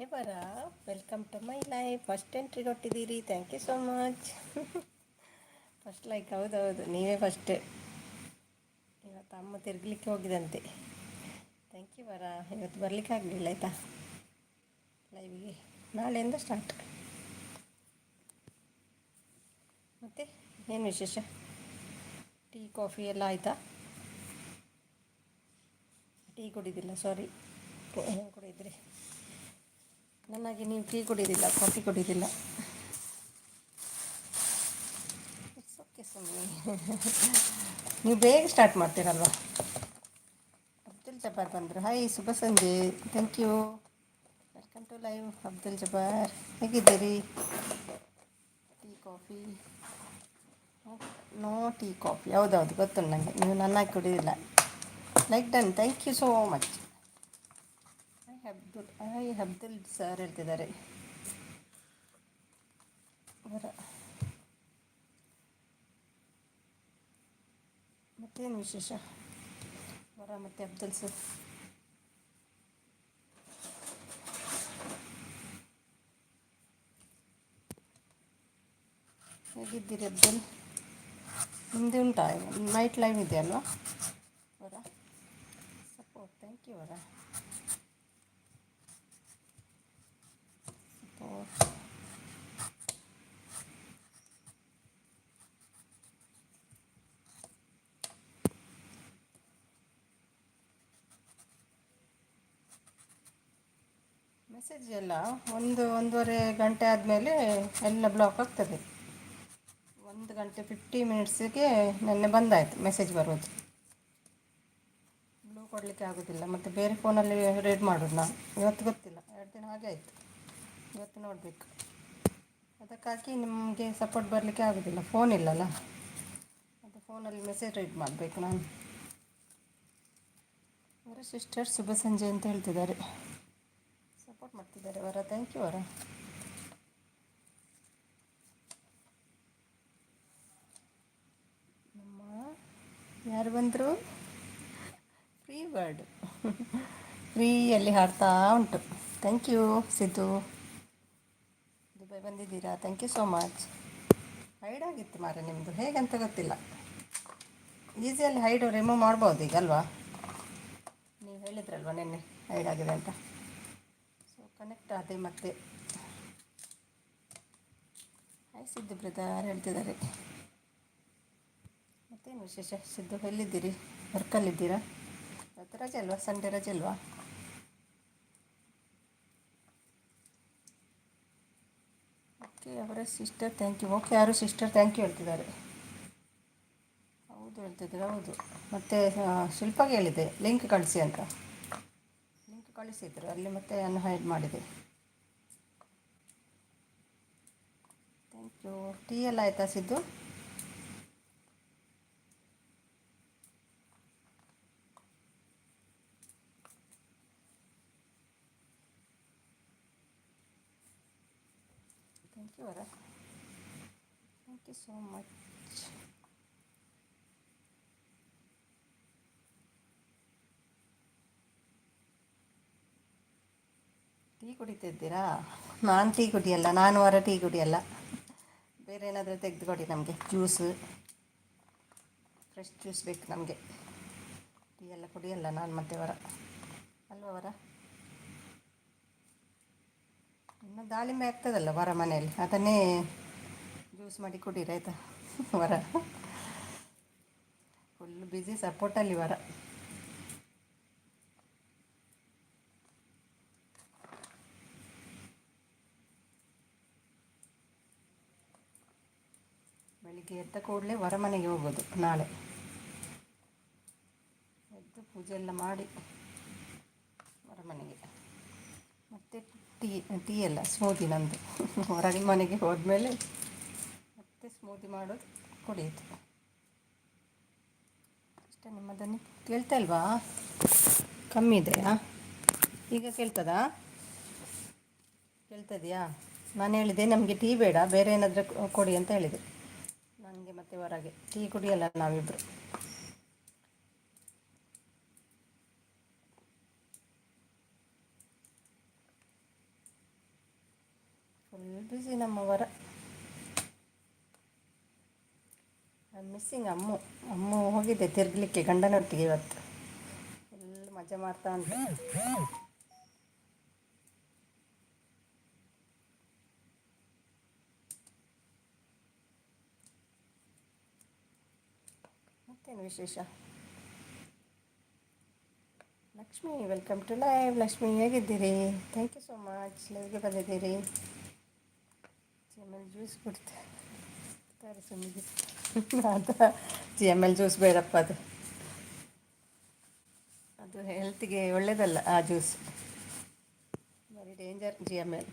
Hi ಬರ, welcome to my life. First entry ಕೊಟ್ಟಿದ್ದೀರಿ, thank you so much. First like, ಹೌದೌದು, ನೀವೇ first. ಇವತ್ತು ಅಮ್ಮ ತಿರ್ಗಲಿಕ್ಕೆ ಹೋಗಿದಂತೆ. ಥ್ಯಾಂಕ್ ಯು ಬರ. ಇವತ್ತು ಬರಲಿಕ್ಕೆ ಆಗಲಿಲ್ಲ ಆಯಿತಾ ಲೈವಿಗೆ. ನಾಳೆಯಿಂದ ಸ್ಟಾರ್ಟ್. ಮತ್ತು ಏನು ವಿಶೇಷ? ಟೀ ಕಾಫಿ ಎಲ್ಲ ಆಯಿತಾ? ಟೀ ಕುಡಿದಿಲ್ಲ, ಸಾರಿ. ಏನು ಕುಡಿದ್ರಿ? ನನಗೆ ನೀವು ಟೀ ಕುಡಿಯೋದಿಲ್ಲ, ಕಾಫಿ ಕುಡಿಯೋದಿಲ್ಲ. ಇಟ್ಸ್ ಓಕೆ ಸುಮ್ಮನೆ. ನೀವು ಬೇಗ ಸ್ಟಾರ್ಟ್ ಮಾಡ್ತೀರಲ್ವ. ಅಬ್ದುಲ್ ಜಬ್ಬಾರ್ ಬಂದರು. ಹಾಯ್, ಶುಭ ಸಂಜೆ. Thank you. Welcome to live Abdul Jabbar. ಹೇಗಿದ್ದೀರಿ? Tea coffee? No tea coffee. ಹೌದೌದು, ಗೊತ್ತುಂಟು ನನಗೆ. ನೀವು ನನ್ನಾಗಿ ಕುಡಿಯೋದಿಲ್ಲ. Like done, thank you so much. Abdul sir ಹೇಳ್ತಿದ್ದಾರೆ. ಅವರ ಮತ್ತೇನು ವಿಶೇಷ? ವರ ಮತ್ತು ಅಬ್ದುಲ್ ಸರ್ ಹೇಗಿದ್ದೀರಿ? ಅಬ್ದುಲ್ ನಿಮ್ಮದು ಉಂಟಾ? ನೈಟ್ ಲೈವ್ ಇದೆಯಲ್ವಾ ವರ? ಸಪೋರ್ಟ್, ಥ್ಯಾಂಕ್ ಯು ವರ. ಸಪೋರ್ಟ್. ಮೆಸೇಜ್ ಎಲ್ಲ ಒಂದೂವರೆ ಗಂಟೆ ಆದಮೇಲೆ ಎಲ್ಲ ಬ್ಲಾಕ್ ಆಗ್ತದೆ. 1 ಗಂಟೆ 50 ಮಿನಿಟ್ಸಿಗೆ ನೆನ್ನೆ ಬಂದಾಯಿತು ಮೆಸೇಜ್ ಬರೋದು. ಬ್ಲೂ ಕೊಡಲಿಕ್ಕೆ ಆಗೋದಿಲ್ಲ, ಮತ್ತು ಬೇರೆ ಫೋನಲ್ಲಿ ರೀಡ್ ಮಾಡೋದು ನಾನು. ಇವತ್ತು ಗೊತ್ತಿಲ್ಲ, 2 ದಿನ ಹಾಗೆ ಆಯಿತು. ಇವತ್ತು ನೋಡಬೇಕು. ಅದಕ್ಕಾಗಿ ನಿಮಗೆ ಸಪೋರ್ಟ್ ಬರಲಿಕ್ಕೆ ಆಗೋದಿಲ್ಲ, ಫೋನ್ ಇಲ್ಲಲ್ಲ. ಅದು ಫೋನಲ್ಲಿ ಮೆಸೇಜ್ ರೀಡ್ ಮಾಡಬೇಕು ನಾನು. ಅವರ ಸಿಸ್ಟರ್ ಶುಭ ಸಂಜೆ ಅಂತ ಹೇಳ್ತಿದ್ದಾರೆ, ಸಪೋರ್ಟ್ ಮಾಡ್ತಿದ್ದಾರೆ ವರ. ಥ್ಯಾಂಕ್ ಯು ವರ. ನಮ್ಮ ಯಾರು ಬಂದರು? Free bird. ಫ್ರೀಯಲ್ಲಿ ಹಾಡ್ತಾ ಉಂಟು. Thank you Siddu. ದುಬೈ ಬಂದಿದ್ದೀರಾ? Thank you so much. Hide ಆಗಿತ್ತು ಮಾರೆ ನಿಮ್ಮದು, ಹೇಗಂತ ಗೊತ್ತಿಲ್ಲ. ಈಸಿಯಲ್ಲಿ ಹೈಡು ರಿಮೂವ್ ಮಾಡ್ಬೋದು ಈಗ ಅಲ್ವಾ? ನೀವು ಹೇಳಿದ್ರಲ್ವ ನಿನ್ನೆ ಹೈಡ್ ಆಗಿದೆ ಅಂತ. ಸೊ ಕನೆಕ್ಟ್ ಆದೆ ಮತ್ತೆ. ಹಾಯ್ ಸಿದ್ದು ಬ್ರದರ್ ಹೇಳ್ತಿದ್ದಾರೆ. ಮತ್ತೇನು ವಿಶೇಷ? ಸಿದ್ದು ಎಲ್ಲಿದ್ದೀರಿ? ವರ್ಕಲ್ಲಿದ್ದೀರಾ? ಇವತ್ತು ರಜೆ ಅಲ್ವಾ? ಸಂಡೇ ರಜೆ ಅಲ್ವಾ? ಓಕೆ ಅವರ ಸಿಸ್ಟರ್ ಥ್ಯಾಂಕ್ ಯು. ಓಕೆ, ಯಾರು ಸಿಸ್ಟರ್ ಥ್ಯಾಂಕ್ ಯು ಹೇಳ್ತಿದ್ದಾರೆ. ಹೌದು ಹೇಳ್ತಿದ್ದಾರೆ, ಹೌದು. ಮತ್ತು ಶಿಲ್ಪಾಗೆ ಹೇಳಿದೆ ಲಿಂಕ್ ಕಳಿಸಿ ಅಂತ. ಲಿಂಕ್ ಕಳಿಸಿದ್ರು ಅಲ್ಲಿ, ಮತ್ತೆ ನಾನು ಹೈಡ್ ಮಾಡಿದೆ. Thank you. ಟೀ ಎಲ್ಲ ಆಯಿತಾ ಸಿದ್ದು? ಥ್ಯಾಂಕ್ ಯು ವರ. Thank you so much. Tea ಕುಡಿತಿದ್ದೀರಾ? ನಾನು ಟೀ ಕುಡಿಯಲ್ಲ, ನಾನು ವರ ಟೀ ಕುಡಿಯಲ್ಲ. ಬೇರೆ ಏನಾದರೂ ತೆಗೆದುಕೊಡಿ ನಮಗೆ, ಜ್ಯೂಸು, ಫ್ರೆಶ್ ಜ್ಯೂಸ್ ಬೇಕು ನಮಗೆ. ಟೀ ಎಲ್ಲ ಕುಡಿಯಲ್ಲ ನಾನು ಮತ್ತೆ ವರ, ಅಲ್ವಾ ವರ? ಇನ್ನು ದಾಳಿಂಬೆ ಆಗ್ತದಲ್ಲ ವರ ಮನೆಯಲ್ಲಿ, ಅದನ್ನೇ ಜ್ಯೂಸ್ ಮಾಡಿ ಕುಡೀರಿ ಆಯಿತಾ ವರ. ಫುಲ್ ಬ್ಯುಸಿ ಸಪೋರ್ಟಲ್ಲಿ ವರ. ಬೆಳಿಗ್ಗೆ ಎದ್ದ ಕೂಡಲೇ ಹೊರ ಮನೆಗೆ ಹೋಗೋದು ನಾಳೆ. ಎದ್ದು ಪೂಜೆ ಎಲ್ಲ ಮಾಡಿ ಹೊರಮನೆಗೆ. ಮತ್ತು ಟೀ ಎಲ್ಲ ಸ್ಮೂದಿ ನಂದು. ಹೊರಗೆ ಮನೆಗೆ ಹೋದ್ಮೇಲೆ ಮತ್ತೆ ಸ್ಮೂದಿ ಮಾಡೋದು, ಕುಡಿಯೋದು ಅಷ್ಟೇ. ನಿಮ್ಮದನ್ನು ಕೇಳ್ತಾ ಇಲ್ವಾ? ಕಮ್ಮಿ ಇದೆಯಾ? ಈಗ ಕೇಳ್ತದಾ? ಕೇಳ್ತದೆಯಾ? ನಾನು ಹೇಳಿದೆ ನಮಗೆ ಟೀ ಬೇಡ, ಬೇರೆ ಏನಾದರೂ ಕೊಡಿ ಅಂತ ಹೇಳಿದೆ. ನನಗೆ ಮತ್ತೆ ಹೊರಗೆ ಟೀ ಕುಡಿಯಲ್ಲ ನಾವಿಬ್ಬರು. ಫುಲ್ ಬ್ಯುಸಿ ನಮ್ಮವರ. I am missing Ammu. Ammu ಹೋಗಿದ್ದೆ ತಿರುಗಲಿಕ್ಕೆ ಗಂಡನೊಟ್ಟಿಗೆ ಇವತ್ತು. ಫುಲ್ ಮಜಾ ಮಾಡ್ತಾ ಉಂಟು. ಮತ್ತೇನು ವಿಶೇಷ? Lakshmi, welcome to live. Lakshmi ಹೇಗಿದ್ದೀರಿ? ಥ್ಯಾಂಕ್ ಯು ಸೋ ಮಚ್, ಲೈವ್ಗೆ ಬಂದಿದ್ದೀರಿ. ಜಿ ಎಮ್ ಎಲ್ ಜ್ಯೂಸ್ ಕೊಡ್ತಾರೆ ಸುಮ್ಮಿಗೆ. ಅದು ಜಿ ಎಮ್ ಎಲ್ ಜ್ಯೂಸ್ ಬೇಡಪ್ಪ, ಅದು ಹೆಲ್ತಿಗೆ ಒಳ್ಳೆಯದಲ್ಲ ಆ juice. Very danger G M L.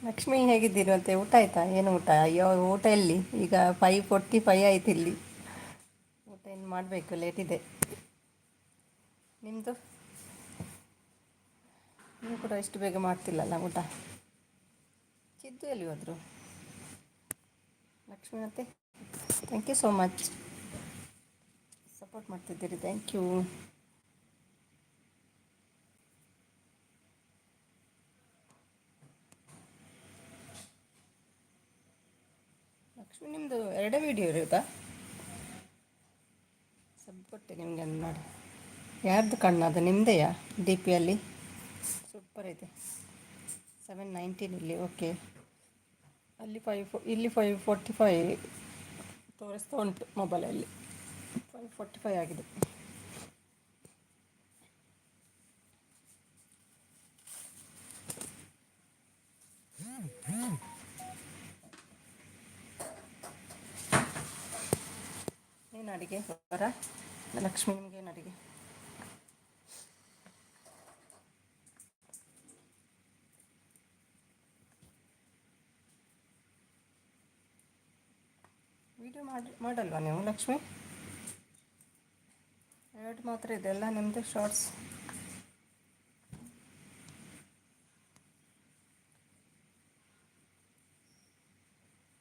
Lakshmi ಹೇಗಿದ್ದೀರಂತೆ? ಊಟ ಆಯಿತಾ? ಏನು ಊಟ? ಅಯ್ಯೋ, ಊಟ ಎಲ್ಲಿ, ಈಗ 5:45 ಆಯ್ತು ಇಲ್ಲಿ. ಊಟ ಏನು ಮಾಡಬೇಕು, ಲೇಟ್ ಇದೆ. ನಿಮ್ಮದು? ನೀವು ಕೂಡ ಇಷ್ಟು ಬೇಗ ಮಾಡ್ತಿಲ್ಲಲ್ಲ ಊಟ. ಚಿದ್ದು ಎಲ್ಲಿ ಹೋದರು? ಲಕ್ಷ್ಮಿ ಮತ್ತೆ thank you so much, support ಮಾಡ್ತಿದ್ದೀರಿ, ಥ್ಯಾಂಕ್ ಯು. ಲಕ್ಷ್ಮಿ, ನಿಮ್ಮದು ಎರಡೇ ವಿಡಿಯೋ ಇರುತ್ತಾ? ಸಬ್ ಕೊಟ್ಟೆ ನಿಮಗೆ ಒಂದು ಮಾಡಿ. ಯಾರ್ದು ಕಣ್ಣು ಅದು? ನಿಮ್ಮದೆಯಾ? ಡಿ ಪಿಯಲ್ಲಿ ಸೂಪರ್ ಇದೆ. 719 ಇಲ್ಲಿ, ಓಕೆ. ಅಲ್ಲಿ ಇಲ್ಲಿ 5:45 ತೋರಿಸ್ತಾ ಉಂಟು ಮೊಬೈಲಲ್ಲಿ. 5:45 ಆಗಿದೆ. ಏನು ಅಡುಗೆ ಹೊರ? ಲಕ್ಷ್ಮಿ, ನಿಮಗೇನು ಅಡುಗೆ? ವಿಡಿಯೋ ಮಾಡಲ್ವಾ ನೀವು ಲಕ್ಷ್ಮಿ? ಎರಡು ಮಾತ್ರ ಇದೆಲ್ಲ ನಿಮ್ಮದು ಶಾರ್ಟ್ಸ್.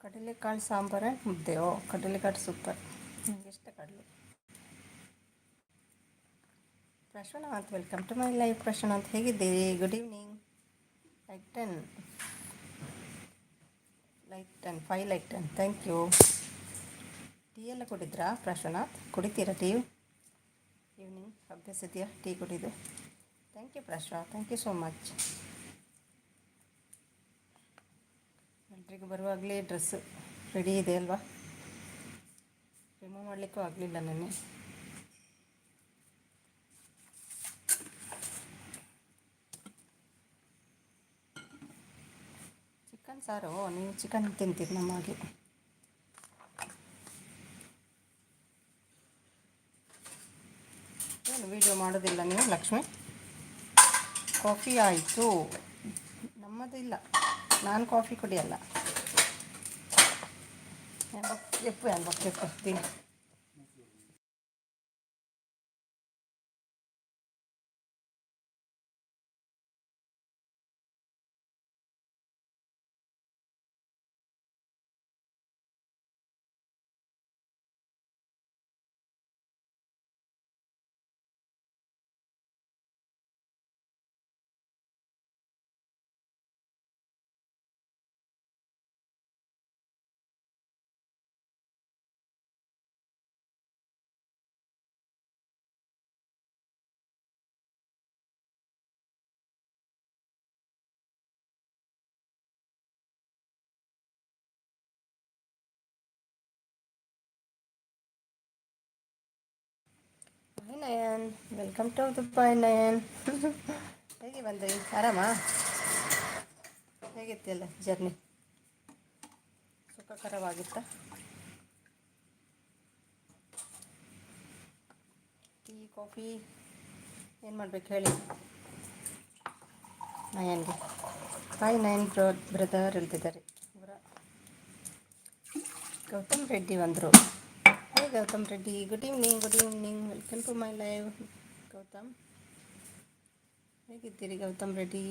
ಕಡಲೆಕಾಳು ಸಾಂಬಾರ ಮುದ್ದೆ? ಓ, ಕಡಲೆಕಾಳು ಸೂಪರ್, ನನಗೆ ಇಷ್ಟ ಕಡಲೆ. Prashnath, welcome to my life. Prashnath ಹೇಗಿದ್ದೀರಿ? Good evening. Like 10, 5 like 10, thank you. Tea ಎಲ್ಲ ಕುಡಿದ್ರಾ ಪ್ರಶ್ನಾಥ್? ಕುಡಿತೀರಾ ಟೀ? ಈವ್ನಿಂಗ್ ಅಭ್ಯಾಸ ಇದೆಯಾ ಟೀ ಕುಡಿದು? Thank you Prashnath, thank you so much. ಎಲ್ರಿಗೂ ಬರುವಾಗಲೇ ಡ್ರೆಸ್ಸು ರೆಡಿ ಇದೆ ಅಲ್ವಾ? ರಿಮೂವ್ ಮಾಡಲಿಕ್ಕೂ ಆಗಲಿಲ್ಲ ನನಗೆ. ಚಿಕನ್ ಸಾರು? ನೀವು ಚಿಕನ್ ತಿಂತೀರಿ ನಮ್ಮ ಹಾಗೆ. ಏನು ವೀಡಿಯೋ ಮಾಡೋದಿಲ್ಲ ನೀವು ಲಕ್ಷ್ಮಿ? ಕಾಫಿ ಆಯಿತು, ನಮ್ಮದು ಇಲ್ಲ, ನಾನು ಕಾಫಿ ಕುಡಿಯಲ್ಲ. ಎಪ್ಪು ಕೊಡ್ತೀನಿ. Hi Nayan, welcome to Dubai Nayan. ಹೇಗೆ ಬಂದ್ರಿ? ಆರಾಮಾ? ಹೇಗಿತ್ತೆಲ್ಲ ಜರ್ನಿ? ಸುಖಕರವಾಗಿತ್ತಾ? ಟೀ ಕಾಫಿ ಏನು ಮಾಡಬೇಕು ಹೇಳಿ ನಯನ್ಗೆ. ಹಾಯ್ ನಯನ್ ಬ್ರದರ್ ಹೇಳ್ತಿದ್ದಾರೆ. ಗೌತಮ್ ರೆಡ್ಡಿ ಬಂದರು. Hi Gautam Reddy, good evening. Good evening, welcome to my live. Gautam ಹೇಗಿದ್ದೀರಿ ಗೌತಮ್ ರೆಡ್ಡಿ?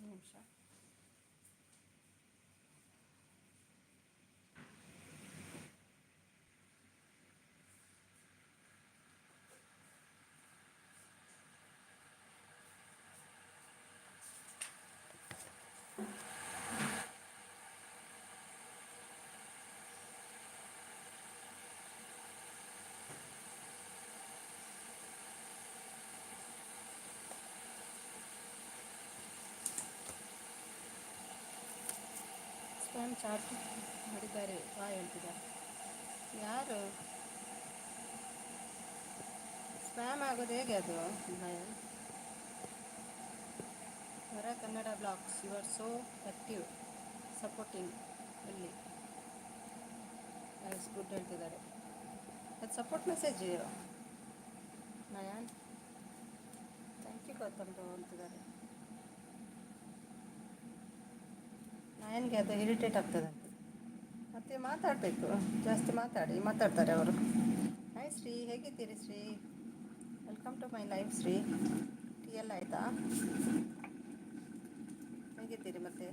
ನಿಮಿಷ. ಚಾಟ್ ಮಾಡಿದ್ದಾರೆ ಬಾಯ್ ಹೇಳ್ತಿದ್ದಾರೆ. ಯಾರು ಸ್ಪ್ಯಾಮ್ ಆಗೋದು ಹೇಗೆ ಅದು? ಬಾಯ್ ಹೊರ Kannada blogs you are so active supporting ಅಲ್ಲಿ ಗುಡ್ ಹೇಳ್ತಿದ್ದಾರೆ. ಅದು support message Nayan thank you Gautam ಅಂತಿದ್ದಾರೆ. ನಯನ್ಗೆ ಅದು ಇರಿಟೇಟ್ ಆಗ್ತದಂತೆ. ಮತ್ತೆ ಮಾತಾಡಬೇಕು, ಜಾಸ್ತಿ ಮಾತಾಡ್ತಾರೆ ಅವರು. ಹಾಯ್ ಶ್ರೀ, ಹೇಗಿದ್ದೀರಿ Shri? Welcome to my life Shri. Tea ಎಲ್ಲ ಆಯಿತಾ? ಹೇಗಿದ್ದೀರಿ ಮತ್ತೆ?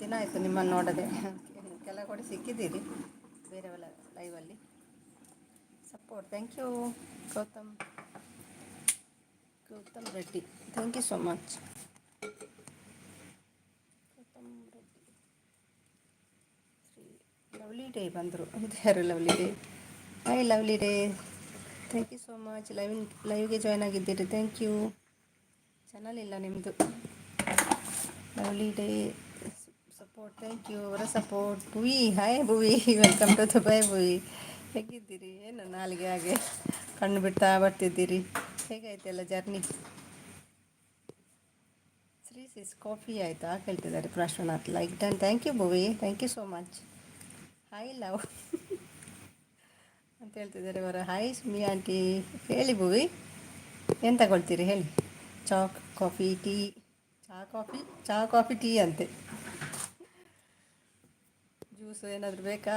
ದಿನ ಆಯಿತು ನಿಮ್ಮನ್ನು ನೋಡದೆ. ಕೆಲ ಕಡೆ ಸಿಕ್ಕಿದ್ದೀರಿ ಬೇರೆಯವರ ಲೈವಲ್ಲಿ. Support thank you Gautam Reddy, thank you so much. Gautam Reddy Shri lovely day ಬಂದರು. ಇದು ಯಾರು lovely day? Hi lovely day, thank you so much. ಲೈವ್ಗೆ ಜಾಯ್ನ್ ಆಗಿದ್ದೀರಿ, ಥ್ಯಾಂಕ್ ಯು. ಚಾನಲ್ ಇಲ್ಲ ನಿಮ್ಮದು. Lovely day support, thank you ಅವರ support. Bhuvi, hi Bhuvi, welcome to Dubai Bhuvi. ಹೇಗಿದ್ದೀರಿ? ಏನು ನಾಲಿಗೆ ಹಾಗೆ ಕಣ್ಣು ಬಿಡ್ತಾ ಬರ್ತಿದ್ದೀರಿ? ಹೇಗಾಯ್ತು ಎಲ್ಲ ಜರ್ನಿ? ಸಿಸ್ ಕಾಫಿ ಆಯಿತಾ ಕೇಳ್ತಿದ್ದಾರೆ Prashwanath. Like done, thank you Bhuvi, thank you so much. Hi love ಅಂತ ಹೇಳ್ತಿದ್ದಾರೆ ಅವರ. Hi Sumi aunty. ಹೇಳಿ ಭುವಿ, ಏನು ತಗೊಳ್ತೀರಿ ಹೇಳಿ? Coffee tea? ಚಹಾ ಕಾಫಿ ಟೀ ಅಂತೆ. ಜ್ಯೂಸು ಏನಾದರೂ ಬೇಕಾ?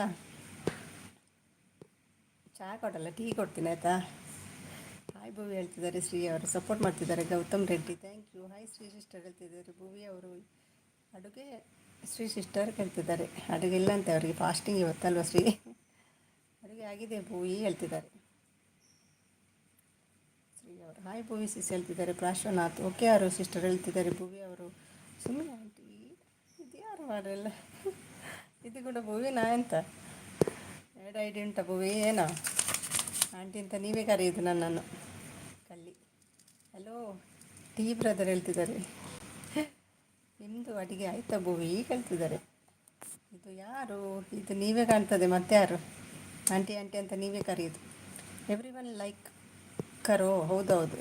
ಚಹಾ ಕೊಡಲ್ಲ, ಟೀ ಕೊಡ್ತೀನಿ ಆಯಿತಾ? ಹಾಯ್ ಭುವಿ ಹೇಳ್ತಿದ್ದಾರೆ. ಶ್ರೀ ಅವರು ಸಪೋರ್ಟ್ ಮಾಡ್ತಿದ್ದಾರೆ. Gautam Reddy, thank you. Hi Shri sister ಹೇಳ್ತಿದ್ದಾರೆ. ಭುವಿ ಅವರು ಅಡುಗೆ ಶ್ರೀ ಸಿಸ್ಟರ್ ಹೇಳ್ತಿದ್ದಾರೆ. ಅಡುಗೆ ಇಲ್ಲ ಅಂತೆ ಅವರಿಗೆ, ಫಾಸ್ಟಿಂಗ್ ಇವತ್ತಲ್ವ ಶ್ರೀ? ಅಡುಗೆ ಆಗಿದೆ ಭುವಿ ಹೇಳ್ತಿದ್ದಾರೆ ಶ್ರೀ ಅವರು. ಹಾಯ್ ಭುವಿ ಸಿಸ್ ಹೇಳ್ತಿದ್ದಾರೆ. ಪ್ರಾಶ್ವನಾಥ್ ಓಕೆ ಅವರು ಸಿಸ್ಟರ್ ಹೇಳ್ತಿದ್ದಾರೆ. ಭುವಿ ಅವರು ಸುಮ್ಮನೆ ಆಂಟಿ ಇದು ಯಾರು ಮಾಡಲ್ಲ ಇದು ಕೂಡ ಭುವಿನಾ ಅಂತ ಎರಡು ಐಡಿ ಉಂಟ ಭುವಿ? ಏನೋ ಆಂಟಿ ಅಂತ ನೀವೇ ಕರೆಯೋದು ನನ್ನನ್ನು ಕಲ್ಲಿ. ಹಲೋ ಟೀ ಬ್ರದರ್ ಹೇಳ್ತಿದ್ದಾರೆ. ನಿಮ್ಮದು ಅಡುಗೆ ಆಯಿತಾ ಭುವಿ ಹೇಳ್ತಿದ್ದಾರೆ. ಇದು ಯಾರು? ಇದು ನೀವೇ ಕಾಣ್ತದೆ, ಮತ್ತೆ ಯಾರು? ಆಂಟಿ ಆಂಟಿ ಅಂತ ನೀವೇ ಕರೆಯೋದು. ಎವ್ರಿ ಒನ್ ಲೈಕ್ ಕರೋ. ಹೌದೌದು,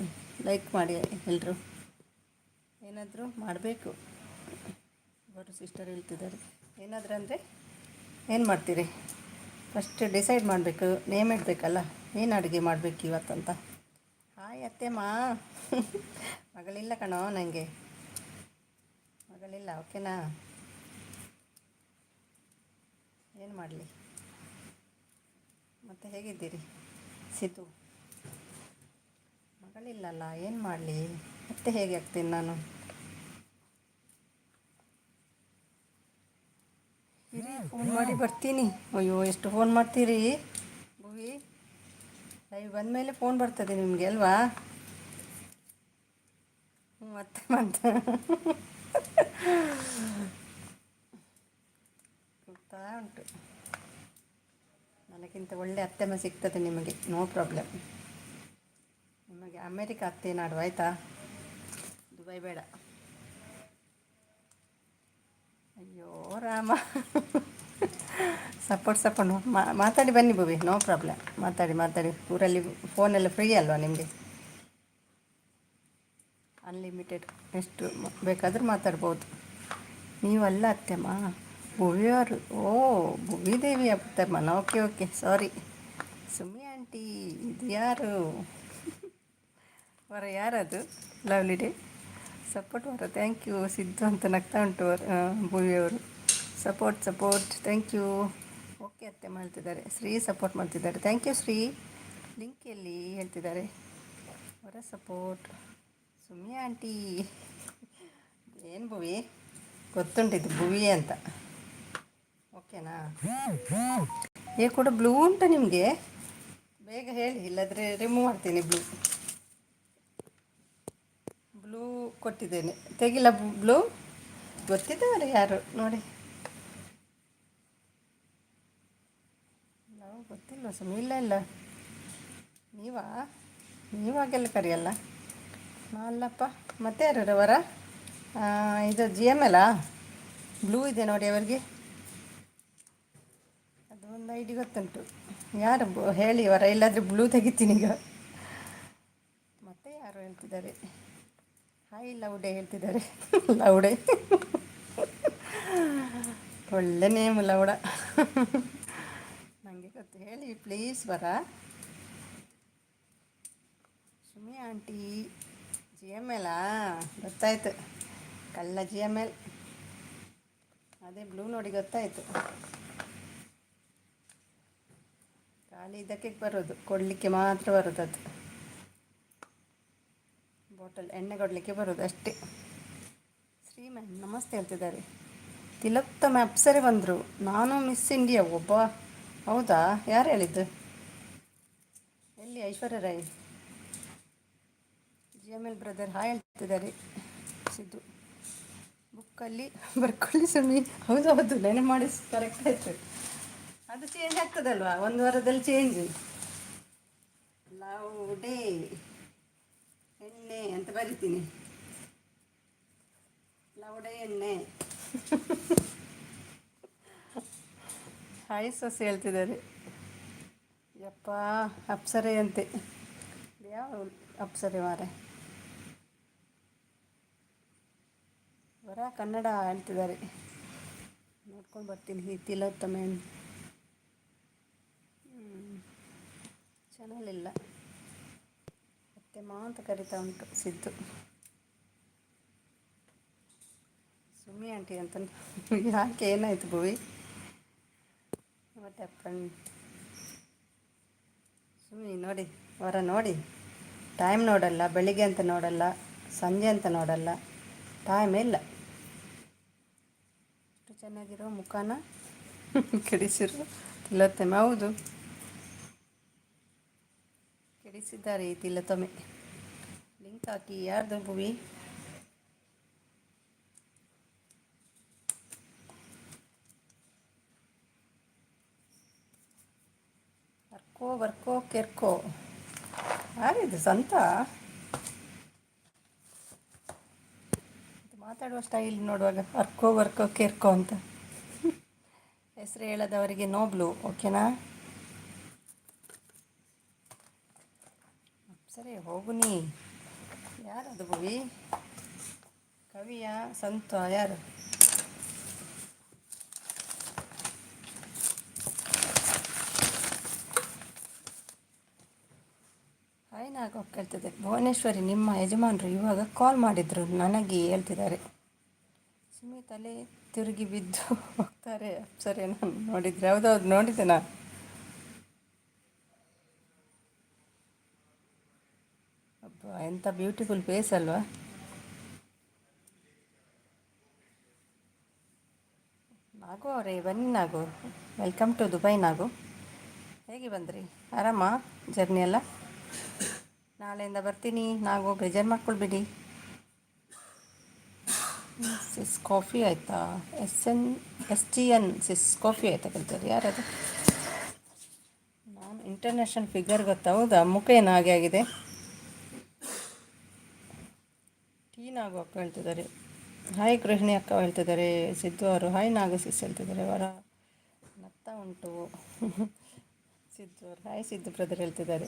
ಲೈಕ್ ಮಾಡಿ ಎಲ್ಲರೂ. ಏನಾದರೂ ಮಾಡಬೇಕು ಅವರು ಸಿಸ್ಟರ್ ಹೇಳ್ತಿದ್ದಾರೆ. ಏನಾದರೂ ಅಂದರೆ ಏನು ಮಾಡ್ತೀರಿ? ಫಸ್ಟ್ ಡಿಸೈಡ್ ಮಾಡಬೇಕು, ನೇಮ್ ಇಡಬೇಕಲ್ಲ, ಏನು ಅಡುಗೆ ಮಾಡಬೇಕು ಇವತ್ತಂತ. ಹಾಯ್ ಅತ್ತೆಮ್ಮ ಮಗಳಿಲ್ಲ ಕಣೋ ನನಗೆ, ಮಗಳಿಲ್ಲ. ಓಕೆನಾ? ಏನು ಮಾಡಲಿ ಮತ್ತೆ? ಹೇಗಿದ್ದೀರಿ ಸಿದ್ದು? ಮಗಳಿಲ್ಲಲ್ಲ, ಏನು ಮಾಡಲಿ ಮತ್ತೆ? ಹೇಗೆ ಆಗ್ತೀನಿ ನಾನು? ಇರಿ ಫೋನ್ ಮಾಡಿ ಬರ್ತೀನಿ. ಅಯ್ಯೋ ಎಷ್ಟು ಫೋನ್ ಮಾಡ್ತೀರಿ ಭುವಿ? ಲೈವ್ ಬಂದಮೇಲೆ ಫೋನ್ ಬರ್ತದೆ ನಿಮಗೆ ಅಲ್ವಾ? ಮತ್ತೆ ಗೊತ್ತಾ ಉಂಟು. ನನಗಿಂತ ಒಳ್ಳೆ ಅತ್ತೆಮ್ಮ ಸಿಗ್ತದೆ ನಿಮಗೆ, ನೋ ಪ್ರಾಬ್ಲಮ್. ನಿಮಗೆ ಅಮೇರಿಕಾ ಅತ್ತೆ ನಾಡು ಆಯಿತಾ? ದುಬೈ ಬೇಡ. ಅಯ್ಯೋ ರಾಮ ಸಪೋರ್ಟ್ ಮಾತಾಡಿ ಬನ್ನಿ ಭುವಿ, ನೋ ಪ್ರಾಬ್ಲಮ್. ಮಾತಾಡಿ ಊರಲ್ಲಿ ಫೋನೆಲ್ಲ ಫ್ರೀ ಅಲ್ವಾ ನಿಮಗೆ? ಅನ್ಲಿಮಿಟೆಡ್ ಎಷ್ಟು ಬೇಕಾದರೂ ಮಾತಾಡ್ಬೋದು. ನೀವಲ್ಲ ಅತ್ತೆಮ್ಮ, ಭುವಿಯವರು. ಓ ಭುವಿದೇವಿ ಅತ್ತಮ್ಮನ. Okay sorry Summi aunty. ಇದು ಯಾರು ವರ? ಯಾರದು? ಲವ್ಲಿ ಡೇ ಸಪೋರ್ಟ್ ವರ. Thank you. ಸಿದ್ದು ಅಂತ ನಗ್ತಾ ಉಂಟು ಭುವಿಯವರು. Support thank you. ಓಕೆ ಅತ್ತೆ ಮಾಡ್ತಿದ್ದಾರೆ. ಶ್ರೀ ಸಪೋರ್ಟ್ ಮಾಡ್ತಿದ್ದಾರೆ. Thank you Shri. ಲಿಂಕ್ ಎಲ್ಲಿ ಹೇಳ್ತಿದ್ದಾರೆ ಅವರ ಸಪೋರ್ಟ್. ಸುಮ್ಮಿ ಆಂಟಿ ಏನು ಭುವಿ? ಗೊತ್ತುಂಟಿದ್ದು ಭುವಿ ಅಂತ. ಓಕೆನಾ? ಕೂಡ ಬ್ಲೂ ಉಂಟು ನಿಮಗೆ? ಬೇಗ ಹೇಳಿ, ಇಲ್ಲದ್ರೆ ರಿಮೂವ್ ಮಾಡ್ತೀನಿ. ಬ್ಲೂ ಕೊಟ್ಟಿದ್ದೇನೆ, ತೆಗಿಲ್ಲ ಬ್ಲೂ. ಗೊತ್ತಿದ್ದವರೇ ಯಾರು ನೋಡಿ. ನಾವು ಗೊತ್ತಿಲ್ಲ ಸುಮ್ಮನೆ. ಇಲ್ಲ ನೀವಾಗೆಲ್ಲ ಕರೆಯಲ್ಲ. ಅಲ್ಲಪ್ಪ ಮತ್ತೆ ಯಾರು ಅವರ? ಇದು GML ಬ್ಲೂ ಇದೆ ನೋಡಿ ಅವರಿಗೆ. ಅದು ಒಂದು ಐಡಿ ಗೊತ್ತುಂಟು. ಯಾರು ಹೇಳಿ ಅವರ, ಇಲ್ಲಾದರೆ ಬ್ಲೂ ತೆಗಿತೀನಿ ಈಗ. ಮತ್ತೆ ಯಾರು ಹೇಳ್ತಿದ್ದಾರೆ, ಹಾಯ್ ಲೌಡೆ ಹೇಳ್ತಿದ್ದಾರೆ. ಲೌಡೆ ಒಳ್ಳೆ ನೇಮ್ ಲೌಡ. ನನಗೆ ಗೊತ್ತು, ಹೇಳಿ ಪ್ಲೀಸ್ ಬರ. ಸುಮಿ ಆಂಟಿ ಜಿ ಎಮ್ ಎಲ್ಲಾ ಗೊತ್ತಾಯ್ತು, ಕಳ್ಳ ಜಿ ಎಮ್ ಎಲ್. ಅದೇ ಬ್ಲೂ ನೋಡಿ ಗೊತ್ತಾಯಿತು. ಖಾಲಿ ಇದಕ್ಕೆ ಬರೋದು, ಕೊಡಲಿಕ್ಕೆ ಮಾತ್ರ ಬರೋದು ಅದು. ಬಾಟಲ್ ಎಣ್ಣೆ ಕೊಡಲಿಕ್ಕೆ ಬರೋದು ಅಷ್ಟೇ. ಶ್ರೀ ಮ್ಯಾಮ್ ನಮಸ್ತೆ ಹೇಳ್ತಿದ್ದಾರೆ. ತಿಲೋತ್ತಮ ಅಪ್ಸರೆ ಬಂದರು. ನಾನು ಮಿಸ್ ಇಂಡಿಯಾ ಒಬ್ಬ. ಹೌದಾ, ಯಾರು ಹೇಳಿದ್ದು? ಎಲ್ಲಿ Aishwarya Rai? G M L brother hi ಹೇಳ್ತಿದ್ದಾರೆ. ಸಿದ್ದು ಬುಕ್ಕಲ್ಲಿ ಬರ್ಕೊಳ್ಳಿ ಸುಮ್ಮಿ. ಹೌದು ಹೌದು, ನೆನೆ ಮಾಡಿ ಕರೆಕ್ಟ್ ಆಯಿತು. ಅದು ಚೇಂಜ್ ಆಗ್ತದಲ್ವಾ, ಒಂದು ವಾರದಲ್ಲಿ ಚೇಂಜ್. ಲೌಡೆ ಎಣ್ಣೆ ಅಂತ ಬರಿತೀನಿ. ಲೌಡೆ ಎಣ್ಣೆ. ಹಾಯ್ ಸೊಸೆ ಹೇಳ್ತಿದ್ದಾರೆ. ಯಪ್ಪ ಅಪ್ಸರೆ ಅಂತೆ. ಯಾವ ಅಪ್ಸರೆ ಮಾರೆ? ಬರ ಕನ್ನಡ ಹೇಳ್ತಿದ್ದಾರೆ. ನೋಡ್ಕೊಂಡು ಬರ್ತೀನಿ. ಈ ತಿಲೋತ್ತಮ ಚಾನಲ್ ಇಲ್ಲ, ಮತ್ತೆ ಅಂತ ಕರಿತಾ ಉಂಟು ಸಿದ್ದು. ಸುಮ್ಮಿ ಆಂಟಿ ಅಂತ ಯಾಕೆ, ಏನಾಯಿತು ಭೂವಿ? What happen? ಸುಮ್ಮಿ ನೋಡಿ, ಹೊರ ನೋಡಿ, ಟೈಮ್ ನೋಡಲ್ಲ, ಬೆಳಿಗ್ಗೆ ಅಂತ ನೋಡಲ್ಲ, ಸಂಜೆ ಅಂತ ನೋಡಲ್ಲ, ಟೈಮೇ ಇಲ್ಲ. ಅಷ್ಟು ಚೆನ್ನಾಗಿರೋ ಮುಖಾನ ಕೆಡಿಸಿರು ತಿಲೋತ್ತಮ. ಹೌದು, ಕೆಡಿಸಿದ್ದಾರೆ ಈ ತಿಲೋತ್ತಮೆ. ಲಿಂಕ್ ಹಾಕಿ. ಯಾರ್ದು ಭೂವಿ? ಅರ್ಕೋ ಬರ್ಕೋ ಕೆರ್ಕೋ. ಯಾರಿದು ಸಂತ? ಮಾತಾಡುವ ಸ್ಟೈಲ್ ನೋಡುವಾಗ ಅರ್ಕೋ ಬರ್ಕೋ ಕೆರ್ಕೋ ಅಂತ. ಹೆಸರು ಹೇಳದವರಿಗೆ ನೋ ಬ್ಲೂ, ಓಕೆನಾ? ಸರಿ ಹೋಗು ನೀ. ಯಾರದು ಭುವಿ? ಕವಿಯ ಸಂತ ಯಾರು? ಹಾಯ್ ನಾಗ ಕೇಳ್ತಿದ್ದೆ. ಭುವನೇಶ್ವರಿ ನಿಮ್ಮ ಯಜಮಾನರು ಇವಾಗ ಕಾಲ್ ಮಾಡಿದರು ನನಗೆ ಹೇಳ್ತಿದ್ದಾರೆ. ಸುಮ್ಮನೆ ತಲೆ ತಿರುಗಿ ಬಿದ್ದು ಹೋಗ್ತಾರೆ ಅಪ್ಸರೆ. ನಾನು ನೋಡಿದ್ರೆ ಹೌದೌದು ನೋಡಿದ್ದೆ ನಾನು. ಅಬ್ಬ ಎಂಥ ಬ್ಯೂಟಿಫುಲ್ ಫೇಸ್ ಅಲ್ವಾ? ನಾಗು ಅವರೇ ಬನ್ನಿ. ನಾಗು ವೆಲ್ಕಮ್ ಟು ದುಬೈ. ನಾಗು ಹೇಗೆ ಬಂದ್ರಿ? ಆರಾಮ ಜರ್ನಿ ಎಲ್ಲ? ನಾಳೆಯಿಂದ ಬರ್ತೀನಿ. ನಾಗು ಬೇಜಾರು ಮಾಡ್ಕೊಳ್ಬೇಡಿ. ಸಿಸ್ ಕಾಫಿ ಆಯಿತಾ? STN ಸಿಸ್ ಕಾಫಿ ಆಯಿತಾ ಕಲ್ತಾರೆ? ಯಾರದು? ನಾನು ಇಂಟರ್ನ್ಯಾಷನಲ್ ಫಿಗರ್ ಗೊತ್ತಾ? ಹೌದಾ, ಮುಖ ಏನು ಹಾಗೆ ಆಗಿದೆ? ನಾಗು ಅಕ್ಕ ಹೇಳ್ತಿದ್ದಾರೆ. ಹಾಯ್ ಗೃಹಿಣಿ ಅಕ್ಕ ಹೇಳ್ತಿದ್ದಾರೆ. ಸಿದ್ದು ಅವರು ಹಾಯ್ ನಾಗು ಸಿಸ್ ಹೇಳ್ತಿದ್ದಾರೆ. ಅವರ ನಗ್ತಾ ಉಂಟು ಸಿದ್ದು ಅವರು. ಹಾಯ್ ಸಿದ್ದು ಬ್ರದರ್ ಹೇಳ್ತಿದ್ದಾರೆ.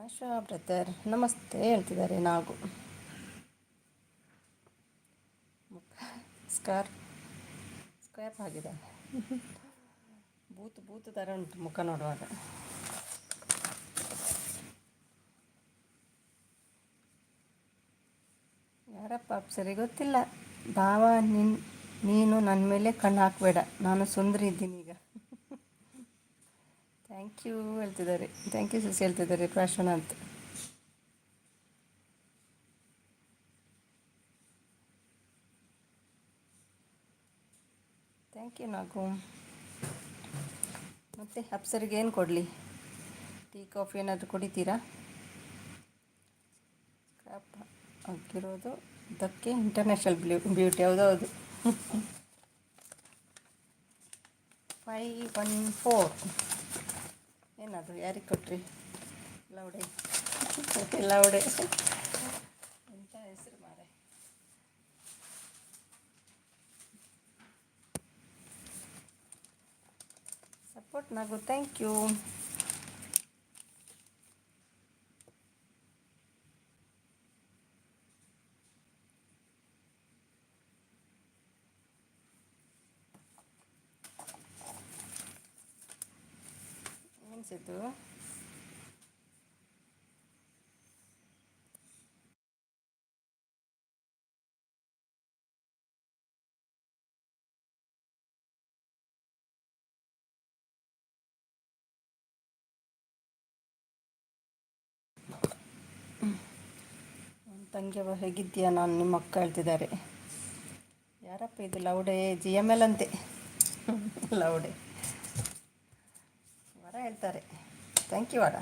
ಆಶಾ ಬ್ರದರ್ ನಮಸ್ತೆ ಹೇಳ್ತಿದ್ದಾರೆ. ನಾಗು ಮುಖ ಸ್ಕ್ರ್ಯಾಪ್ ಆಗಿದೆ. ಬೂತು ಥರ ಉಂಟು ಮುಖ ನೋಡುವಾಗ. ಯಾರಪ್ಪ ಸರಿ ಗೊತ್ತಿಲ್ಲ. ಭಾವ ನೀನು ನನ್ನ ಮೇಲೆ ಕಣ್ಣು ಹಾಕಬೇಡ, ನಾನು ಸುಂದರಿ ಇದ್ದೀನಿ ಈಗ. ಥ್ಯಾಂಕ್ ಯು ಹೇಳ್ತಿದ್ದಾರೆ. ಥ್ಯಾಂಕ್ ಯು ಸಿಸ್ ಹೇಳ್ತಿದ್ದಾರೆ. ಪ್ರಾಶನ ಅಂತ. ಥ್ಯಾಂಕ್ ಯು ನಾಗು. ಮತ್ತು ಅಪ್ಸರಿಗೆ ಏನು ಕೊಡಲಿ? ಟೀ ಕಾಫಿ ಏನಾದರೂ ಕುಡಿತೀರಾ? ಸ್ಕ್ರಾಪ್ ಆಗಿರೋದು ಇದಕ್ಕೆ ಇಂಟರ್ನ್ಯಾಷನಲ್ ಬ್ಯೂಟಿ. ಹೌದೌದು. 514 ಏನದು? ಯಾರಿಗೆ ಕೊಟ್ರಿ? ಲೌಡೆ ಲೌಡೆ ಎಂಥ ಹೆಸರು ಮಾರೆ. ಸಪೋರ್ಟ್ ನಗು, ಥ್ಯಾಂಕ್ ಯು. ಅನಿಸಿತು. ತಂಗಿಯವ ಹೇಗಿದ್ದೀಯಾ, ನಾನು ನಿಮ್ಮ ಅಕ್ಕ ಹೇಳ್ತಿದ್ದಾರೆ. ಯಾರಪ್ಪ ಇದು ಲೌಡೆ? ಜಿ ಎಮ್ ಎಲ್ ಅಂತೆ. ಲೌಡೆ ವರ ಹೇಳ್ತಾರೆ. ಥ್ಯಾಂಕ್ ಯು ವರ.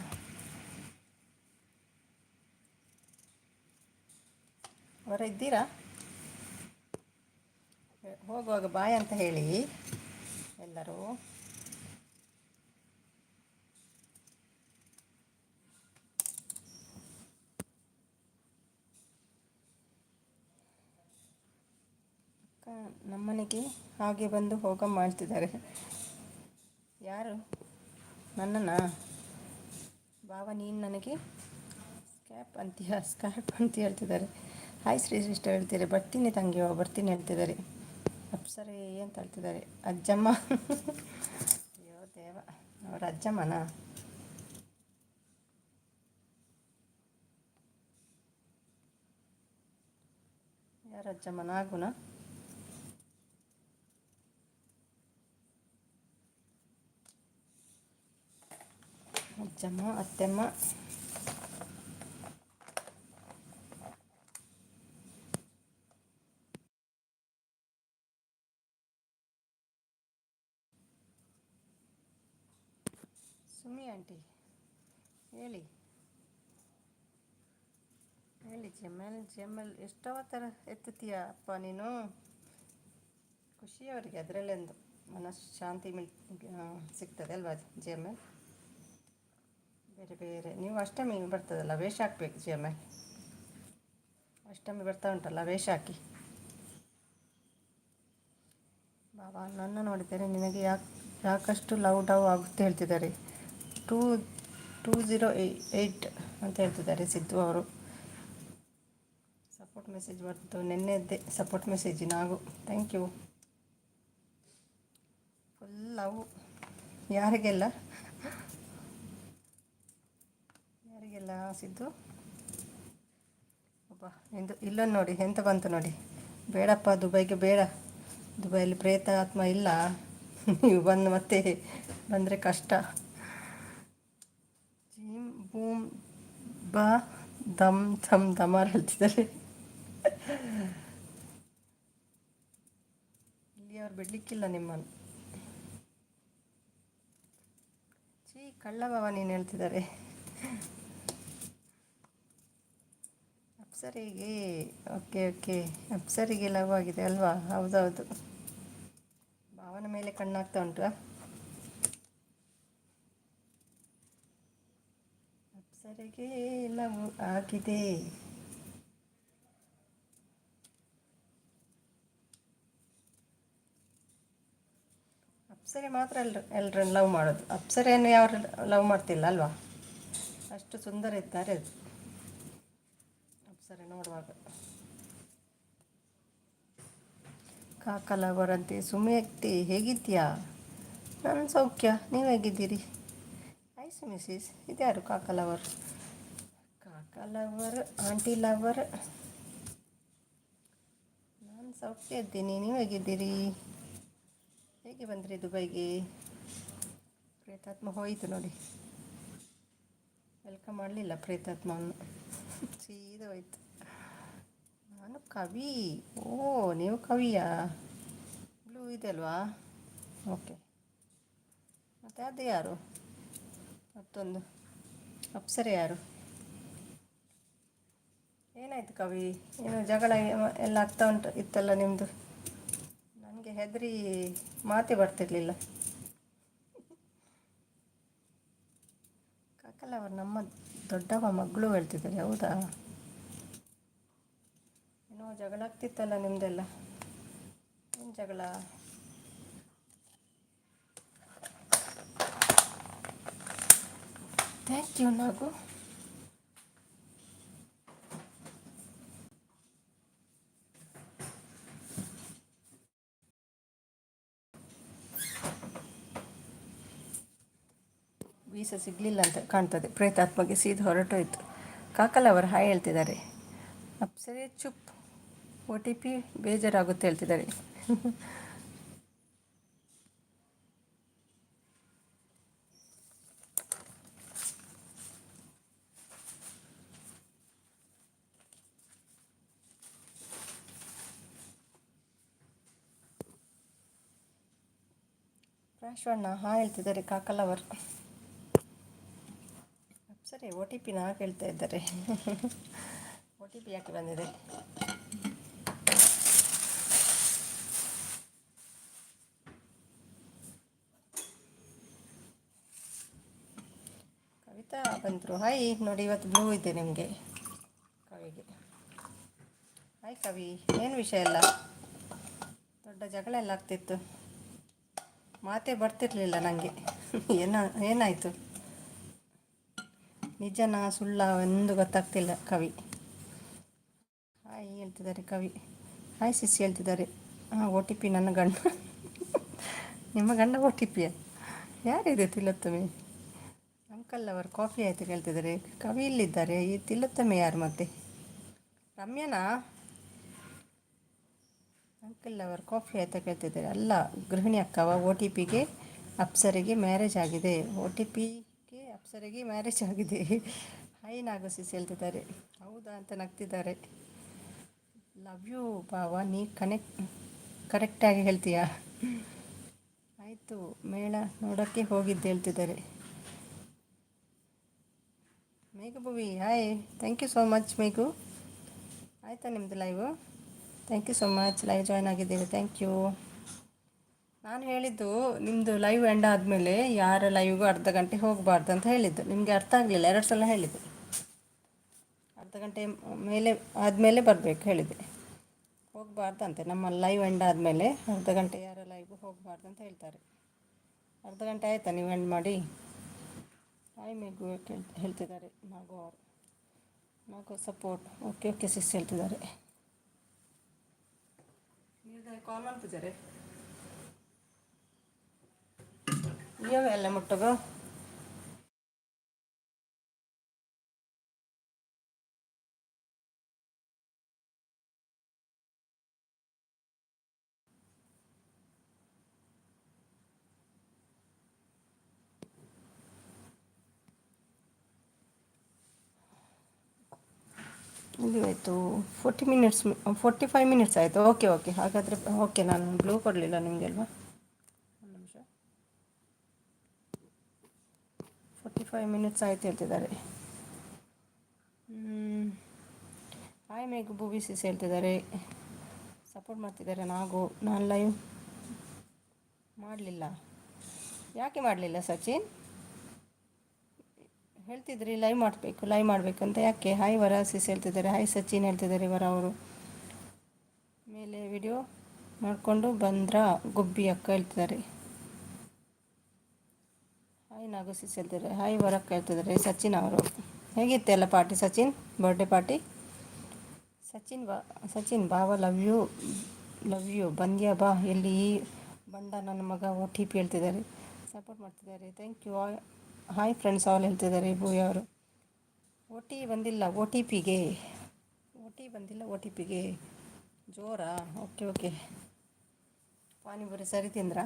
ವರ ಇದ್ದೀರಾ? ಹೋಗುವಾಗ ಬಾಯ್ ಅಂತ ಹೇಳಿ ಎಲ್ಲರೂ. ಅಕ್ಕ ನಮ್ಮನೆಗೆ ಹಾಗೆ ಬಂದು ಹೋಗ ಮಾಡ್ತಿದ್ದಾರೆ. ಯಾರು? ನನ್ನನ್ನು? ಬಾವ ನೀನು ನನಗೆ ಸ್ಕ್ಯಾಪ್ ಅಂತ ಹೇಳ್ತಿದ್ದಾರೆ. ಹಾಯ್ ಶ್ರೀ ಸಿಸ್ಟರ್ ಹೇಳ್ತಿದ್ದಾರೆ. ಬರ್ತೀನಿ ತಂಗಿಯವ, ಬರ್ತೀನಿ ಹೇಳ್ತಿದ್ದಾರೆ. ಅಪ್ಸರೇ ಅಂತ ಹೇಳ್ತಿದ್ದಾರೆ. ಅಜ್ಜಮ್ಮ. ಅಯ್ಯೋ ದೇವ, ಅವರ ಅಜ್ಜಮ್ಮನಾ? ಯಾರು ಅಜ್ಜಮ್ಮ? ನಾಗುನಾ? ಅಜ್ಜಮ್ಮ, ಅತ್ತೆಮ್ಮ. ಸುಮಿ ಆಂಟಿ ಹೇಳಿ, ಹೇಳಿ. ಜೆಮ್ಮಲ್ ಎಷ್ಟೋ ಥರ ಎತ್ತುತ್ತೀಯ ಅಪ್ಪ ನೀನು. ಖುಷಿಯವರಿಗೆ ಅದರಲ್ಲೆಂದು ಮನಸ್ಸು ಶಾಂತಿ ಸಿಗ್ತದೆ ಅಲ್ವಾ ಜಿ ಎಮ್ ಎಲ್. ಬೇರೆ ಬೇರೆ ನೀವು ಅಷ್ಟಮಿ ಬರ್ತದಲ್ಲ, ವೇಷ ಹಾಕ್ಬೇಕು ಜಿ ಎಮ್ ಎಲ್. ಅಷ್ಟಮಿ ಬರ್ತಾ ಉಂಟಲ್ಲ, ವೇಷ ಹಾಕಿ. ಬಾಬಾ ನನ್ನ ನೋಡಿದರೆ ನಿನಗೆ ಯಾಕಷ್ಟು ಲವ್ ಡವ್ ಆಗುತ್ತೆ ಹೇಳ್ತಿದ್ದಾರೆ. 2008 ಅಂತ ಹೇಳ್ತಿದ್ದಾರೆ ಸಿದ್ದು ಅವರು. ಸಪೋರ್ಟ್ ಮೆಸೇಜ್ ಬರ್ತು ನಿನ್ನೆದ್ದೆ. ಸಪೋರ್ಟ್ ಮೆಸೇಜ್ ನಾವು. Thank you. Full love. ಯಾರಿಗೆಲ್ಲ ಸಿದ್ದು? ಅಬ್ಬಾ ಇಲ್ಲೊಂದು ನೋಡಿ ಎಂತ ಬಂತು ನೋಡಿ. ಬೇಡಪ್ಪ ದುಬೈಗೆ ಬೇಡ, ದುಬೈಯಲ್ಲಿ ಪ್ರೇತ ಆತ್ಮ ಇಲ್ಲ. ನೀವು ಬಂದು ಮತ್ತೆ ಬಂದರೆ ಕಷ್ಟ. ಜೀಮ್ ಬೂಮ್ ಬಾ ದಮ್ ಧಮ್ ಧಮಾರ್ ಹೇಳ್ತಿದ್ದಾರೆ. ಇಲ್ಲಿ ಅವ್ರು ಬಿಡಲಿಕ್ಕಿಲ್ಲ ನಿಮ್ಮನ್ನು. ಕಳ್ಳ ಬಾವ ನೀನು ಹೇಳ್ತಿದ್ದಾರೆ. ಅಪ್ಸರಿಗೆ ಓಕೆ ಓಕೆ, ಅಪ್ಸರಿಗೆ ಲವ್ ಆಗಿದೆ ಅಲ್ವಾ? ಹೌದೌದು. ಭಾವನ ಮೇಲೆ ಕಣ್ಣಾಗ್ತಾ ಉಂಟು. ಅಪ್ಸರಿಗೆ ಲವ್ ಆಗಿದೆ. ಅಪ್ಸರೆ ಮಾತ್ರ ಎಲ್ಲರನ್ನು ಲವ್ ಮಾಡೋದು. ಅಪ್ಸರೆಯನ್ನು ಯಾರು ಲವ್ ಮಾಡ್ತಿಲ್ಲ ಅಲ್ವಾ? ಅಷ್ಟು ಸುಂದರ ಇದ್ದಾರೆ ಅದು ಅಪ್ಸರೆ ನೋಡುವಾಗ. ಕಾಕಲವರಂತೆ. ಸುಮೇಕ್ತಿ ಹೇಗಿದ್ದೀಯಾ? ನಾನು ಸೌಖ್ಯ, ನೀವು ಹೇಗಿದ್ದೀರಿ? ಐಸ್ ಮಿಸಿಸ್ ಇದ್ಯಾರು ಕಾಕಲವರ್? ಕಾಕಲವರ್ ಆಂಟಿ ಲವರ್. ನಾನು ಸೌಖ್ಯ ಇದ್ದೀನಿ, ನೀವು ಹೇಗಿದ್ದೀರಿ? ಹೇಗೆ ಬಂದ್ರಿ ದುಬೈಗೆ? ಪ್ರೇತಾತ್ಮ ಹೋಯಿತು ನೋಡಿ. ವೆಲ್ಕಮ್ ಮಾಡಲಿಲ್ಲ ಪ್ರೇತಾತ್ಮವನ್ನು, ಸೀದಾ ಹೋಯ್ತು. ನಾನು ಕವಿ. ಓ ನೀವು ಕವಿಯಾ? ಬ್ಲೂ ಇದೆ ಅಲ್ವಾ? ಓಕೆ. ಮತ್ತು ಅದು ಯಾರು? ಮತ್ತೊಂದು ಅಪ್ಸರೆ ಯಾರು? ಏನಾಯಿತು ಕವಿ? ಏನು ಜಗಳ ಎಲ್ಲ ಆಗ್ತಾ ಉಂಟು ಇತ್ತಲ್ಲ ನಿಮ್ಮದು? ನನಗೆ ಹೆದರಿ ಮಾತೇ ಬರ್ತಿರ್ಲಿಲ್ಲ. ಕಾಕಲ್ಲ ಅವರು ನಮ್ಮ ದೊಡ್ಡವ ಮಗಳು ಹೇಳ್ತಿದ್ದಾರೆ. ಹೌದಾ? ಏನೋ ಜಗಳ ಆಗ್ತಿತ್ತಲ್ಲ ನಿಮ್ಮದೆಲ್ಲ. ಏನು ಜಗಳ? ಟ್ಯೂನ್ ಆಗು. ವೀಸಾ ಸಿಗಲಿಲ್ಲ ಅಂತ ಕಾಣ್ತದೆ. ಪ್ರೇತಾತ್ಮಗೆ ಸೀದಾ ಹೊರಟೋಯ್ತು. ಕಾಕಲ್ ಅವರು ಹಾಯ್ ಹೇಳ್ತಿದ್ದಾರೆ. ಅಪ್ಸರೆ ಚುಪ್. ಒ ಟಿ ಪಿ ಬೇಜಾರಾಗುತ್ತೆ ಹೇಳ್ತಿದ್ದಾರೆ. ರಾಶ್ವಣ್ಣ ಹಾಯ್ ಹೇಳ್ತಿದ್ದಾರೆ ಕಾಕಲ್ ಅವರು. ಸರಿ ಒ ಟಿ ಪಿನ ಕೇಳ್ತಾ ಇದ್ದಾರೆ. ಒ ಟಿ ಪಿ ಯಾಕೆ ಬಂದಿದೆ? ಕವಿತಾ ಬಂದರು. ಹಾಯ್ ನೋಡಿ, ಇವತ್ತು ಬ್ಲೂ ಇದೆ ನಿಮಗೆ ಕವಿಗೆ. ಹಾಯ್ ಕವಿ, ಏನು ವಿಷಯ ಎಲ್ಲ? ದೊಡ್ಡ ಜಗಳ ಎಲ್ಲ ಆಗ್ತಿತ್ತು, ಮಾತೇ ಬರ್ತಿರ್ಲಿಲ್ಲ ನನಗೆ. ಏನಾಯಿತು? ನಿಜನಾ ಸುಳ್ಳ ಎಂದು ಗೊತ್ತಾಗ್ತಿಲ್ಲ ಕವಿ. ಹಾಯ್ ಹೇಳ್ತಿದ್ದಾರೆ ಕವಿ. ಹಾಯ್ ಸಿಸಿ ಹೇಳ್ತಿದ್ದಾರೆ. ಹಾಂ, ಒ ಟಿ ಪಿ ನನ್ನ ಗಂಡ. ನಿಮ್ಮ ಗಂಡ ಒ ಟಿ ಪಿಯ? ಯಾರಿದೆ ತಿಲೋತ್ತಮೆ? ಅಂಕಲ್ ಅವರು ಕಾಫಿ ಆಯಿತು ಕೇಳ್ತಿದ್ದಾರೆ. ಕವಿ ಇಲ್ಲಿದ್ದಾರೆ, ಈ ತಿಲೋತ್ತಮೆ ಯಾರು ಮತ್ತೆ? ರಮ್ಯಾನಾ? ಅಂಕಲ್ ಅವರು ಕಾಫಿ ಆಯಿತಾ ಕೇಳ್ತಿದ್ದಾರೆ. ಅಲ್ಲ, ಗೃಹಿಣಿ ಅಕ್ಕವ. ಒ ಟಿ ಪಿಗೆ ಅಪ್ಸರಿಗೆ ಮ್ಯಾರೇಜ್ ಆಗಿದೆ. ಒ ಟಿ ಪಿಗೆ ಅಪ್ಸರಿಗೆ ಮ್ಯಾರೇಜ್ ಆಗಿದೆ. ಹಾಯ್ ನಾಗಸಿಸಿ ಹೇಳ್ತಿದ್ದಾರೆ. ಹೌದಾ ಅಂತ ನಗ್ತಿದ್ದಾರೆ. ಲವ್ ಯು ಬಾವ, ನೀ ಕರೆಕ್ಟಾಗಿ ಹೇಳ್ತೀಯಾ? ಆಯಿತು, ಮೇಳ ನೋಡೋಕ್ಕೆ ಹೋಗಿದ್ದೆ ಹೇಳ್ತಿದ್ದಾರೆ. Meghu Bhuvi hi, thank you so much Meghu. ಆಯಿತಾ ನಿಮ್ಮದು live? Thank you so much, live join ಆಗಿದ್ದೀವಿ, ಥ್ಯಾಂಕ್ ಯು. ನಾನು ಹೇಳಿದ್ದು ನಿಮ್ಮದು ಲೈವ್ ಎಂಡ್ ಆದಮೇಲೆ ಯಾರ ಲೈವ್ಗೂ ಅರ್ಧ ಗಂಟೆ ಹೋಗಬಾರ್ದು ಅಂತ ಹೇಳಿದ್ದು. ನಿಮಗೆ ಅರ್ಥ ಆಗಲಿಲ್ಲ, 2 ಸಲ ಹೇಳಿದ್ದು. ಅರ್ಧ ಗಂಟೆ ಮೇಲೆ ಆದಮೇಲೆ ಬರಬೇಕು ಹೇಳಿದೆ, ಹೋಗಬಾರ್ದಂತೆ. ನಮ್ಮ ಲೈವ್ ಎಂಡ್ ಆದಮೇಲೆ ಅರ್ಧ ಗಂಟೆ ಯಾರ ಲೈವ್ಗೂ ಹೋಗಬಾರ್ದು ಅಂತ ಹೇಳ್ತಾರೆ. ಅರ್ಧ ಗಂಟೆ ಆಯಿತಾ ನೀವು ಎಂಡ್ ಮಾಡಿ? ಹಾಯ್ ಮೇಘು ಹೇಳ್ತಿದ್ದಾರೆ ನಾಗು ಅವರು. ನಾಗು ಸಪೋರ್ಟ್. ಓಕೆ ಓಕೆ ಸಿಸ್ ಹೇಳ್ತಿದ್ದಾರೆ. ಕಾಲ್ ಮಾಡ್ತಿದ್ದಾರೆ. ಇಯವ ಎಲ್ಲ ಮುಟ್ಟಗ ಇಲ್ಲಿ ಆಯಿತು 40 ಮಿನಿಟ್ಸ್, 45 ಮಿನಿಟ್ಸ್ ಆಯಿತು. ಓಕೆ ಓಕೆ, ಹಾಗಾದರೆ ಓಕೆ. ನಾನು ಬ್ಲೂ ಕೊಡಲಿಲ್ಲ ನಿಮಗೆ ಅಲ್ವಾ? ಒಂದು ನಿಮಿಷ. 45 ಮಿನಿಟ್ಸ್ ಆಯ್ತು ಹೇಳ್ತಿದ್ದಾರೆ. ಹಾಯ್ ಮೇಘು ಭೂವಿ ಸಿಸ್ ಹೇಳ್ತಿದ್ದಾರೆ. ಸಪೋರ್ಟ್ ಮಾಡ್ತಿದ್ದಾರೆ. ನಾನು ಲೈವ್ ಮಾಡಲಿಲ್ಲ. ಯಾಕೆ ಮಾಡಲಿಲ್ಲ ಸಚಿನ್? ಹೇಳ್ತಿದ್ರಿ ಲೈವ್ ಮಾಡಬೇಕಂತ, ಯಾಕೆ? ಹಾಯ್ ವರ ಸಿಸ್ ಹೇಳ್ತಿದ್ದಾರೆ. ಹಾಯ್ ಸಚಿನ್ ಹೇಳ್ತಿದ್ದಾರೆ ವರ ಅವರು. ಮೇಲೆ ವಿಡಿಯೋ ಮಾಡಿಕೊಂಡು ಬಂದ್ರ ಗುಬ್ಬಿ ಅಕ್ಕ ಹೇಳ್ತಿದ್ದಾರೆ. ಹಾಯ್ ನಾಗು ಸಿಸ್ ಹೇಳ್ತಿದ್ದಾರೆ. ಹಾಯ್ ವರಕ್ಕ ಹೇಳ್ತಿದ್ದಾರೆ ಸಚಿನ್ ಅವರು. ಹೇಗಿತ್ತೆ ಎಲ್ಲ party Sachin, birthday party? Sachin ಬಾವ ಲವ್ ಯು ಬಂದ್ಯಾ ಬಾ. ಎಲ್ಲಿ ಈ ಬಂಡ ನನ್ನ ಮಗ? ಒ ಟಿ ಪಿ ಹೇಳ್ತಿದ್ದಾರೆ. ಸಪೋರ್ಟ್ ಮಾಡ್ತಿದ್ದಾರೆ, thank you. Hi friends all ಹೇಳ್ತಿದ್ದಾರೆ ಭೂಯ ಅವರು. ಒ ಟಿ ಬಂದಿಲ್ಲ ಒ ಟಿ ಪಿಗೆ ಜೋರಾ? Okay okay. ಪಾನಿಪುರಿ ಸರಿ ತಿಂದ್ರಾ?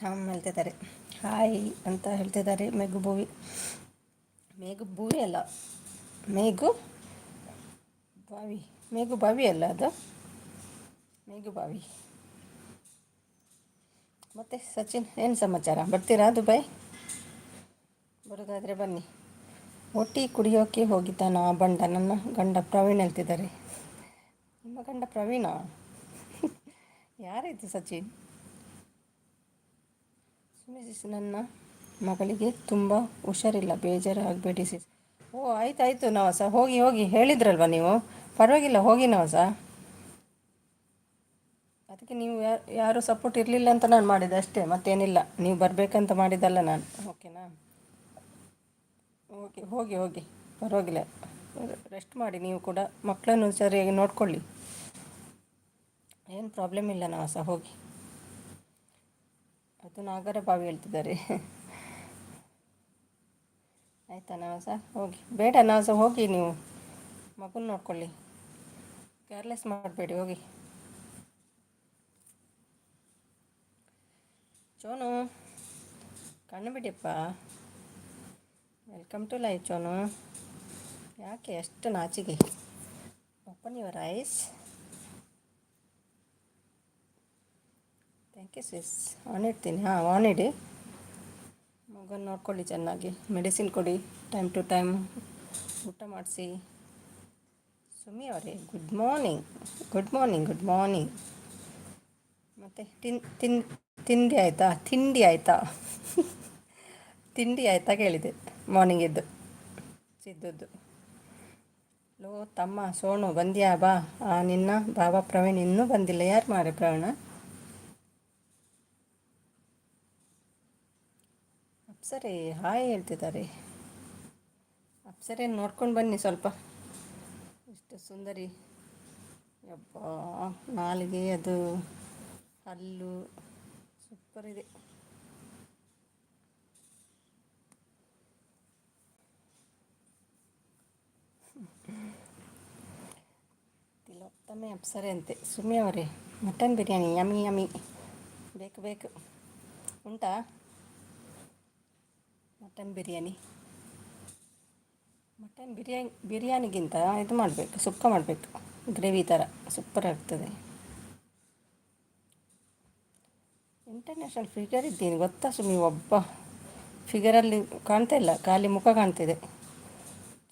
ಹಾಂ ಹೇಳ್ತಿದ್ದಾರೆ. ಹಾಯ್ ಅಂತ ಹೇಳ್ತಿದ್ದಾರೆ ಮೇಘು ಭೂವಿ ಅಲ್ಲ, ಮೇಘು ಬಾವಿ ಅಲ್ಲ ಅದು, ಮೇಘು ಬಾವಿ. ಮತ್ತು ಸಚಿನ್ ಏನು ಸಮಾಚಾರ? ಬರ್ತೀರಾ ದುಬೈ? ಬರೋದಾದರೆ ಬನ್ನಿ. ಒಟ್ಟಿ ಕುಡಿಯೋಕ್ಕೆ ಹೋಗಿದ್ದಾನ ಬಂಡ ನನ್ನ ಗಂಡ ಪ್ರವೀಣ್ ಹೇಳ್ತಿದ್ದಾರೆ. ನಿಮ್ಮ ಗಂಡ ಪ್ರವೀಣ? ಯಾರಾಯಿತು ಸಚಿನ್? ಮಿಸಿಸ್ ನನ್ನ ಮಗಳಿಗೆ ತುಂಬ ಹುಷಾರಿಲ್ಲ, ಬೇಜಾರು ಆಗಬೇಡಿ ಸಿಸ್. ಓ ಆಯ್ತು ನವಾಸ, ಹೋಗಿ ಹೋಗಿ ಹೇಳಿದ್ರಲ್ವ ನೀವು. ಪರವಾಗಿಲ್ಲ ಹೋಗಿ ನವಾಸ. ಅದಕ್ಕೆ ನೀವು ಯಾರು ಸಪೋರ್ಟ್ ಇರಲಿಲ್ಲ ಅಂತ ನಾನು ಮಾಡಿದೆ ಅಷ್ಟೇ, ಮತ್ತೇನಿಲ್ಲ. ನೀವು ಬರಬೇಕಂತ ಮಾಡಿದ್ದಲ್ಲ ನಾನು. ಓಕೆನಾ? ಓಕೆ, ಹೋಗಿ ಹೋಗಿ, ಪರವಾಗಿಲ್ಲ. ರೆಸ್ಟ್ ಮಾಡಿ ನೀವು ಕೂಡ. ಮಕ್ಕಳನ್ನು ಸರಿಯಾಗಿ ನೋಡ್ಕೊಳ್ಳಿ. ಏನು ಪ್ರಾಬ್ಲಮ್ ಇಲ್ಲ ನವಾಸ, ಹೋಗಿ. ಅದು ನಾಗರ ಬಾವಿ ಹೇಳ್ತಿದ್ದಾರೆ. ಆಯಿತಾ ನವಾಸ, ಹೋಗಿ. ಬೇಡ ನವಾಸ, ಹೋಗಿ ನೀವು ಮಗನ ನೋಡ್ಕೊಳ್ಳಿ. ಕೇರ್ಲೆಸ್ ಮಾಡಬೇಡಿ, ಹೋಗಿ. ಚೋನು, ಕಣ್ಣು ಬಿಡಿಯಪ್ಪ. Welcome to life Chonu. ಯಾಕೆ ಎಷ್ಟು ನಾಚಿಗೆ? Open your eyes. Thank you sis. On ಇಡ್ತೀನಿ. ಹಾಂ, ಆನ್ ಇಡಿ. ಮಗನ ನೋಡ್ಕೊಳ್ಳಿ ಚೆನ್ನಾಗಿ. ಮೆಡಿಸಿನ್ ಕೊಡಿ ಟೈಮ್ ಟು ಟೈಮ್. ಊಟ ಮಾಡಿಸಿ. ಸುಮಿ ಅವರೇ, good morning. Good morning, good morning. ಮತ್ತು ತಿಂಡಿ ಆಯಿತಾ? ತಿಂಡಿ ಆಯಿತಾ? ತಿಂಡಿ ಆಯಿತಾ ಕೇಳಿದೆ ಮಾರ್ನಿಂಗಿದ್ದು ಸಿದ್ದುದ್ದು. ಲೋ ತಮ್ಮ ಸೋಣು, ಬಂದ್ಯಾ? ಬಾ. ನಿನ್ನ ಬಾಬಾ ಪ್ರವೀಣ್ ಇನ್ನೂ ಬಂದಿಲ್ಲ. ಯಾರು ಮಾರೆ ಪ್ರವೀಣ? ಅಪ್ಸರೆ ಹಾಯ್ ಹೇಳ್ತಿದ್ದಾರೆ. ಅಪ್ಸರೇನು ನೋಡ್ಕೊಂಡು ಬನ್ನಿ ಸ್ವಲ್ಪ. ಎಷ್ಟು ಸುಂದರಿ. ಯಬ್ಬಾ, ನಾಲಿಗೆ ಅದು, ಹಲ್ಲು ಸೂಪರ್ ಇದೆ. ತಿಲೋತ್ತಮೆ ಅಪ್ಸರೆ ಅಂತೆ. ಸುಮ್ಮಿ ಅವರೇ, ಮಟನ್ ಬಿರಿಯಾನಿ ಯಮಿ ಯಮಿ. ಬೇಕು ಬೇಕು. ಉಂಟಾ ಮಟನ್ ಬಿರಿಯಾನಿ? ಮಟನ್ ಬಿರಿಯಾನಿಗಿಂತ ಇದು ಮಾಡಬೇಕು, ಸುಕ್ಕ ಮಾಡಬೇಕು, ಗ್ರೇವಿ ಥರ ಸೂಪರ್ ಆಗ್ತದೆ. ಇಂಟರ್ನ್ಯಾಷನಲ್ ಫಿಗರ್ ಇದ್ದೀನಿ ಗೊತ್ತಾ ಸುಮ್ಮಿ? ಒಬ್ಬ ಫಿಗರಲ್ಲಿ ಕಾಣ್ತಾ ಇಲ್ಲ, ಖಾಲಿ ಮುಖ ಕಾಣ್ತಿದೆ.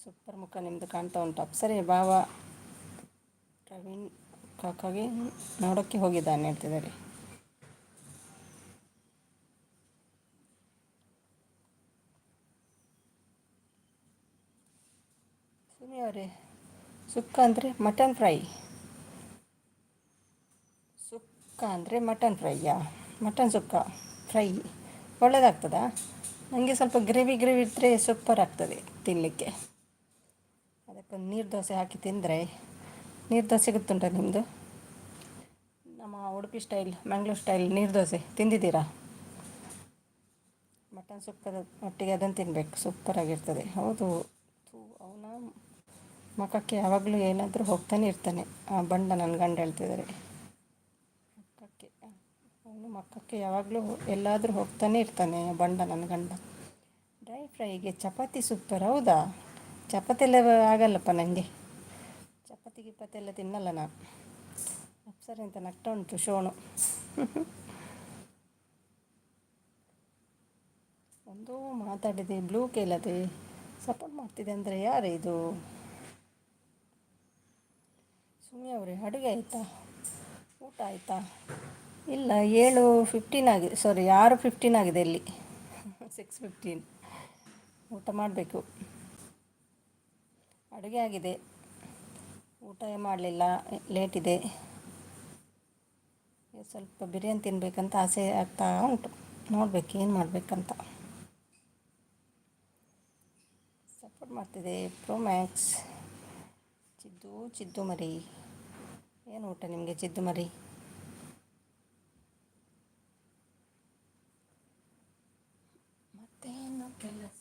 ಸೂಪರ್ ಮುಖ ನಿಮ್ಮದು ಕಾಣ್ತಾ ಉಂಟು. ಅಪ್ಸರೆ ಬಾವ ಪ್ರವೀಣ್ ಕಾಕಾಗೆ ನೋಡೋಕ್ಕೆ ಹೋಗಿದ್ದಾನೆ ಹೇಳ್ತಿದ್ದಾರೆ. ಸುಮ್ಮಿ ಅವರೇ, ಸುಕ್ಕ ಅಂದರೆ ಮಟನ್ ಫ್ರೈ. ಸುಕ್ಕ ಅಂದರೆ ಮಟನ್ ಫ್ರೈಯಾ? ಮಟನ್ ಸುಕ್ಕ ಫ್ರೈ ಒಳ್ಳೆಯದಾಗ್ತದಾ? ನನಗೆ ಸ್ವಲ್ಪ ಗ್ರೇವಿ ಇದ್ದರೆ ಸೂಪರ್ ಆಗ್ತದೆ ತಿನ್ನಲಿಕ್ಕೆ. ಅದಕ್ಕೊಂದು ನೀರು ದೋಸೆ ಹಾಕಿ ತಿಂದರೆ. ನೀರು ದೋಸೆ ಗೊತ್ತುಂಟ ನಿಮ್ಮದು? ನಮ್ಮ ಉಡುಪಿ ಸ್ಟೈಲ್, ಮ್ಯಾಂಗ್ಳೂರ್ ಸ್ಟೈಲ್ ನೀರು ದೋಸೆ ತಿಂದಿದ್ದೀರಾ? ಮಟನ್ ಸುಕ್ಕದ ಒಟ್ಟಿಗೆ ಅದನ್ನು ತಿನ್ನಬೇಕು, ಸೂಪರಾಗಿರ್ತದೆ. ಹೌದು. ಅವನ ಮುಖಕ್ಕೆ ಯಾವಾಗಲೂ ಏನಾದರೂ ಹೋಗ್ತಾನೆ ಇರ್ತಾನೆ ಆ ಬಂಡ. ನನ್ನ ಗಂಡ ಹೇಳ್ತಿದ್ದಾರೆ ಮಕ್ಕಕ್ಕೆ. ಅವನು ಮಕ್ಕಕ್ಕೆ ಯಾವಾಗಲೂ ಎಲ್ಲಾದರೂ ಹೋಗ್ತಾನೆ ಇರ್ತಾನೆ ಬಂಡ, ನನ್ನ ಗಂಡ. ಡ್ರೈ ಫ್ರೈಗೆ ಚಪಾತಿ ಸೂಪರ್. ಹೌದಾ? ಚಪಾತಿ ಎಲ್ಲ ಆಗಲ್ಲಪ್ಪ ನನಗೆ. ಚಪಾತಿ ಗಿಪಾತಿ ಎಲ್ಲ ತಿನ್ನಲ್ಲ ನಾನು. ಅಪ್ಸರೆ ಅಂತ ನಗ್ತಾ ಉಂಟು ಶೋಣು. ಒಂದು ಮಾತಾಡಿದೆ, ಬ್ಲೂ ಕೇಳದೆ ಸಪೋರ್ಟ್ ಮಾಡ್ತಿದೆ ಅಂದರೆ ಯಾರು ಇದು? ಸುಮ್ಮನೆ ಅವರೇ, ಅಡುಗೆ ಆಯಿತಾ? ಊಟ ಆಯಿತಾ? ಇಲ್ಲ, 7:15 ಆಗಿದೆ. ಸಾರಿ, 6:15 ಆಗಿದೆ ಇಲ್ಲಿ. 6:15. ಊಟ ಮಾಡಬೇಕು. ಅಡುಗೆ ಆಗಿದೆ, ಊಟ ಮಾಡಲಿಲ್ಲ, ಲೇಟ್ ಇದೆ. ಸ್ವಲ್ಪ ಬಿರಿಯಾನಿ ತಿನ್ನಬೇಕಂತ ಆಸೆ ಆಗ್ತಾ ಉಂಟು. ನೋಡ್ಬೇಕು ಏನು ಮಾಡಬೇಕಂತ. ಸಪೋರ್ಟ್ ಮಾಡ್ತಿದೆ ಪ್ರೋಮ್ಯಾಕ್ಸ್. ಚಿದ್ದು ಮರಿ. ಏನು ಊಟ ನಿಮಗೆ ಚಿದ್ದು ಮರಿ? ಮತ್ತೇನು ಕೆಲಸ?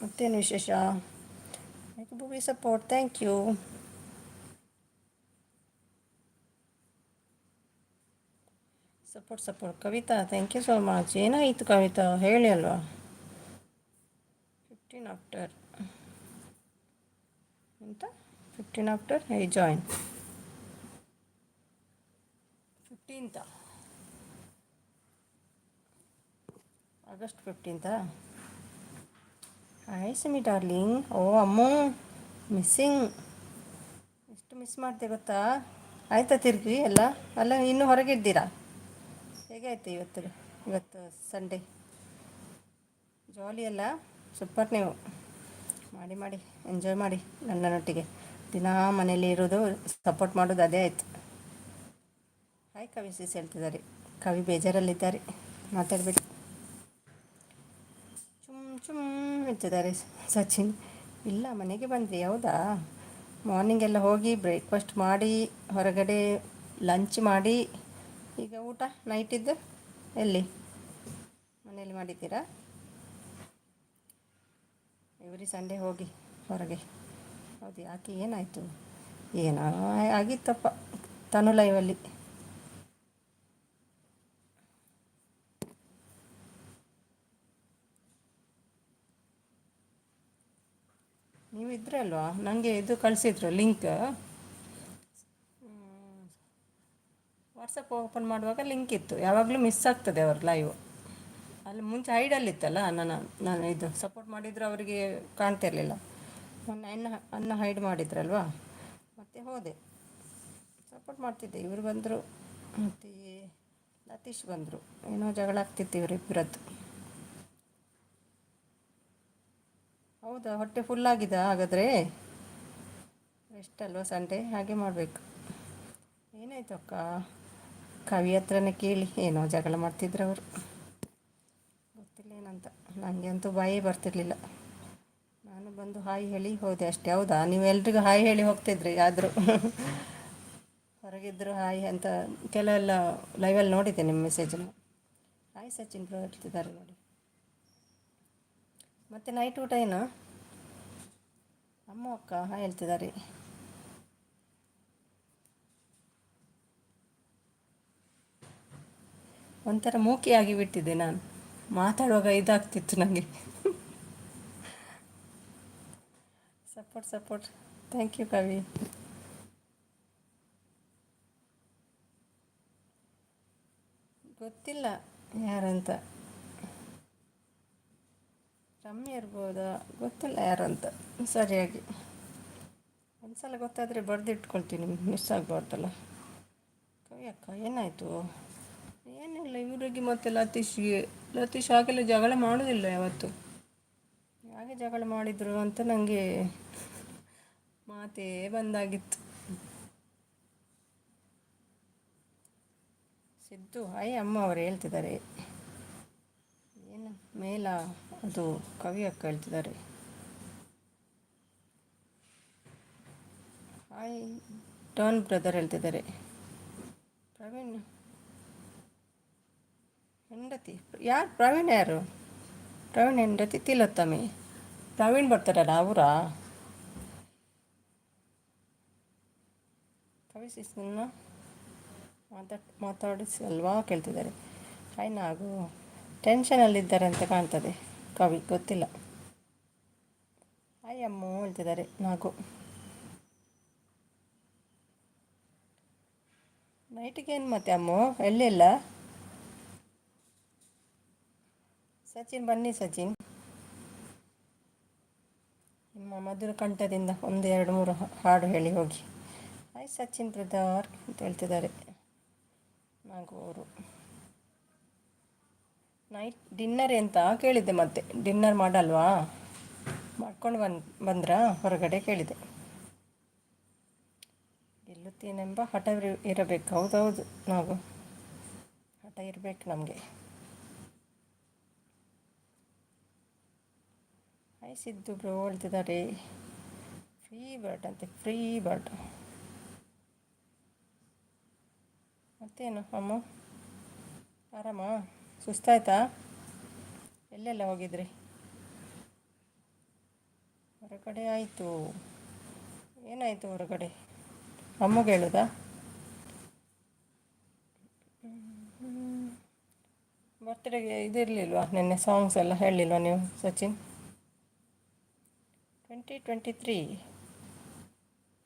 ಮತ್ತೇನು ವಿಶೇಷ? Bhuvi support, thank you. Support. Kavita, thank you so much. ಏನಾಯಿತು ಕವಿತಾ, ಹೇಳಿ ಅಲ್ವಾ? 15 ಆಫ್ಟರ್ ಎಂತ? 15 after I join. 15th August 15th. Hi Simi darling. ಓ ಅಮ್ಮು, ಮಿಸ್ಸಿಂಗ್. ಎಷ್ಟು ಮಿಸ್ ಮಾಡ್ತೆ ಗೊತ್ತಾ. ಆಯಿತಾ ತಿರುಗಿ ಎಲ್ಲ. ಅಲ್ಲ ಇನ್ನೂ ಹೊರಗಿದ್ದೀರಾ. ಹೇಗೆ ಆಯಿತು ಇವತ್ತು ಸಂಡೇ. ಜಾಲಿ ಅಲ್ಲ. ಸೂಪರ್ ನೀವು. ಮಾಡಿ ಮಾಡಿ ಎಂಜಾಯ್ ಮಾಡಿ ನನ್ನೊಟ್ಟಿಗೆ. ದಿನ ಮನೇಲಿ ಇರೋದು, ಸಪೋರ್ಟ್ ಮಾಡೋದು ಅದೇ ಆಯಿತು. ಹಾಯ್ ಕವಿ ಸಿಸ್ ಹೇಳ್ತಿದ್ದಾರೆ. ಕವಿ ಬೇಜಾರಲ್ಲಿದ್ದಾರೆ, ಮಾತಾಡಬೇಡಿ. ಚುಮ್ ಹೇಳ್ತಿದ್ದಾರೆ ಸಚಿನ್. ಇಲ್ಲ ಮನೆಗೆ ಬಂದ್ವಿ. ಹೌದಾ. ಮಾರ್ನಿಂಗ್ ಎಲ್ಲ ಹೋಗಿ ಬ್ರೇಕ್ಫಾಸ್ಟ್ ಮಾಡಿ ಹೊರಗಡೆ ಲಂಚ್ ಮಾಡಿ ಈಗ ಊಟ ನೈಟಿದ್ದು ಎಲ್ಲಿ ಮನೇಲಿ ಮಾಡಿದ್ದೀರಾ. ಎವ್ರಿ ಸಂಡೇ ಹೋಗಿ ಹೊರಗೆ. ಹೌದು, ಯಾಕೆ ಏನಾಯಿತು. ಏನೋ ಆಗಿತ್ತಪ್ಪ ತನು ಲೈವಲ್ಲಿ. ನೀವು ಇದ್ದರೆ ಅಲ್ವಾ, ನನಗೆ ಇದು ಕಳಿಸಿದ್ರು ಲಿಂಕ್. ವಾಟ್ಸಪ್ ಓಪನ್ ಮಾಡುವಾಗ ಲಿಂಕ್ ಇತ್ತು. ಯಾವಾಗಲೂ ಮಿಸ್ ಆಗ್ತದೆ ಅವ್ರ ಲೈವ್. ಅಲ್ಲಿ ಮುಂಚೆ ಹೈಡಲ್ಲಿತ್ತಲ್ಲ, ನಾನು ಇದು ಸಪೋರ್ಟ್ ಮಾಡಿದ್ರು ಅವರಿಗೆ ಕಾಣ್ತಿರ್ಲಿಲ್ಲ. ಮೊನ್ನೆ ಅನ್ನ ಹೈಡ್ ಮಾಡಿದ್ರಲ್ವಾ, ಮತ್ತೆ ಹೋದೆ ಸಪೋರ್ಟ್ ಮಾಡ್ತಿದ್ದೆ. ಇವರು ಬಂದರು, ಮತ್ತು ಲತೀಶ್ ಬಂದರು. ಏನೋ ಜಗಳ ಆಗ್ತಿತ್ತು ಇವರಿಬ್ಬರದ್ದು. ಹೌದಾ, ಹೊಟ್ಟೆ ಫುಲ್ಲಾಗಿದೆ ಹಾಗಾದರೆ. ರೆಸ್ಟ್ ಅಲ್ವಾ ಸಂಡೇ, ಹಾಗೆ ಮಾಡಬೇಕು. ಏನಾಯ್ತು ಅಕ್ಕ. ಕವಿ ಹತ್ರನೇ ಕೇಳಿ. ಏನೋ ಜಗಳ ಮಾಡ್ತಿದ್ರು ಅವರು, ಗೊತ್ತಿಲ್ಲ ಏನಂತ. ನನಗೆ ಅಂತೂ ಬಾಯೇ ಬರ್ತಿರ್ಲಿಲ್ಲ. ನಾನು ಬಂದು ಹಾಯ್ ಹೇಳಿ ಹೋದೆ ಅಷ್ಟೇ. ಹೌದಾ, ನೀವು ಎಲ್ರಿಗೂ ಹಾಯ್ ಹೇಳಿ ಹೋಗ್ತಿದ್ರಿ. ಆದರೂ ಹೊರಗಿದ್ದರು ಹಾಯ್ ಅಂತ ಕೆಲವೆಲ್ಲ ಲೈವಲ್ಲಿ ನೋಡಿದ್ದೆ ನಿಮ್ಮ ಮೆಸೇಜನ್ನು. ಹಾಯ್ ಸಚಿನ್ ಬ್ರೋ ಹೇಳ್ತಿದ್ದಾರೆ ನೋಡಿ. ಮತ್ತು ನೈಟ್ ಊಟ ಏನು. ಅಮ್ಮ ಅಕ್ಕ ಹಾಯ್ ಹೇಳ್ತಿದ್ದಾರೆ. ಒಂಥರ ಮೂಕಿಯಾಗಿ ಬಿಟ್ಟಿದ್ದೆ ನಾನು, ಮಾತಾಡುವಾಗ ಇದಾಗ್ತಿತ್ತು ನನಗೆ. ಸಪೋರ್ಟ್ ಥ್ಯಾಂಕ್ ಯು ಕವಿ. ಗೊತ್ತಿಲ್ಲ ಯಾರಂತ. ರಮ್ಯ ಇರ್ಬೋದಾ, ಗೊತ್ತಿಲ್ಲ ಯಾರಂತ ಸರಿಯಾಗಿ. ಒಂದು ಸಲ ಗೊತ್ತಾದರೆ ಬರೆದಿಟ್ಕೊಳ್ತೀನಿ, ಮಿಸ್ ಆಗಬಾರ್ದಲ್ಲ. ಕವಿ ಅಕ್ಕ ಏನಾಯಿತು. ಏನಿಲ್ಲ, ಇವರಿಗೆ ಮತ್ತು ಲತೀಶ್ ಹಾಗೆಲ್ಲ ಜಗಳ ಮಾಡೋದಿಲ್ಲ ಯಾವತ್ತು. ಹಾಗೆ ಜಗಳ ಮಾಡಿದರು ಅಂತ ನನಗೆ ಮಾತೇ ಬಂದಾಗಿತ್ತು. ಸಿದ್ದು ಹಾಯ್ ಅಮ್ಮ ಅವರು ಹೇಳ್ತಿದ್ದಾರೆ. ಏನು ಮೇಲ ಅದು ಕವಿ ಅಕ್ಕ ಹೇಳ್ತಿದ್ದಾರೆ. ಹಾಯ್ ಡಾನ್ ಬ್ರದರ್ ಹೇಳ್ತಿದ್ದಾರೆ. ಪ್ರವೀಣ್ ಹೆಂಡತಿ ಯಾರು. ಪ್ರವೀಣ್ ಯಾರು. ಪ್ರವೀಣ್ ಹೆಂಡತಿ ತಿಲೋತ್ತಮಿ. ಪ್ರವೀಣ್ ಬರ್ತಾರಲ್ಲ ಅವರಾ. ಕವಿ ಸಿಸ್ನ ಮಾತಾಡಿಸಲ್ವಾ ಕೇಳ್ತಿದ್ದಾರೆ. ಹಾಯ್ ನಾಗು. ಟೆನ್ಷನಲ್ಲಿದ್ದಾರೆ ಅಂತ ಕಾಣ್ತದೆ ಕವಿ, ಗೊತ್ತಿಲ್ಲ. ಹಾಯ್ ಅಮ್ಮು ಹೇಳ್ತಿದ್ದಾರೆ ನಾಗು. ನೈಟಿಗೆ ಏನು ಮತ್ತೆ ಅಮ್ಮು, ಎಲ್ಲಿಲ್ಲ. ಸಚಿನ್ ಬನ್ನಿ ಸಚಿನ್. ನಿಮ್ಮ ಮಧುರ ಕಂಠದಿಂದ ಒಂದು 2-3 ಹಾಡು ಹೇಳಿ ಹೋಗಿ. ಹಾಯ್ ಸಚಿನ್ ಬ್ರದರ್ ಅಂತ ಹೇಳ್ತಿದ್ದಾರೆ ನಾಗು ಅವರು. ನೈಟ್ ಡಿನ್ನರ್ ಅಂತ ಕೇಳಿದ್ದೆ. ಮತ್ತೆ ಡಿನ್ನರ್ ಮಾಡಲ್ವಾ, ಮಾಡ್ಕೊಂಡು ಬಂದ್ರಾ ಹೊರಗಡೆ ಕೇಳಿದೆ. ಗೆಲ್ಲುತ್ತೇನೆಂಬ ಹಠ ಇರಬೇಕು. ಹೌದೌದು ನಾವು ಹಠ ಇರಬೇಕು ನಮಗೆ. ಹಾಯ್ ಸಿದ್ದು ಬ್ರೋ ಹೇಳ್ತಿದ್ದಾರೆ. ಫ್ರೀ ಬರ್ಡ್ ಅಂತೆ, ಫ್ರೀ ಬರ್ಡ್. ಮತ್ತೇನು ಅಮ್ಮ, ಆರಾಮ. ಸುಸ್ತಾಯ್ತಾ. ಎಲ್ಲೆಲ್ಲ ಹೋಗಿದ್ರಿ ಹೊರಗಡೆ. ಆಯಿತು. ಏನಾಯಿತು ಹೊರಗಡೆ, ಅಮ್ಮಗೆ ಹೇಳುದಾ. ಬರ್ತ್ಡೇಗೆ ಇದಿರಲಿಲ್ವಾ ನಿನ್ನೆ, ಸಾಂಗ್ಸ್ ಎಲ್ಲ ಹೇಳಲಿಲ್ವಾ ನೀವು ಸಚಿನ್. 2023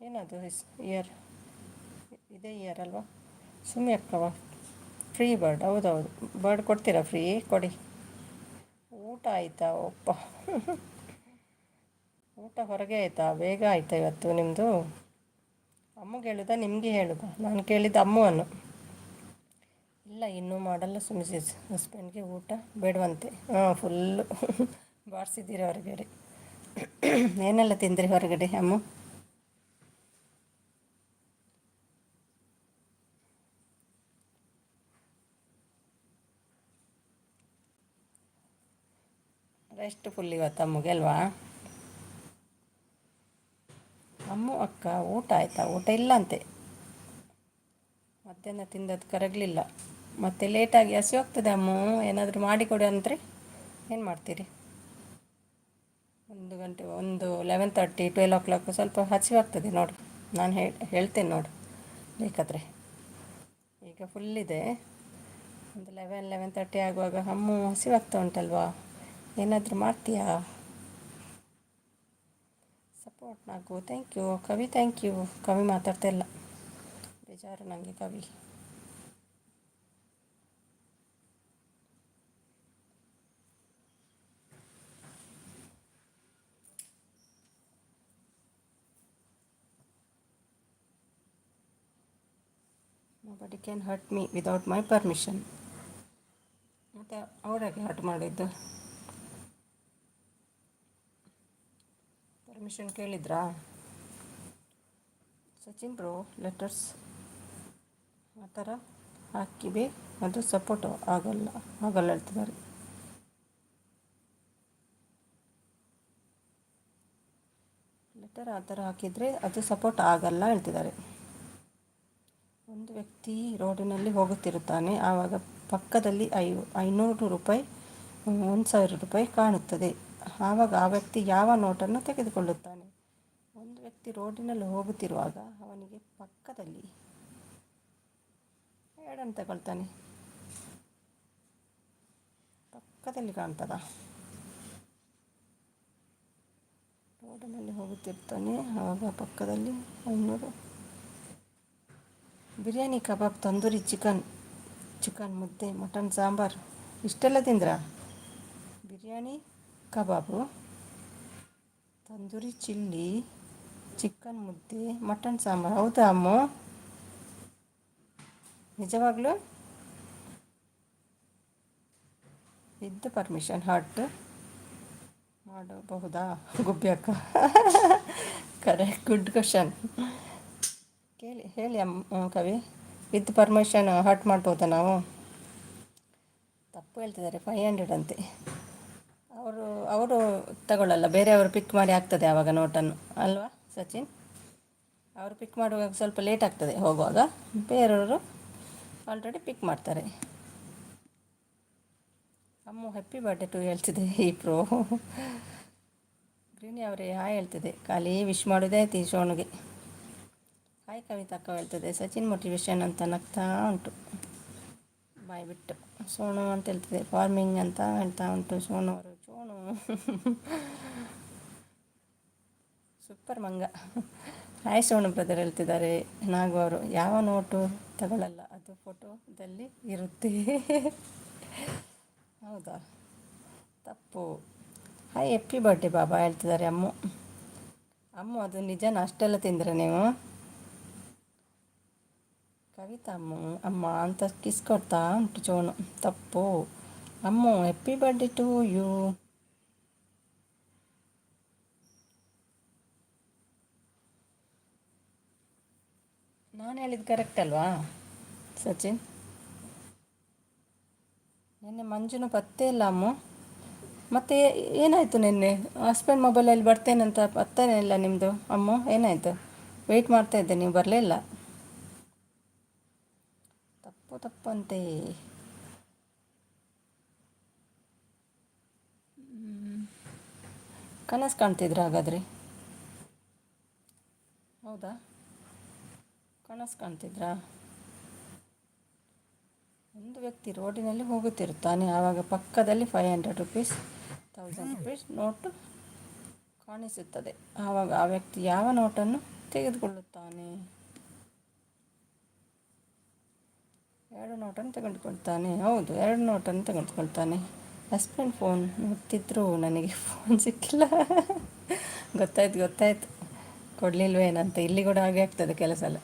ಏನದು ಇಯರ್, ಇದೇ ಇಯರ್ ಅಲ್ವಾ. ಸುಮ್ಮನೆ ಅಕ್ಕವ. ಫ್ರೀ ಬರ್ಡ್, ಹೌದೌದು. ಬರ್ಡ್ ಕೊಡ್ತೀರಾ, ಫ್ರೀ ಕೊಡಿ. ಆಯಿತಾ ಒಪ್ಪ. ಊಟ ಹೊರಗೆ ಆಯಿತಾ, ಬೇಗ ಆಯಿತಾ ಇವತ್ತು ನಿಮ್ಮದು? ಅಮ್ಮಗೆ ಹೇಳುದಾ ನಿಮಗೆ ಹೇಳುದಾ? ನಾನು ಕೇಳಿದ್ದು ಅಮ್ಮವನ್ನು. ಇಲ್ಲ ಇನ್ನೂ ಮಾಡಲ್ಲ ಮಿಸಸ್, ಹಸ್ಬೆಂಡ್ಗೆ ಊಟ ಬೇಡವಂತೆ. ಹಾಂ ಫುಲ್ಲು ಬಾರಿಸಿದ್ದೀರಿ ಹೊರಗಡೆ. ಏನೆಲ್ಲ ತಿಂದ್ರಿ ಹೊರಗಡೆ ಅಮ್ಮ? ರೆಸ್ಟ್ ಫುಲ್ ಇವತ್ತು ಅಮ್ಮಗೆ ಅಲ್ವಾ? ಅಮ್ಮ ಅಕ್ಕ ಊಟ ಆಯಿತಾ? ಊಟ ಇಲ್ಲಂತೆ. ಮಧ್ಯಾಹ್ನ ತಿಂದದ್ದು ಕರಗಲಿಲ್ಲ. ಮತ್ತೆ ಲೇಟಾಗಿ ಹಸಿವಾಗ್ತದೆ ಅಮ್ಮ, ಏನಾದರೂ ಮಾಡಿಕೊಡಿ ಅಂದರೆ ಏನು ಮಾಡ್ತೀರಿ? 1 ಗಂಟೆ, 11:30 12 o'clock ಸ್ವಲ್ಪ ಹಸಿವಾಗ್ತದೆ ನೋಡು. ನಾನು ಹೇಳ್ತೇನೆ ನೋಡು ಬೇಕಾದರೆ. ಈಗ ಫುಲ್ಲಿದೆ. ಒಂದು 11:30 ಆಗುವಾಗ ಅಮ್ಮ ಹಸಿವಾಗ್ತಾ ಉಂಟಲ್ವಾ, ಏನಾದರೂ ಮಾಡ್ತೀಯಾ? ಸಪೋರ್ಟ್ ನಾಗು, ಥ್ಯಾಂಕ್ ಯು ಕವಿ, ಥ್ಯಾಂಕ್ ಯು. ಕವಿ ಮಾತಾಡ್ತಾ ಇಲ್ಲ, ಬೇಜಾರು ನನಗೆ ಕವಿ. Nobody can hurt me without my permission. ಮತ್ತು ಅವರಾಗೆ ಹರ್ಟ್ ಮಾಡಿದ್ದು? ಪರ್ಮಿಷನ್ ಕೇಳಿದ್ರಾ? ಸಚಿನ್ ಬ್ರೋ ಲೆಟರ್ಸ್ ಆ ಥರ ಹಾಕಿವೆ, ಅದು ಸಪೋರ್ಟ್ ಆಗಲ್ಲ ಹೇಳ್ತಿದ್ದಾರೆ. ಲೆಟರ್ ಆ ಥರ ಹಾಕಿದರೆ ಅದು ಸಪೋರ್ಟ್ ಆಗಲ್ಲ ಹೇಳ್ತಿದ್ದಾರೆ. ಒಂದು ವ್ಯಕ್ತಿ ರೋಡಿನಲ್ಲಿ ಹೋಗುತ್ತಿರುತ್ತಾನೆ, ಆವಾಗ ಪಕ್ಕದಲ್ಲಿ 500 ರೂಪಾಯಿ, 1,000 ರೂಪಾಯಿ ಕಾಣುತ್ತದೆ. ಆವಾಗ ಆ ವ್ಯಕ್ತಿ ಯಾವ ನೋಟನ್ನು ತೆಗೆದುಕೊಳ್ಳುತ್ತಾನೆ? ಒಂದು ವ್ಯಕ್ತಿ ರೋಡಿನಲ್ಲಿ ಹೋಗುತ್ತಿರುವಾಗ ಅವನಿಗೆ ಪಕ್ಕದಲ್ಲಿ ಎರಡನ್ನು ತಗೊಳ್ತಾನೆ. ಪಕ್ಕದಲ್ಲಿ ಕಾಣ್ತದ? ರೋಡಿನಲ್ಲಿ ಹೋಗುತ್ತಿರ್ತಾನೆ, ಆವಾಗ ಪಕ್ಕದಲ್ಲಿ 500. ಬಿರಿಯಾನಿ, ಕಬಾಬ್, ತಂದೂರಿ ಚಿಕನ್ ಮುದ್ದೆ, ಮಟನ್ ಸಾಂಬಾರು ಇಷ್ಟೆಲ್ಲ ತಿಂದ್ರಾ? ಬಿರಿಯಾನಿ, ಕಬಾಬು, ತಂದೂರಿ ಚಿಲ್ಲಿ, ಚಿಕನ್ ಮುದ್ದೆ, ಮಟನ್ ಸಾಂಬಾರು. ಹೌದಾ ಅಮ್ಮ? ನಿಜವಾಗ್ಲೂ? ವಿತ್ ಪರ್ಮಿಷನ್ ಹರ್ಟ್ ಮಾಡಬಹುದಾ ಗುಬ್ಬಿ ಅಕ್ಕ? Correct, good question. ಹೇಳಿ ಅಮ್ಮ ಕವಿ, ವಿತ್ ಪರ್ಮಿಷನ್ ಹರ್ಟ್ ಮಾಡ್ಬೋದಾ ನಾವು? ತಪ್ಪು ಹೇಳ್ತಿದ್ದಾರೆ, 500 ಅಂತೆ. ಅವರು ತಗೊಳ್ಳಲ್ಲ, ಬೇರೆಯವರು ಪಿಕ್ ಮಾಡಿ ಆಗ್ತದೆ ಆವಾಗ ನೋಟನ್ನು, ಅಲ್ವಾ ಸಚಿನ್? ಅವರು ಪಿಕ್ ಮಾಡುವಾಗ ಸ್ವಲ್ಪ ಲೇಟ್ ಆಗ್ತದೆ ಹೋಗುವಾಗ, ಬೇರೆಯವರು ಆಲ್ರೆಡಿ ಪಿಕ್ ಮಾಡ್ತಾರೆ. ಅಮ್ಮ ಹ್ಯಾಪಿ ಬರ್ಡೇ ಟು ಹೇಳ್ತಿದೆ ಈ ಪ್ರೋ. ಗ್ರೀನಿ ಅವರೇ ಹಾಯ್ ಹೇಳ್ತಿದೆ, ಖಾಲಿ ವಿಶ್ ಮಾಡೋದೇ ಆಯ್ತು ಈ ಶೋನಿಗೆ. ಹಾಯ್ ಕವಿತಾ ಅಕ್ಕ ಹೇಳ್ತದೆ, ಸಚಿನ್ ಮೋಟಿವೇಶನ್ ಅಂತ ನಗ್ತಾ ಉಂಟು ಬಾಯ್ ಬಿಟ್ಟು. ಸೋನು ಅಂತ ಹೇಳ್ತಿದೆ, ಫಾರ್ಮಿಂಗ್ ಅಂತ ಹೇಳ್ತಾ ಉಂಟು ಸೋನು ಅವರು. ಸೋನು ಸೂಪರ್ ಮಂಗ. ಹಾಯ್ ಸೋನು ಬ್ರದರ್ ಹೇಳ್ತಿದ್ದಾರೆ. ನಾಗು ಅವರು, ಯಾವ ನೋಟು ತಗೊಳ್ಳಲ್ಲ, ಅದು ಫೋಟೋದಲ್ಲಿ ಇರುತ್ತೆ. ಹೌದಾ? ತಪ್ಪು. ಹಾಯ್ ಹ್ಯಾಪಿ ಬರ್ಡೇ ಬಾಬಾ ಹೇಳ್ತಿದ್ದಾರೆ ಅಮ್ಮ ಅದು ನಿಜನ? ಅಷ್ಟೆಲ್ಲ ತಿಂದರೆ ನೀವು? ಕವಿತಾ ಅಮ್ಮ ಅಂತ ಕಿಸ್ ಕೊಡ್ತಾ ಉಂಟು ಚೋನು. ತಪ್ಪು. ಅಮ್ಮ ಹ್ಯಾಪಿ ಬರ್ಡೇ ಟು ಯು. ನಾನು ಹೇಳಿದ್ದು ಕರೆಕ್ಟ್ ಅಲ್ವಾ ಸಚಿನ್? ನಿನ್ನೆ ಮಂಜುನು ಪತ್ತೆ ಇಲ್ಲ ಅಮ್ಮ. ಮತ್ತೆ ಏನಾಯಿತು ನಿನ್ನೆ? ಹಸ್ಬೆಂಡ್ ಮೊಬೈಲಲ್ಲಿ ಬರ್ತೇನಂತ ಪತ್ತೇನೇ ಇಲ್ಲ ನಿಮ್ಮದು ಅಮ್ಮ, ಏನಾಯಿತು? ವೆಯ್ಟ್ ಮಾಡ್ತಾಯಿದ್ದೆ, ನೀವು ಬರಲೇ ಇಲ್ಲ. ತಪ್ಪಂತೆ. ಕನಸು ಕಾಣ್ತಿದ್ರ ಹಾಗಾದರೆ? ಹೌದಾ? ಕನಸು ಕಾಣ್ತಿದ್ರಾ? ಒಂದು ವ್ಯಕ್ತಿ ರೋಡಿನಲ್ಲಿ ಹೋಗುತ್ತಿರುತ್ತಾನೆ, ಆವಾಗ ಪಕ್ಕದಲ್ಲಿ 500 ರೂಪೀಸ್, 1000 ರೂಪೀಸ್ ನೋಟು ಕಾಣಿಸುತ್ತದೆ. ಆವಾಗ ಆ ವ್ಯಕ್ತಿ ಯಾವ ನೋಟನ್ನು ತೆಗೆದುಕೊಳ್ಳುತ್ತಾನೆ? 2 ನೋಟನ್ನು ತೆಗೆದುಕೊಳ್ತಾನೆ. ಹೌದು, 2 ನೋಟನ್ನು ತೆಗೆದುಕೊಳ್ತಾನೆ. ಹಸ್ಬೆಂಡ್ ಫೋನ್ ನೋಡ್ತಿದ್ರು, ನನಗೆ ಫೋನ್ ಸಿಕ್ಕಿಲ್ಲ. ಗೊತ್ತಾಯ್ತು ಗೊತ್ತಾಯ್ತು, ಕೊಡಲಿಲ್ವೇನಂತ. ಇಲ್ಲಿ ಕೂಡ ಹಾಗೆ ಆಗ್ತದೆ ಕೆಲಸ ಎಲ್ಲ.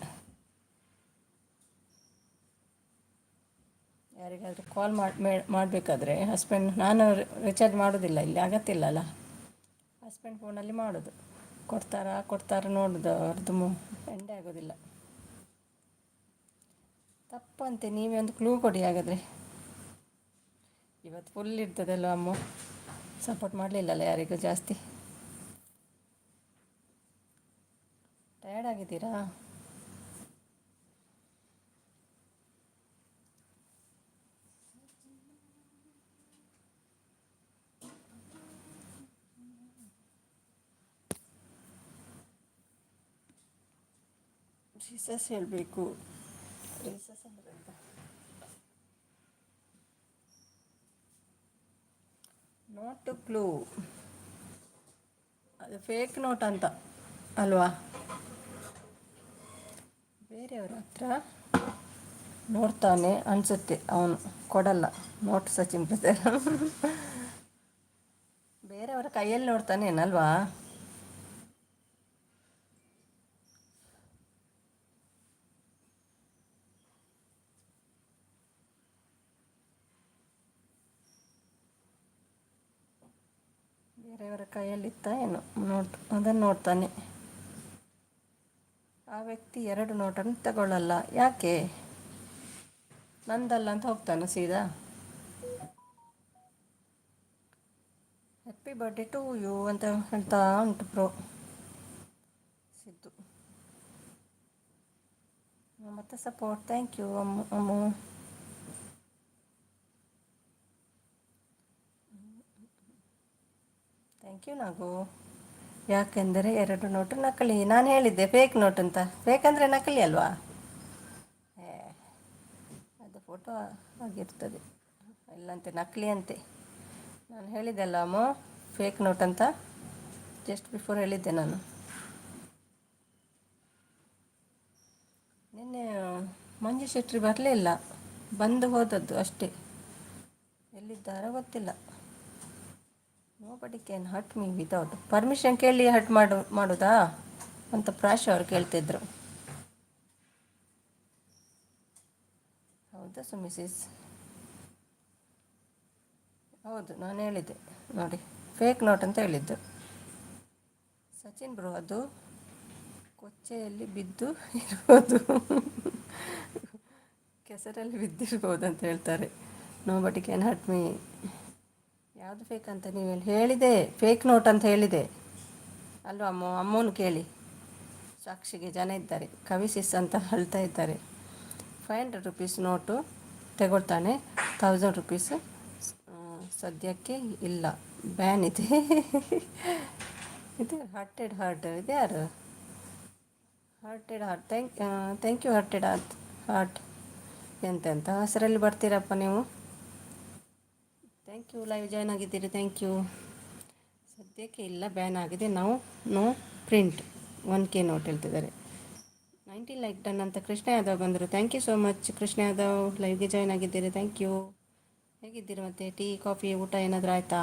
ಯಾರಿಗಾದರೂ ಕಾಲ್ ಮಾಡಬೇಕಾದ್ರೆ ಹಸ್ಬೆಂಡ್, ನಾನು ರಿಚಾರ್ಜ್ ಮಾಡೋದಿಲ್ಲ, ಇಲ್ಲಿ ಆಗತ್ತಿಲ್ಲ ಅಲ್ಲ, ಹಸ್ಬೆಂಡ್ ಫೋನಲ್ಲಿ ಮಾಡೋದು. ಕೊಡ್ತಾರಾ ನೋಡೋದು, ಅವ್ರದ್ದು ಎಂಡೇ ಆಗೋದಿಲ್ಲ. ತಪ್ಪಂತೆ, ನೀವೇ ಒಂದು ಕ್ಲೂ ಕೊಡಿ ಹಾಗಾದರೆ. ಇವತ್ತು ಫುಲ್ ಇರ್ತದಲ್ಲ ಅಮ್ಮ, ಸಪೋರ್ಟ್ ಮಾಡಲಿಲ್ಲಲ್ಲ ಯಾರಿಗೂ ಜಾಸ್ತಿ. ಟಯರ್ಡ್ ಆಗಿದ್ದೀರಾ? ರೀಸಸ್ ಹೇಳಬೇಕು. ರೀಸಸ್ ಅಂದರೆ ಎಂತ? ನೋಟ್ ಕ್ಲೂ, ಅದು ಫೇಕ್ ನೋಟ್ ಅಂತ ಅಲ್ವಾ? ಬೇರೆಯವ್ರ ಹತ್ರ ನೋಡ್ತಾನೆ ಅನಿಸುತ್ತೆ, ಅವನು ಕೊಡಲ್ಲ ನೋಟ್. ಸಚಿನ್ ಬ್ರದರ್ ಬೇರೆಯವರ ಕೈಯಲ್ಲಿ ನೋಡ್ತಾನೇನಲ್ವಾ? ಬೇರೆಯವರ ಕೈಯಲ್ಲಿತ್ತ ಏನು ನೋಟ್, ಅದನ್ನು ನೋಡ್ತಾನೆ. ಆ ವ್ಯಕ್ತಿ 2 ನೋಟನ್ನು ತಗೊಳ್ಳಲ್ಲ, ಯಾಕೆ? ನಂದಲ್ಲ ಅಂತ ಹೋಗ್ತಾನೆ ಸೀದಾ. ಹ್ಯಾಪಿ ಬರ್ಡೇ ಟು ಯು ಅಂತ ಹೇಳ್ತಾ ಉಂಟು ಪ್ರೋ ಸಿದ್ದು. ಮತ್ತೆ support, thank you Ammu. Thank you Nagu. ಯಾಕೆಂದರೆ 2 ನೋಟು ನಕಲಿ. ನಾನು ಹೇಳಿದ್ದೆ ಫೇಕ್ ನೋಟ್ ಅಂತ. ಫೇಕ್ ಅಂದರೆ ನಕಲಿ ಅಲ್ವಾ? ಅದು ಫೋಟೋ ಆಗಿರ್ತದೆ, ಇಲ್ಲಂತೆ ನಕಲಿ ಅಂತೆ. ನಾನು ಹೇಳಿದ್ದೆ ಅಲ್ಲ ಅಮ್ಮ, ಫೇಕ್ ನೋಟ್ ಅಂತ. ಜಸ್ಟ್ ಬಿಫೋರ್ ಹೇಳಿದ್ದೆ ನಾನು. ನಿನ್ನೆ ಮಂಜು ಶೆಟ್ಟಿ ಬರಲೇ ಇಲ್ಲ, ಬಂದು ಹೋದದ್ದು ಅಷ್ಟೇ. ಎಲ್ಲಿದ್ದಾರೋ ಗೊತ್ತಿಲ್ಲ. Nobody can hurt me without permission ಕೇಳಿ ಹರ್ಟ್ ಮಾಡೋದಾ ಅಂತ ಪ್ರಾಶ್ ಅವರು ಕೇಳ್ತಿದ್ರು. ಹೌದಾ ಸುಮಿಸಿಸ್? ಹೌದು, ನಾನು ಹೇಳಿದ್ದೆ ನೋಡಿ, ಫೇಕ್ ನೋಟ್ ಅಂತ ಹೇಳಿದ್ದು. ಸಚಿನ್ ಬ್ರೋ, ಅದು ಕೊಚ್ಚೆಯಲ್ಲಿ ಬಿದ್ದು ಇರ್ಬೋದು, ಕೆಸರಲ್ಲಿ ಬಿದ್ದಿರ್ಬೋದು ಅಂತ ಹೇಳ್ತಾರೆ. Nobody can hurt me. ಯಾವುದು ಫೇಕ್ ಅಂತ ನೀವು ಹೇಳಿದೆ? ಫೇಕ್ ನೋಟ್ ಅಂತ ಹೇಳಿದೆ ಅಲ್ವಾ ಅಮ್ಮನ ಕೇಳಿ. ಸಾಕ್ಷಿಗೆ ಜನ ಇದ್ದಾರೆ, ಕವಿಸಿಸ್ ಅಂತ ಹೇಳ್ತಾ ಇದ್ದಾರೆ. 500 ರೂಪೀಸ್ ನೋಟು ತಗೊಳ್ತಾನೆ, 1000 ರೂಪೀಸ್ ಸದ್ಯಕ್ಕೆ ಇಲ್ಲ, ಬ್ಯಾನ್ ಇದೆ. ಇದು ಹಾರ್ಟೆಡ್ ಹಾರ್ಟ್ ಇದೆ. ಯಾರು hearted heart? Thank you hearted heart. ಎಂತೆಂಥ ಹೆಸರಲ್ಲಿ ಬರ್ತೀರಪ್ಪ ನೀವು. ಥ್ಯಾಂಕ್ ಯು, ಲೈವ್ ಜಾಯ್ನ್ ಆಗಿದ್ದೀರಿ, ಥ್ಯಾಂಕ್ ಯು. ಸದ್ಯಕ್ಕೆ ಇಲ್ಲ, ಬ್ಯಾನ್ ಆಗಿದೆ. ನಾವು ನೋ ಪ್ರಿಂಟ್ 1K ನೋಟ್ ಹೇಳ್ತಿದ್ದಾರೆ. 90 ಲೈಕ್ ಡನ್ ಅಂತ ಕೃಷ್ಣ ಯಾದವ್ ಬಂದರು. Thank you so much Krishna Yadav, ಲೈವ್ಗೆ ಜಾಯ್ನ್ ಆಗಿದ್ದೀರಿ, ಥ್ಯಾಂಕ್ ಯು. ಹೇಗಿದ್ದೀರಿ? ಮತ್ತು ಟೀ ಕಾಫಿ ಊಟ ಏನಾದರೂ ಆಯಿತಾ?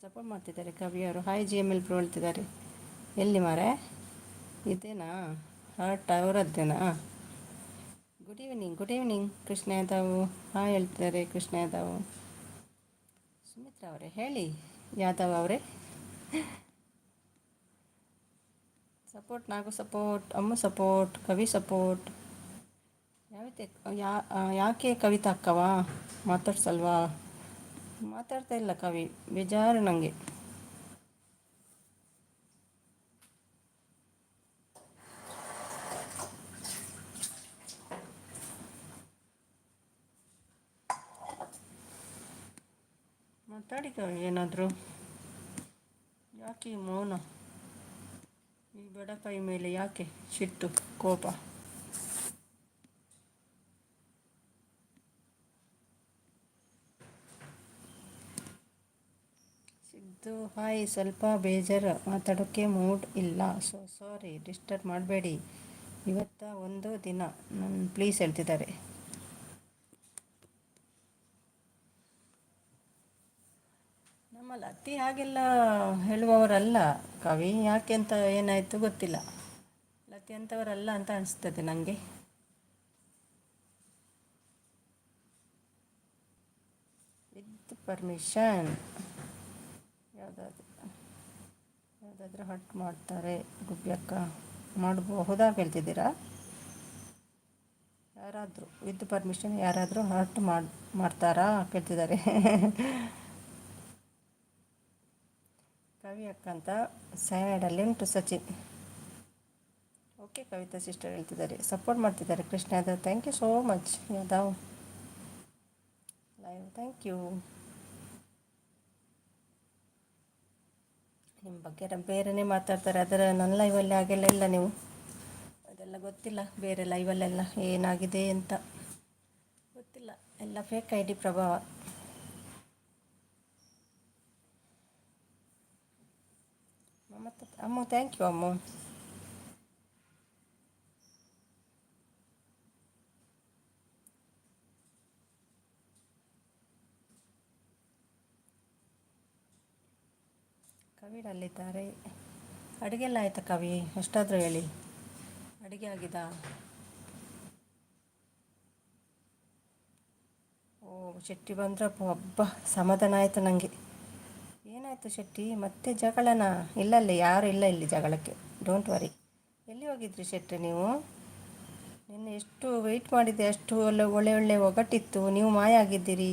ಸಪೋರ್ಟ್ ಮಾಡ್ತಿದ್ದಾರೆ ಕವಿಯವರು. ಹಾಯ್ GML ಬ್ರೋ ಹೇಳ್ತಿದ್ದಾರೆ. ಎಲ್ಲಿ ಮಾರೆ ಇದೇನಾ ಹಾರ್ಟ್ ಅವರದ್ದೇನಾ? Good evening Krishna Yadav, hi ಹೇಳ್ತಿದ್ದಾರೆ ಕೃಷ್ಣ ಯಾದವ್. ಸುಮಿತ್ರಾ ಅವರೇ ಹೇಳಿ, ಯಾದವ್ ಅವರೇ ಸಪೋರ್ಟ್. ನಾಗು ಸಪೋರ್ಟ್, ಅಮ್ಮ ಸಪೋರ್ಟ್, ಕವಿ ಸಪೋರ್ಟ್. ಯಾಕೆ ಕವಿತಾ ಅಕ್ಕವಾ ಮಾತಾಡ್ಸಲ್ವಾ? ಮಾತಾಡ್ತಾ ಇಲ್ಲ ಕವಿ, ಬೇಜಾರು ನನಗೆ. ಮಾತಾಡಿ ಕವಿ ಏನಾದರೂ. ಯಾಕೆ ಮೌನ? ಈ ಬಡಪಾಯಿ ಮೇಲೆ ಯಾಕೆ ಸಿಟ್ಟು ಕೋಪ? ಸಿದ್ದು ಹಾಯ್, ಸ್ವಲ್ಪ ಬೇಜಾರು, ಮಾತಾಡೋಕ್ಕೆ ಮೂಡ್ ಇಲ್ಲ, ಸೊ ಸಾರಿ, ಡಿಸ್ಟರ್ಬ್ ಮಾಡಬೇಡಿ, ಇವತ್ತ ಒಂದು ದಿನ ನನ್ನ ಪ್ಲೀಸ್ ಹೇಳ್ತಿದ್ದಾರೆ. ಲತಿ ಹಾಗೆಲ್ಲ ಹೇಳುವವರಲ್ಲ. ಕವಿ ಯಾಕೆ ಅಂತ ಏನಾಯಿತು ಗೊತ್ತಿಲ್ಲ. ಲತಿ ಅಂಥವರಲ್ಲ ಅಂತ ಅನಿಸ್ತದೆ ನನಗೆ. ವಿತ್ ಪರ್ಮಿಷನ್ ಯಾವುದಾದ್ರು ಯಾವುದಾದ್ರೂ ಹಟ್ ಮಾಡ್ತಾರೆ ಗುಬ್ಬಿಯಕ್ಕ, ಮಾಡಬಹುದಾ ಕೇಳ್ತಿದ್ದೀರಾ? ಯಾರಾದರೂ ವಿತ್ ಪರ್ಮಿಷನ್ ಯಾರಾದರೂ ಹರ್ಟ್ ಮಾಡ್ತಾರಾ ಕೇಳ್ತಿದ್ದಾರೆ. ಕವಿ ಅಕ್ಕ ಅಂತ ಸ್ಯಾಡಲ್ಲಿ ಉಂಟು ಸಚಿನ್. ಓಕೆ ಕವಿತಾ ಸಿಸ್ಟರ್ ಹೇಳ್ತಿದ್ದಾರೆ, ಸಪೋರ್ಟ್ ಮಾಡ್ತಿದ್ದಾರೆ Krishna Yadav. Thank you so much Yadav. Live thank you. ನಿಮ್ಮ ಬಗ್ಗೆ ಬೇರೆಯೇ ಮಾತಾಡ್ತಾರೆ, ಅದರ ನನ್ನ ಲೈವಲ್ಲಿ ಹಾಗೆಲ್ಲ ಇಲ್ಲ. ನೀವು ಅದೆಲ್ಲ ಗೊತ್ತಿಲ್ಲ, ಬೇರೆ ಲೈವಲ್ಲೆಲ್ಲ ಏನಾಗಿದೆ ಅಂತ ಗೊತ್ತಿಲ್ಲ, ಎಲ್ಲ ಫೇಕ್ ಐ ಡಿ ಪ್ರಭಾವ. ಮತ್ತು ಅಮ್ಮ ಥ್ಯಾಂಕ್ ಯು ಅಮ್ಮ. ಕವಿರಲ್ಲಿದ್ದಾರೆ. ಅಡುಗೆ ಎಲ್ಲ ಆಯಿತಾ ಕವಿ? ಅಷ್ಟಾದರೂ ಹೇಳಿ, ಅಡುಗೆ ಆಗಿದಾ? ಓ ಶೆಟ್ಟಿ ಬಂದ್ರಪ್ಪ, ಹಬ್ಬ ಸಮಾಧಾನ ಆಯಿತು ನನಗೆ. ಏನಾಯಿತು ಶೆಟ್ಟಿ, ಮತ್ತೆ ಜಗಳನ? ಇಲ್ಲಲ್ಲಿ ಯಾರು ಇಲ್ಲ ಇಲ್ಲಿ ಜಗಳಕ್ಕೆ, ಡೋಂಟ್ ವರಿ. ಎಲ್ಲಿ ಹೋಗಿದ್ರಿ ಶೆಟ್ಟಿ ನೀವು? ನಿನ್ನೆ ಎಷ್ಟು ವೆಯ್ಟ್ ಮಾಡಿದ್ದೆ, ಅಷ್ಟು ಒಳ್ಳೆ ಒಳ್ಳೆ ಒಗಟಿತ್ತು, ನೀವು ಮಾಯ ಆಗಿದ್ದೀರಿ.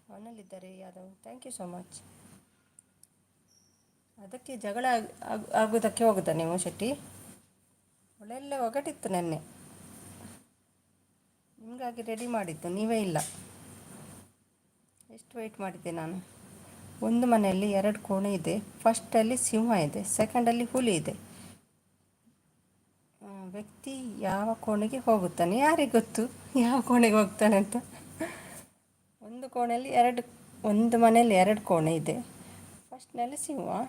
ಅವನಲ್ಲಿದ್ದಾರೆ Yadav, thank you so much. ಅದಕ್ಕೆ ಜಗಳ ಆಗೋದಕ್ಕೆ ಹೋಗುತ್ತಾ ನೀವು ಶೆಟ್ಟಿ? ಒಳ್ಳೆಲ್ಲ ಒಗಟಿತ್ತು ನೆನ್ನೆ, ನಿಮಗಾಗಿ ರೆಡಿ ಮಾಡಿದ್ದು, ನೀವೇ ಇಲ್ಲ. ಎಷ್ಟು ವೆಯ್ಟ್ ಮಾಡಿದ್ದೆ ನಾನು. ಒಂದು ಮನೆಯಲ್ಲಿ 2 ಕೋಣೆ ಇದೆ. ಫಸ್ಟಲ್ಲಿ ಸಿಂಹ ಇದೆ, ಸೆಕೆಂಡಲ್ಲಿ ಹುಲಿ ಇದೆ. ವ್ಯಕ್ತಿ ಯಾವ ಕೋಣೆಗೆ ಹೋಗುತ್ತಾನೆ? ಯಾರಿಗೆ ಗೊತ್ತು ಯಾವ ಕೋಣೆಗೆ ಹೋಗ್ತಾನೆ ಅಂತ. ಒಂದು ಮನೆಯಲ್ಲಿ 2 ಕೋಣೆ ಇದೆ. ಫಸ್ಟ್ನಲ್ಲಿ ಸಿಂಹ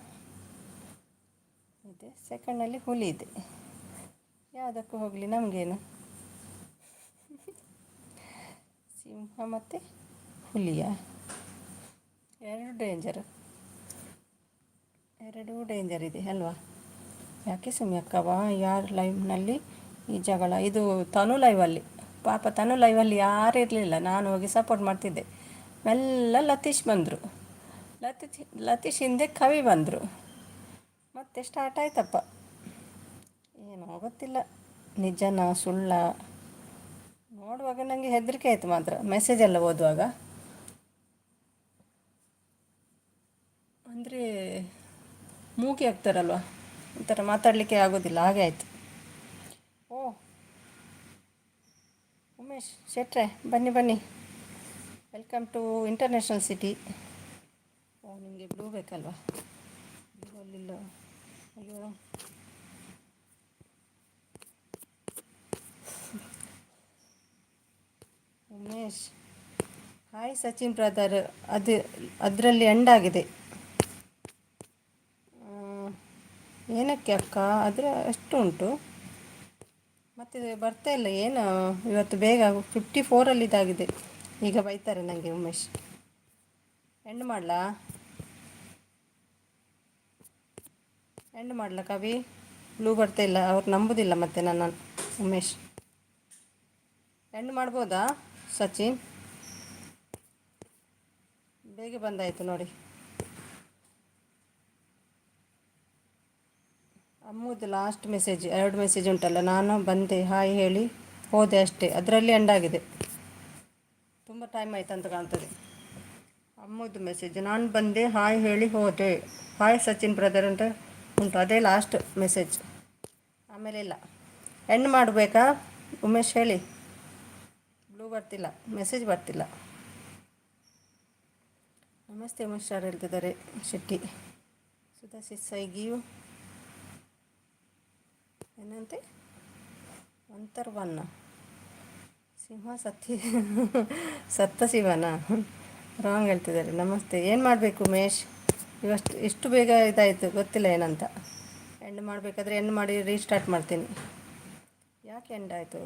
ಇದೆ, ಸೆಕೆಂಡ್ನಲ್ಲಿ ಹುಲಿ ಇದೆ. ಯಾವುದಕ್ಕೂ ಹೋಗಲಿ ನಮಗೇನು. ಸಿಂಹ ಮತ್ತು ಹುಲಿಯ ಎರಡೂ ಡೇಂಜರ್ ಇದೆ ಅಲ್ವಾ? ಯಾಕೆ ಸುಮ್ಯಕ್ಕವ ಯಾರು ಲೈವ್ನಲ್ಲಿ ಈ ಜಗಳ? ಇದು ತನು ಲೈವಲ್ಲಿ, ಪಾಪ ತನು ಲೈವಲ್ಲಿ ಯಾರು ಇರಲಿಲ್ಲ, ನಾನು ಹೋಗಿ ಸಪೋರ್ಟ್ ಮಾಡ್ತಿದ್ದೆ. ಮೆಲ್ಲ ಲತೀಶ್ ಬಂದರು, ಲತೀಶ್ ಹಿಂದೆ ಕವಿ ಬಂದರು, ಮತ್ತೆ ಸ್ಟಾರ್ಟ್ ಆಯ್ತಪ್ಪ. ಏನೋ ಗೊತ್ತಿಲ್ಲ, ನಿಜನಾ ಸುಳ್ಳ ನೋಡುವಾಗ ನನಗೆ ಹೆದರಿಕೆ ಆಯಿತು ಮಾತ್ರ, ಮೆಸೇಜೆಲ್ಲ ಓದುವಾಗ. ಅಂದರೆ ಮೂಗಿ ಆಗ್ತಾರಲ್ವ, ಒಂಥರ ಮಾತಾಡಲಿಕ್ಕೆ ಆಗೋದಿಲ್ಲ, ಹಾಗೆ ಆಯಿತು. ಓ ಉಮೇಶ್ ಶೆಟ್ರೆ, ಬನ್ನಿ ಬನ್ನಿ, ವೆಲ್ಕಮ್ ಟು ಇಂಟರ್ನ್ಯಾಷನಲ್ ಸಿಟಿ. ಓ ನಿಮಗೆ ಬ್ಲೂ ಬೇಕಲ್ವಾ? ಬ್ಲೂ ಅಲ್ಲಿಲ್ಲ, ಅಯ್ಯೋ. ಉಮೇಶ್ ಹಾಯ್ ಸಚಿನ್ ಬ್ರದರ್, ಅದರಲ್ಲಿ ಎಂಡಾಗಿದೆ. ಏನಕ್ಕೆ ಅಕ್ಕ? ಆದರೆ ಅಷ್ಟು ಉಂಟು, ಮತ್ತು ಬರ್ತಾ ಇಲ್ಲ ಏನು ಇವತ್ತು ಬೇಗ 54 ಇದಾಗಿದೆ. ಈಗ ಬೈತಾರೆ ನನಗೆ ಉಮೇಶ್. ಎಂಡ್ ಮಾಡಲ ಕವಿ? ಬ್ಲೂ ಬರ್ತಾ ಇಲ್ಲ, ಅವ್ರು ನಂಬುದಿಲ್ಲ ಮತ್ತೆ ನನ್ನ ಉಮೇಶ್. ಎಂಡ್ ಮಾಡ್ಬೋದಾ ಸಚಿನ್? ಬೇಗ ಬಂದಾಯಿತು ನೋಡಿ. ಅಮ್ಮದು ಲಾಸ್ಟ್ ಮೆಸೇಜ್ 2 ಮೆಸೇಜ್ ಉಂಟಲ್ಲ, ನಾನು ಬಂದೆ ಹಾಯ್ ಹೇಳಿ ಹೋದೆ ಅಷ್ಟೇ, ಅದರಲ್ಲಿ ಎಂಡಾಗಿದೆ. ತುಂಬ ಟೈಮ್ ಆಯ್ತು ಅಂತ ಕಾಣ್ತದೆ. ಅಮ್ಮದು ಮೆಸೇಜ್, ನಾನು ಬಂದೆ ಹಾಯ್ ಹೇಳಿ ಹೋದೆ, ಹಾಯ್ ಸಚಿನ್ ಬ್ರದರ್ ಅಂತ ಉಂಟು, ಅದೇ ಲಾಸ್ಟ್ ಮೆಸೇಜ್, ಆಮೇಲೆ ಇಲ್ಲ. ಎಂಡ್ ಮಾಡಬೇಕಾ ಉಮೇಶ್ ಹೇಳಿ? ಬ್ಲೂ ಬರ್ತಿಲ್ಲ, ಮೆಸೇಜ್ ಬರ್ತಿಲ್ಲ. ನಮಸ್ತೆ ಉಮೇಶ್ ಸರ್ ಹೇಳ್ತಿದ್ದಾರೆ ಶೆಟ್ಟಿ. ಸುಧಾ ಸಿಸ್ಸೈ ಗಿವ್ ಏನಂತೆ ಅಂತರ್ವನ್ನ ಸಿಂಹ ಸತ್ತ ಶಿವನ ರಾಂಗ್ ಹೇಳ್ತಿದ್ದಾರೆ. ನಮಸ್ತೆ, ಏನು ಮಾಡಬೇಕು ಉಮೇಶ್? ಎಷ್ಟು ಬೇಗ ಇದಾಯಿತು ಗೊತ್ತಿಲ್ಲ ಏನಂತ. ಎಂಡ್ ಮಾಡಬೇಕಾದ್ರೆ ಎಂಡ್ ಮಾಡಿ ರೀಸ್ಟಾರ್ಟ್ ಮಾಡ್ತೀನಿ. ಯಾಕೆ ಎಂಡ್ ಆಯಿತು?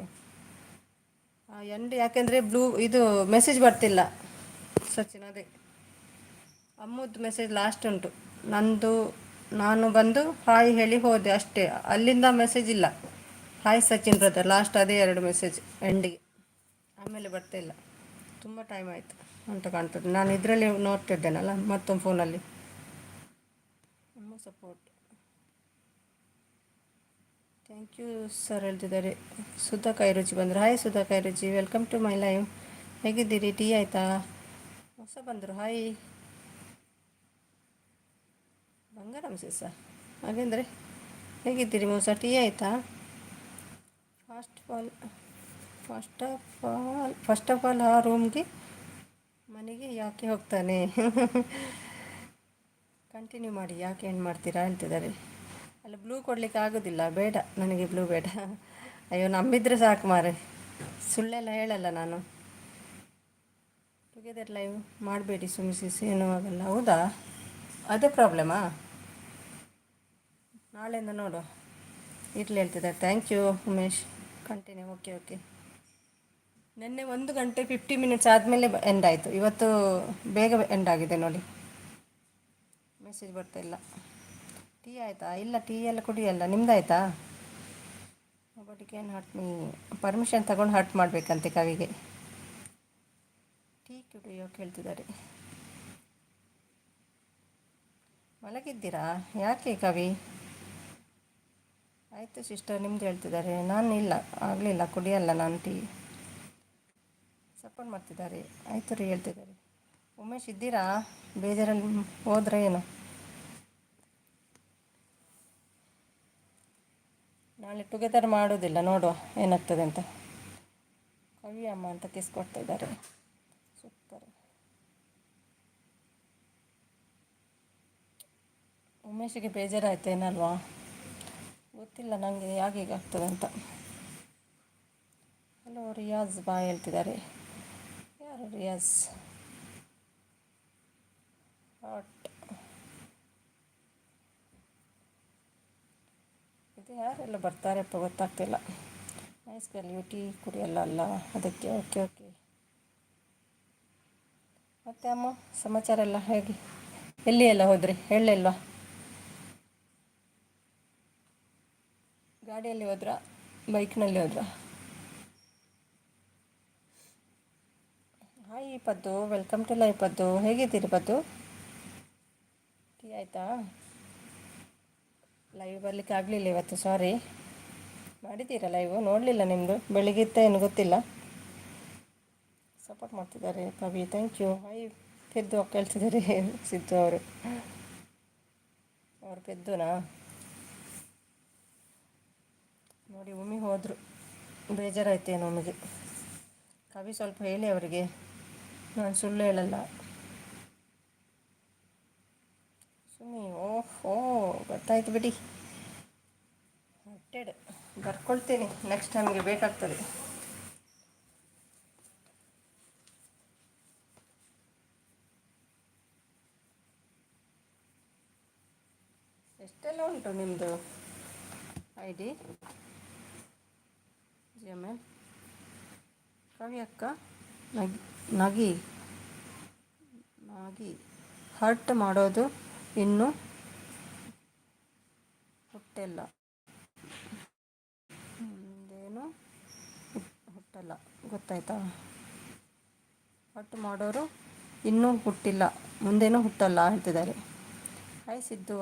ಎಂಡ್ ಯಾಕೆಂದರೆ ಬ್ಲೂ ಇದು ಮೆಸೇಜ್ ಬರ್ತಿಲ್ಲ ಸಚಿನ್, ಅದೇ ಅಮ್ಮದ್ದು ಮೆಸೇಜ್ ಲಾಸ್ಟ್ ಉಂಟು. ನಂದು ನಾನು ಬಂದು ಹಾಯ್ ಹೇಳಿ ಹೋದೆ ಅಷ್ಟೇ, ಅಲ್ಲಿಂದ ಮೆಸೇಜ್ ಇಲ್ಲ. ಹಾಯ್ ಸಚಿನ್ ಬ್ರದರ್ ಲಾಸ್ಟ್ ಅದೇ ಎರಡು ಮೆಸೇಜ್ ಎಂಡಿಗೆ, ಆಮೇಲೆ ಬರ್ತಾ ಇಲ್ಲ. ತುಂಬ ಟೈಮ್ ಆಯಿತು ಅಂತ ಕಾಣ್ತದೆ. ನಾನು ಇದರಲ್ಲಿ ನೋಡ್ತಿದ್ದೇನಲ್ಲ ಮತ್ತೊಂದು ಫೋನಲ್ಲಿ. ತುಂಬ ಸಪೋರ್ಟ್. ಥ್ಯಾಂಕ್ ಯು ಸರ್ ಹೇಳ್ತಿದ್ದಾರೆ. ಸುಧಾ ಕೈರುಚಿ ಬಂದರು. Hi Sudha Kairuchi, welcome to my live. ಹೇಗಿದ್ದೀರಿ? ಟೀ ಆಯಿತಾ? ಹೊಸ ಬಂದರು. ಹಾಯ್ ಬಂಗಾರ ಮಿಸಸ್ಸ, ಹಾಗೆಂದರೆ ಹೇಗಿದ್ದೀರಿ ಮೋಸ? ಟೀ ಆಯಿತಾ? Fast of all first of all ಆ ರೂಮ್ಗೆ ಮನೆಗೆ ಯಾಕೆ ಹೋಗ್ತಾನೆ? ಕಂಟಿನ್ಯೂ ಮಾಡಿ, ಯಾಕೆ ಏನು ಮಾಡ್ತೀರಾ ಹೇಳ್ತಿದ್ದಾರೆ. ಅಲ್ಲ ಬ್ಲೂ ಕೊಡಲಿಕ್ಕೆ ಆಗೋದಿಲ್ಲ, ಬೇಡ ನನಗೆ ಬ್ಲೂ ಬೇಡ. ಅಯ್ಯೋ ನಂಬಿದ್ರೆ ಸಾಕು ಮಾರೆ, ಸುಳ್ಳೆಲ್ಲ ಹೇಳಲ್ಲ ನಾನು. ಟುಗೆದರ್ ಲೈವ್ ಮಾಡಬೇಡಿ ಸುಮಿಸಿಸ್, ಏನೂ ಆಗಲ್ಲ. ಹೌದಾ, ಅದೇ ಪ್ರಾಬ್ಲಮಾ? ನಾಳೆಯಿಂದ ನೋಡುವ, ಇರಲಿ ಹೇಳ್ತಿದ್ದಾರೆ. Thank you Umesh. Continue. Okay okay. ನಿನ್ನೆ 1 ಗಂಟೆ 50 ಮಿನಿಟ್ಸ್ ಆದಮೇಲೆ ಎಂಡ್ ಆಯಿತು. ಇವತ್ತು ಬೇಗ ಎಂಡ್ ಆಗಿದೆ ನೋಡಿ, ಮೆಸೇಜ್ ಬರ್ತಾ ಇಲ್ಲ. ಟೀ ಆಯಿತಾ? ಇಲ್ಲ, ಟೀ ಎಲ್ಲ ಕುಡಿಯಲ್ಲ. ನಿಮ್ದಾಯ್ತಾ? ಒಬ್ಬಟ್ಟು ಕ್ಯಾನ್ ಹರ್ಟ್ ಮೀ. ಪರ್ಮಿಷನ್ ತಗೊಂಡು ಹರ್ಟ್ ಮಾಡಬೇಕಂತೆ ಕವಿಗೆ. ಟೀ ಕುಡಿಯೋಕೆ ಹೇಳ್ತಿದ್ದಾರೆ. ಮಲಗಿದ್ದೀರಾ? ಯಾಕೆ ಕವಿ? ಆಯಿತು ಸಿಸ್ಟರ್, ನಿಮ್ದು ಹೇಳ್ತಿದ್ದಾರೆ. ನಾನು ಇಲ್ಲ, ಆಗಲಿಲ್ಲ, ಕುಡಿಯಲ್ಲ ನಾನು ಟೀ. ಸಪೋರ್ಟ್ ಮಾಡ್ತಿದ್ದಾರೆ. ಆಯಿತು ರೀ ಹೇಳ್ತಿದ್ದಾರೆ. ಉಮೇಶ್ ಇದ್ದೀರಾ? ಬೇಜಾರಲ್ಲಿ ಹೋದ್ರೆ ಏನು? ನಾಳೆ ಟುಗೆದರ್ ಮಾಡೋದಿಲ್ಲ, ನೋಡುವ ಏನಾಗ್ತದೆ ಅಂತ. ಕವಿ ಅಮ್ಮ ಅಂತ ಕಿಸ್ ಕೊಡ್ತಾ ಇದ್ದಾರೆ. ಸೂಪರ್. ಉಮೇಶಿಗೆ ಬೇಜಾರಾಯ್ತು ಏನಲ್ವಾ? ಗೊತ್ತಿಲ್ಲ ನನಗೆ ಯಾಕೆ ಹೀಗಾಗ್ತದೆ ಅಂತ. ಹಲೋ ರಿಯಾಜ್ ಬಾಯ್ ಹೇಳ್ತಿದ್ದಾರೆ. ಯಾರು ರಿಯಾಜ್? ಹಾಟ್. ಇದು ಯಾರೆಲ್ಲ ಬರ್ತಾರೆಪ್ಪ ಗೊತ್ತಾಗ್ತಿಲ್ಲ. ನೈಸ್ ಗರ್ಲ್, ಯು ಟೀ ಕುಡಿಯಲ್ಲ ಅಲ್ಲ ಅದಕ್ಕೆ. Okay okay. ಮತ್ತೆ ಅಮ್ಮ ಸಮಾಚಾರ ಎಲ್ಲ ಹೇಗೆ? ಎಲ್ಲಿ ಎಲ್ಲ ಹೋದ್ರಿ ಹೇಳಲಿಲ್ವಾ? ಗಾಡಿಯಲ್ಲಿ ಹೋದ್ರಾ, ಬೈಕ್ನಲ್ಲಿ ಹೋದ್ರಾ? Hi Paddu, welcome to live Paddu. ಹೇಗಿದ್ದೀರಿ ಪದ್ದು? ಟೀ ಆಯಿತಾ? ಲೈವ್ ಬರಲಿಕ್ಕೆ ಆಗಲಿಲ್ಲ ಇವತ್ತು, ಸಾರಿ. ಮಾಡಿದ್ದೀರಾ ಲೈವು? ನೋಡಲಿಲ್ಲ ನಿಮ್ಮದು, ಬೆಳಿಗ್ಗೆ ಏನು ಗೊತ್ತಿಲ್ಲ. ಸಪೋರ್ಟ್ ಮಾಡ್ತಿದ್ದಾರೆ ಕವಿ, ಥ್ಯಾಂಕ್ ಯು. ಹಾಯ್ ಪೆದ್ದು ಕೇಳ್ತಿದ್ದಾರೆ. ಸಿದ್ದು ಅವರು ಪೆದ್ದುನಾ? ನೋಡಿ ಉಮ್ಮಿ ಹೋದರು, ಬೇಜಾರಾಯ್ತೇನು ಉಮ್ಮಿಗೆ. ಕವಿ ಸ್ವಲ್ಪ ಹೇಳಿ ಅವರಿಗೆ, ನಾನು ಸುಳ್ಳು ಹೇಳಲ್ಲ. ಸುಮ್ಮಿ ಓಹೋ ಗೊತ್ತಾಯ್ತು ಬಿಡಿ. ಹೊಟ್ಟೆಡ್ ಬರ್ಕೊಳ್ತೀನಿ, ನೆಕ್ಸ್ಟ್ ಟೈಮ್ಗೆ ಬೇಕಾಗ್ತದೆ. ಎಷ್ಟೆಲ್ಲ ಉಂಟು ನಿಮ್ಮದು ಐ ಡಿ? ಜಿಎಮ್ಎಲ್ ಕವಿ ಅಕ್ಕ ನಗಿ ನಗಿ ನಾಗಿ ಹರ್ಟ್ ಮಾಡೋದು ಇನ್ನೂ ಹುಟ್ಟೆಲ್ಲ. ಮುಂದೇನು ಹುಟ್ಟಲ್ಲ, ಗೊತ್ತಾಯ್ತಾ? ಹರ್ಟ್ ಮಾಡೋರು ಇನ್ನೂ ಹುಟ್ಟಿಲ್ಲ, ಮುಂದೇನೂ ಹುಟ್ಟಲ್ಲ ಹೇಳ್ತಿದ್ದಾರೆ. ಹಾಯ್ ಸಿದ್ದು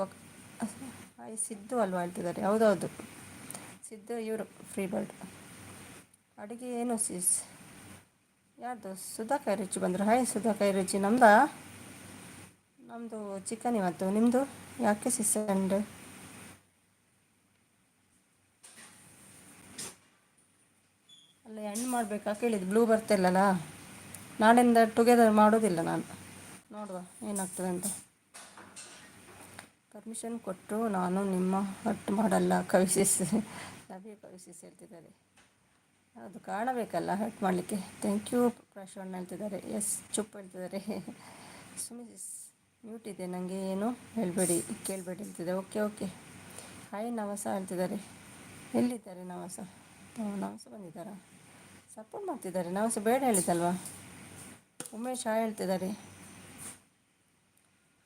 ಹಾಯ್ ಸಿದ್ದು ಅಲ್ವಾ ಹೇಳ್ತಿದ್ದಾರೆ. ಹೌದೌದು ಸಿದ್ದು, ಇವರು ಫ್ರೀ ಬರ್ಡ್. ಅಡುಗೆ ಏನು ಸಿಸ್? ಯಾರ್ದು? ಸುಧಾ ಕೈರುಚಿ ಬಂದರು. ಹಾಯ್ ಸುಧಾ ಕೈರುಚಿ. ನಮ್ಮದು ಚಿಕನ್ ಇವತ್ತು. ನಿಮ್ಮದು ಯಾಕೆ ಸಿಸ್ ಸಂಡೆ? ಅಲ್ಲ ಎಂಡ್ ಮಾಡಬೇಕಾ ಕೇಳಿದ್ದು, ಬ್ಲೂ ಬರ್ತಿಲ್ಲಲ್ಲ. ನಾಳೆಯಿಂದ ಟುಗೆದರ್ ಮಾಡೋದಿಲ್ಲ ನಾನು, ನೋಡುವ ಏನಾಗ್ತದೆ ಅಂತ. ಪರ್ಮಿಷನ್ ಕೊಟ್ಟರು ನಾನು ನಿಮ್ಮ ಹರ್ಟ್ ಮಾಡಲ್ಲ ಕವಿಸಿಸ್. ನಮಗೆ ಕವಿಸಿಸ್ ಹೇಳ್ತಿದ್ದಾರೆ. ಹೌದು, ಕಾಣಬೇಕಲ್ಲ ಹರ್ಟ್ ಮಾಡಲಿಕ್ಕೆ. ಥ್ಯಾಂಕ್ ಯು ಪ್ರಶಾಂತ್ ಹೇಳ್ತಿದ್ದಾರೆ. ಎಸ್ ಚುಪ್ ಹೇಳ್ತಿದ್ದಾರೆ. ಸುಮಿಸ್ ಮ್ಯೂಟ್ ಇದೆ, ನನಗೆ ಏನು ಹೇಳಬೇಡಿ ಕೇಳಬೇಡಿ ಹೇಳ್ತಿದ್ದಾರೆ. Okay okay. ಹಾಯ್ ನವಸ ಹೇಳ್ತಿದ್ದಾರೆ. ಎಲ್ಲಿದ್ದಾರೆ ನವಸ? ನವಸ ಬಂದಿದ್ದಾರಾ? ಸಪೋರ್ಟ್ ಮಾಡ್ತಿದ್ದಾರೆ. ನವಸ ಬೇಡ ಹೇಳಿದ್ದಲ್ವಾ? ಉಮೇಶ್ ಹಾಯ್ ಹೇಳ್ತಿದ್ದಾರೆ.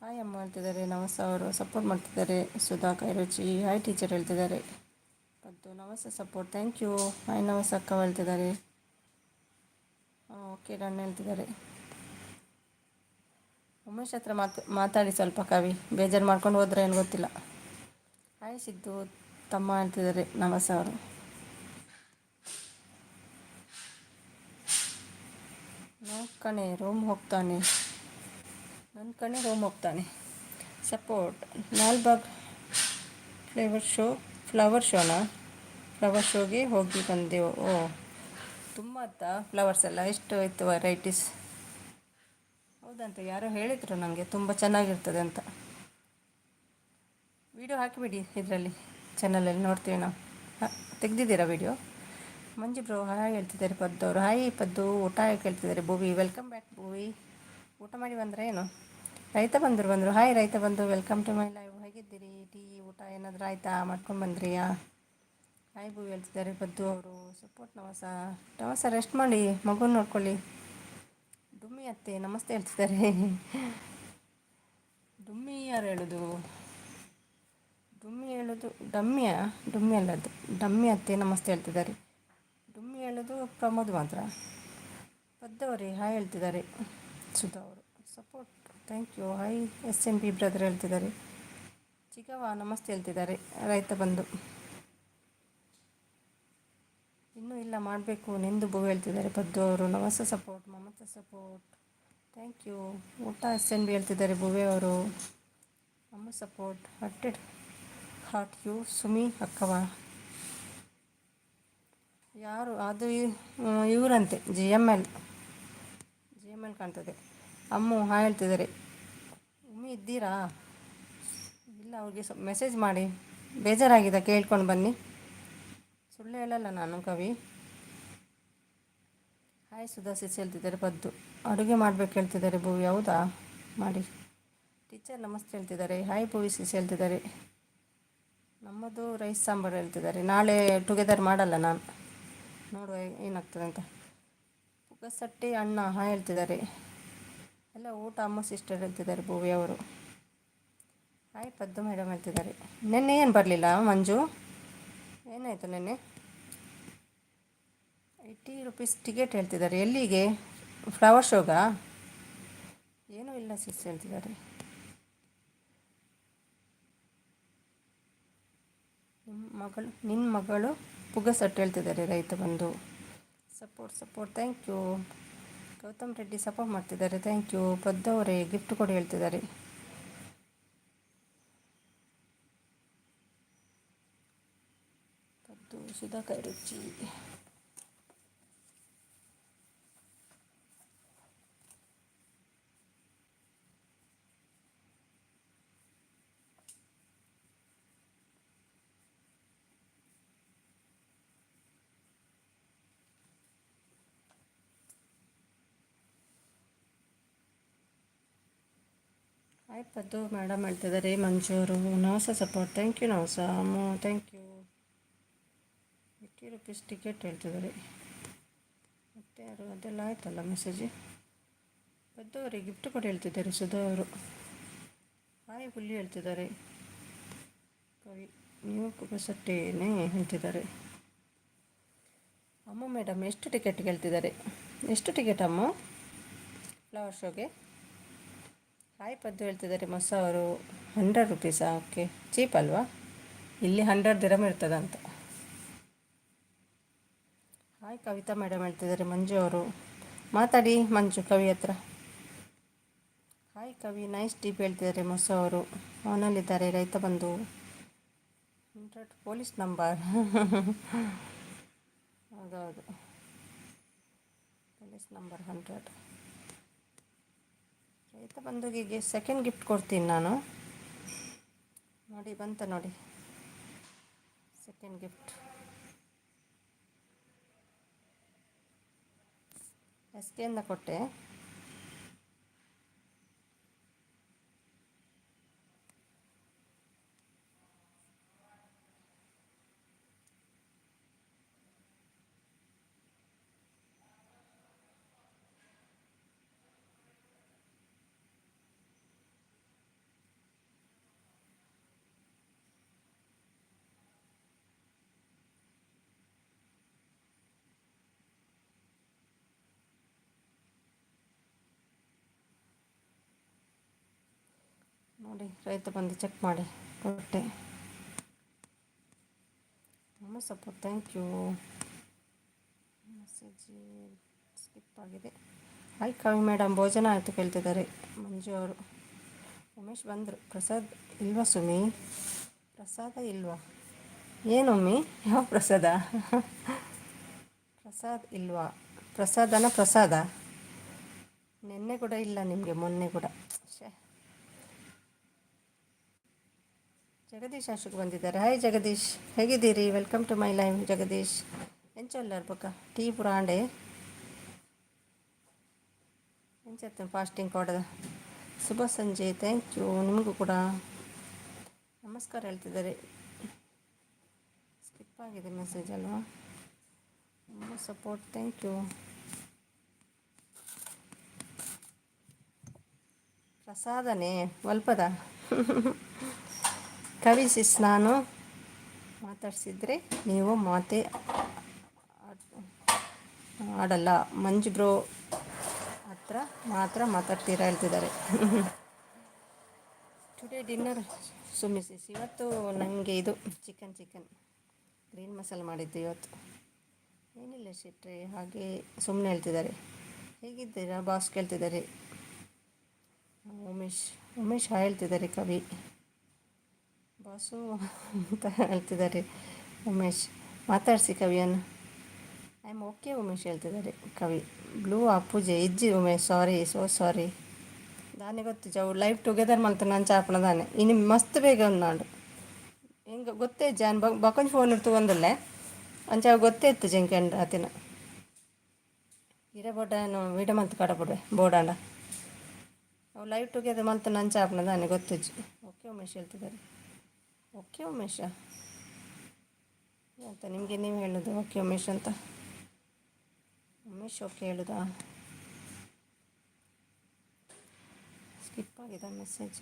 ಹಾಯ್ ಅಮ್ಮ ಹೇಳ್ತಿದ್ದಾರೆ, ನಮಸ್ತೆ ಅವರು ಸಪೋರ್ಟ್ ಮಾಡ್ತಿದ್ದಾರೆ. ಸುಧಾ ಕೈರುಚಿ ಹಾಯ್ ಟೀಚರ್ ಹೇಳ್ತಿದ್ದಾರೆ. ಪದ್ದು ನಮಸ್ತೆ ಸಪೋರ್ಟ್ ಥ್ಯಾಂಕ್ ಯು. ಹಾಯ್ ನಮಸ್ತೆ ಅಕ್ಕ ಹೇಳ್ತಿದ್ದಾರೆ. ಓಕೆ ಡನ್ ಹೇಳ್ತಿದ್ದಾರೆ. ಉಮೇಶ್ ಹತ್ರ ಮಾತಾಡಿ ಸ್ವಲ್ಪ ಕವಿ, ಬೇಜಾರು ಮಾಡ್ಕೊಂಡು ಹೋದ್ರೆ ಏನು ಗೊತ್ತಿಲ್ಲ. ಹಾಯ್ ಸಿದ್ದು ತಮ್ಮ ಹೇಳ್ತಿದ್ದಾರೆ ನಮಸ್ತೆ ಅವರು. ನನ್ನ ಕಣೆ ರೂಮ್ ಹೋಗ್ತಾನೆ ಸಪೋರ್ಟ್. ಲಾಲ್ಬಾಗ್ ಫ್ಲವರ್ ಶೋಗೆ ಹೋಗಿ ಬಂದೆವು. ತುಂಬ ಆಯ್ತಾ ಫ್ಲವರ್ಸ್ ಎಲ್ಲ, ಎಷ್ಟು ಇತ್ತು ವೆರೈಟೀಸ್. ಹೌದಂತ ಯಾರೋ ಹೇಳಿದರು ನನಗೆ, ತುಂಬ ಚೆನ್ನಾಗಿರ್ತದೆ ಅಂತ. ವಿಡಿಯೋ ಹಾಕಿಬಿಡಿ ಇದರಲ್ಲಿ, ಚಾನಲಲ್ಲಿ ನೋಡ್ತೀವಿ ನಾವು. ತೆಗ್ದಿದ್ದೀರಾ ವಿಡಿಯೋ? ಮಂಜು ಬ್ರೋ ಹಾಯ್ ಹೇಳ್ತಿದ್ದಾರೆ. ಪದ್ದವರು ಹಾಯ್ ಪದ್ದು. ಊಟ ಹೇಳ್ತಿದ್ದಾರೆ. ಭೂವಿ ವೆಲ್ಕಮ್ ಬ್ಯಾಕ್ ಭೂವಿ. ಊಟ ಮಾಡಿ ಬಂದರೆ ಏನು? ರೈತ ಬಂದರು ಹಾಯ್ ರೈತ ಬಂದು ವೆಲ್ಕಮ್ ಟು ಮೈ ಲೈವ್. ಹೇಗಿದ್ದೀರಿ? ಟೀ ಊಟ ಏನಾದರೂ ಆಯಿತಾ? ಮಾಡ್ಕೊಂಡು ಬಂದ್ರಿಯಾ? ಹಾಯ್ ಭೂವಿ ಹೇಳ್ತಿದ್ದಾರೆ. ಪದ್ದು ಅವರು ಸಪೋರ್ಟ್ ನಮಸ ರೆಸ್ಟ್ ಮಾಡಿ ಮಗುನ ನೋಡ್ಕೊಳ್ಳಿ. ಡುಮ್ಮಿ ಅತ್ತೆ ನಮಸ್ತೆ ಹೇಳ್ತಿದ್ದಾರೆ. ಡುಮ್ಮಿ ಯಾರು ಹೇಳೋದು? ಡುಮ್ಮಿ ಅಲ್ಲದು ಡಮ್ಮಿ ಅತ್ತೆ ನಮಸ್ತೆ ಹೇಳ್ತಿದ್ದಾರೆ. ಡುಮ್ಮಿ ಹೇಳೋದು ಪ್ರಮೋದ್ ಮಾತ್ರ. ಪದ್ದವರೇ ಹಾಯ್ ಹೇಳ್ತಿದ್ದಾರೆ. ಸುಧಾ ಅವರು support thank you. Hi SNP brother ಹೇಳ್ತಿದ್ದಾರೆ. ಚಿಗವ ನಮಸ್ತೆ ಹೇಳ್ತಿದ್ದಾರೆ. ರೈತ ಬಂದು ಇನ್ನೂ ಇಲ್ಲ ಮಾಡಬೇಕು ನಿಂದು ಭೂ ಹೇಳ್ತಿದ್ದಾರೆ. ಪದ್ದು ಅವರು ನಮಸ್ತೆ support. Mamata support thank you. ಊಟ SNB ಹೇಳ್ತಿದ್ದಾರೆ. ಭುವಿ ಅವರು ಅಮ್ಮ ಸಪೋರ್ಟ್. ಹಾಟ್ ಯು ಸುಮಿ ಅಕ್ಕವ ಯಾರು ಅದು? ಇವರಂತೆ GML ಕಾಣ್ತದೆ. ಅಮ್ಮು ಹಾಯ್ ಹೇಳ್ತಿದ್ದಾರೆ. ಉಮ್ಮಿ ಇದ್ದೀರಾ? ಇಲ್ಲ, ಅವ್ರಿಗೆ ಮೆಸೇಜ್ ಮಾಡಿ. ಬೇಜಾರಾಗಿದೆ ಕೇಳ್ಕೊಂಡು ಬನ್ನಿ. ಸುಳ್ಳು ಹೇಳಲ್ಲ ನಾನು ಕವಿ. ಹಾಯ್ ಸುಧಾ ಸಿಸ್ ಹೇಳ್ತಿದ್ದಾರೆ. ಪದ್ದು ಅಡುಗೆ ಮಾಡಬೇಕು ಹೇಳ್ತಿದ್ದಾರೆ. ಭೂವಿ ಹೌದಾ ಮಾಡಿ. ಟೀಚರ್ ನಮಸ್ತೆ ಹೇಳ್ತಿದ್ದಾರೆ. ಹಾಯ್ ಭೂವಿ ಸಿಸ್ ಹೇಳ್ತಿದ್ದಾರೆ. ನಮ್ಮದು ರೈಸ್ ಸಾಂಬಾರು ಹೇಳ್ತಿದ್ದಾರೆ. ನಾಳೆ ಟುಗೆದರ್ ಮಾಡಲ್ಲ ನಾನು, ನೋಡುವ ಏನಾಗ್ತದೆ ಅಂತ. ಪುಗಸಟ್ಟಿ ಅಣ್ಣ ಹಾಯ್ ಹೇಳ್ತಿದ್ದಾರೆ. ಎಲ್ಲ ಊಟ ಅಮ್ಮ ಸಿಸ್ಟರ್ ಹೇಳ್ತಿದ್ದಾರೆ. ಭೂವಿ ಅವರು ಹಾಯ್ ಪದ್ದು ಮೇಡಮ್ ಹೇಳ್ತಿದ್ದಾರೆ. ನಿನ್ನೆ ಏನು ಬರಲಿಲ್ಲ ಮಂಜು? ಏನಾಯಿತು ನಿನ್ನೆ? 80 ರೂಪೀಸ್ ಟಿಕೆಟ್ ಹೇಳ್ತಿದ್ದಾರೆ. ಎಲ್ಲಿಗೆ? ಫ್ಲವರ್ ಶೋಗಾ? ಏನೂ ಇಲ್ಲ ಸಿಸ್ ಹೇಳ್ತಿದ್ದಾರೆ. ನಿನ್ನ ಮಗಳು ಪುಗಸಟ್ಟು ಹೇಳ್ತಿದ್ದಾರೆ. ರೈತ ಬಂದು support thank you. Gautam Reddy support ಮಾಡ್ತಿದ್ದಾರೆ. Thank you. ಪದ್ದವರೇ ಗಿಫ್ಟ್ ಕೊಡಿ ಹೇಳ್ತಿದ್ದಾರೆ. ಪದ್ದು ಸುಧಾ ಕೈರುಚಿ ಹಾಯ್ ಪದ್ದು ಮೇಡಮ್ ಹೇಳ್ತಿದ್ದಾರೆ. ಮಂಜೂರು ನವಸ ಸಪೋರ್ಟ್ ಥ್ಯಾಂಕ್ ಯು. ನವಸ ಅಮ್ಮ ಥ್ಯಾಂಕ್ ಯು. 80 ರೂಪೀಸ್ ಟಿಕೆಟ್ ಹೇಳ್ತಿದ್ದಾರೆ. ಮತ್ತೆ ಯಾರು? ಅದೆಲ್ಲ ಆಯ್ತಲ್ಲ ಮೆಸೇಜ್. ಪದ್ದು ಅವರಿಗೆ ಗಿಫ್ಟ್ ಕೊಡಿ ಹೇಳ್ತಿದ್ದಾರೆ. ಸುಧಾ ಅವರು ಹಾಯ್ ಹುಲ್ಲಿ ಹೇಳ್ತಿದ್ದಾರೆ. ಕವಿ ನೀವು ಪುಗಸಟ್ಟೇನೆ ಹೇಳ್ತಿದ್ದಾರೆ. ಅಮ್ಮ ಮೇಡಮ್ ಎಷ್ಟು ಟಿಕೆಟ್ಗೆ ಹೇಳ್ತಿದ್ದಾರೆ? ಎಷ್ಟು ಟಿಕೆಟ್ ಅಮ್ಮ ಫ್ಲವರ್ ಶೋಗೆ? ಹಾಯ್ ಪದ್ದು ಹೇಳ್ತಿದ್ದಾರೆ. ಮೊಸ ಅವರು 100 ರೂಪೀಸಾ? ಓಕೆ ಚೀಪ್ ಅಲ್ವಾ? ಇಲ್ಲಿ 100 ದಿರಮ್ ಇರ್ತದಂತ. ಹಾಯ್ ಕವಿತಾ ಮೇಡಮ್ ಹೇಳ್ತಿದ್ದಾರೆ. ಮಂಜು ಅವರು ಮಾತಾಡಿ ಮಂಜು ಕವಿ ಹತ್ರ. ಹಾಯ್ ಕವಿ ನೈಸ್ ಡೀಪ್ ಹೇಳ್ತಿದ್ದಾರೆ. ಮೊಸ ಅವರು ಅವನಲ್ಲಿದ್ದಾರೆ. ರೈತ ಬಂದು 100 ಪೊಲೀಸ್ ನಂಬರ್. ಹೌದೌದು ಪೊಲೀಸ್ ನಂಬರ್ 100. ರೈತ ಬಂಧುಗೆ ಸೆಕೆಂಡ್ ಗಿಫ್ಟ್ ಕೊಡ್ತೀನಿ ನಾನು. ನೋಡಿ ಬಂತ ನೋಡಿ ಸೆಕೆಂಡ್ ಗಿಫ್ಟ್. SKಯಿಂದ ಕೊಟ್ಟೆ. ನೋಡಿ ರೈತ ಬಂದು ಚೆಕ್ ಮಾಡಿ ಕೊಟ್ಟೆ. ನಮ್ಮ ಸಪೋರ್ಟ್, ಥ್ಯಾಂಕ್ ಯು. ಮೆಸೇಜ್ ಸ್ಕಿಪ್ ಆಗಿದೆ. ಹಾಯ್ ಕವಿ ಮೇಡಮ್, ಭೋಜನ ಆಯಿತು ಕೇಳ್ತಿದ್ದಾರೆ ಮಂಜು ಅವರು. ಉಮೇಶ್ ಬಂದರು. ಪ್ರಸಾದ್ ಇಲ್ವಾ ಸುಮಿ? ಪ್ರಸಾದ ಇಲ್ವಾ? ಏನೊಮ್ಮಿ, ಯಾವ ಪ್ರಸಾದ? ಪ್ರಸಾದ್ ಇಲ್ವಾ? ಪ್ರಸಾದ ನಿನ್ನೆ ಕೂಡ ಇಲ್ಲ ನಿಮಗೆ, ಮೊನ್ನೆ ಕೂಡ. ಜಗದೀಶ್ ಅಶೋಕ್ ಬಂದಿದ್ದಾರೆ. ಹಾಯ್ ಜಗದೀಶ್, ಹೇಗಿದ್ದೀರಿ? Welcome to my live Jagadish. ಎಂಚೊಲ್ಲರ್ ಬೊಕ್ಕ ಟೀ ಪೂರ ಆಂಡೆ ಎಂಚತ್ತ ಫಾಸ್ಟಿಂಗ್ ಕೊಡದ. ಶುಭ ಸಂಜೆ, ಥ್ಯಾಂಕ್ ಯು. ನಿಮಗೂ ಕೂಡ ನಮಸ್ಕಾರ ಹೇಳ್ತಿದ್ದಾರೆ. ಸ್ಕಿಪ್ ಆಗಿದೆ ಮೆಸೇಜ್ ಅಲ್ವಾ? ತುಂಬ ಸಪೋರ್ಟ್, ಥ್ಯಾಂಕ್ ಯು. ಪ್ರಸಾದನೇ ಒಲ್ಪದ ಕವಿ ಸಿಸ್, ನಾನು ಮಾತಾಡ್ಸಿದ್ರೆ ನೀವು ಮಾತೇ ಆಡಲ್ಲ. ಮಂಜು ಬ್ರೋ ಹತ್ರ ಮಾತ್ರ ಮಾತಾಡ್ತೀರಾ ಹೇಳ್ತಿದ್ದಾರೆ. ಟುಡೇ ಡಿನ್ನರ್ ಸುಮ್ಮಿ ಸಿಸ್, ಇವತ್ತು ನನಗೆ ಇದು ಚಿಕನ್ ಗ್ರೀನ್ ಮಸಾಲೆ ಮಾಡಿದ್ದು ಇವತ್ತು. ಏನಿಲ್ಲ ಶೆಟ್ರೆ, ಹಾಗೆ ಸುಮ್ಮನೆ ಹೇಳ್ತಿದ್ದಾರೆ. ಹೇಗಿದ್ದೀರಾ ಬಾಸ್ ಕೇಳ್ತಿದ್ದಾರೆ. ಉಮೇಶ್ ಹೇಳ್ತಿದ್ದಾರೆ. ಕವಿ ಬಾಸು ಅಂತ ಹೇಳ್ತಿದ್ದಾರೆ. ಉಮೇಶ್ ಮಾತಾಡಿಸಿ ಕವಿಯನ್ನು. ಐ ಆಮ್ ಓಕೆ ಉಮೇಶ್ ಹೇಳ್ತಿದ್ದಾರೆ. ಕವಿ ಬ್ಲೂ ಅಪ್ಪುಜೆ ಇಜ್ಜಿ ಉಮೇಶ್, ಸಾರಿ ದಾನೆ ಗೊತ್ತು ಜವು ಲೈವ್ ಟುಗೆದರ್ ಮಲ್ತು ನಾನು ಚಾಪಣ ದಾನೆ ಇನ್ನು ಮಸ್ತ್ ಬೇಗ ಉಂಡು ಹಿಂಗೆ ಗೊತ್ತೇ ಜಾನ್ ಬಕೊಂಡ್ ಫೋನ್ ಇರ್ತು ಒಂದಲ್ಲೇ ಅಂಚ ಗೊತ್ತೇ ಇತ್ತು ಜಂಕೆಂಡ್ ಆತಿನ ಹಿರೇ ಬೋಡನು ವಿಡ ಮಂತ್ ಕಡಪುಡೆ ಬೋಡಾಂಡ ಅವು ಲೈವ್ ಟುಗೆದರ್ ಮಲ್ತು ನಾನು ಚಾಪಣ ದಾನೆ ಗೊತ್ತಿಜ್ಜಿ. ಓಕೆ ಉಮೇಶ್ ಹೇಳ್ತಿದ್ದಾರೆ. ಓಕೆ ಉಮೇಶ ಅಂತ ನಿಮಗೆ ನೀವು ಹೇಳೋದು ಓಕೆ ಉಮೇಶ್ ಅಂತ. ಉಮೇಶ್ ಓಕೆ ಹೇಳುದಾ? ಸ್ಕಿಪ್ ಆಗಿದೆ ಮೆಸೇಜ್.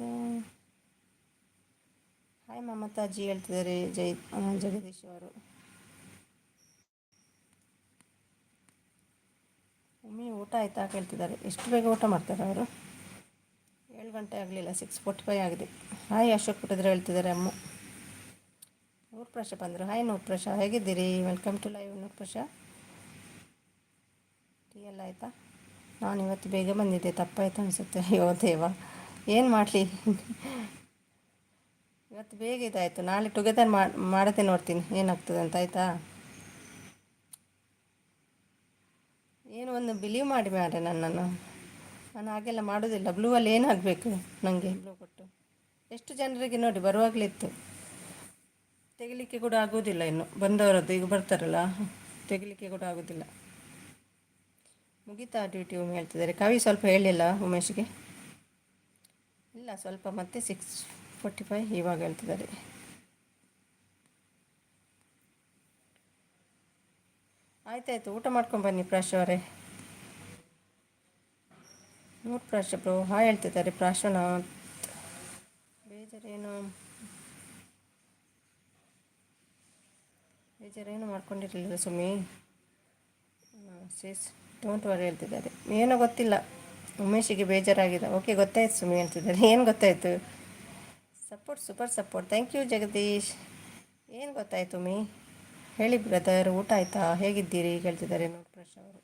ಹಾಯ್ ಮಮತಾಜಿ ಹೇಳ್ತಿದ್ದಾರೆ. ಜಗದೀಶ್ ಅವರು. ಒಮ್ಮೆ ಊಟ ಆಯಿತಾ ಕೇಳ್ತಿದ್ದಾರೆ. ಎಷ್ಟು ಬೇಗ ಊಟ ಮಾಡ್ತಾರೆ ಅವರು? 7 ಗಂಟೆ ಆಗಲಿಲ್ಲ, 6:45 ಆಗಿದೆ. ಹಾಯ್ ಅಶೋಕ್ ಬಿಟ್ಟಿದ್ರೆ ಹೇಳ್ತಿದ್ದಾರೆ ಅಮ್ಮ. ನೂರ್ಪ್ರಶ ಬಂದರು. ಹಾಯ್ ನೂರ್ಪ್ರಶ, ಹೇಗಿದ್ದೀರಿ? ವೆಲ್ಕಮ್ ಟು ಲೈವ್ ನೂರ್ಪ್ರಶ. ಟೀ ಎಲ್ಲ ಆಯಿತಾ? ನಾನು ಇವತ್ತು ಬೇಗ ಬಂದಿದ್ದೆ, ತಪ್ಪಾಯ್ತು ಅನಿಸುತ್ತೆ. ಅಯ್ಯೋ ದೇವ, ಏನು ಮಾಡಲಿ, ಇವತ್ತು ಬೇಗ ಇದಾಯಿತು. ನಾಳೆ ಟುಗೆದರ್ ಮಾಡದೆ ನೋಡ್ತೀನಿ ಏನಾಗ್ತದೆ ಅಂತ, ಆಯಿತಾ? ಏನು ಒಂದು ಬಿಲೀವ್ ಮಾಡಿ ಮಾರೆ ನನ್ನನ್ನು, ನಾನು ಹಾಗೆಲ್ಲ ಮಾಡೋದಿಲ್ಲ. ಬ್ಲೂವಲ್ಲಿ ಏನಾಗಬೇಕು ನನಗೆ? ಬ್ಲೂ ಕೊಟ್ಟು ಎಷ್ಟು ಜನರಿಗೆ ನೋಡಿ ಬರುವಾಗಲಿತ್ತು, ತೆಗಿಲಿಕ್ಕೆ ಕೂಡ ಆಗೋದಿಲ್ಲ. ಇನ್ನು ಬಂದವರದ್ದು ಈಗ ಬರ್ತಾರಲ್ಲ, ತೆಗಿಲಿಕ್ಕೆ ಕೂಡ ಆಗೋದಿಲ್ಲ. ಮುಗೀತಾ ಡ್ಯೂಟಿ ಉಮೆ ಹೇಳ್ತಿದ್ದಾರೆ. ಕವಿ ಸ್ವಲ್ಪ ಹೇಳಿಲ್ಲ ಉಮೇಶ್ಗೆ. ಇಲ್ಲ ಸ್ವಲ್ಪ, ಮತ್ತೆ 6:45 ಇವಾಗ ಹೇಳ್ತಿದ್ದಾರೆ. ಆಯ್ತಾಯ್ತು, ಊಟ ಮಾಡ್ಕೊಂಡು ಬನ್ನಿ ಪ್ರಾಶ್ ಅವರೇ. ಪ್ರಾಶ್ ಬ್ರೋ ಹಾಯ್ ಹೇಳ್ತಿದ್ದಾರೆ. ಪ್ರಾಶನಾಥ್ ಬೇಜಾರೇನು ಮಾಡ್ಕೊಂಡಿರಲಿಲ್ಲ ಸುಮ್ಮಿ ಸೇಸ್ ಡೋಂಟ್ ವರಿ ಹೇಳ್ತಿದ್ದಾರೆ. ಏನೋ ಗೊತ್ತಿಲ್ಲ, ಉಮೇಶಿಗೆ ಬೇಜಾರಾಗಿದೆ. ಓಕೆ ಗೊತ್ತಾಯ್ತು ಸುಮ್ಮಿ ಹೇಳ್ತಿದ್ದಾರೆ. ಏನು ಗೊತ್ತಾಯಿತು? Support, super support, thank you Jagadish. ಏನು ಗೊತ್ತಾಯ್ತು ಮೀ ಹೇಳಿ ಬ್ರದರ್. ಊಟ ಆಯಿತಾ, ಹೇಗಿದ್ದೀರಿ ಕೇಳ್ತಿದ್ದಾರೆ ನೂರ್ಪ್ರಶ್ ಅವರು.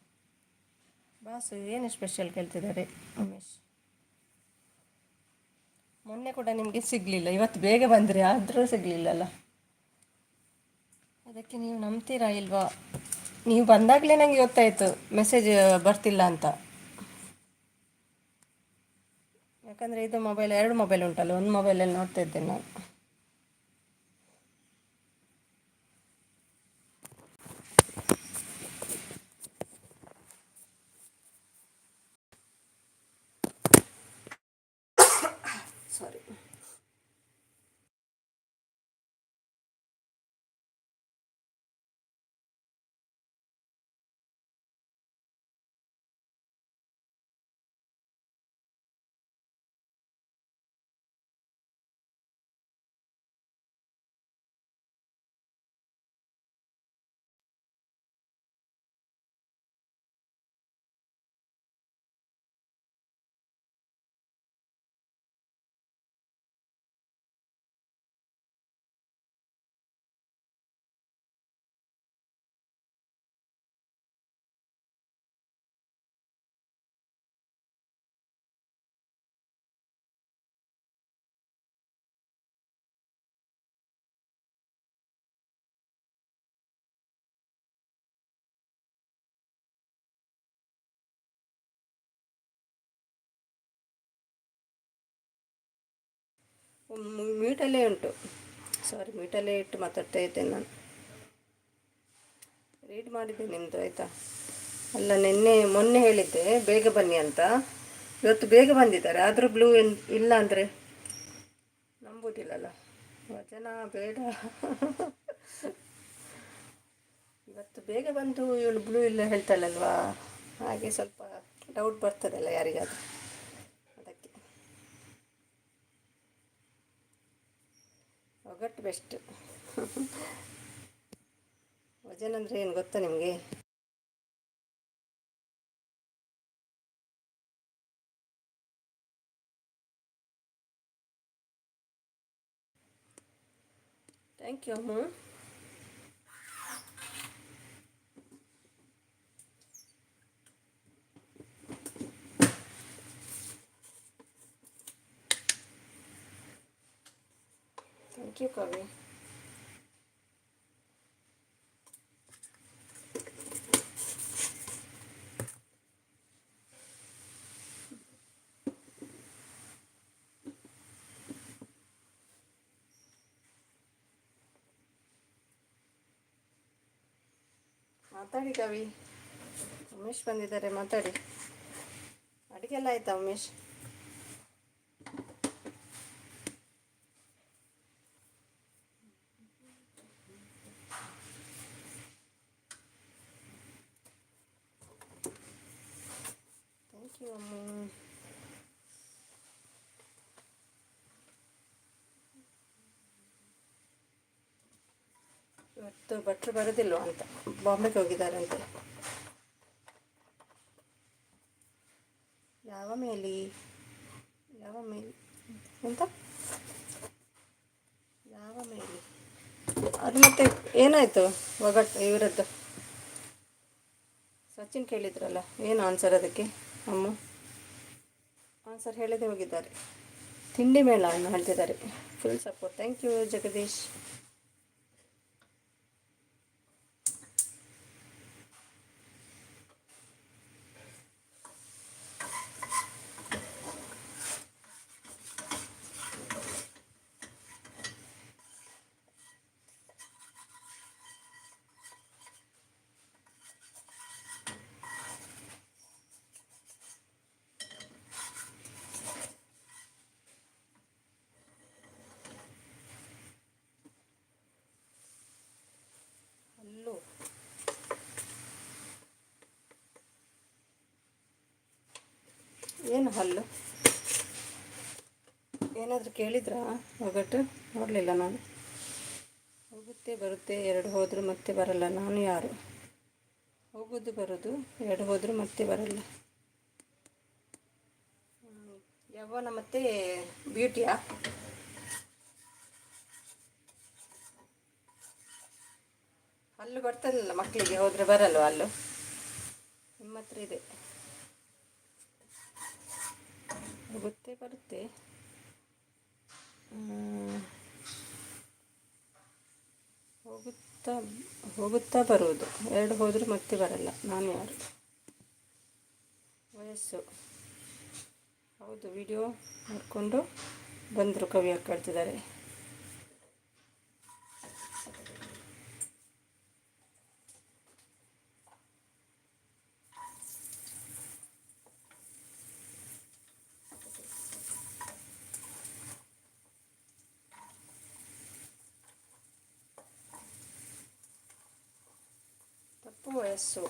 ಬಾಸು ಏನು ಸ್ಪೆಷಲ್ ಕೇಳ್ತಿದ್ದಾರೆ ಉಮೇಶ್. ಮೊನ್ನೆ ಕೂಡ ನಿಮಗೆ ಸಿಗಲಿಲ್ಲ, ಇವತ್ತು ಬೇಗ ಬಂದರೆ ಆದರೂ ಸಿಗಲಿಲ್ಲಲ್ಲ. ಅದಕ್ಕೆ ನೀವು ನಂಬ್ತೀರಾ ಇಲ್ವಾ? ನೀವು ಬಂದಾಗಲೇ ನನಗೆ ಗೊತ್ತಾಯಿತು ಮೆಸೇಜ್ ಬರ್ತಿಲ್ಲ ಅಂತ. ಯಾಕಂದರೆ ಇದು ಮೊಬೈಲ್, 2 ಮೊಬೈಲ್ ಉಂಟಲ್ಲ, ಒಂದು ಮೊಬೈಲಲ್ಲಿ ನೋಡ್ತಾ ಇದ್ದೇನೆ ನಾನು. ಸಾರಿ. ಮ್ಯೂಟಲ್ಲೇ ಉಂಟು. ಸಾರಿ, ಮ್ಯೂಟಲ್ಲೇ ಇಟ್ಟು ಮಾತಾಡ್ತಾ ಇದ್ದೇನೆ ನಾನು. ರೀಡ್ ಮಾಡಿದ್ದೆ ನಿಮ್ಮದು, ಆಯಿತಾ? ಅಲ್ಲ, ಮೊನ್ನೆ ಹೇಳಿದ್ದೆ ಬೇಗ ಬನ್ನಿ ಅಂತ. ಇವತ್ತು ಬೇಗ ಬಂದಿದ್ದಾರೆ, ಆದರೂ ಬ್ಲೂ ಇಲ್ಲ ಅಂದರೆ ನಂಬುವುದಿಲ್ಲಲ್ಲ. ವಚನ ಬೇಡ. ಇವತ್ತು ಬೇಗ ಬಂದು ಇವಳು ಬ್ಲೂ ಇಲ್ಲ ಹೇಳ್ತಾಳಲ್ವಾ, ಹಾಗೆ ಸ್ವಲ್ಪ ಡೌಟ್ ಬರ್ತದಲ್ಲ ಯಾರಿಗಾದರೂ, ಅದಕ್ಕೆ. ಒಗಟ್ಟು ಬೆಸ್ಟ್. ವಜನ್ ಅಂದರೆ ಏನು ಗೊತ್ತಾ ನಿಮಗೆ? ಥ್ಯಾಂಕ್ ಯು ಅಮ್ಮ. ಥ್ಯಾಂಕ್ ಯು ಕವಿ. ಮಾತಾಡಿ ಕವಿ. ಉಮೇಶ್ ಬಂದಿದ್ದಾರೆ, ಮಾತಾಡಿ. ಅಡುಗೆ ಎಲ್ಲ ಆಯ್ತಾ ಉಮೇಶ್? ಥ್ಯಾಂಕ್ ಯು ಅಮ್ಮ. ಇವತ್ತು ಭಟ್ರು ಬರೋದಿಲ್ವ ಅಂತ, ಬಾಂಬೆಗೆ ಹೋಗಿದ್ದಾರಂತೆ. ಯಾವ ಮೇಲಿ ಎಂತ ಯಾವ ಮೇಲಿ ಅದು ಮತ್ತೆ ಏನಾಯಿತು ಒಗಟ್ಟು ಇವರದ್ದು? ಸಚಿನ್ ಕೇಳಿದ್ರಲ್ಲ, ಏನು ಆನ್ಸರ್ ಅದಕ್ಕೆ? ಅಮ್ಮ ಆನ್ಸರ್ ಹೇಳದೆ ಹೋಗಿದ್ದಾರೆ. ತಿಂಡಿ ಮೇಳ ಅನ್ನು ಹೇಳ್ತಿದ್ದಾರೆ. Full support. Thank you Jagadish. ಹಲ್ಲು ಏನು ಹಲ್ಲು? ಏನಾದರೂ ಕೇಳಿದ್ರಾ ಒಗಟ್ಟು? ನೋಡಲಿಲ್ಲ ನಾನು. ಹೋಗುತ್ತೆ ಬರುತ್ತೆ, ಎರಡು ಹೋದರೂ ಮತ್ತೆ ಬರಲ್ಲ. ನಾನು ಯಾರು? ಹೋಗೋದು ಬರೋದು, ಎರಡು ಹೋದರೂ ಮತ್ತೆ ಬರಲ್ಲ. ಯವ್ವನ ಮತ್ತೆ ಬ್ಯೂಟಿಯಾ? ಹಲ್ಲು ಬರ್ತದಲ್ಲ ಮಕ್ಕಳಿಗೆ, ಹೋದರೆ ಬರಲ್ವ ಹಲ್ಲು? ನಿಮ್ಮ ಹತ್ರ ಇದೆ. ಹೋಗುತ್ತೆ ಬರುತ್ತೆ, ಹೋಗುತ್ತಾ ಹೋಗುತ್ತಾ ಬರುವುದು, ಎರಡು ಹೋದರೂ ಮತ್ತೆ ಬರಲ್ಲ. ನಾನು ಯಾರು? ವಯಸ್ಸು? ಹೌದು, ವಿಡಿಯೋ ನೋಡಿಕೊಂಡು ಬಂದರು. ಕವಿ ಹಾಕ್ಕೊಳ್ತಿದ್ದಾರೆ. ತಪ್ಪು ವಯಸ್ಸು.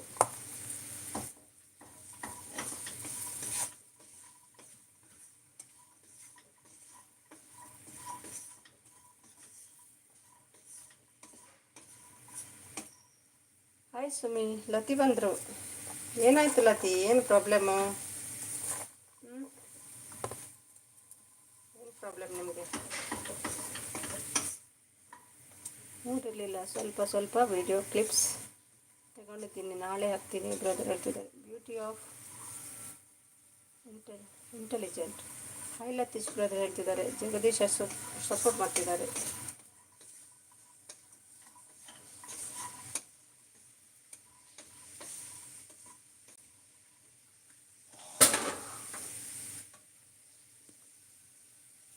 ಹಾಯ್ ಸುಮಿ. ಲತಿ ಬಂದರು. ಏನಾಯಿತು ಲತಿ? ಏನು ಪ್ರಾಬ್ಲಮ್ಮು? ಏನು ಪ್ರಾಬ್ಲಮ್ ನಿಮಗೆ? ನೋಡಿರಲಿಲ್ಲ, ಸ್ವಲ್ಪ ಸ್ವಲ್ಪ ವಿಡಿಯೋ ಕ್ಲಿಪ್ಸ್ ತಗೊಂಡಿದ್ದೀನಿ, ನಾಳೆ ಹಾಕ್ತೀನಿ. ಬ್ರದರ್ ಹೇಳ್ತಿದ್ದಾರೆ. Beauty of intelligent. Hi Lathish brother ಹೇಳ್ತಿದ್ದಾರೆ. ಜಗದೀಶ್ ಸಪೋರ್ಟ್ ಮಾಡ್ತಿದ್ದಾರೆ.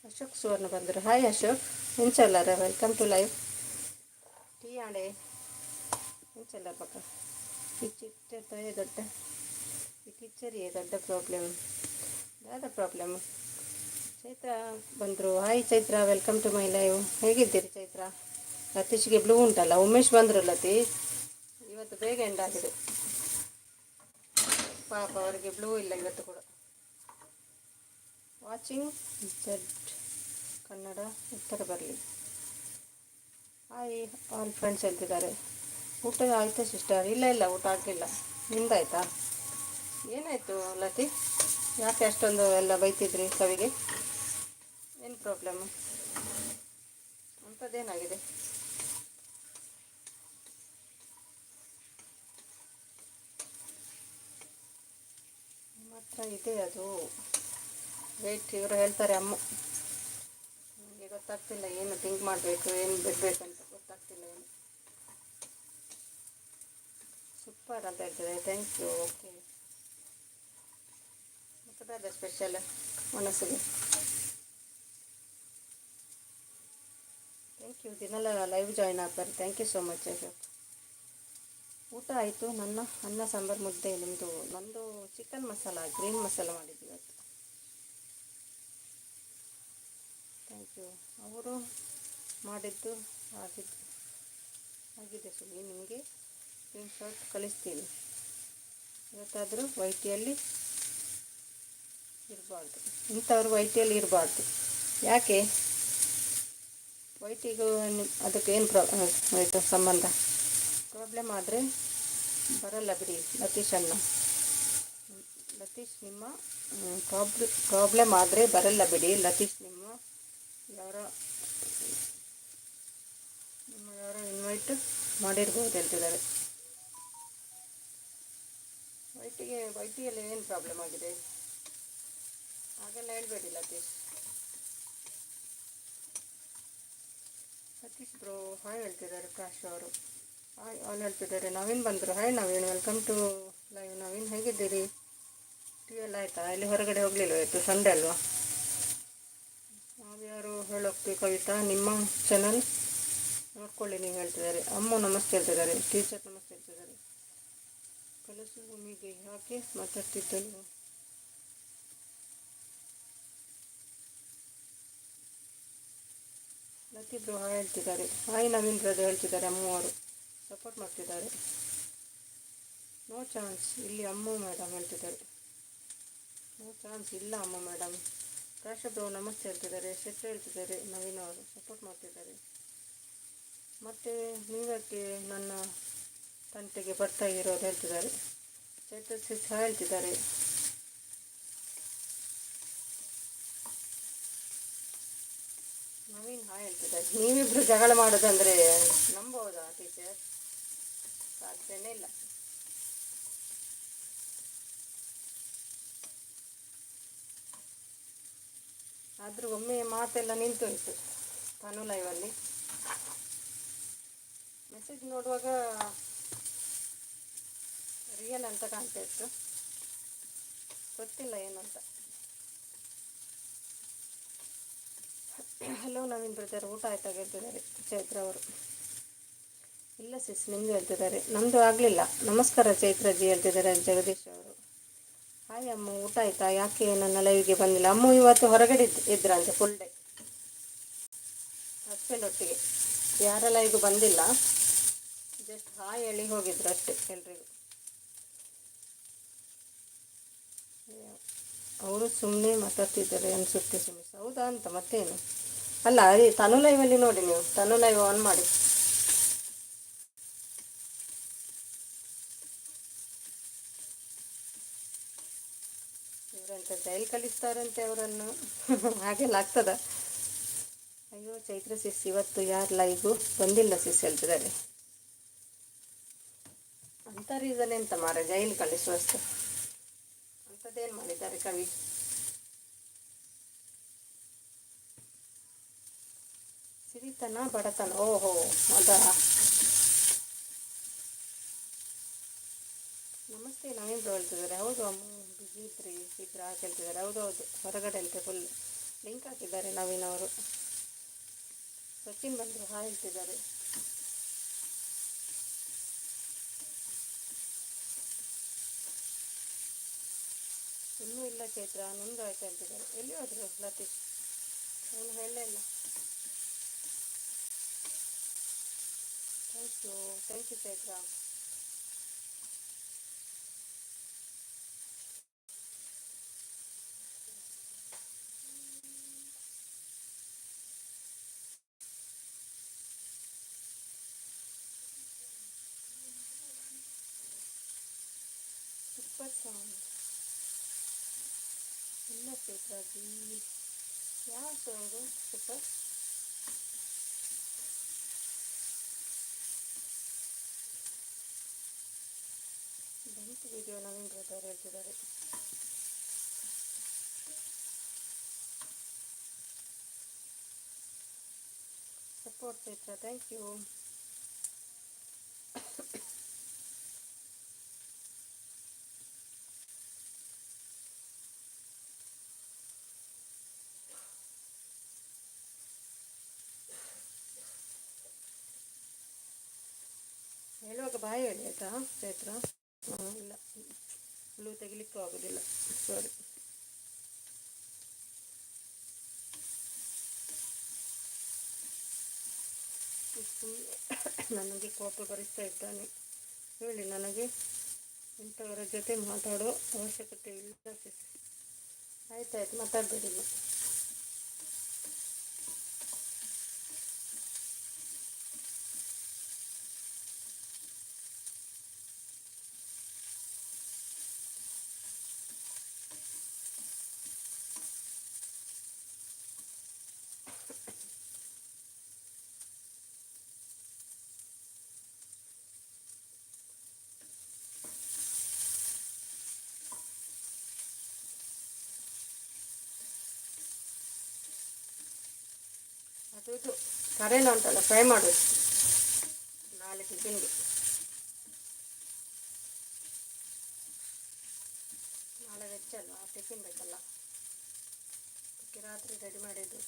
ಅಶೋಕ್ ಸುವರ್ಣ ಬಂದರು. ಹಾಯ್ ಅಶೋಕ್, ಇಂಚಲ್ಲಾರ ವೆಲ್ಕಮ್ ಟು ಲೈವ್. ಟೀ ಆಡೆ ಇಂಚಲ್ಲ ಪಕ್ಕ ಕಿಚ್ಚೆ ದೊಡ್ಡ ಈ ಕಿಚ್ಚರಿಯೇ ದೊಡ್ಡ ಪ್ರಾಬ್ಲಮ್, ಯಾವ್ದು ಪ್ರಾಬ್ಲಮ್? ಚೈತ್ರ ಬಂದರು. Hi Chaitra, welcome to my live. ಹೇಗಿದ್ದೀರಿ ಚೈತ್ರ? ಲತೀಶ್ಗೆ ಬ್ಲೂ ಉಂಟಲ್ಲ. ಉಮೇಶ್ ಬಂದರು ಲತೀಶ್, ಇವತ್ತು ಬೇಗ ಎಂಡ್ ಆಗಿದೆ ಪಾಪ, ಅವರಿಗೆ ಬ್ಲೂ ಇಲ್ಲ ಇವತ್ತು ಕೂಡ. ವಾಚಿಂಗ್ ಜೆಡ್ ಕನ್ನಡ ಉತ್ತರ ಬರಲಿ. ಹಾಯ್ ಆಲ್ ಫ್ರೆಂಡ್ಸ್ ಹೇಳ್ತಿದ್ದಾರೆ. ಊಟ ಆಯಿತಾ ಸಿಸ್ಟರ್? ಇಲ್ಲ ಊಟ ಆಗಲಿಲ್ಲ. ನಿಮ್ದಾಯ್ತಾ? ಏನಾಯಿತು ಲತಿ, ಯಾಕೆ ಅಷ್ಟೊಂದು ಎಲ್ಲ ಬೈತಿದ್ರಿ ಕವಿಗೆ? ಏನು ಪ್ರಾಬ್ಲಮ್ಮು? ಅಂಥದ್ದೇನಾಗಿದೆ? ನಿಮ್ಮ ಹತ್ರ ಇದೆ ಅದು ವೇಟ್. ಇವರು ಹೇಳ್ತಾರೆ ಅಮ್ಮ, ನನಗೆ ಗೊತ್ತಾಗ್ತಿಲ್ಲ ಏನು ಥಿಂಕ್ ಮಾಡಬೇಕು, ಏನು ಬಿಡಬೇಕಂತ ಗೊತ್ತಾಗ್ತಿಲ್ಲ. ಏನು ಸೂಪರ್ ಅಂತ ಹೇಳ್ತಿದ್ದಾರೆ. Thank you. ಓಕೆ, ಮತ್ತೆ ಸ್ಪೆಷಲ್ ಮನಸ್ಸಿಗೆ. Thank you. ದಿನಲ್ಲ ಲೈವ್ ಜಾಯ್ನ್ ಆಗ್ತಾರೆ. Thank you so much Ashok. ಊಟ ಆಯಿತು. ನನ್ನ ಅನ್ನ ಸಾಂಬಾರು ಮುದ್ದೆ. ನಿಮ್ಮದು? ನಮ್ಮದು ಚಿಕನ್ ಮಸಾಲ, ಗ್ರೀನ್ ಮಸಾಲ ಮಾಡಿದ್ವಿ ಇವತ್ತು. Thank you. ಅವರು ಮಾಡಿದ್ದು ಆಗಿದೆ ಸುಮ್ಮನೆ. ನಿಮಗೆ ಸ್ಕ್ರೀನ್ ಶಾಟ್ ಕಳಿಸ್ತೀನಿ. ಇವತ್ತಾದರೂ ವೈಟಿಯಲ್ಲಿ ಇರಬಾರ್ದು, ಇಂಥವ್ರು ವೈಟಿಯಲ್ಲಿ ಇರಬಾರ್ದು. ಯಾಕೆ ವೈಟಿಗೂ ಅದಕ್ಕೆ ಏನು ಆಯಿತು ಸಂಬಂಧ? ಪ್ರಾಬ್ಲಮ್ ಆದರೆ ಬರಲ್ಲ ಬಿಡಿ ಲತೀಶ್ ಅಣ್ಣ. ಲತೀಶ್ ನಿಮ್ಮ ಪ್ರಾಬ್ಲಮ್ ಆದರೆ ಬರಲ್ಲ ಬಿಡಿ ಲತೀಶ್. ಯಾರೋ ಇನ್ವೈಟ್ ಮಾಡಿರ್ಬೋದು ಹೇಳ್ತಿದ್ದಾರೆ. ವೈಟಿಯಲ್ಲಿ ಏನು ಪ್ರಾಬ್ಲಮ್ ಆಗಿದೆ ಹಾಗೆಲ್ಲ ಹೇಳ್ಬೇಡಿ ಲತೀಶ್. ಸತೀಶ್ ಬ್ರೋ ಹಾಯ್ ಹೇಳ್ತಿದ್ದಾರೆ. ಪ್ರಕಾಶ್ ಅವರು ಹಾಯ್ ಆಲ್ ಹೇಳ್ತಿದ್ದಾರೆ. ನವೀನ್ ಬಂದರು. Hi Naveen, welcome to live. Naveen ಹೇಗಿದ್ದೀರಿ? ಟೀ ಎಲ್ಲ ಆಯಿತಾ? ಇಲ್ಲಿ ಹೊರಗಡೆ ಹೋಗಲಿಲ್ಲ, ಇವತ್ತು ಸಂಡೇ ಅಲ್ವಾ? ನಾವ್ಯಾರು ಹೇಳೋಕ್ಕೆ ಕವಿತಾ, ನಿಮ್ಮ ಚಾನಲ್ ನೋಡ್ಕೊಳ್ಳಿ ನೀವು ಹೇಳ್ತಿದ್ದಾರೆ. ಅಮ್ಮ ನಮಸ್ತೆ ಹೇಳ್ತಿದ್ದಾರೆ. ಟೀಚರ್ ನಮಸ್ತೆ ಹೇಳ್ತಿದ್ದಾರೆ. ಕಲಸು ಭೂಮಿಗೆ ಯಾಕೆ ಮಾತಾಡ್ತಿದ್ದೆ ನೀವು? ಲತಿ ಬ್ರೋ ಹಾಯ್ ಹೇಳ್ತಿದ್ದಾರೆ. ಹಾಯ್ ನವೀನ್ ಬ್ರದರ್ ಹೇಳ್ತಿದ್ದಾರೆ. ಅಮ್ಮ ಅವರು ಸಪೋರ್ಟ್ ಮಾಡ್ತಿದ್ದಾರೆ. ನೋ ಚಾನ್ಸ್ ಇಲ್ಲಿ ಅಮ್ಮ ಮೇಡಮ್ ಹೇಳ್ತಿದ್ದಾರೆ. ನೋ ಚಾನ್ಸ್ ಇಲ್ಲ ಅಮ್ಮ ಮೇಡಮ್. ಪ್ರಕಾಶ್ ಬ್ರೋ ನಮಸ್ತೆ ಹೇಳ್ತಿದ್ದಾರೆ. ಶೆಟ್ಟಿ ಹೇಳ್ತಿದ್ದಾರೆ. ನವೀನ್ ಅವರು ಸಪೋರ್ಟ್ ಮಾಡ್ತಿದ್ದಾರೆ. ಮತ್ತು ನೀವ್ಯಾಕೆ ನನ್ನ ತಂಟೆಗೆ ಬರ್ತಾ ಇರೋದು ಹೇಳ್ತಿದ್ದಾರೆ. ಚೈತ್ರ ಸಿಸ್ ಹೇಳ್ತಿದ್ದಾರೆ. ನವೀನ್ ಹಾಯ್ ಹೇಳ್ತಿದ್ದಾರೆ. ನೀವಿಬ್ರು ಜಗಳ ಮಾಡೋದಂದರೆ ನಂಬೋದಾ ಟೀಚರ್? ಸಾಧ್ಯನೇ ಇಲ್ಲ. ಆದರೂ ಒಮ್ಮೆ ಮಾತೆಲ್ಲ ನಿಂತೋಯ್ತು ತಾನು ಲೈವಲ್ಲಿ. ಮೆಸೇಜ್ ನೋಡುವಾಗ ರಿಯಲ್ ಅಂತ ಕಾಣ್ತಾ ಇತ್ತು, ಗೊತ್ತಿಲ್ಲ ಏನು ಅಂತ. ಹಲೋ ನವೀನ್ ಬ್ರದರ್, ಊಟ ಆಯ್ತಾ ಹೇಳ್ತಿದ್ದಾರೆ ಚೈತ್ರ ಅವರು. ಇಲ್ಲ ಸಿಸ್ ನಿಮ್ಮದು ಹೇಳ್ತಿದ್ದಾರೆ. ನಮ್ಮದು ಆಗಲಿಲ್ಲ. ನಮಸ್ಕಾರ ಚೈತ್ರಜಿ ಹೇಳ್ತಿದ್ದಾರೆ ಜಗದೀಶ್ ಅವರು. ಹಾಯ್ ಅಮ್ಮ, ಊಟ ಆಯಿತಾ? ಯಾಕೆ ನನ್ನ ಲೈವ್ಗೆ ಬಂದಿಲ್ಲ? ಅಮ್ಮ ಇವತ್ತು ಹೊರಗಡೆ ಇದ್ರಂತೆ ಫುಲ್ ಡೇ ಹಸ್ಬೆಂಡ್ ಒಟ್ಟಿಗೆ. ಯಾರ ಲೈವ್ಗೂ ಬಂದಿಲ್ಲ, ಜಸ್ಟ್ ಹಾಯ್ ಹೇಳಿ ಹೋಗಿದ್ರು ಅಷ್ಟೇ ಎಲ್ರಿಗೂ. ಅವರು ಸುಮ್ಮನೆ ಮಾತಾಡ್ತಿದ್ದಾರೆ ಅನಿಸುತ್ತೆ ಸುಮಿಸ್. ಹೌದಾ ಅಂತ ಮತ್ತೇನು? ಅಲ್ಲ ಅದೇ ತನು ಲೈವಲ್ಲಿ ನೋಡಿ, ನೀವು ತನು ಲೈವ್ ಆನ್ ಮಾಡಿ. ಇವರಂತ ಜೈಲ್ ಕಲಿಸ್ತಾರಂತೆ ಅವರನ್ನು. ಹಾಗೆಲ್ಲ ಆಗ್ತದ? ಅಯ್ಯೋ ಚೈತ್ರ ಸಿಸ್ ಇವತ್ತು ಯಾರು ಲೈವ್ಗೂ ಬಂದಿಲ್ಲ ಸಿಸ್ ಹೇಳ್ತಿದ್ದಾರೆ. ಅಂಥ ರೀಸನ್ ಎಂತ ಮಾರ ಜೈಲು ಕಳಿಸುವಷ್ಟು? ಅಂಥದ್ದೇನು ಮಾಡಿದ್ದಾರೆ ಕವಿ? ಸಿರಿತನ ಬಡತನ, ಓಹೋ ಅದಾ? ನಮಸ್ತೆ ನವೀನ್ ಬ್ರೋ ಹೇಳ್ತಿದ್ದಾರೆ. ಹೌದು ಅಮ್ಮ ಬಿಸಿ ಇದ್ರಾ ಕೇಳ್ತಿದ್ದಾರೆ. ಹೌದು ಹೊರಗಡೆ ಅಂತೆ ಫುಲ್. ಲಿಂಕ್ ಹಾಕಿದ್ದಾರೆ ನವೀನ್ ಅವರು. ಸಚಿನ್ ಬಂದರು ಹಾಯ್ ಹೇಳ್ತಿದ್ದಾರೆ. ಇನ್ನೂ ಇಲ್ಲ ಚೈತ್ರ, ನೊಂದು ಆಯ್ತು ಅಂತಿದ್ದಾರೆ. ಎಲ್ಲಿ ಹೋದ್ರು ಲತೀಶ್? ಏನು ಹೇಳಲೇ ಇಲ್ಲ. Thank you Chaitra. Super song ಇಲ್ಲ ಚೈತ್ರಾಜಿ. ಯಾವ ಸಾಂಗು ಸೂಪರ್? ಬಂತು ವಿಡಿಯೋ ನವೀನ್ ಬ್ರದರ್ ಹೇಳ್ತಿದ್ದಾರೆ. Support Chaitra, thank you. ಹೇಳುವಾಗ ಬಾಯಿ ಹೇಳಿ ಆಯಿತಾ ಚೈತ್ರ? ಇಲ್ಲ, ಬ್ಲೂ ತೆಗಿಲಿಕ್ಕೂ ಆಗೋದಿಲ್ಲ, ಸಾರಿ. ನನಗೆ ಕೋಪ ಬರಿಸ್ತಾ ಇದ್ದಾನೆ. ಹೇಳಿ, ನನಗೆ ಇಂಥವರ ಜೊತೆ ಮಾತಾಡೋ ಅವಶ್ಯಕತೆ ಇಲ್ಲ. ಆಯ್ತಾಯ್ತು, ಮಾತಾಡಬೇಡಿ. ಅದು ಕರೇನ ಉಂಟಲ್ಲ, ಫ್ರೈ ಮಾಡೋದು ನಾಳೆ ಟಿಫಿನ್ಗೆ. ನಾಳೆ ವೆಜ್ ಅಲ್ವಾ, ಟಿಫಿನ್ ಬೇಕಲ್ಲ, ಅದಕ್ಕೆ ರಾತ್ರಿ ರೆಡಿ ಮಾಡಿದ್ದು.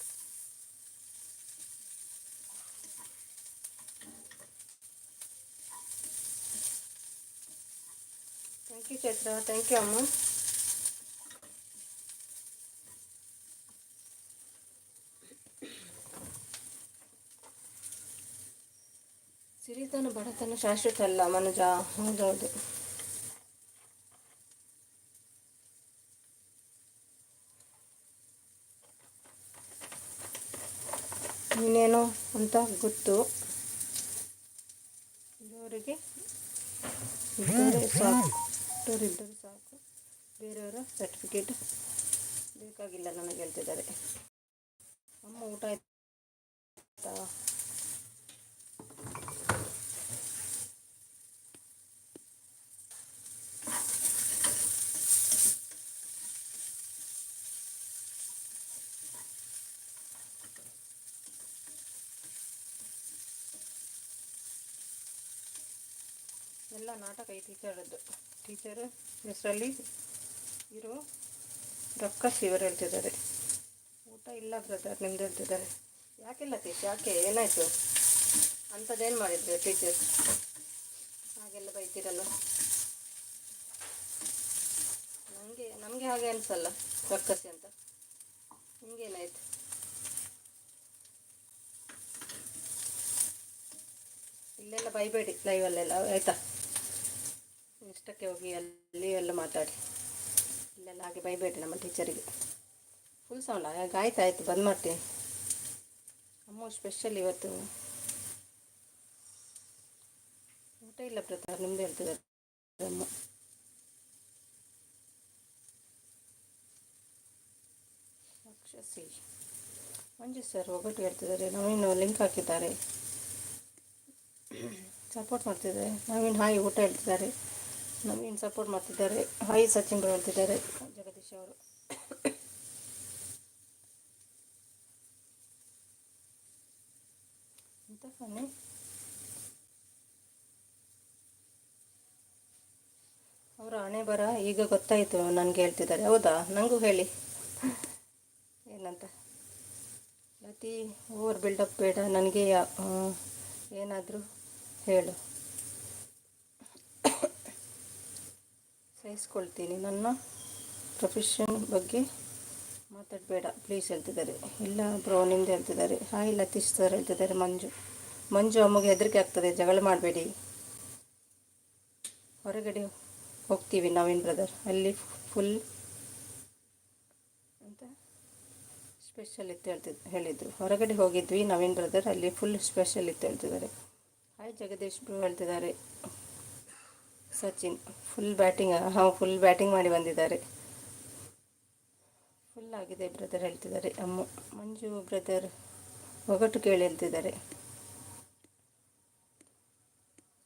Thank you Chaitra, thank you ಅಮ್ಮ. ಸಿರಿತನ ಬಡತನ ಶಾಶ್ವತ ಅಲ್ಲ ಮನುಜ. ಹೌದೌದು. ನೀನೇನು ಅಂತ ಗೊತ್ತು ಇರೋರಿಗೆ ಇದ್ದರೆ ಸಾಕು, ಬೇರೆಯವರ ಸರ್ಟಿಫಿಕೇಟ್ ಬೇಕಾಗಿಲ್ಲ ನನಗೆ ಹೇಳ್ತಿದ್ದಾರೆ. ಅಮ್ಮ ಊಟ ಆಯ್ತಾ? ಎಲ್ಲ ನಾಟಕ ಈ ಟೀಚರ್ ಹೆಸರಲ್ಲಿ ಇರೋ ರೊಕ್ಕಸ್ ಇವರು ಹೇಳ್ತಿದ್ದಾರೆ. ಊಟ ಇಲ್ಲ ಬ್ರದರ್ ನಿಮ್ದು ಹೇಳ್ತಿದ್ದಾರೆ. ಯಾಕಿಲ್ಲ ಟೀಚರ್, ಯಾಕೆ ಏನಾಯಿತು? ಅಂಥದ್ದೇನು ಮಾಡಿದ್ರು ಟೀಚರ್? ಹಾಗೆಲ್ಲ ಬೈತಿರಲ್ಲ. ನಮಗೆ ಹಾಗೆ ಅನಿಸಲ್ಲ ರೊಕ್ಕಸಿ ಅಂತ. ನಿಮಗೇನಾಯಿತು? ಇಲ್ಲೆಲ್ಲ ಬೈಬೇಡಿ ಲೈವಲ್ಲೆಲ್ಲ, ಆಯಿತಾ? ಇಷ್ಟಕ್ಕೆ ಹೋಗಿ ಅಲ್ಲಿ ಎಲ್ಲ ಮಾತಾಡಿ, ಇಲ್ಲೆಲ್ಲ ಹಾಗೆ ಬೈಬೇಡಿ ನಮ್ಮ ಟೀಚರಿಗೆ. ಫುಲ್ ಸೌಂಡ್ ಆಯ್ತು ಬಂದ್ ಮಾಡ್ತೀನಿ. ಅಮ್ಮ ಸ್ಪೆಷಲ್ ಇವತ್ತು ಊಟ ಇಲ್ಲ ಪ್ರತಾಪ್, ನಿಮ್ದು ಹೇಳ್ತಿದ್ದಾರೆ ಅಮ್ಮ. ಅಕ್ಷಸಿ ಮಂಜು ಸರ್ ಒಬ್ಬಟ್ಟು ಹೇಳ್ತಿದ್ದಾರೆ. ನವೀನ್ ಲಿಂಕ್ ಹಾಕಿದ್ದಾರೆ, ಸಪೋರ್ಟ್ ಮಾಡ್ತಿದ್ದಾರೆ. ನವೀನ್ ಹಾಯ್ ಊಟ ಹೇಳ್ತಿದ್ದಾರೆ. ನವೀನ್ ಸಪೋರ್ಟ್ ಮಾಡ್ತಿದ್ದಾರೆ. ಹಾಯ್ ಸಚಿನ್ ಬರು ಹೇಳ್ತಿದ್ದಾರೆ. ಜಗದೀಶ್ ಅವರು ಅಂತ ಫನ್ನಿ. ಅವರ ಹಣೆ ಬರ ಈಗ ಗೊತ್ತಾಯಿತು ನನಗೆ ಹೇಳ್ತಿದ್ದಾರೆ. ಹೌದಾ? ನನಗೂ ಹೇಳಿ ಏನಂತ. ಲತಿ ಓವರ್ ಬಿಲ್ಡಪ್ ಬೇಡ ನನಗೆ. ಏನಾದರೂ ಹೇಳು, ಸಹಿಸ್ಕೊಳ್ತೀನಿ. ನನ್ನ ಪ್ರೊಫೆಷನ್ ಬಗ್ಗೆ ಮಾತಾಡಬೇಡ ಪ್ಲೀಸ್ ಹೇಳ್ತಿದ್ದಾರೆ. ಇಲ್ಲ ಬ್ರೋ ನಿಮ್ದು ಹೇಳ್ತಿದ್ದಾರೆ. ಹಾಯ್ ಲತೀಶ್ ಸರ್ ಹೇಳ್ತಿದ್ದಾರೆ. ಮಂಜು ಅಮ್ಮಗೆ ಹೆದರಿಕೆ ಆಗ್ತದೆ, ಜಗಳ ಮಾಡಬೇಡಿ. ಹೊರಗಡೆ ಹೋಗ್ತೀವಿ ನವೀನ್ ಬ್ರದರ್, ಅಲ್ಲಿ ಫುಲ್ ಅಂತ ಸ್ಪೆಷಲ್ ಇತ್ತು ಹೇಳಿದರು. ಹೊರಗಡೆ ಹೋಗಿದ್ವಿ ನವೀನ್ ಬ್ರದರ್, ಅಲ್ಲಿ ಫುಲ್ ಸ್ಪೆಷಲ್ ಇತ್ತು ಹೇಳ್ತಿದ್ದಾರೆ. ಹಾಯ್ ಜಗದೀಶ್ ಬ್ರೋ ಹೇಳ್ತಿದ್ದಾರೆ. ಸಚಿನ್ ಫುಲ್ ಬ್ಯಾಟಿಂಗ್ ಮಾಡಿ ಬಂದಿದ್ದಾರೆ. ಫುಲ್ ಆಗಿದೆ ಬ್ರದರ್ ಹೇಳ್ತಿದ್ದಾರೆ. ಮಂಜು ಬ್ರದರ್ ಒಗಟು ಕೇಳಿ ಹೇಳ್ತಿದ್ದಾರೆ.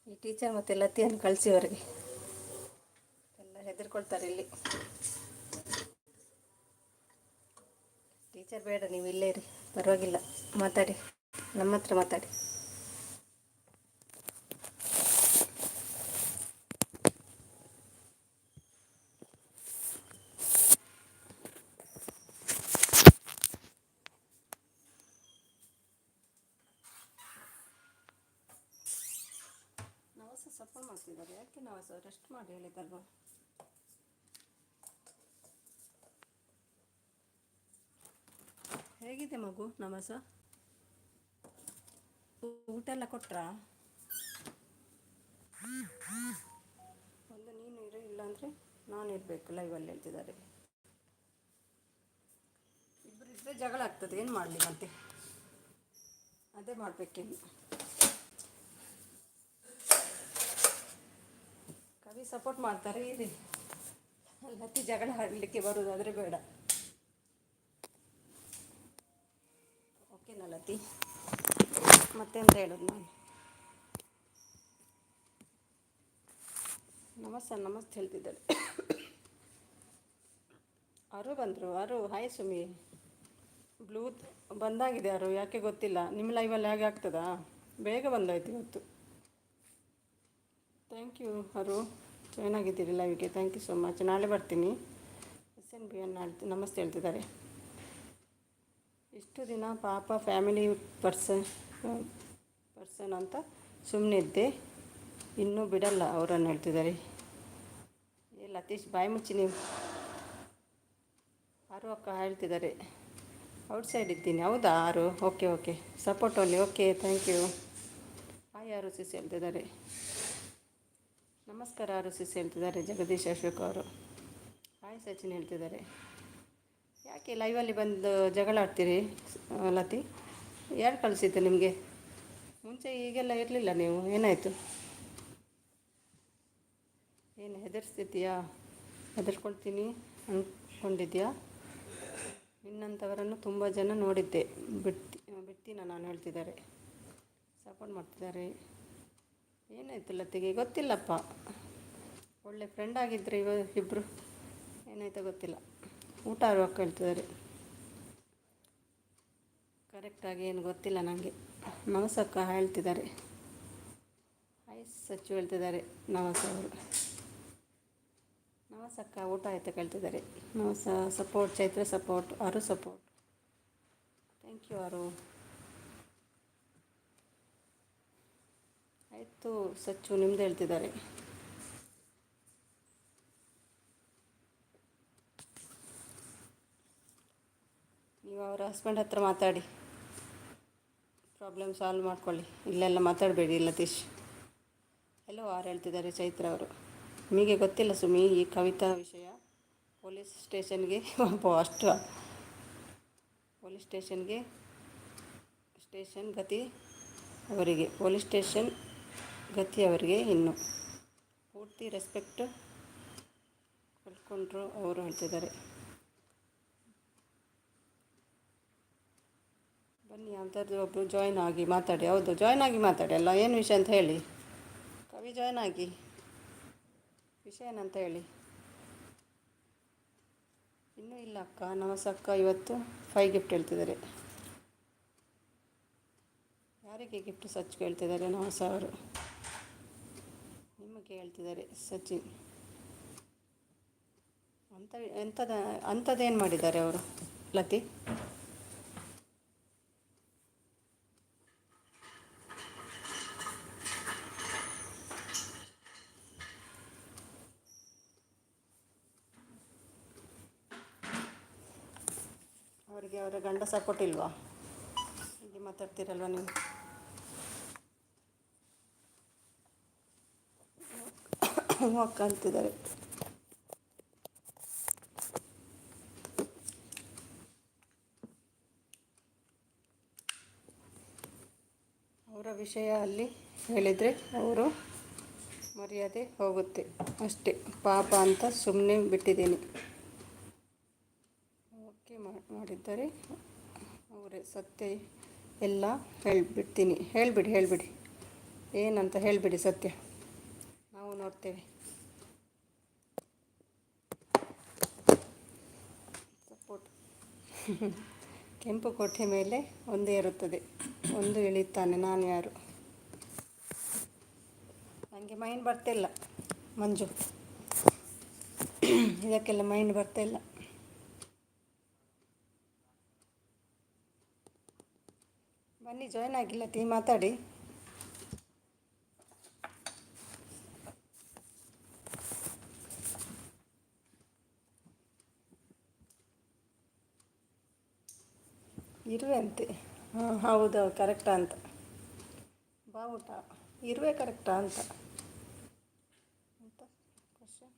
ಈ ಟೀಚರ್ ಮತ್ತು ಲತಿಯನ್ನು ಕಳಿಸಿ ಹೊರಗೆ, ಎಲ್ಲ ಹೆದರ್ಕೊಳ್ತಾರೆ ಇಲ್ಲಿ. ಟೀಚರ್ ಬೇಡ, ನೀವು ಇಲ್ಲೇ ಇರಿ, ಪರವಾಗಿಲ್ಲ, ಮಾತಾಡಿ, ನಮ್ಮ ಹತ್ರ ಮಾತಾಡಿ. ನಾವು ಸಪೋರ್ಟ್ ಮಾಡ್ತಿದ್ದಾರೆ. ಯಾಕೆ ನಾವು ರೆಸ್ಟ್ ಮಾಡಿ ಹೇಳಿದಲ್ವ. ಹೇಗಿದೆ ಮಗು ನಮಸ? ಊಟ ಎಲ್ಲ ಕೊಟ್ರಾ? ಒಂದು ನೀನು ಇಲ್ಲ ಅಂದರೆ ನಾನು ಇರಬೇಕು ಲೈವಲ್ಲಿ ಹೇಳ್ತಿದ್ದಾರೆ. ಇಬ್ಬರು ಇದ್ದರೆ ಜಗಳ ಆಗ್ತದೆ, ಏನು ಮಾಡಲಿ ಮತ್ತೆ, ಅದೇ ಮಾಡಬೇಕೇನು. ಕವಿ ಸಪೋರ್ಟ್ ಮಾಡ್ತಾರೆ ಇರಿ, ಲತಿ ಜಗಳ ಆಡಲಿಕ್ಕೆ ಬರೋದಾದರೆ ಬೇಡ. ಓಕೆನಾ ಲತಿ? ಮತ್ತೆಂತ ಹೇಳೋದು ನಾನು. ನಮಸ್ತೆ ಹೇಳ್ತಿದ್ದಾರೆ. ಅರು ಬಂದರು. ಹಾಯ್ ಸುಮಿ. ಬ್ಲೂ ಬಂದಾಗಿದೆ ಯಾರು, ಯಾಕೆ ಗೊತ್ತಿಲ್ಲ. ನಿಮ್ಮ ಲೈವಲ್ಲಿ ಹಾಗೆ ಆಗ್ತದಾ? ಬೇಗ ಬಂದಾಯ್ತು ಇವತ್ತು. ಥ್ಯಾಂಕ್ ಯು ಅರು, ಜಾಯ್ನ್ ಆಗಿದ್ದೀರಿ ಲೈವ್ಗೆ, ಥ್ಯಾಂಕ್ ಯು ಸೊ ಮಚ್. ನಾಳೆ ಬರ್ತೀನಿ. SNB ನಮಸ್ತೆ ಹೇಳ್ತಿದ್ದಾರೆ. ಇಷ್ಟು ದಿನ ಪಾಪ ಫ್ಯಾಮಿಲಿ ಪರ್ಸನ್ ಅಂತ ಸುಮ್ಮನಿದ್ದೆ, ಇನ್ನೂ ಬಿಡಲ್ಲ ಅವರನ್ನು ಹೇಳ್ತಿದ್ದಾರೆ. ಲತೀಶ್ ಬಾಯಿ ಮುಚ್ಚಿ ನೀವು. ಆರು ಅಕ್ಕ ಹೇಳ್ತಿದ್ದಾರೆ. ಔಟ್ಸೈಡ್ ಇದ್ದೀನಿ. ಹೌದಾ ಆರು? Okay support only. Okay thank you. Hi ಆರು ಸಿಸಿ ಹೇಳ್ತಿದ್ದಾರೆ. ನಮಸ್ಕಾರ ಆರು ಸಿಸಿ ಹೇಳ್ತಿದ್ದಾರೆ ಜಗದೀಶ್ ಅಶೋಕ್ ಅವರು. ಹಾಯ್ ಸಚಿನ್ ಹೇಳ್ತಿದ್ದಾರೆ. ಯಾಕೆ ಲೈವಲ್ಲಿ ಬಂದು ಜಗಳ ಆಡ್ತೀರಿ ಲತಿ? ಯಾರು ಕಳಿಸಿದ್ದು ನಿಮಗೆ? ಮುಂಚೆ ಈಗೆಲ್ಲ ಇರಲಿಲ್ಲ ನೀವು, ಏನಾಯಿತು? ಏನು ಹೆದರ್ಸ್ತಿದ್ದೀಯಾ? ಹೆದರ್ಕೊಳ್ತೀನಿ ಅಂದ್ಕೊಂಡಿದ್ಯಾ? ನಿನ್ನಂಥವರನ್ನು ತುಂಬ ಜನ ನೋಡಿದ್ದೆ, ಬಿಡ್ತೀನ ನಾನು ಹೇಳ್ತಿದ್ದಾರೆ. ಸಪೋರ್ಟ್ ಮಾಡ್ತಿದ್ದಾರೆ. ಏನಾಯಿತು ಲತಿಗೆ? ಗೊತ್ತಿಲ್ಲಪ್ಪ, ಒಳ್ಳೆ ಫ್ರೆಂಡ್ ಆಗಿದ್ದರೆ ಇಬ್ಬರು, ಏನಾಯ್ತೋ ಗೊತ್ತಿಲ್ಲ. ಊಟ ಆರುವಕ್ಕ ಹೇಳ್ತಿದ್ದಾರೆ. ಕರೆಕ್ಟಾಗಿ ಏನು ಗೊತ್ತಿಲ್ಲ ನನಗೆ. ನಮಸಕ್ಕ ಹೇಳ್ತಿದ್ದಾರೆ. ಹಾಯ್ ಸಚ್ಚು ಹೇಳ್ತಿದ್ದಾರೆ. ನಮಸ್ಕಾರ ನಮಸಕ್ಕ. ಊಟ ಆಯ್ತು ಕೇಳ್ತಿದ್ದಾರೆ. Support Chaitra support, Aru support. Thank you Aru. ಆಯಿತು ಸಚ್ಚು, ನಿಮ್ಮದು ಹೇಳ್ತಿದ್ದಾರೆ. ನೀವು ಅವರ ಹಸ್ಬೆಂಡ್ ಹತ್ರ ಮಾತಾಡಿ, ಪ್ರಾಬ್ಲಮ್ ಸಾಲ್ವ್ ಮಾಡ್ಕೊಳ್ಳಿ. ಇಲ್ಲೆಲ್ಲ ಮಾತಾಡಬೇಡಿ ಲತೀಶ್. ಹೆಲೋ ಆರು ಹೇಳ್ತಿದ್ದಾರೆ ಚೈತ್ರ ಅವರು. ನಿಮಗೆ ಗೊತ್ತಿಲ್ಲ ಸುಮಿ ಈ ಕವಿತಾ ವಿಷಯ? ಪೊಲೀಸ್ ಸ್ಟೇಷನ್ಗೆ ಸ್ಟೇಷನ್ ಗತಿ ಅವರಿಗೆ ಇನ್ನು ಪೂರ್ತಿ ರೆಸ್ಪೆಕ್ಟ್ ಕಳ್ಕೊಂಡ್ರು ಅವರು ಹೇಳ್ತಿದ್ದಾರೆ. ಬನ್ನಿ ಅಂಥದ್ದು ಒಬ್ಬರು ಜಾಯ್ನ್ ಆಗಿ ಮಾತಾಡಿ. ಹೌದು, ಜಾಯ್ನ್ ಆಗಿ ಮಾತಾಡಿ ಅಲ್ಲ, ಏನು ವಿಷಯ ಅಂತ ಹೇಳಿ. ಕವಿ ಜಾಯ್ನ್ ಆಗಿ, ವಿಷಯ ಏನಂತ ಹೇಳಿ. ಇನ್ನೂ ಇಲ್ಲ ಅಕ್ಕ. ನಮಸಕ್ಕ ಇವತ್ತು 5 ಗಿಫ್ಟ್ ಹೇಳ್ತಿದ್ದಾರೆ. ಯಾರಿಗೆ ಗಿಫ್ಟ್ ಸಚ್ ಕೇಳ್ತಿದ್ದಾರೆ? ನವಸ ಅವರು ನಿಮಗೆ ಹೇಳ್ತಿದ್ದಾರೆ. ಸಚಿನ್ ಅಂಥದ್ದೇನು ಮಾಡಿದ್ದಾರೆ ಅವರು ಲತಿ? ಅವರಿಗೆ ಅವರ ಗಂಡ ಸಪೋರ್ಟ್ ಇಲ್ವಾ? ಹೀಗೆ ಮಾತಾಡ್ತೀರಲ್ವ ನೀವು. ಅಕ್ಕ ಅಂತಿದ್ದಾರೆ. ಅವರ ವಿಷಯ ಅಲ್ಲಿ ಹೇಳಿದರೆ ಅವರು ಮರ್ಯಾದೆ ಹೋಗುತ್ತೆ ಅಷ್ಟೇ, ಪಾಪ ಅಂತ ಸುಮ್ಮನೆ ಬಿಟ್ಟಿದ್ದೀನಿ. ಓಕೆ ಮಾಡಿದ್ದಾರೆ ಅವರೇ, ಸತ್ಯ ಎಲ್ಲ ಹೇಳಿಬಿಡ್ತೀನಿ. ಹೇಳಿಬಿಡಿ ಏನಂತ ಹೇಳಿಬಿಡಿ, ಸತ್ಯ ನಾವು ನೋಡ್ತೇವೆ. ಸಪೋರ್ಟ್ ಕೆಂಪು ಕೋಟೆ ಮೇಲೆ ಒಂದೇ ಇರುತ್ತದೆ, ಒಂದು ಇಳಿತಾನೆ. ನಾನು ಯಾರು? ನನಗೆ ಮೈಂಡ್ ಬರ್ತಿಲ್ಲ ಮಂಜು, ಇದಕ್ಕೆಲ್ಲ ಮೈಂಡ್ ಬರ್ತಾಯಿಲ್ಲ. ಬನ್ನಿ, ಜಾಯ್ನ್ ಆಗಿಲ್ಲ ಮಾತಾಡಿ. ಇರುವೆ ಅಂತೆ. ಹಾಂ ಹೌದು, ಕರೆಕ್ಟಾ ಅಂತ. ಬಾವುಟ ಇರುವೆ ಕರೆಕ್ಟಾ ಅಂತ ಕ್ವಶನ್.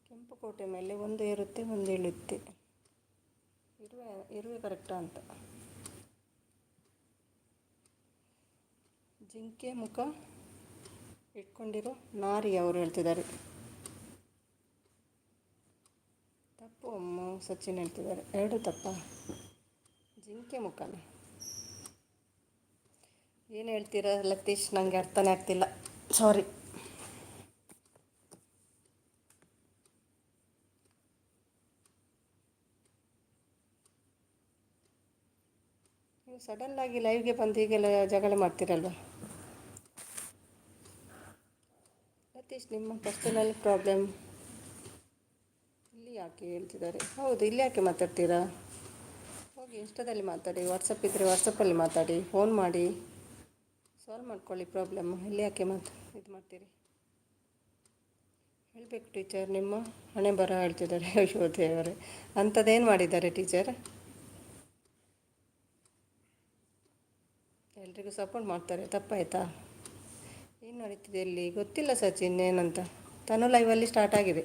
ಕೆಂಪು ಕೋಟೆ ಮೇಲೆ ಒಂದು ಏರುತ್ತೆ, ಒಂದು ಇಳುತ್ತೆ. ಇರುವೆ ಕರೆಕ್ಟಾ ಅಂತ. ಜಿಂಕೆ ಮುಖ ಇಟ್ಕೊಂಡಿರೋ ನಾರಿ ಅವರು ಹೇಳ್ತಿದ್ದಾರೆ. ತಪ್ಪು ಅಮ್ಮ ಸಚಿನ್ ಹೇಳ್ತಿದ್ದಾರೆ. ಎರಡು ತಪ್ಪ. ಜಿಂಕೆ ಮುಖನ ಏನು ಹೇಳ್ತೀರಾ ಲತೀಶ್? ನನಗೆ ಅರ್ಥನೇ ಆಗ್ತಿಲ್ಲ, ಸಾರಿ. ನೀವು ಸಡನ್ನಾಗಿ ಲೈವ್ಗೆ ಬಂದು ಹೀಗೆಲ್ಲ ಜಗಳ ಮಾಡ್ತೀರಲ್ವ ಲತೀಶ್? ನಿಮ್ಮ ಪರ್ಸನಲ್ ಪ್ರಾಬ್ಲಮ್ ಇಲ್ಲಿ ಯಾಕೆ ಹೇಳ್ತಿದ್ದಾರೆ? ಹೌದು, ಇಲ್ಲಿ ಯಾಕೆ ಮಾತಾಡ್ತೀರಾ? ಹೋಗಿ ಇನ್ಸ್ಟಾದಲ್ಲಿ ಮಾತಾಡಿ, ವಾಟ್ಸಪ್ ಇದ್ದರೆ ವಾಟ್ಸಪ್ಪಲ್ಲಿ ಮಾತಾಡಿ, ಫೋನ್ ಮಾಡಿ ಸಾಲ್ವ್ ಮಾಡ್ಕೊಳ್ಳಿ ಪ್ರಾಬ್ಲಮ್. ಇಲ್ಲಿ ಯಾಕೆ ಇದು ಮಾಡ್ತೀರಿ? ಹೇಳಬೇಕು ಟೀಚರ್, ನಿಮ್ಮ ಹಣೆ ಬರ ಹೇಳ್ತಿದ್ದಾರೆ. ಅಯ್ಯೋ ದೇವರೇ, ಅಂಥದ್ದೇನು ಮಾಡಿದ್ದಾರೆ ಟೀಚರ್? ಎಲ್ರಿಗೂ ಸಪೋರ್ಟ್ ಮಾಡ್ತಾರೆ, ತಪ್ಪಾಯ್ತಾ? ಏನು ನಡೀತಿದೆ ಇಲ್ಲಿ ಗೊತ್ತಿಲ್ಲ ಸಚಿನ್ ಏನಂತ. ತನು ಲೈವಲ್ಲಿ ಸ್ಟಾರ್ಟ್ ಆಗಿದೆ.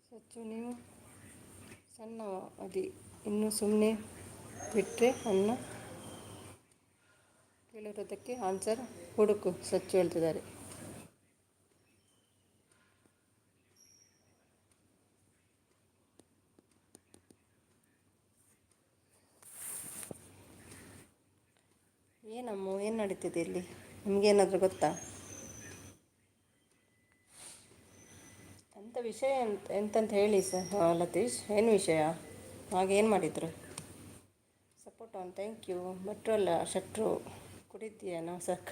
ಸಚ್ಚು, ನೀವು ಸಣ್ಣ ಇನ್ನು ಸುಮ್ಮನೆ ಬಿಟ್ಟರೆ ಅನ್ನ ಕೇಳಿರೋದಕ್ಕೆ ಆನ್ಸರ್ ಹುಡುಕು, ಸಚ್ಚು ಹೇಳ್ತಿದ್ದಾರೆ. ಏನಮ್ಮ, ಏನು ನಡೀತಿದೆ ಇಲ್ಲಿ? ನಿಮಗೇನಾದರೂ ಗೊತ್ತಾ? ಅಂಥ ವಿಷಯ ಎಂತಂತ ಹೇಳಿ ಲತೀಶ್, ಏನು ವಿಷಯ? ಹಾಗೇನು ಮಾಡಿದರು? Support on, thank you. ಭಟ್ರು ಅಲ್ಲ, ಶಟ್ರು. ಕುಡಿತೀಯನೋ ಸಕ್ಕ?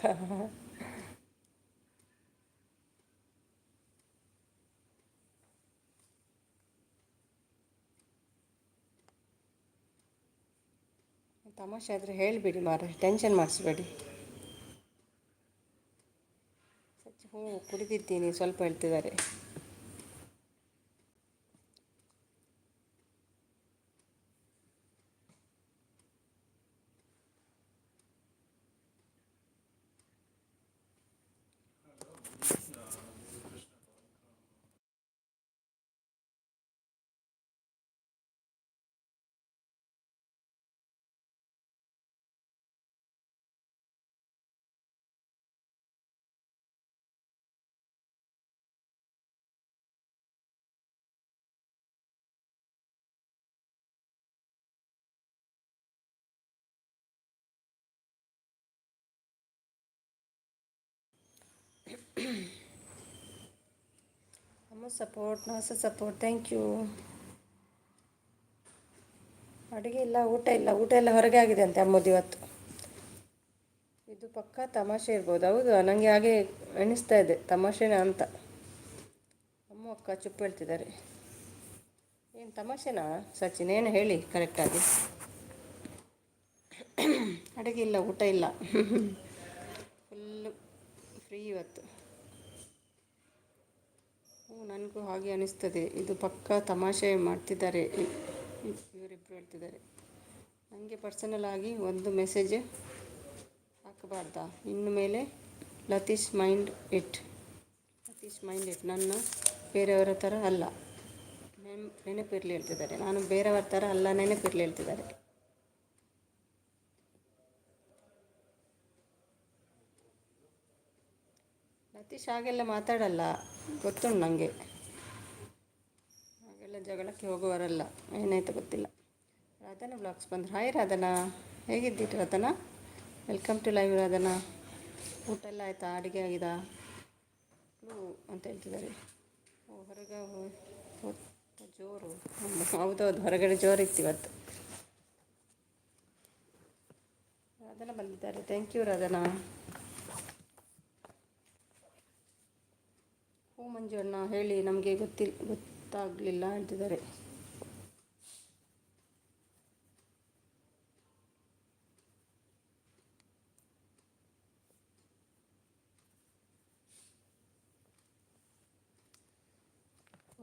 ತಮಾಷೆ ಆದರೆ ಹೇಳಿಬಿಡಿ ಮಾರೆ, ಟೆನ್ಷನ್ ಮಾಡಿಸ್ಬೇಡಿ. ಹ್ಞೂ ಕುಡಿದಿದ್ದೀನಿ ಸ್ವಲ್ಪ ಹೇಳ್ತಿದ್ದಾರೆ. ಅಮ್ಮ ಸಪೋರ್ಟ್, ನಾಸ ಸಪೋರ್ಟ್, ಥ್ಯಾಂಕ್ ಯು. ಅಡುಗೆ ಇಲ್ಲ, ಊಟ ಇಲ್ಲ. ಊಟ ಎಲ್ಲ ಹೊರಗೆ ಆಗಿದೆ ಅಂತೆ ಅಮ್ಮದು ಇವತ್ತು. ಇದು ಪಕ್ಕ ತಮಾಷೆ ಇರ್ಬೋದು. ಹೌದು, ನನಗೆ ಹಾಗೆ ಎಣಿಸ್ತಾ ಇದೆ, ತಮಾಷೆನಾ ಅಂತ. ಅಮ್ಮ ಅಕ್ಕ ಚುಪ್ ಹೇಳ್ತಿದ್ದಾರೆ. ಏನು ತಮಾಷೆನಾ ಸಚಿನ್? ಏನು ಹೇಳಿ ಕರೆಕ್ಟಾಗಿ. ಅಡುಗೆ ಇಲ್ಲ, ಊಟ ಇಲ್ಲ, ಫುಲ್ಲು ಫ್ರೀ ಇವತ್ತು. ನನಗೂ ಹಾಗೆ ಅನಿಸ್ತದೆ, ಇದು ಪಕ್ಕಾ ತಮಾಷೆ ಮಾಡ್ತಿದ್ದಾರೆ ಇವರಿಬ್ಬರು ಹೇಳ್ತಿದ್ದಾರೆ. ನನಗೆ ಪರ್ಸನಲ್ ಆಗಿ ಒಂದು ಮೆಸೇಜ್ ಹಾಕಬಾರ್ದಾ ಇನ್ನು ಮೇಲೆ? Lateesh mind it. ನನ್ನ ಬೇರೆಯವರ ಥರ ಅಲ್ಲ, ನೆನಪಿರಲಿ ಹೇಳ್ತಿದ್ದಾರೆ. ನಾನು ಬೇರೆಯವರ ಥರ ಅಲ್ಲ, ನೆನಪಿರಲಿ ಹೇಳ್ತಿದ್ದಾರೆ. ಲತೀಶ್ ಹಾಗೆಲ್ಲ ಮಾತಾಡಲ್ಲ, ಗೊತ್ತುಂಟು ನನಗೆ. ಹಾಗೆಲ್ಲ ಜಗಳಕ್ಕೆ ಹೋಗುವವರಲ್ಲ. ಏನಾಯ್ತು ಗೊತ್ತಿಲ್ಲ. ರಾಧನಾ ಬ್ಲಾಗ್ಸ್ ಬಂದರು. ಹಾಯ್ ರಾಧನಾ, ಹೇಗಿದ್ದೀರಿ Radhana? Welcome to live Radhana. ಊಟ ಎಲ್ಲ ಆಯಿತಾ? ಅಡುಗೆ ಆಗಿದಾ ಅಂತ ಹೇಳ್ತಿದ್ದಾರೆ. ಹೊರಗೆ ಜೋರು. ಹೌದೌದು, ಹೊರಗಡೆ ಜೋರಿತ್ತು ಇವತ್ತು. ರಾಧನಾ ಬಂದಿದ್ದಾರೆ. Thank you Radhana. ಮಂಜು ಅಣ್ಣ ಹೇಳಿ, ನಮಗೆ ಗೊತ್ತಾಗಲಿಲ್ಲ ಅಂತಿದ್ದಾರೆ.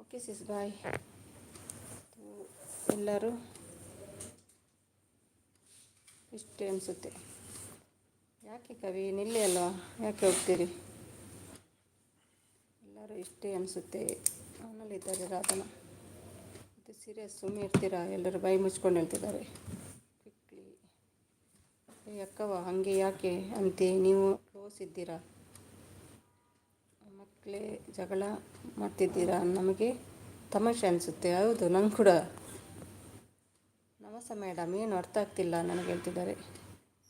ಓಕೆ ಸಿಸ್, ಬಾಯ್. ಎಲ್ಲರೂ ಇಷ್ಟೇ ಅನಿಸುತ್ತೆ. ಯಾಕೆ ಕವಿ ನಿಲ್ಲಿ ಅಲ್ವಾ, ಯಾಕೆ ಹೋಗ್ತೀರಿ? ಎಲ್ಲರೂ ಇಷ್ಟೇ ಅನಿಸುತ್ತೆ ಅನ್ನಲಿದ್ದಾರೆ ರಾಧನಾ. ಮತ್ತು ಸೀರಿಯಸ್ ಸುಮ್ಮನೆ ಇರ್ತೀರಾ? ಎಲ್ಲರೂ ಬೈ ಮುಚ್ಕೊಂಡು ಹೇಳ್ತಿದ್ದಾರೆ. ಕ್ವಿಕ್ಲಿ ಅಕ್ಕವ ಹಾಗೆ ಯಾಕೆ ಅಂತೆ? ನೀವು ಕ್ಲೋಸ್ ಇದ್ದೀರಾ? ಮಕ್ಕಳೇ ಜಗಳ ಮಾಡ್ತಿದ್ದೀರಾ? ನಮಗೆ ತಮಾಷೆ ಅನಿಸುತ್ತೆ. ಹೌದು, ನಂಗೆ ಕೂಡ. ನಮಸ್ತೆ ಮೇಡಮ್, ಏನು ಅರ್ಥ ಆಗ್ತಿಲ್ಲ ನನಗೆ ಹೇಳ್ತಿದ್ದಾರೆ.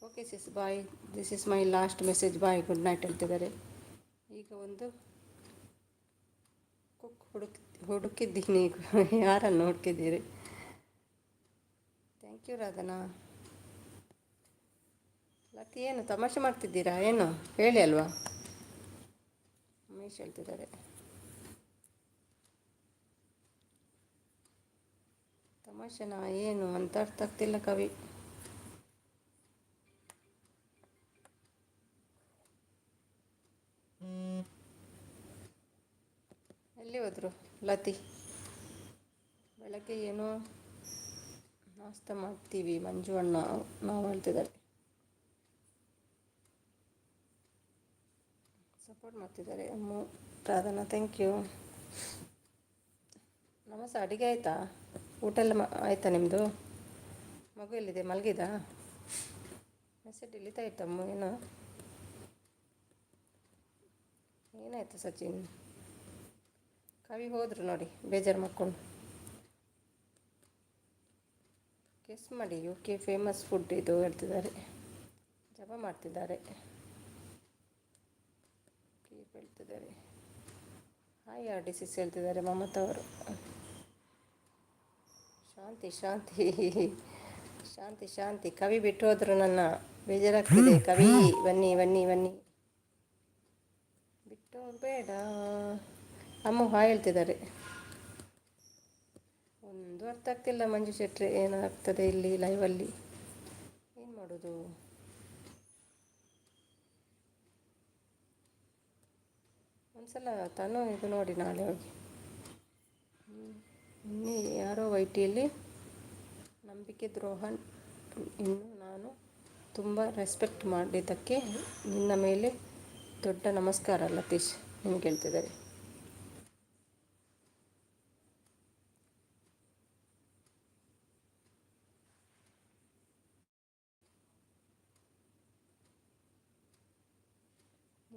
Okay sis, bye. This is my last message, bye, good night ಹೇಳ್ತಿದ್ದಾರೆ. ಈಗ ಒಂದು ಕುಕ್ ಹುಡುಕಿದ್ದೀನಿ. ಯಾರನ್ನು ಹುಡುಕಿದ್ದೀರಿ? Thank you Radhana. ಲತಿ, ಏನು ತಮಾಷೆ ಮಾಡ್ತಿದ್ದೀರಾ ಏನು? ಹೇಳಿ ಅಲ್ವಾ. ಉಮೇಶ್ ಹೇಳ್ತಿದ್ದಾರೆ. ತಮಾಷೆನಾ ಏನು ಅಂತ ಅರ್ಥ ಆಗ್ತಿಲ್ಲ ಕವಿ. ಎಲ್ಲಿ ಹೋದರು ಲತಿ? ಬೆಳಗ್ಗೆ ಏನೋ ನಾಷ್ಟ ಮಾಡ್ತೀವಿ ಮಂಜು ಅಣ್ಣ ನಾವು ಹೇಳ್ತಿದ್ದಾರೆ. ಸಪೋರ್ಟ್ ಮಾಡ್ತಿದ್ದಾರೆ ಅಮ್ಮ ರಾಧನಾ. Thank you. ನಮಸ್ತೆ, ಅಡುಗೆ ಆಯಿತಾ? ಊಟ ಎಲ್ಲ ಆಯಿತಾ ನಿಮ್ಮದು? ಮಗು ಎಲ್ಲಿದೆ, ಮಲಗಿದಾ? ಮೆಸೇಜ್ ಡಿಲೀಟ್ ಆಯ್ತಮ್ಮ. ಏನಾಯಿತು ಸಚಿನ್? ಕವಿ ಹೋದರು ನೋಡಿ, ಬೇಜಾರು ಮಾಡ್ಕೊಂಡು. ಗೆಸ್ ಮಾಡಿ, UK ಫೇಮಸ್ ಫುಡ್ ಇದು ಹೇಳ್ತಿದ್ದಾರೆ. ಜಪ ಮಾಡ್ತಿದ್ದಾರೆ, ಹೇಳ್ತಿದ್ದಾರೆ. ಹಾಯ್ RDCC ಹೇಳ್ತಿದ್ದಾರೆ ಮಮತಾ ಅವರು. ಶಾಂತಿ. ಕವಿ ಬಿಟ್ಟು ಹೋದರು, ನನ್ನ ಬೇಜಾರಾಗ್ತಿದೆ. ಕವಿ ಬನ್ನಿ. ಬಿಟ್ಟು ಹೋಗಬೇಡ. ಅಮ್ಮ ಹಾಯ್ ಹೇಳ್ತಿದ್ದಾರೆ. ಒಂದು ಅರ್ಥ ಆಗ್ತಿಲ್ಲ ಮಂಜು ಶೆಟ್ಟಿ, ಏನಾಗ್ತದೆ ಇಲ್ಲಿ ಲೈವಲ್ಲಿ? ಏನು ಮಾಡೋದು? ಒಂದ್ಸಲ ತಾನು ಇದು ನೋಡಿ, ನಾಳೆ ಹೋಗಿ. ಇನ್ನೂ ಯಾರೋ ವೈಟಿಯಲ್ಲಿ ನಂಬಿಕೆ ದ್ರೋಹ. ಇನ್ನು ನಾನು ತುಂಬ ರೆಸ್ಪೆಕ್ಟ್ ಮಾಡಿದ್ದಕ್ಕೆ ನಿನ್ನ ಮೇಲೆ ದೊಡ್ಡ ನಮಸ್ಕಾರ ಲತೀಶ್ ನಿಮ್ಗೆ ಹೇಳ್ತಿದ್ದಾರೆ.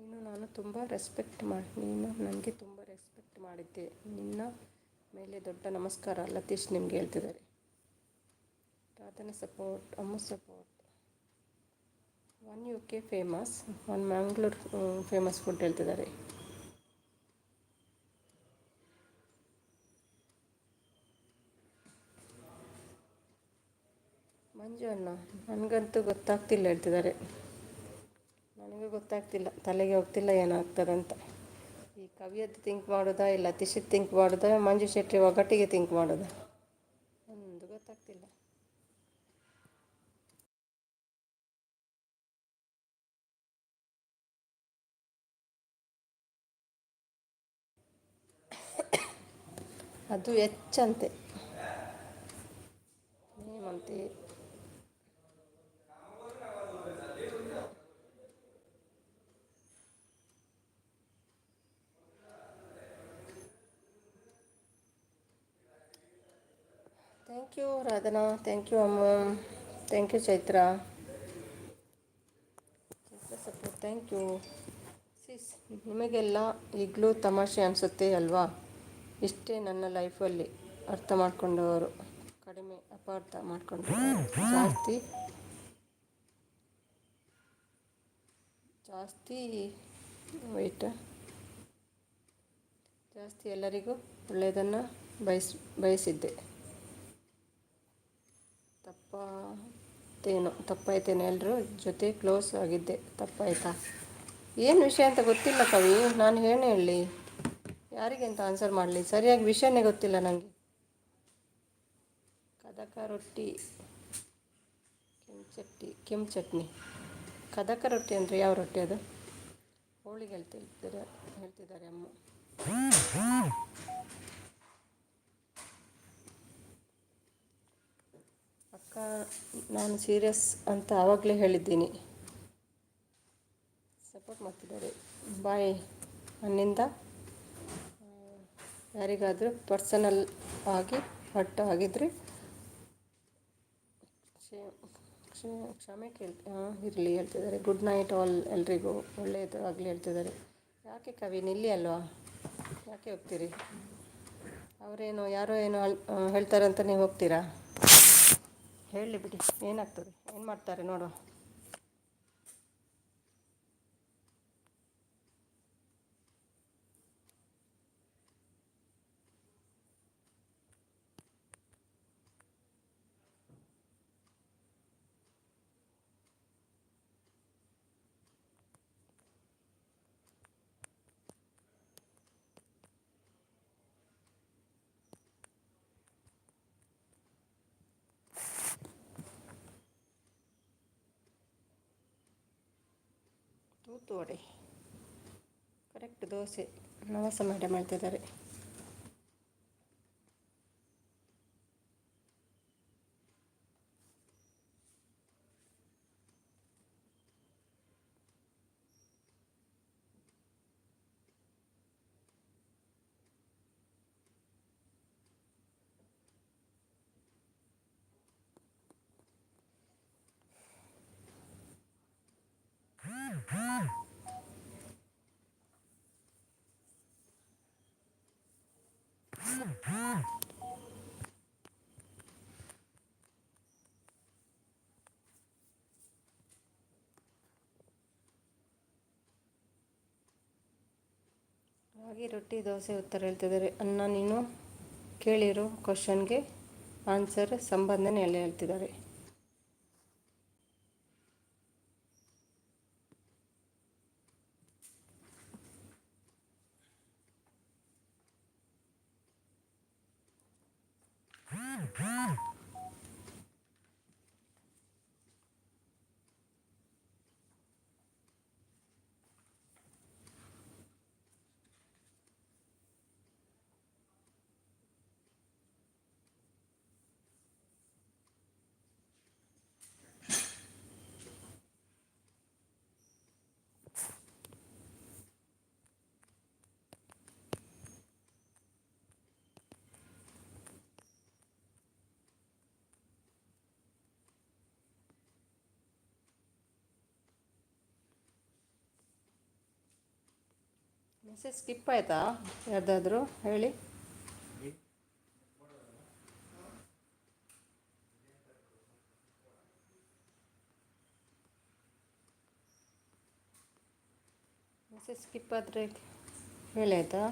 ನೀನು ನನಗೆ ತುಂಬ ರೆಸ್ಪೆಕ್ಟ್ ಮಾಡಿದ್ದೆ, ನಿನ್ನ ಮೇಲೆ ದೊಡ್ಡ ನಮಸ್ಕಾರ ಲತೀಶ್ ನಿಮ್ಗೆ ಹೇಳ್ತಿದ್ದಾರೆ. ರಾಧನಾ ಸಪೋರ್ಟ್, ಅಮ್ಮ support. One UK famous, one Mangalore famous food ಹೇಳ್ತಿದ್ದಾರೆ. ಮಂಜು ಅಣ್ಣ, ನನಗಂತೂ ಗೊತ್ತಾಗ್ತಿಲ್ಲ ಹೇಳ್ತಿದ್ದಾರೆ. ನನಗೂ ಗೊತ್ತಾಗ್ತಿಲ್ಲ, ತಲೆಗೆ ಹೋಗ್ತಿಲ್ಲ ಏನಾಗ್ತದಂತ. ಈ ಕವಿಯದ್ದು ಥಿಂಕ್ ಮಾಡೋದಾ, ಇಲ್ಲ ಲತೀಶದ್ದು ಥಿಂಕ್ ಮಾಡೋದಾ, ಮಂಜು ಶೆಟ್ಟಿ ಒಗ್ಗಟ್ಟಿಗೆ ಥಿಂಕ್ ಮಾಡೋದಾ, ಒಂದು ಗೊತ್ತಾಗ್ತಿಲ್ಲ. ಅದು ಹೆಚ್ಚಂತೆ ನೇಮಂತೆ. Thank you Radhana, thank you ಅಮ್ಮ, thank you Chaitra, Chaitra support, thank you sis. ನಿಮಗೆಲ್ಲ ಈಗಲೂ ತಮಾಷೆ ಅನಿಸುತ್ತೆ ಅಲ್ವಾ? ಇಷ್ಟೇ ನನ್ನ ಲೈಫಲ್ಲಿ ಅರ್ಥ ಮಾಡ್ಕೊಂಡವರು ಕಡಿಮೆ, ಅಪಾರ್ಥ ಮಾಡ್ಕೊಂಡವರು ಜಾಸ್ತಿ ಜಾಸ್ತಿ ವೆಯ್ಟ್ ಜಾಸ್ತಿ. ಎಲ್ಲರಿಗೂ ಒಳ್ಳೆಯದನ್ನು ಬಯಸಿದ್ದೆ. ತಪ್ಪಾಯ್ತೇನೋ ಎಲ್ಲರೂ ಜೊತೆ ಕ್ಲೋಸ್ ಆಗಿದ್ದೆ, ತಪ್ಪಾಯ್ತಾ? ಏನು ವಿಷಯ ಅಂತ ಗೊತ್ತಿಲ್ಲ ಕವಿ, ನಾನು ಏನು ಹೇಳಲಿ, ಯಾರಿಗೆ ಅಂತ ಆನ್ಸರ್ ಮಾಡಲಿ? ಸರಿಯಾಗಿ ವಿಷಯನೇ ಗೊತ್ತಿಲ್ಲ ನನಗೆ. ಕದಕ ರೊಟ್ಟಿ ಕೆಂಪು ಚಟ್ನಿ. ಕದಕ ರೊಟ್ಟಿ ಅಂದರೆ ಯಾವ ರೊಟ್ಟಿ ಅದು? ಹೋಳಿಗೆ ಹೇಳ್ತಿದ್ದಾರೆ ಅಮ್ಮ. ಅಕ್ಕ, ನಾನು ಸೀರಿಯಸ್ ಅಂತ ಆವಾಗಲೇ ಹೇಳಿದ್ದೀನಿ. ಸಪೋರ್ಟ್ ಮಾಡ್ತಿದ್ದಾರೆ. ಬಾಯ್. ನನ್ನಿಂದ ಯಾರಿಗಾದರೂ ಪರ್ಸನಲ್ ಆಗಿ ಹರ್ಟ್ ಆಗಿದ್ದರೆ ಕ್ಷಮೆ ಇರಲಿ ಹೇಳ್ತಿದ್ದಾರೆ. ಗುಡ್ ನೈಟ್ ಆಲ್, ಎಲ್ರಿಗೂ ಒಳ್ಳೆಯದು ಆಗಲಿ ಹೇಳ್ತಿದ್ದಾರೆ. ಯಾಕೆ ಕವಿ ನಿಲ್ಲಿ ಅಲ್ವಾ, ಯಾಕೆ ಹೋಗ್ತೀರಿ? ಅವರೇನೋ ಯಾರೋ ಏನೋ ಹೇಳ್ತಾರೆ ಅಂತ ನೀವು ಹೋಗ್ತೀರಾ? ಹೇಳಲಿ ಬಿಡಿ, ಏನಾಗ್ತದೆ, ಏನು ಮಾಡ್ತಾರೆ ನೋಡುವ. ತೂತು ವಡೆ ಕರೆಕ್ಟ್. ದೋಸೆ ನವಸ ಮೇಡಮ್ ಹೇಳ್ತಿದ್ದಾರೆ. ರಾಗಿ ರೊಟ್ಟಿ ದೋಸೆ ಉತ್ತರ ಹೇಳ್ತಿದ್ದಾರೆ. ಅನ್ನ ನೀನು ಕೇಳಿರೋ ಕ್ವಶನ್ಗೆ ಆನ್ಸರ್ ಸಂಬಂಧನೇ ಎಲ್ಲ ಹೇಳ್ತಿದ್ದಾರೆ. ಮೆಸೇಜ್ ಸ್ಕಿಪ್ ಆಯಿತಾ ಯಾರ್ದಾದ್ರೂ ಹೇಳಿ? ಮೆಸೇಜ್ ಸ್ಕಿಪ್ ಆದರೆ ಹೇಳಿ ಆಯಿತಾ?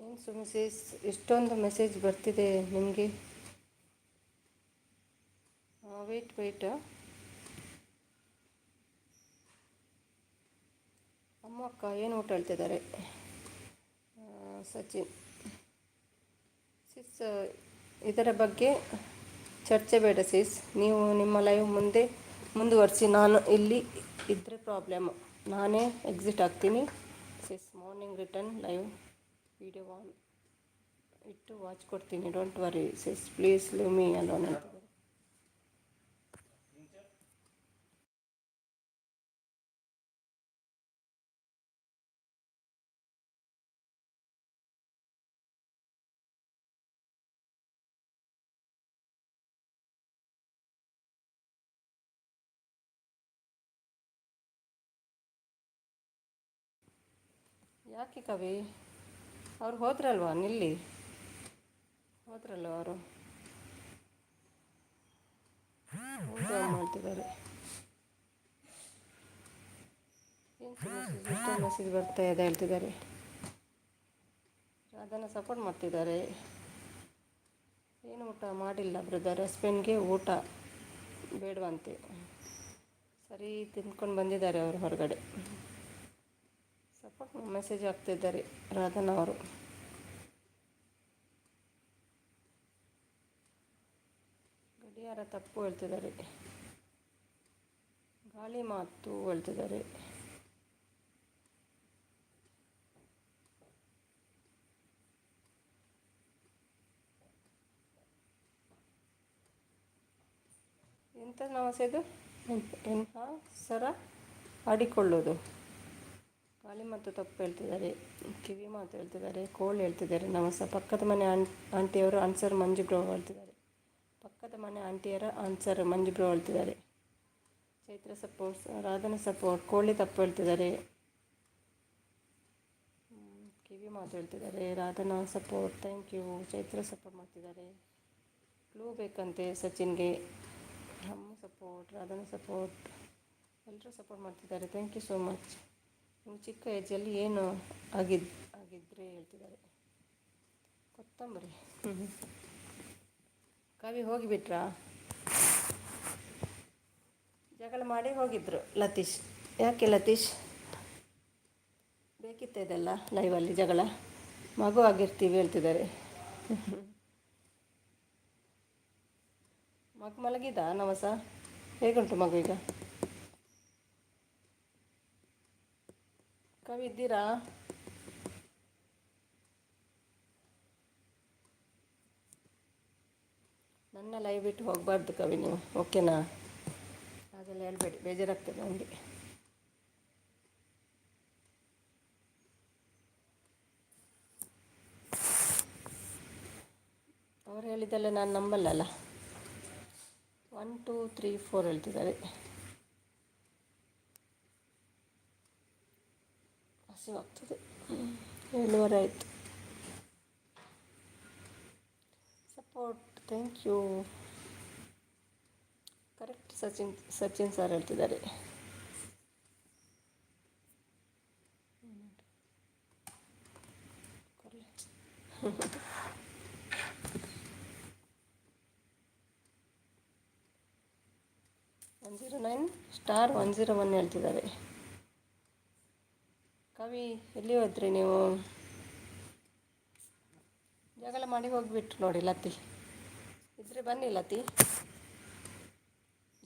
ಏನು ಮೆಸೇಜ್, ಇಷ್ಟೊಂದು ಮೆಸೇಜ್ ಬರ್ತಿದೆ ನಿಮಗೆ? ವೆಯ್ಟ್. ಅಮ್ಮ ಅಕ್ಕ ಏನು ಊಟ ಹೇಳ್ತಿದ್ದಾರೆ? ಸಚಿನ್ ಸಿಸ್, ಇದರ ಬಗ್ಗೆ ಚರ್ಚೆ ಬೇಡ ಸಿಸ್. ನೀವು ನಿಮ್ಮ ಲೈವ್ ಮುಂದುವರಿಸಿ. ನಾನು ಇಲ್ಲಿ ಇದ್ದರೆ ಪ್ರಾಬ್ಲಮ್. ನಾನೇ ಎಕ್ಸಿಟ್ ಆಗ್ತೀನಿ sis. Morning return live video on ಇಟ್ಟು ವಾಚ್ ಕೊಡ್ತೀನಿ. Don't worry sis, please leave me alone ಅಂತಿದ್ದಾರೆ. ಯಾಕೆ ಕವಿ? ಅವ್ರು ಹೋದ್ರಲ್ವಾ? ಹೋದ್ರಲ್ವ ಅವರು? ಊಟ ಮಾಡ್ತಿದ್ದಾರೆ. ಏನು ಮೆಸೇಜ್ ಬರ್ತಾ ಇದೆ ಹೇಳ್ತಿದ್ದಾರೆ. ಅದನ್ನು ಸಪೋರ್ಟ್ ಮಾಡ್ತಿದ್ದಾರೆ. ಏನು ಊಟ ಮಾಡಿಲ್ಲ ಬ್ರದರ್, ಹಸ್ಬೆಂಡ್ಗೆ ಊಟ ಬೇಡವಂತೆ. ಸರಿ ತಿಂದ್ಕೊಂಡು ಬಂದಿದ್ದಾರೆ ಅವರು ಹೊರಗಡೆ. ಸಪೋರ್ಟ್ ಮೆಸೇಜ್ ಹಾಕ್ತಿದ್ದಾರೆ ರಾಧನ್ ಅವರು. ಗಡಿಯಾರ ತಪ್ಪು ಹೇಳ್ತಿದ್ದಾರೆ. ಗಾಳಿ ಮಾತು ಹೇಳ್ತಿದ್ದಾರೆ. ಎಂಥ ನಮಸ್ತೆದು ಸರ ಆಡಿಕೊಳ್ಳೋದು. ಗಾಳಿ ಮಾತು ತಪ್ಪು ಹೇಳ್ತಿದ್ದಾರೆ. ಕಿವಿ ಮಾತು ಹೇಳ್ತಿದ್ದಾರೆ. ಕೋಲ್ ಹೇಳ್ತಿದ್ದಾರೆ. ನಮಸ್ತೆ. ಪಕ್ಕದ ಮನೆ ಆಂಟಿಯವರು ಆನ್ಸರ್ ಮಂಜು ಬ್ರೋ ಹೇಳ್ತಿದ್ದಾರೆ. ಪಕ್ಕದ ಮನೆ ಆಂಟಿಯರ ಆನ್ಸರ್ ಮಂಜು ಬ್ರೋ ಹೇಳ್ತಿದ್ದಾರೆ. Chaitra support, Radhana support. ಕೋಳಿ ತಪ್ಪು ಹೇಳ್ತಿದ್ದಾರೆ. ಕಿವಿ ಮಾತು ಹೇಳ್ತಿದ್ದಾರೆ. Radhana support, thank you. Chaitra support ಮಾಡ್ತಿದ್ದಾರೆ. ಕ್ಲೂ ಬೇಕಂತೆ ಸಚಿನ್ಗೆ. ನಮ್ಮ ಸಪೋರ್ಟ್, ರಾಧನ ಸಪೋರ್ಟ್, ಎಲ್ಲರೂ ಸಪೋರ್ಟ್ ಮಾಡ್ತಿದ್ದಾರೆ. Thank you so much. ನೀವು ಚಿಕ್ಕ ಏಜಲ್ಲಿ ಏನು ಆಗಿದ್ರೆ ಹೇಳ್ತಿದ್ದಾರೆ. ಕೊತ್ತಂಬರಿ. ಕವಿ ಹೋಗಿಬಿಟ್ರಾ? ಜಗಳ ಮಾಡಿ ಹೋಗಿದ್ರು ಲತೀಶ್. ಯಾಕೆ ಲತೀಶ್? ಬೇಕಿತ್ತ ಇದೆಲ್ಲ ಲೈವಲ್ಲಿ ಜಗಳ? ಮಗು ಆಗಿರ್ತೀವಿ ಹೇಳ್ತಿದ್ದಾರೆ. ಮಗು ಮಲಗಿದ ನವಸ? ಹೇಗುಂಟು ಮಗು ಈಗ? ಕವಿ ಇದ್ದೀರಾ? ನನ್ನ ಲೈವ್ ಬಿಟ್ಟು ಹೋಗಬಾರ್ದು ಕವಿ ನೀವು, ಓಕೆನಾ? ಹಾಗೆಲ್ಲ ಹೇಳ್ಬೇಡಿ, ಬೇಜಾರಾಗ್ತದೆ ನನಗೆ. ಅವ್ರು ಹೇಳಿದ್ದಲ್ಲ ನಾನು ನಂಬಲ್ಲಲ್ಲ. 1 2 3 4 ಹೇಳ್ತಿದ್ದಾರೆ. ಹಸಿವಾಗ್ತದೆ. 7:30 ಆಯಿತು. Support, thank you. Correct Sachin sir ಹೇಳ್ತಿದ್ದಾರೆ. *101 ಹೇಳ್ತಿದ್ದಾರೆ. ಕವಿ ಎಲ್ಲಿ ಹೋದ್ರಿ ನೀವು? ಜಗಳ ಮಾಡಿ ಹೋಗಿಬಿಟ್ರು ನೋಡಿ ಲತಿ. ಇದ್ರೆ ಬನ್ನಿ ಲತಿ,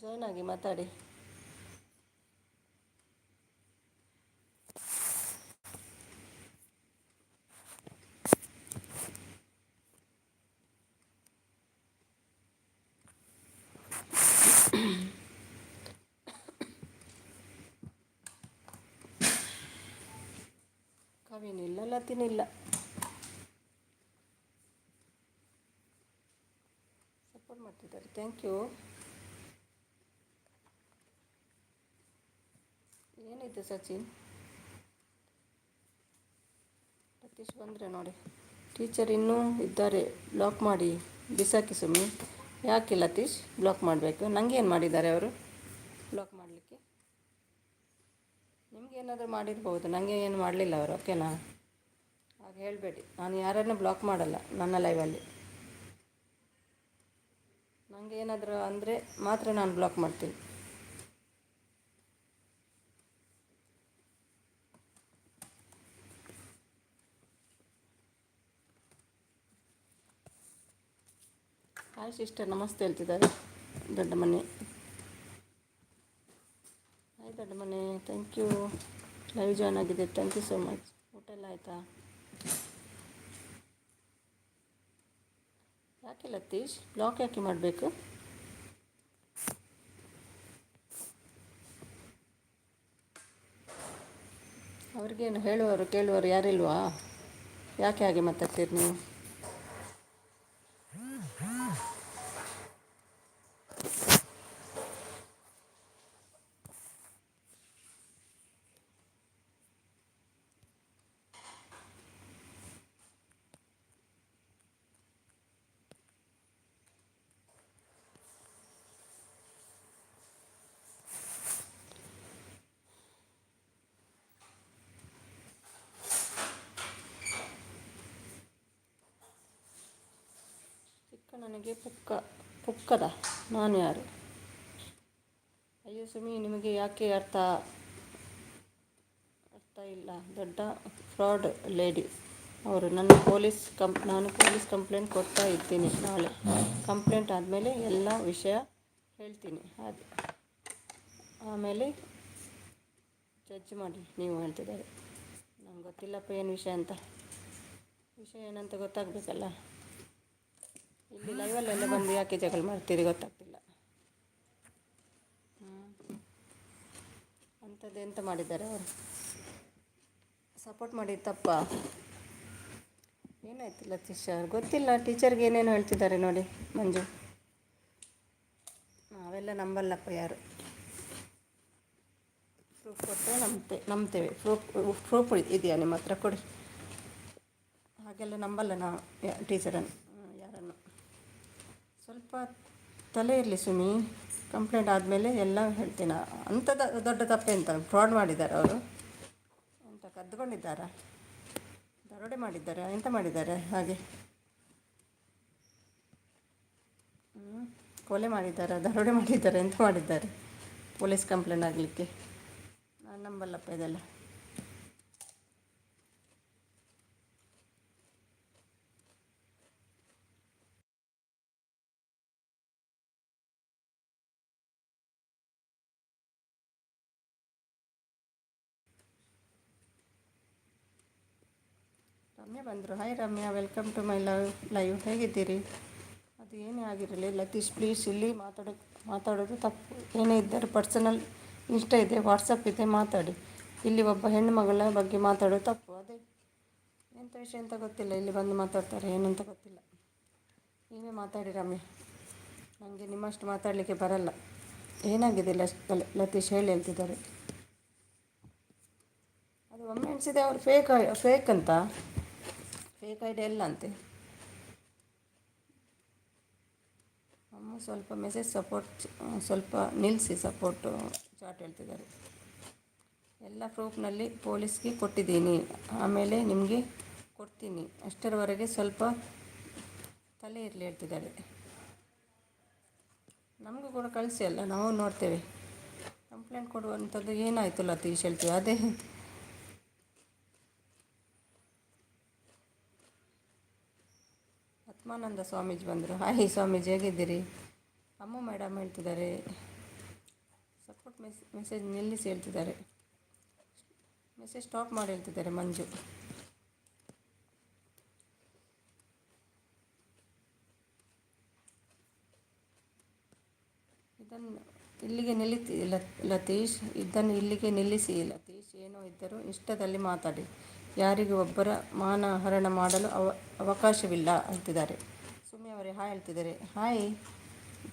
ಜಾಯ್ನ್ ಆಗಿ ಮಾತಾಡಿ. ಕವಿನಿಲ್ಲ, ಲತಿನಿಲ್ಲ. ಸಪೋರ್ಟ್ ಮಾಡ್ತಿದ್ದಾರೆ. Thank you. ಏನಿದೆ ಸಚಿನ್? ಲತೀಶ್ ಬಂದರೆ ನೋಡಿ. ಟೀಚರ್ ಇನ್ನೂ ಇದ್ದಾರೆ, ಬ್ಲಾಕ್ ಮಾಡಿ ಬಿಸಾಕಿ ಸುಮ್ಮನೆ. ಯಾಕೆ ಲತೀಶ್ ಬ್ಲಾಕ್ ಮಾಡಬೇಕು? ನನಗೇನು ಮಾಡಿದ್ದಾರೆ ಅವರು ಬ್ಲಾಕ್ ಮಾಡಲಿಕ್ಕೆ? ನಿಮಗೇನಾದರೂ ಮಾಡಿರ್ಬೋದು, ನನಗೆ ಏನು ಮಾಡಲಿಲ್ಲ ಅವರು, ಓಕೆನಾ? ಹಾಗೆ ಹೇಳಬೇಡಿ, ನಾನು ಯಾರನ್ನು ಬ್ಲಾಕ್ ಮಾಡಲ್ಲ ನನ್ನ ಲೈವಲ್ಲಿ. ನನಗೆ ಏನಾದರೂ ಅಂದರೆ ಮಾತ್ರ ನಾನು ಬ್ಲಾಕ್ ಮಾಡ್ತೀನಿ. ಹಾಯ್ ಸಿಸ್ಟರ್, ನಮಸ್ತೆ ಹೇಳ್ತಿದ್ದಾರೆ ದೊಡ್ಡ ಮನೆ. ಹಾಯ್ ದೊಡ್ಡ ಮನೆ, ಥ್ಯಾಂಕ್ ಯು. ಲೈವ್ ಜಾಯ್ನ್ ಆಗಿದೆ, ಥ್ಯಾಂಕ್ ಯು ಸೋ ಮಚ್. ಊಟ ಎಲ್ಲ ಆಯಿತಾ? ಯಾಕೆ ಲತೀಶ್ ಬ್ಲಾಕ್ ಯಾಕೆ ಮಾಡಬೇಕು? ಅವ್ರಿಗೇನು ಹೇಳುವವರು ಕೇಳುವವರು ಯಾರಿಲ್ವಾ? ಯಾಕೆ ಹಾಗೆ ಮಾತಾಡ್ತೀರಿ ನೀವು? ನನಗೆ ಪುಕ್ಕದ ನಾನು ಯಾರು? ಅಯ್ಯೋ ಸುಮಿ, ನಿಮಗೆ ಯಾಕೆ ಅರ್ಥ ಇಲ್ಲ? ದೊಡ್ಡ ಫ್ರಾಡ್ ಲೇಡಿ ಅವರು. ನಾನು ಪೊಲೀಸ್ ಕಂಪ್ಲೇಂಟ್ ಕೊಡ್ತಾ ಇದ್ದೀನಿ. ನಾಳೆ ಕಂಪ್ಲೇಂಟ್ ಆದಮೇಲೆ ಎಲ್ಲ ವಿಷಯ ಹೇಳ್ತೀನಿ. ಆಮೇಲೆ ಜಡ್ಜ್ ಮಾಡಿ ನೀವು ಹೇಳ್ತಿದ್ದಾರೆ. ನಂಗೆ ಗೊತ್ತಿಲ್ಲಪ್ಪ ಏನು ವಿಷಯ ಏನಂತ ಗೊತ್ತಾಗಬೇಕಲ್ಲ. ಇಲ್ಲಿ ಲೈವಲ್ಲೆಲ್ಲ ಬಂದು ಯಾಕೆ ಜಗಳ ಮಾಡ್ತೀರಿ ಗೊತ್ತಾಗ್ತಿಲ್ಲ. ಅಂಥದ್ದು ಎಂತ ಮಾಡಿದ್ದಾರೆ ಅವರು? ಸಪೋರ್ಟ್ ಮಾಡಿದ ತಪ್ಪ? ಏನಾಯ್ತು ಲತೀಶ್? ಗೊತ್ತಿಲ್ಲ. ಟೀಚರ್ಗೆ ಏನೇನು ಹೇಳ್ತಿದ್ದಾರೆ ನೋಡಿ ಮಂಜು. ನಾವೆಲ್ಲ ನಂಬಲ್ಲಪ್ಪ ಯಾರು. ಪ್ರೂಫ್ ಕೊಟ್ಟರೆ ನಂಬ್ತೇವೆ. ಪ್ರೂಫ್ ಇದೆಯಾ ನಿಮ್ಮ ಹತ್ರ? ಕೊಡಿ. ಹಾಗೆಲ್ಲ ನಂಬಲ್ಲ ನಾವು ಟೀಚರನ್ನು, ಯಾರನ್ನು. ಸ್ವಲ್ಪ ತಲೆ ಇರಲಿ ಸುಮಿ. ಕಂಪ್ಲೇಂಟ್ ಆದಮೇಲೆ ಎಲ್ಲ ಹೇಳ್ತೀನಿ. ಅಂಥದ್ದು ದೊಡ್ಡ ತಪ್ಪೆಂತ? ಫ್ರಾಡ್ ಮಾಡಿದ್ದಾರೆ ಅವರು. ಅಂತ ಕದ್ದುಕೊಂಡಿದ್ದಾರಾ? ದರೋಡೆ ಮಾಡಿದ್ದಾರೆ? ಎಂತ ಮಾಡಿದ್ದಾರೆ ಹಾಗೆ? ಕೊಲೆ ಮಾಡಿದ್ದಾರೆ? ದರೋಡೆ ಮಾಡಿದ್ದಾರೆ? ಎಂತ ಮಾಡಿದ್ದಾರೆ? ಪೊಲೀಸ್ ಕಂಪ್ಲೇಂಟ್ ಆಗಲಿಕ್ಕೆ ನಾನು ನಂಬಲ್ಲಪ್ಪ ಇದೆಲ್ಲ. ರಮ್ಯಾ ಬಂದರು. Hi Ramya, welcome to my live. ಹೇಗಿದ್ದೀರಿ? ಅದು ಏನೇ ಆಗಿರಲಿ ಲತೀಶ್, ಪ್ಲೀಸ್ ಇಲ್ಲಿ ಮಾತಾಡೋದು ತಪ್ಪು. ಏನೇ ಇದ್ದರೂ ಪರ್ಸನಲ್ ಇನ್ಸ್ಟಾ ಇದೆ, ವಾಟ್ಸಪ್ ಇದೆ, ಮಾತಾಡಿ. ಇಲ್ಲಿ ಒಬ್ಬ ಹೆಣ್ಣು ಮಗಳ ಬಗ್ಗೆ ಮಾತಾಡೋದು ತಪ್ಪು. ಅದೇ ಎಂಥ ವಿಷಯ ಅಂತ ಗೊತ್ತಿಲ್ಲ, ಇಲ್ಲಿ ಬಂದು ಮಾತಾಡ್ತಾರೆ. ಏನಂತ ಗೊತ್ತಿಲ್ಲ. ನೀವೇ ಮಾತಾಡಿ ರಮ್ಯಾ, ನನಗೆ ನಿಮ್ಮಷ್ಟು ಮಾತಾಡಲಿಕ್ಕೆ ಬರಲ್ಲ. ಏನಾಗಿದೆ ಲತೀಶ್ ಹೇಳಿ ಹೇಳ್ತಿದ್ದಾರೆ. ಅದು ಒಮ್ಮೆ ಎಣಿಸಿದೆ ಅವರು ಫೇಕ್ ಅಂತ. ಫೇಕ್ ಐಡಿ ಎಲ್ಲ ಅಂತೆ. ಅಮ್ಮ ಸ್ವಲ್ಪ ಮೆಸೇಜ್ ಸ್ವಲ್ಪ ನಿಲ್ಲಿಸಿ, ಸಪೋರ್ಟು ಚಾಟ್ ಹೇಳ್ತಿದ್ದಾರೆ. ಎಲ್ಲ ಪ್ರೂಫ್ನಲ್ಲಿ ಪೊಲೀಸ್ಗೆ ಕೊಟ್ಟಿದ್ದೀನಿ, ಆಮೇಲೆ ನಿಮಗೆ ಕೊಡ್ತೀನಿ. ಅಷ್ಟರವರೆಗೆ ಸ್ವಲ್ಪ ತಲೆ ಇರಲಿ ಹೇಳ್ತಿದ್ದಾರೆ. ನಮಗೂ ಕೂಡ ಕಳಿಸಿ ಅಲ್ಲ, ನಾವು ನೋಡ್ತೇವೆ. ಕಂಪ್ಲೇಂಟ್ ಕೊಡುವಂಥದ್ದು ಏನಾಯಿತು ಲತೀಶ್ ಹೇಳ್ತೀವಿ. ಅದೇ ಆತ್ಮಾನಂದ ಸ್ವಾಮೀಜಿ ಬಂದರು. ಹಾಯ್ ಸ್ವಾಮೀಜಿ, ಹೇಗಿದ್ದೀರಿ? ಅಮ್ಮ ಮೇಡಮ್ ಹೇಳ್ತಿದ್ದಾರೆ. ಸಪೋರ್ಟ್ ಮೆಸೇಜ್ ನಿಲ್ಲಿಸಿ ಹೇಳ್ತಿದ್ದಾರೆ. ಮೆಸೇಜ್ ಸ್ಟಾಪ್ ಮಾಡಿ ಹೇಳ್ತಿದ್ದಾರೆ ಮಂಜು. ಇದನ್ನು ಇಲ್ಲಿಗೆ ಲತೀಶ್, ಇದನ್ನು ಇಲ್ಲಿಗೆ ನಿಲ್ಲಿಸಿ ಲತೀಶ್. ಏನೋ ಇದ್ದರೂ ಇಷ್ಟದಲ್ಲಿ ಮಾತಾಡಿ. ಯಾರಿಗೂ ಒಬ್ಬರ ಮಾನ ಹರಣ ಮಾಡಲು ಅವಕಾಶವಿಲ್ಲ ಅಂತಿದ್ದಾರೆ. ಸುಮ್ಮನೆ ಅವರೇ ಹಾಯ್ ಹೇಳ್ತಿದ್ದಾರೆ. ಹಾಯ್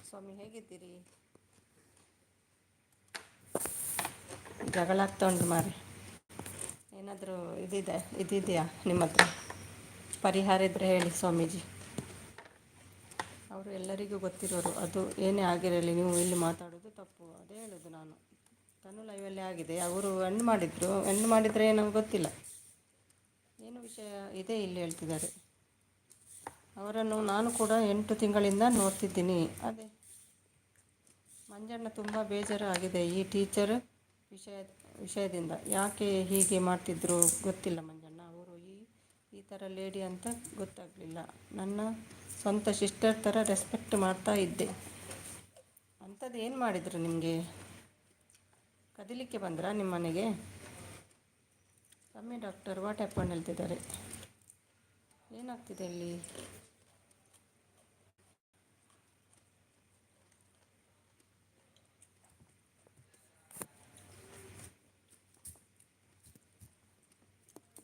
ಸ್ವಾಮಿ, ಹೇಗಿದ್ದೀರಿ? ಜಗಳ ಆಗ್ತಾ ಉಂಟು ಮಾರೆ. ಏನಾದರೂ ಇದಿದೆಯಾ ನಿಮ್ಮ ಹತ್ರ? ಪರಿಹಾರ ಇದ್ದರೆ ಹೇಳಿ ಸ್ವಾಮೀಜಿ. ಅವರು ಎಲ್ಲರಿಗೂ ಗೊತ್ತಿರೋರು. ಅದು ಏನೇ ಆಗಿರಲಿ ನೀವು ಇಲ್ಲಿ ಮಾತಾಡೋದು ತಪ್ಪು. ಅದೇ ಹೇಳೋದು ನಾನು. ತನು ಲೈವಲ್ಲೇ ಆಗಿದೆ. ಅವರು ಎಂಡ್ ಮಾಡಿದರೆ ನಮ್ಗೆ ಗೊತ್ತಿಲ್ಲ. ಏನು ವಿಷಯ ಇದೆ ಇಲ್ಲಿ ಹೇಳ್ತಿದ್ದಾರೆ. ಅವರನ್ನು ನಾನು ಕೂಡ 8 ತಿಂಗಳಿಂದ ನೋಡ್ತಿದ್ದೀನಿ. ಅದೇ ಮಂಜಣ್ಣ ತುಂಬ ಬೇಜಾರು ಆಗಿದೆ ಈ ಟೀಚರ್ ವಿಷಯ ವಿಷಯದಿಂದ. ಯಾಕೆ ಹೀಗೆ ಮಾಡ್ತಿದ್ರು ಗೊತ್ತಿಲ್ಲ ಮಂಜಣ್ಣ. ಅವರು ಈ ಥರ ಲೇಡಿ ಅಂತ ಗೊತ್ತಾಗಲಿಲ್ಲ. ನನ್ನ ಸ್ವಂತ ಸಿಸ್ಟರ್ ಥರ ರೆಸ್ಪೆಕ್ಟ್ ಮಾಡ್ತಾ ಇದ್ದೆ. ಅಂಥದ್ದು ಏನು ಮಾಡಿದರು ನಿಮಗೆ? ಕದಿಲಿಕ್ಕೆ ಬಂದ್ರಾ ನಿಮ್ಮ ಮನೆಗೆ? ಕಮ್ಮಿ ಡಾಕ್ಟರ್ ವಾಟ್ ಹ್ಯಾಪನ್ ಹೇಳ್ತಿದ್ದಾರೆ. ಏನಾಗ್ತಿದೆ ಇಲ್ಲಿ?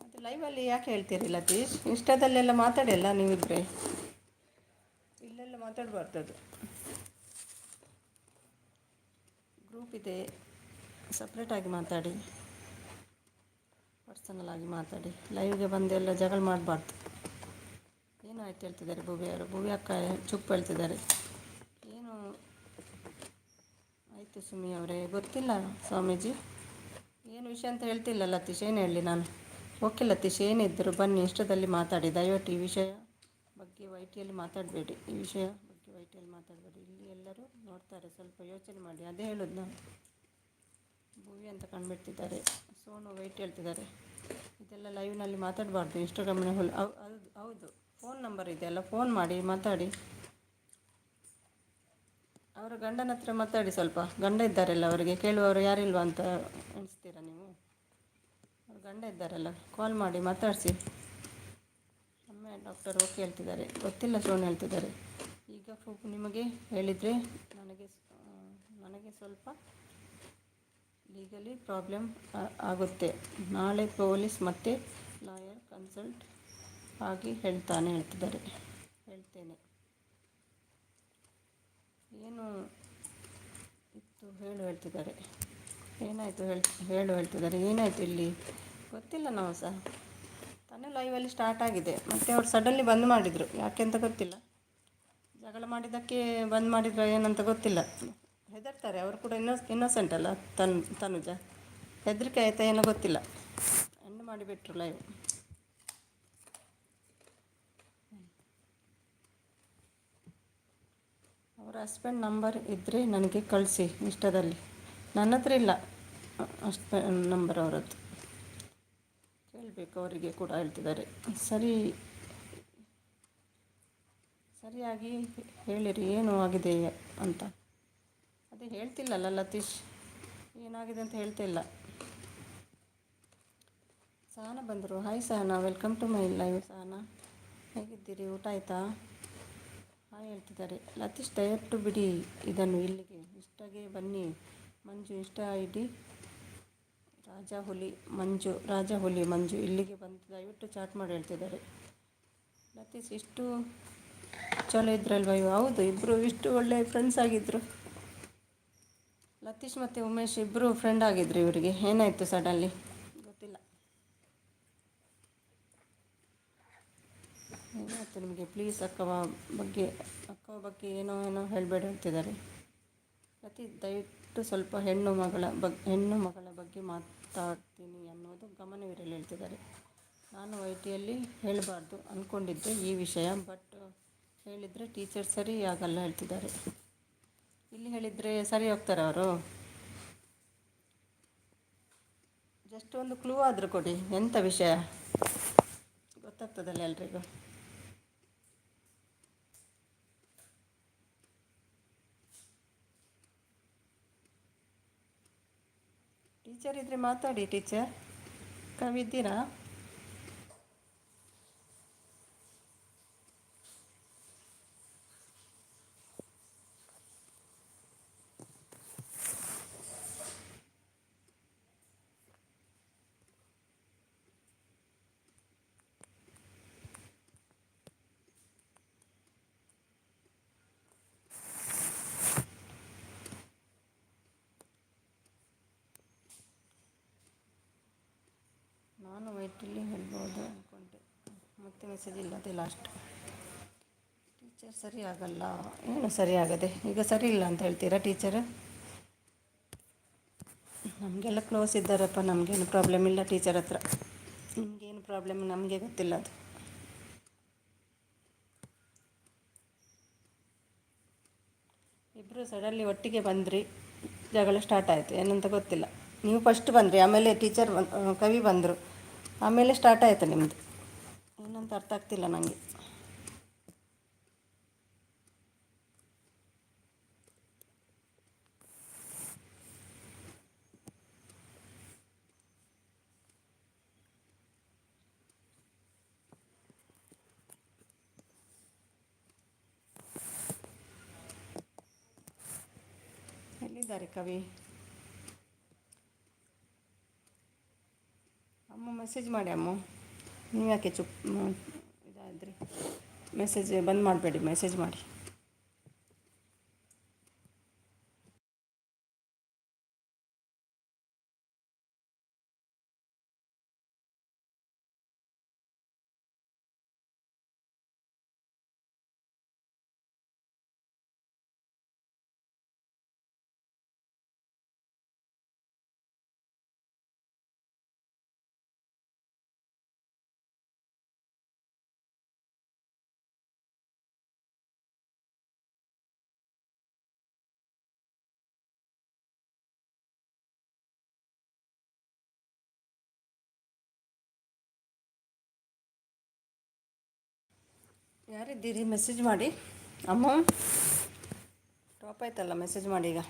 ಮತ್ತು ಲೈವಲ್ಲಿ ಯಾಕೆ ಹೇಳ್ತೀರಿ ಲತೀಶ್? ಇನ್ಸ್ಟಾದಲ್ಲೆಲ್ಲ ಮಾತಾಡಿಲ್ಲ ನೀವಿಬ್ಬರೇ, ಇಲ್ಲೆಲ್ಲ ಮಾತಾಡಬಾರ್ದದು. ಗ್ರೂಪ್ ಇದೆ, ಸಪ್ರೇಟಾಗಿ ಮಾತಾಡಿ, ಪರ್ಸನಲ್ ಆಗಿ ಮಾತಾಡಿ. ಲೈವ್ಗೆ ಬಂದೆಲ್ಲ ಜಗಳ ಮಾಡಬಾರ್ದು. ಏನು ಆಯ್ತು ಹೇಳ್ತಿದ್ದಾರೆ ಭವ್ಯವರು? ಭವ್ಯ ಅಕ್ಕ ಚುಪ್ ಹೇಳ್ತಿದ್ದಾರೆ. ಏನು ಆಯಿತು ಸುಮಿ ಅವರೇ? ಗೊತ್ತಿಲ್ಲ ಸ್ವಾಮೀಜಿ, ಏನು ವಿಷಯ ಅಂತ ಹೇಳ್ತಿಲ್ಲ ಲತೀಶ್. ಏನು ಹೇಳಲಿ ನಾನು? ಓಕೆ ಲತೀಶ್, ಏನಿದ್ದರು ಬನ್ನಿ, ಇಷ್ಟದಲ್ಲಿ ಮಾತಾಡಿ. ದಯವಿಟ್ಟು ಈ ವಿಷಯ ಬಗ್ಗೆ ವೈಟಿಯಲ್ಲಿ ಮಾತಾಡಬೇಡಿ. ಈ ವಿಷಯ ಬಗ್ಗೆ ವೈಟಿಯಲ್ಲಿ ಮಾತಾಡಬೇಡಿ. ಇಲ್ಲಿ ಎಲ್ಲರೂ ನೋಡ್ತಾರೆ, ಸ್ವಲ್ಪ ಯೋಚನೆ ಮಾಡಿ. ಅದೇ ಹೇಳೋದು ನಾನು. ಭೂವಿ ಅಂತ ಕಂಡುಬಿಡ್ತಿದ್ದಾರೆ. ಸೋನು ವೈಟ್ ಹೇಳ್ತಿದ್ದಾರೆ. ಇದೆಲ್ಲ ಲೈವ್ನಲ್ಲಿ ಮಾತಾಡಬಾರ್ದು. ಇನ್ಸ್ಟಾಗ್ರಾಮ್ನ ಹೌದು, ಫೋನ್ ನಂಬರ್ ಇದೆಯಲ್ಲ, ಫೋನ್ ಮಾಡಿ ಮಾತಾಡಿ. ಅವರ ಗಂಡನ ಹತ್ರ ಮಾತಾಡಿ. ಸ್ವಲ್ಪ ಗಂಡ ಇದ್ದಾರಲ್ಲ, ಅವರಿಗೆ ಕೇಳುವವರು ಯಾರಿಲ್ವಾ ಅಂತ ಎಣಿಸ್ತೀರಾ ನೀವು? ಅವ್ರ ಗಂಡ ಇದ್ದಾರಲ್ಲ, ಕಾಲ್ ಮಾಡಿ ಮಾತಾಡಿಸಿ. ಅಮ್ಮ ಡಾಕ್ಟರ್ ಓಕೆ ಹೇಳ್ತಿದ್ದಾರೆ. ಗೊತ್ತಿಲ್ಲ ಸೋನು ಹೇಳ್ತಿದ್ದಾರೆ. ಈಗ ನಿಮಗೆ ಹೇಳಿದರೆ ನನಗೆ ಸ್ವಲ್ಪ ಲೀಗಲಿ ಪ್ರಾಬ್ಲಮ್ ಆಗುತ್ತೆ. ನಾಳೆ ಪೊಲೀಸ್ ಮತ್ತು ಲಾಯರ್ ಕನ್ಸಲ್ಟ್ ಆಗಿ ಹೇಳ್ತೇನೆ. ಏನು ಇತ್ತು ಹೇಳ್ತಿದ್ದಾರೆ. ಏನಾಯಿತು ಹೇಳ್ತಿದ್ದಾರೆ. ಏನಾಯಿತು ಇಲ್ಲಿ ಗೊತ್ತಿಲ್ಲ. ನಾವು ಸಹ ತಾನೇ ಲೈವಲ್ಲಿ ಸ್ಟಾರ್ಟ್ ಆಗಿದೆ, ಮತ್ತು ಅವ್ರು ಸಡನ್ಲಿ ಬಂದ್ ಮಾಡಿದರು. ಯಾಕೆ ಅಂತ ಗೊತ್ತಿಲ್ಲ. ಜಗಳ ಮಾಡಿದ್ದಕ್ಕೆ ಬಂದ್ ಮಾಡಿದ್ರು ಏನಂತ ಗೊತ್ತಿಲ್ಲ. ಹೆದರ್ತಾರೆ. ಅವರು ಕೂಡ ಇನ್ನೋಸೆಂಟ್ ಅಲ್ಲ. ತನುಜ ಹೆದರಿಕೆ ಆಯಿತಾ ಏನೋ ಗೊತ್ತಿಲ್ಲ. ಎಂಡ್ ಮಾಡಿಬಿಟ್ರು ಲೈವ್. ಅವರ ಹಸ್ಬೆಂಡ್ ನಂಬರ್ ಇದ್ದರೆ ನನಗೆ ಕಳಿಸಿ ಇಷ್ಟದಲ್ಲಿ. ನನ್ನ ಹತ್ರ ಇಲ್ಲ ಹಸ್ಬೆಂಡ್ ನಂಬರ್ ಅವರದ್ದು. ಕೇಳಬೇಕು ಅವರಿಗೆ ಕೂಡ ಹೇಳ್ತಿದ್ದಾರೆ. ಸರಿಯಾಗಿ ಹೇಳಿರಿ ಏನು ಆಗಿದೆ ಅಂತ. ಅದೇ ಹೇಳ್ತಿಲ್ಲಲ್ಲ ಲತೀಶ್, ಏನಾಗಿದೆ ಅಂತ ಹೇಳ್ತಿಲ್ಲ. ಸಹನ ಬಂದರು. Hi Sahana, welcome to my live. Sahana ಹೇಗಿದ್ದೀರಿ? ಊಟ ಆಯಿತಾ? ಹಾಯ್ ಹೇಳ್ತಿದ್ದಾರೆ. ಲತೀಶ್ ದಯವಿಟ್ಟು ಬಿಡಿ ಇದನ್ನು. ಇಲ್ಲಿಗೆ ಇಷ್ಟಾಗೆ ಬನ್ನಿ. ಮಂಜು ಇಷ್ಟ ID ರಾಜಹುಲಿ ಮಂಜು ಇಲ್ಲಿಗೆ ಬಂದು ದಯವಿಟ್ಟು ಚಾಟ್ ಮಾಡಿ ಹೇಳ್ತಿದ್ದಾರೆ. ಲತೀಶ್ ಇಷ್ಟು ಚಲೋ ಇದ್ರಲ್ವ? ಹೌದು, ಇಬ್ಬರು ಇಷ್ಟು ಒಳ್ಳೆ ಫ್ರೆಂಡ್ಸ್ ಆಗಿದ್ದರು. ಲತೀಶ್ ಮತ್ತು ಉಮೇಶ್ ಇಬ್ಬರು ಫ್ರೆಂಡ್ ಆಗಿದ್ರು. ಇವರಿಗೆ ಏನಾಯಿತು ಸಡನ್ಲಿ ಗೊತ್ತಿಲ್ಲ. ಏನಾಯಿತು ನಿಮಗೆ? ಪ್ಲೀಸ್ ಅಕ್ಕವ ಬಗ್ಗೆ ಏನೋ ಹೇಳಬೇಡಿ ಹೇಳ್ತಿದ್ದಾರೆ. ಲತೀಶ್ ದಯವಿಟ್ಟು ಸ್ವಲ್ಪ ಹೆಣ್ಣು ಮಗಳ ಬಗ್ಗೆ ಮಾತಾಡ್ತೀನಿ ಅನ್ನೋದು ಗಮನವಿರಲಿ ಹೇಳ್ತಿದ್ದಾರೆ. ನಾನು ವೈಟಿಯಲ್ಲಿ ಹೇಳಬಾರ್ದು ಅಂದ್ಕೊಂಡಿದ್ದೆ ಈ ವಿಷಯ, ಬಟ್ ಹೇಳಿದರೆ ಟೀಚರ್ ಸರಿ ಆಗಲ್ಲ ಹೇಳ್ತಿದ್ದಾರೆ. ಇಲ್ಲಿ ಹೇಳಿದರೆ ಸರಿ ಹೋಗ್ತಾರೆ ಅವರು? ಜಸ್ಟ್ ಒಂದು ಕ್ಲೂ ಆದರೂ ಕೊಡಿ. ಎಂಥ ವಿಷಯ ಗೊತ್ತಾಗ್ತದಲ್ಲ ಎಲ್ರಿಗೂ. ಟೀಚರ್ ಇದ್ದರೆ ಮಾತಾಡಿ. ಟೀಚರ್ ಕವಿದ್ದೀರಾ? ನಾನು ವೈಟಲ್ಲಿ ಹೇಳ್ಬೋದು ಅಂದ್ಕೊಂಡೆ, ಮತ್ತೆ ಮೆಸೇಜ್ ಇಲ್ಲ. ಅದೇ ಲಾಸ್ಟ್. ಟೀಚರ್ ಸರಿ ಆಗಲ್ಲ. ಏನು ಸರಿ ಆಗದೆ? ಈಗ ಸರಿ ಇಲ್ಲ ಅಂತ ಹೇಳ್ತೀರಾ ಟೀಚರ್? ನಮಗೆಲ್ಲ ಕ್ಲೋಸ್ ಇದ್ದಾರಪ್ಪ, ನಮಗೇನು ಪ್ರಾಬ್ಲಮ್ ಇಲ್ಲ ಟೀಚರ್ ಹತ್ರ. ನಿಮಗೇನು ಪ್ರಾಬ್ಲಮ್ ನಮಗೆ ಗೊತ್ತಿಲ್ಲ ಅದು. ಇಬ್ಬರು ಸಡನ್ಲಿ ಒಟ್ಟಿಗೆ ಬಂದ್ರಿ, ಜಗಳ ಸ್ಟಾರ್ಟ್ ಆಯಿತು, ಏನಂತ ಗೊತ್ತಿಲ್ಲ. ನೀವು ಫಸ್ಟ್ ಬಂದ್ರಿ, ಆಮೇಲೆ ಟೀಚರ್ ಕವಿ ಬಂದರು, ಆಮೇಲೆ ಸ್ಟಾರ್ಟ್ ಆಯಿತು ನಿಮ್ಮದು. ಏನಂತ ಅರ್ಥ ಆಗ್ತಿಲ್ಲ ನನಗೆ. ಎಲ್ಲಿದ್ದಾರೆ ಕವಿ? ಅಮ್ಮ ಮೆಸೇಜ್ ಮಾಡಿ ಅಮ್ಮ. ನೀವು ಯಾಕೆ ಇದಾದ್ರಿ? ಮೆಸೇಜ್ ಬಂದ್ ಮಾಡಬೇಡಿ, ಮೆಸೇಜ್ ಮಾಡಿ. ಯಾರಿದ್ದೀರಿ? ಮೆಸೇಜ್ ಮಾಡಿ ಅಮ್ಮ. ಟಾಪ್ ಆಯ್ತಲ್ಲ, ಮೆಸೇಜ್ ಮಾಡಿ ಈಗ.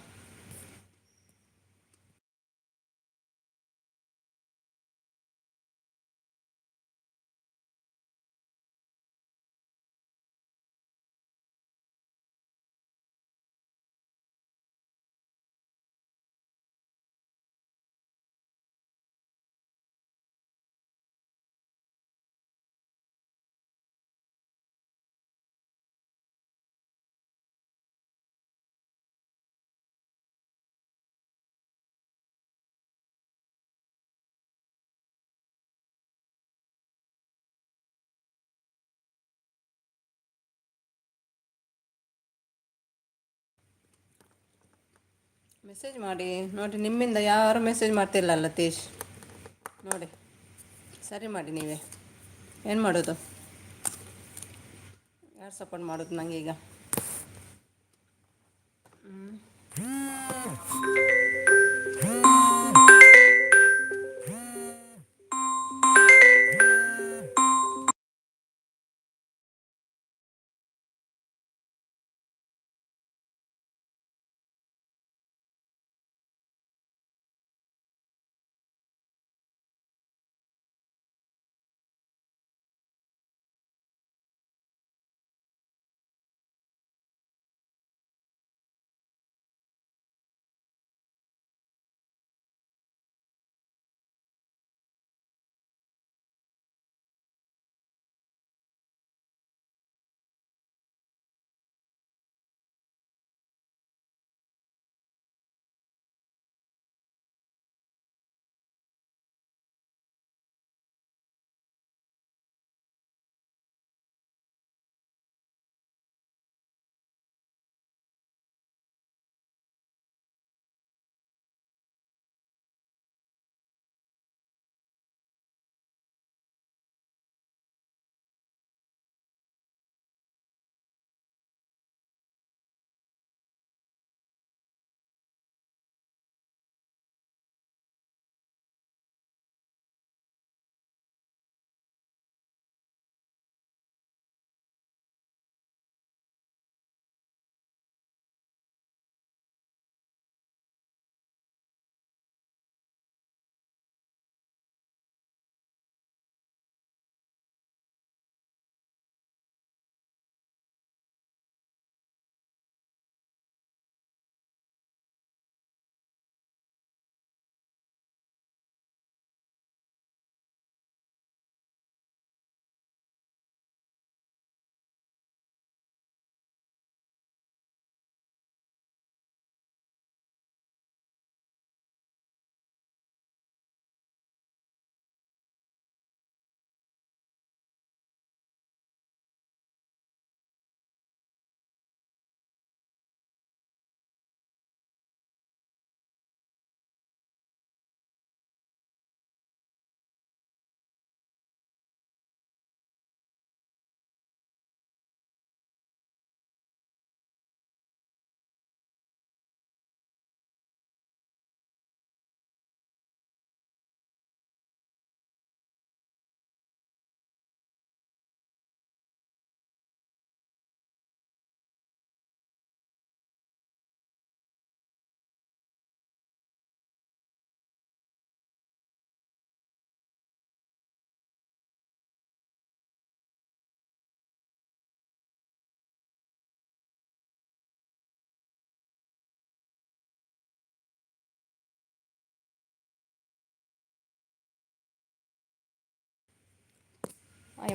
ಮೆಸೇಜ್ ಮಾಡಿ ನೋಡಿ, ನಿಮ್ಮಿಂದ ಯಾರು ಮೆಸೇಜ್ ಮಾಡ್ತಿಲ್ಲ ಲತೀಶ್. ನೋಡಿ, ಸರಿ ಮಾಡಿ ನೀವೇ. ಏನು ಮಾಡೋದು? ಯಾರು ಸಪೋರ್ಟ್ ಮಾಡೋದು ನನಗೆ ಈಗ?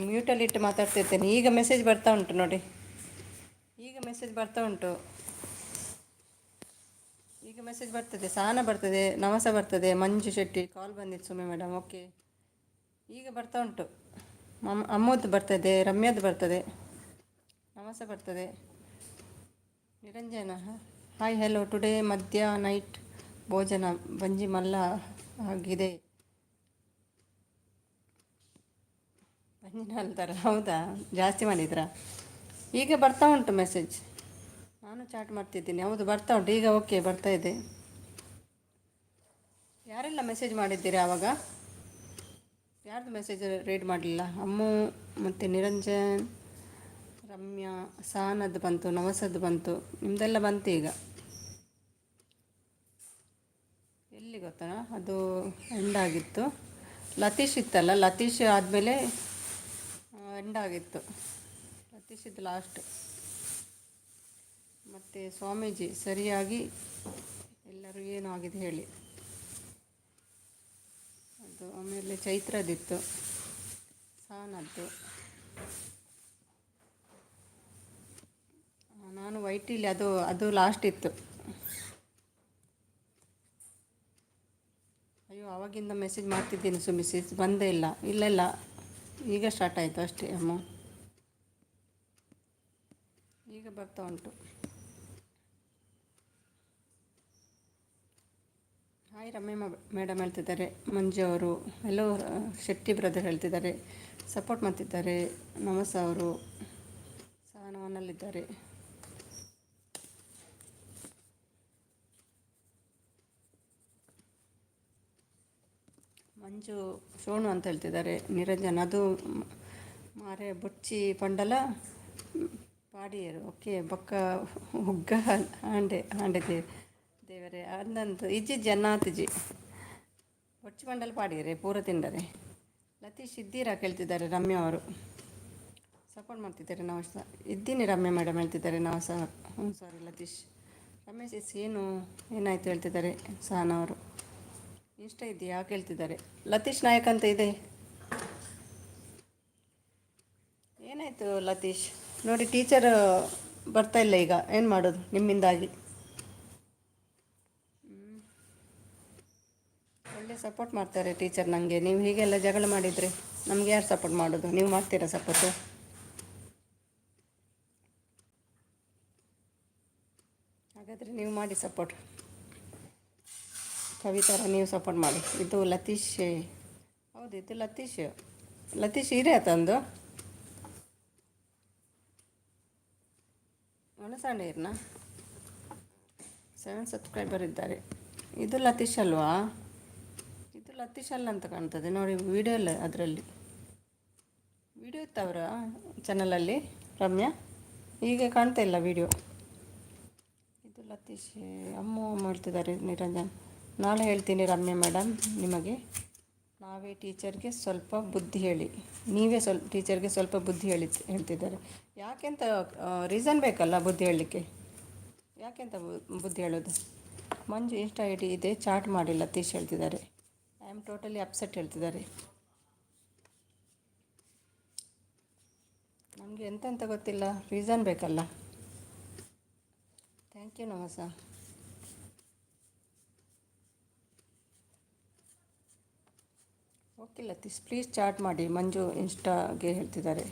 ಮ್ಯೂಟಲ್ಲಿ ಇಟ್ಟು ಮಾತಾಡ್ತಿರ್ತೇನೆ. ಈಗ ಮೆಸೇಜ್ ಬರ್ತಾ ಉಂಟು ನೋಡಿ, ಈಗ ಮೆಸೇಜ್ ಬರ್ತಾ ಉಂಟು, ಈಗ ಮೆಸೇಜ್ ಬರ್ತದೆ. ಸಹನ ಬರ್ತದೆ, ನವಸ ಬರ್ತದೆ, ಮಂಜು ಶೆಟ್ಟಿ ಕಾಲ್ ಬಂದಿತ್ತು ಸುಮ್ಮನೆ ಮೇಡಮ್. ಓಕೆ, ಈಗ ಬರ್ತಾ ಉಂಟು. ಅಮ್ಮದ್ದು ಬರ್ತದೆ, ರಮ್ಯದ್ದು ಬರ್ತದೆ, ನವಸ ಬರ್ತದೆ, ನಿರಂಜನ ಹಾಯ್ ಹೆಲೋ ಟುಡೇ ಮಧ್ಯ ನೈಟ್ ಭೋಜನ ಬಂಜಿ ಮಲ್ಲ ಆಗಿದೆ. ಬಂಜಿನ ಅಲ್ತಾರ, ಹೌದಾ, ಜಾಸ್ತಿ ಮಾಡಿದ್ರಾ? ಈಗ ಬರ್ತಾ ಉಂಟು ಮೆಸೇಜ್. ನಾನು ಚಾಟ್ ಮಾಡ್ತಿದ್ದೀನಿ, ಹೌದು ಬರ್ತಾ ಉಂಟು ಈಗ. ಓಕೆ, ಬರ್ತಾ ಇದೆ. ಯಾರೆಲ್ಲ ಮೆಸೇಜ್ ಮಾಡಿದ್ದೀರಿ ಆವಾಗ? ಯಾರ್ದು ಮೆಸೇಜ್ ರೀಡ್ ಮಾಡಲಿಲ್ಲ? ಅಮ್ಮು ಮತ್ತು ನಿರಂಜನ್, ರಮ್ಯಾ, ಸಹನದ್ದು ಬಂತು, ನವಸದ್ದು ಬಂತು, ನಿಮ್ಮದೆಲ್ಲ ಬಂತು ಈಗ. ಎಲ್ಲಿ ಗೊತ್ತಾ, ಅದು ಎಂಡಾಗಿತ್ತು. ಲತೀಶ್ ಇತ್ತಲ್ಲ, ಲತೀಶ್ ಆದಮೇಲೆ ಎಂಡಾಗಿತ್ತು. ಲತೀಶಿದ್ದು ಲಾಸ್ಟ್. ಮತ್ತು ಸ್ವಾಮೀಜಿ ಸರಿಯಾಗಿ ಎಲ್ಲರೂ ಏನೂ ಆಗಿದೆ ಹೇಳಿ, ಅದು. ಆಮೇಲೆ ಚೈತ್ರದಿತ್ತು, ಸಹನದ್ದು. ನಾನು ವೈಟಿಲಿ ಅದು ಅದು ಲಾಸ್ಟ್ ಇತ್ತು. ಅಯ್ಯೋ, ಆವಾಗಿಂದ ಮೆಸೇಜ್ ಮಾಡ್ತಿದ್ದೀನಿ ಸುಮಿಸಿ, ಬಂದೇ ಇಲ್ಲ. ಇಲ್ಲ, ಈಗ ಸ್ಟಾರ್ಟ್ ಆಯಿತು ಅಷ್ಟೇ ಅಮ್ಮ, ಈಗ ಬರ್ತಾ ಉಂಟು. ಹಾಯ್ ರಮ್ಯ ಮೇಡಮ್ ಹೇಳ್ತಿದ್ದಾರೆ, ಮಂಜು ಅವರು ಎಲ್ಲೋ, ಶೆಟ್ಟಿ ಬ್ರದರ್ ಹೇಳ್ತಿದ್ದಾರೆ, ಸಪೋರ್ಟ್ ಮಾಡ್ತಿದ್ದಾರೆ. ನಮಸ ಅವರು ಸಹನವನಲ್ಲಿದ್ದಾರೆ. ಮಂಜು ಶೋಣು ಅಂತ ಹೇಳ್ತಿದ್ದಾರೆ. ನಿರಂಜನ್ ಅದು ಮಾರೆ ಬೊಚ್ಚಿ ಪಂಡಲ ಪಾಡಿಯರು. ಓಕೆ, ಬೊಕ್ಕ ಹುಗ್ಗ ಆಂಡೆ ದೇವರೇ ಅಂದಂತು ಇಜ್ಜಿ ಜನ್ನಾತಿಜಿ ಬೊಚ್ಚಿ ಪಂಡಲ ಪಾಡಿಯರೆ ಪೂರ ತಿಂಡರೆ. ಲತೀಶ್ ಇದ್ದೀರಾ ಕೇಳ್ತಿದ್ದಾರೆ ರಮ್ಯಾ ಅವರು, ಸಪೋರ್ಟ್ ಮಾಡ್ತಿದ್ದಾರೆ. ನಾವು ಇದ್ದೀನಿ ರಮ್ಯಾ ಮೇಡಮ್ ಹೇಳ್ತಿದ್ದಾರೆ. ನಾವು ಸಹ ಸಾರಿ ಲತೀಶ್. ರಮೇಶ್ ಏನಾಯಿತು ಹೇಳ್ತಿದ್ದಾರೆ ಸಹನ ಅವರು. ಇಷ್ಟ ಇದೆಯಾ ಕೇಳ್ತಿದ್ದಾರೆ. ಲತೀಶ್ ನಾಯಕ್ ಅಂತ ಇದೆ. ಏನಾಯಿತು ಲತೀಶ್? ನೋಡಿ, ಟೀಚರ್ ಬರ್ತಾ ಇಲ್ಲ ಈಗ, ಏನು ಮಾಡೋದು ನಿಮ್ಮಿಂದಾಗಿ. ಒಳ್ಳೆ ಸಪೋರ್ಟ್ ಮಾಡ್ತಾರೆ ಟೀಚರ್ ನನಗೆ. ನೀವು ಹೀಗೆಲ್ಲ ಜಗಳ ಮಾಡಿದರೆ ನಮ್ಗೆ ಯಾರು ಸಪೋರ್ಟ್ ಮಾಡೋದು? ನೀವು ಮಾಡ್ತೀರಾ ಸಪೋರ್ಟು? ಹಾಗಾದರೆ ನೀವು ಮಾಡಿ ಸಪೋರ್ಟ್. ಕವಿತಾರ ನೀವು ಸಪೋರ್ಟ್ ಮಾಡಿ. ಇದು ಲತೀಶ್, ಹೌದು ಇದು ಲತೀಶ್ ಹೀರೆ ತಂದು ಒಣಸಾಂಡೆ ಇರ್ನಾ 7 ಸಬ್ಸ್ಕ್ರೈಬರ್ ಇದ್ದಾರೆ. ಇದು ಲತೀಶ್ ಅಲ್ವಾ? ಇದು ಲತೀಶ್ ಅಲ್ಲ ಅಂತ ಕಾಣ್ತದೆ ನೋಡಿ ವಿಡಿಯೋ ಇಲ್ಲ. ಅದರಲ್ಲಿ ವಿಡಿಯೋ ಇತ್ತು ಅವರ ಚಾನಲಲ್ಲಿ ರಮ್ಯಾ, ಈಗ ಕಾಣ್ತಾ ಇಲ್ಲ ವಿಡಿಯೋ. ಇದು ಲತೀಶ್. ಅಮ್ಮ ಮಾಡ್ತಿದ್ದಾರೆ ನಿರಂಜನ್. ನಾಳೆ ಹೇಳ್ತೀನಿ ರಮ್ಯಾ ಮೇಡಮ್ ನಿಮಗೆ. ನಾವೇ ಟೀಚರ್ಗೆ ಸ್ವಲ್ಪ ಬುದ್ಧಿ ಹೇಳಿ, ನೀವೇ ಟೀಚರ್ಗೆ ಸ್ವಲ್ಪ ಬುದ್ಧಿ ಹೇಳ್ತಿದ್ದಾರೆ. ಯಾಕೆಂತ ರೀಸನ್ ಬೇಕಲ್ಲ ಬುದ್ಧಿ ಹೇಳಲಿಕ್ಕೆ. ಯಾಕೆಂತ ಬುದ್ಧಿ ಹೇಳೋದು? ಮಂಜು ಇನ್ಸ್ಟಾ ಐ ಡಿ ಇದೆ, ಚಾಟ್ ಮಾಡಿಲ್ಲ ಲತೀಶ್ ಹೇಳ್ತಿದ್ದಾರೆ. ಐ ಆಮ್ ಟೋಟಲಿ ಅಪ್ಸೆಟ್ ಹೇಳ್ತಿದ್ದಾರೆ. ನಮಗೆ ಎಂತೆಂತ ಗೊತ್ತಿಲ್ಲ, ರೀಸನ್ ಬೇಕಲ್ಲ. ಥ್ಯಾಂಕ್ ಯು ನಮಸ. ಓಕೆ ಲತೀಶ್, ಪ್ಲೀಸ್ ಚಾಟ್ ಮಾಡಿ. ಮಂಜು ಇನ್ಸ್ಟಾಗೆ ಹೇಳ್ತಿದ್ದಾರೆ.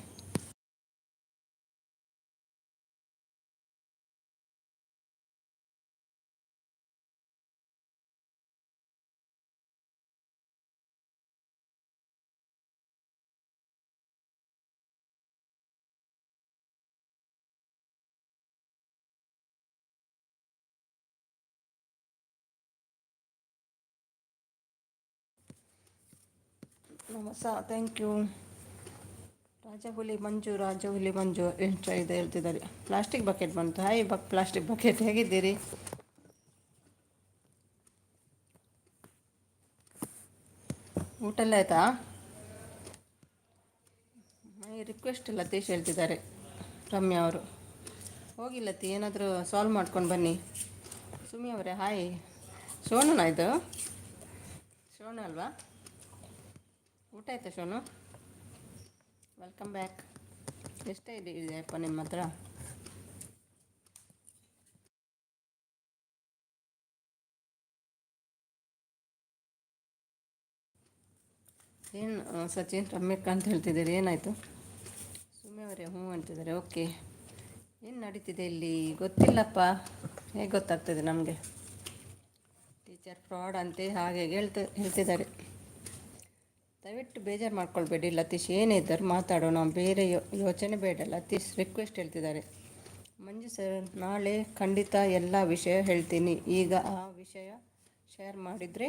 ನಮಸ, thank you. Rajahuli Manju insta ಇದೆ ಹೇಳ್ತಿದ್ದಾರೆ. ಪ್ಲಾಸ್ಟಿಕ್ ಬಕೆಟ್ ಬಂತು. ಹಾಯ್ ಪ್ಲಾಸ್ಟಿಕ್ ಬಕೆಟ್, ಹೇಗಿದ್ದೀರಿ? ಊಟ ಎಲ್ಲ ಆಯಿತಾ? ರಿಕ್ವೆಸ್ಟ್ ಲತೀಶ್ ಹೇಳ್ತಿದ್ದಾರೆ ರಮ್ಯಾ ಅವರು. ಹೋಗಿ ಲತಿ, ಏನಾದರೂ ಸಾಲ್ವ್ ಮಾಡ್ಕೊಂಡು ಬನ್ನಿ. ಸುಮಿ ಅವರೇ ಹಾಯ್. ಸೋನುನಾ ಇದು? ಸೋನು ಅಲ್ವಾ? ಊಟ ಆಯಿತಾ ಸೋನು? Welcome back. ಎಷ್ಟೇ ಇದೆಯಪ್ಪ ನಿಮ್ಮ ಹತ್ರ? ಏನು ಸಚಿನ್ ರಮ್ಯಕ್ಕ ಅಂತ ಹೇಳ್ತಿದ್ದೀರಿ, ಏನಾಯಿತು? ಸುಮ್ಮನೆ ಅವರೇ ಹ್ಞೂ ಅಂತಿದ್ದಾರೆ. ಓಕೆ, ಏನು ನಡೀತಿದೆ ಇಲ್ಲಿ ಗೊತ್ತಿಲ್ಲಪ್ಪ. ಹೇಗೆ ಗೊತ್ತಾಗ್ತದೆ ನಮಗೆ? ಟೀಚರ್ ಫ್ರಾಡ್ ಅಂತೆ ಹಾಗೆ ಹೇಳ್ತಿದ್ದಾರೆ. ದಯವಿಟ್ಟು ಬೇಜಾರು ಮಾಡ್ಕೊಳ್ಬೇಡಿ ಲತೀಶ್, ಏನಿದ್ದರೂ ಮಾತಾಡೋಣ, ಬೇರೆ ಯೋಚನೆ ಬೇಡ. ಲತೀಶ್ ರಿಕ್ವೆಸ್ಟ್ ಹೇಳ್ತಿದ್ದಾರೆ. ಮಂಜು ಸರ್, ನಾಳೆ ಖಂಡಿತ ಎಲ್ಲ ವಿಷಯ ಹೇಳ್ತೀನಿ. ಈಗ ಆ ವಿಷಯ ಶೇರ್ ಮಾಡಿದರೆ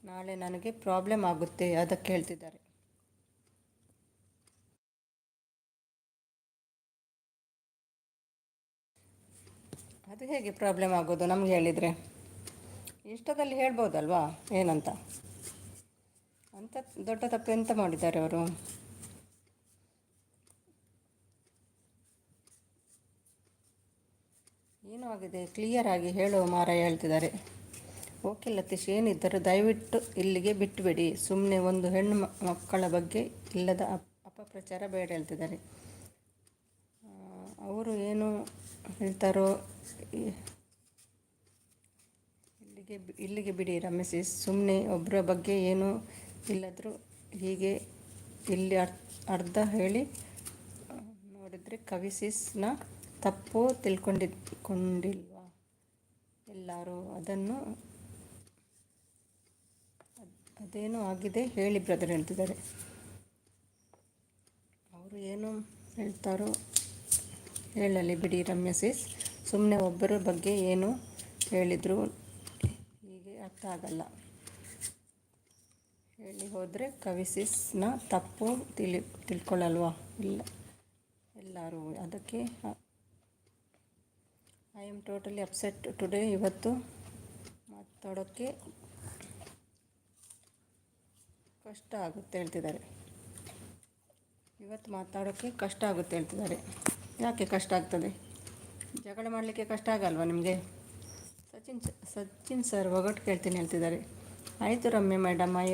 ನಾಳೆ ನನಗೆ ಪ್ರಾಬ್ಲಮ್ ಆಗುತ್ತೆ, ಅದಕ್ಕೆ ಹೇಳ್ತಿದ್ದಾರೆ. ಅದು ಹೇಗೆ ಪ್ರಾಬ್ಲಮ್ ಆಗೋದು? ನಮ್ಗೆ ಹೇಳಿದರೆ ಇಷ್ಟದಲ್ಲಿ ಹೇಳ್ಬೋದಲ್ವಾ ಏನಂತ. ಅಂಥ ದೊಡ್ಡ ತಪ್ಪು ಎಂತ ಮಾಡಿದ್ದಾರೆ ಅವರು? ಏನೂ ಆಗಿದೆ ಕ್ಲಿಯರ್ ಆಗಿ ಹೇಳೋ ಮಾರಾಯ ಹೇಳ್ತಿದ್ದಾರೆ. ಓಕೆ ಲತೀಶ್, ಏನಿದ್ದರೂ ದಯವಿಟ್ಟು ಇಲ್ಲಿಗೆ ಬಿಟ್ಟುಬಿಡಿ. ಸುಮ್ಮನೆ ಒಂದು ಹೆಣ್ಣು ಮಕ್ಕಳ ಬಗ್ಗೆ ಇಲ್ಲದ ಅಪಪ್ರಚಾರ ಬೇಡ ಹೇಳ್ತಿದ್ದಾರೆ. ಅವರು ಏನು ಹೇಳ್ತಾರೋ ಇಲ್ಲಿಗೆ ಬಿಡಿ ರಮೇಶ್. ಸುಮ್ಮನೆ ಒಬ್ಬರ ಬಗ್ಗೆ ಏನೂ ಇಲ್ಲದರೂ ಹೀಗೆ ಇಲ್ಲಿ ಅರ್ಧ ಹೇಳಿ ನೋಡಿದರೆ ಕವಿಸಿಸ್ನ ತಪ್ಪು ತಿಳ್ಕೊಂಡಿಲ್ವಾ ಎಲ್ಲರೂ? ಅದೇನೋ ಆಗಿದೆ ಹೇಳಿ ಬ್ರದರ್ ಹೇಳ್ತಿದ್ದಾರೆ. ಅವರು ಏನು ಹೇಳ್ತಾರೋ ಹೇಳಲಿ ಬಿಡಿ ರಮ್ಯಸೀಸ್. ಸುಮ್ಮನೆ ಒಬ್ಬರ ಬಗ್ಗೆ ಏನು ಹೇಳಿದ್ರು ಹೀಗೆ ಅರ್ಥ ಆಗಲ್ಲ. ಹೇಳಿ ಹೋದರೆ ಕವಿಸಿಸ್ನ ತಪ್ಪು ತಿಳ್ಕೊಳ್ಳಲ್ವಾ ಎಲ್ಲರೂ? ಅದಕ್ಕೆ I am totally upset today. ಇವತ್ತು ಮಾತಾಡೋಕ್ಕೆ ಕಷ್ಟ ಆಗುತ್ತೆ ಹೇಳ್ತಿದ್ದಾರೆ. ಯಾಕೆ ಕಷ್ಟ ಆಗ್ತದೆ? ಜಗಳ ಮಾಡಲಿಕ್ಕೆ ಕಷ್ಟ ಆಗಲ್ವಾ ನಿಮಗೆ? ಸಚಿನ್ ಸರ್ ಒಗಟು ಕೇಳ್ತೀನಿ ಹೇಳ್ತಿದ್ದಾರೆ. ಆಯಿತು Ramya madam, I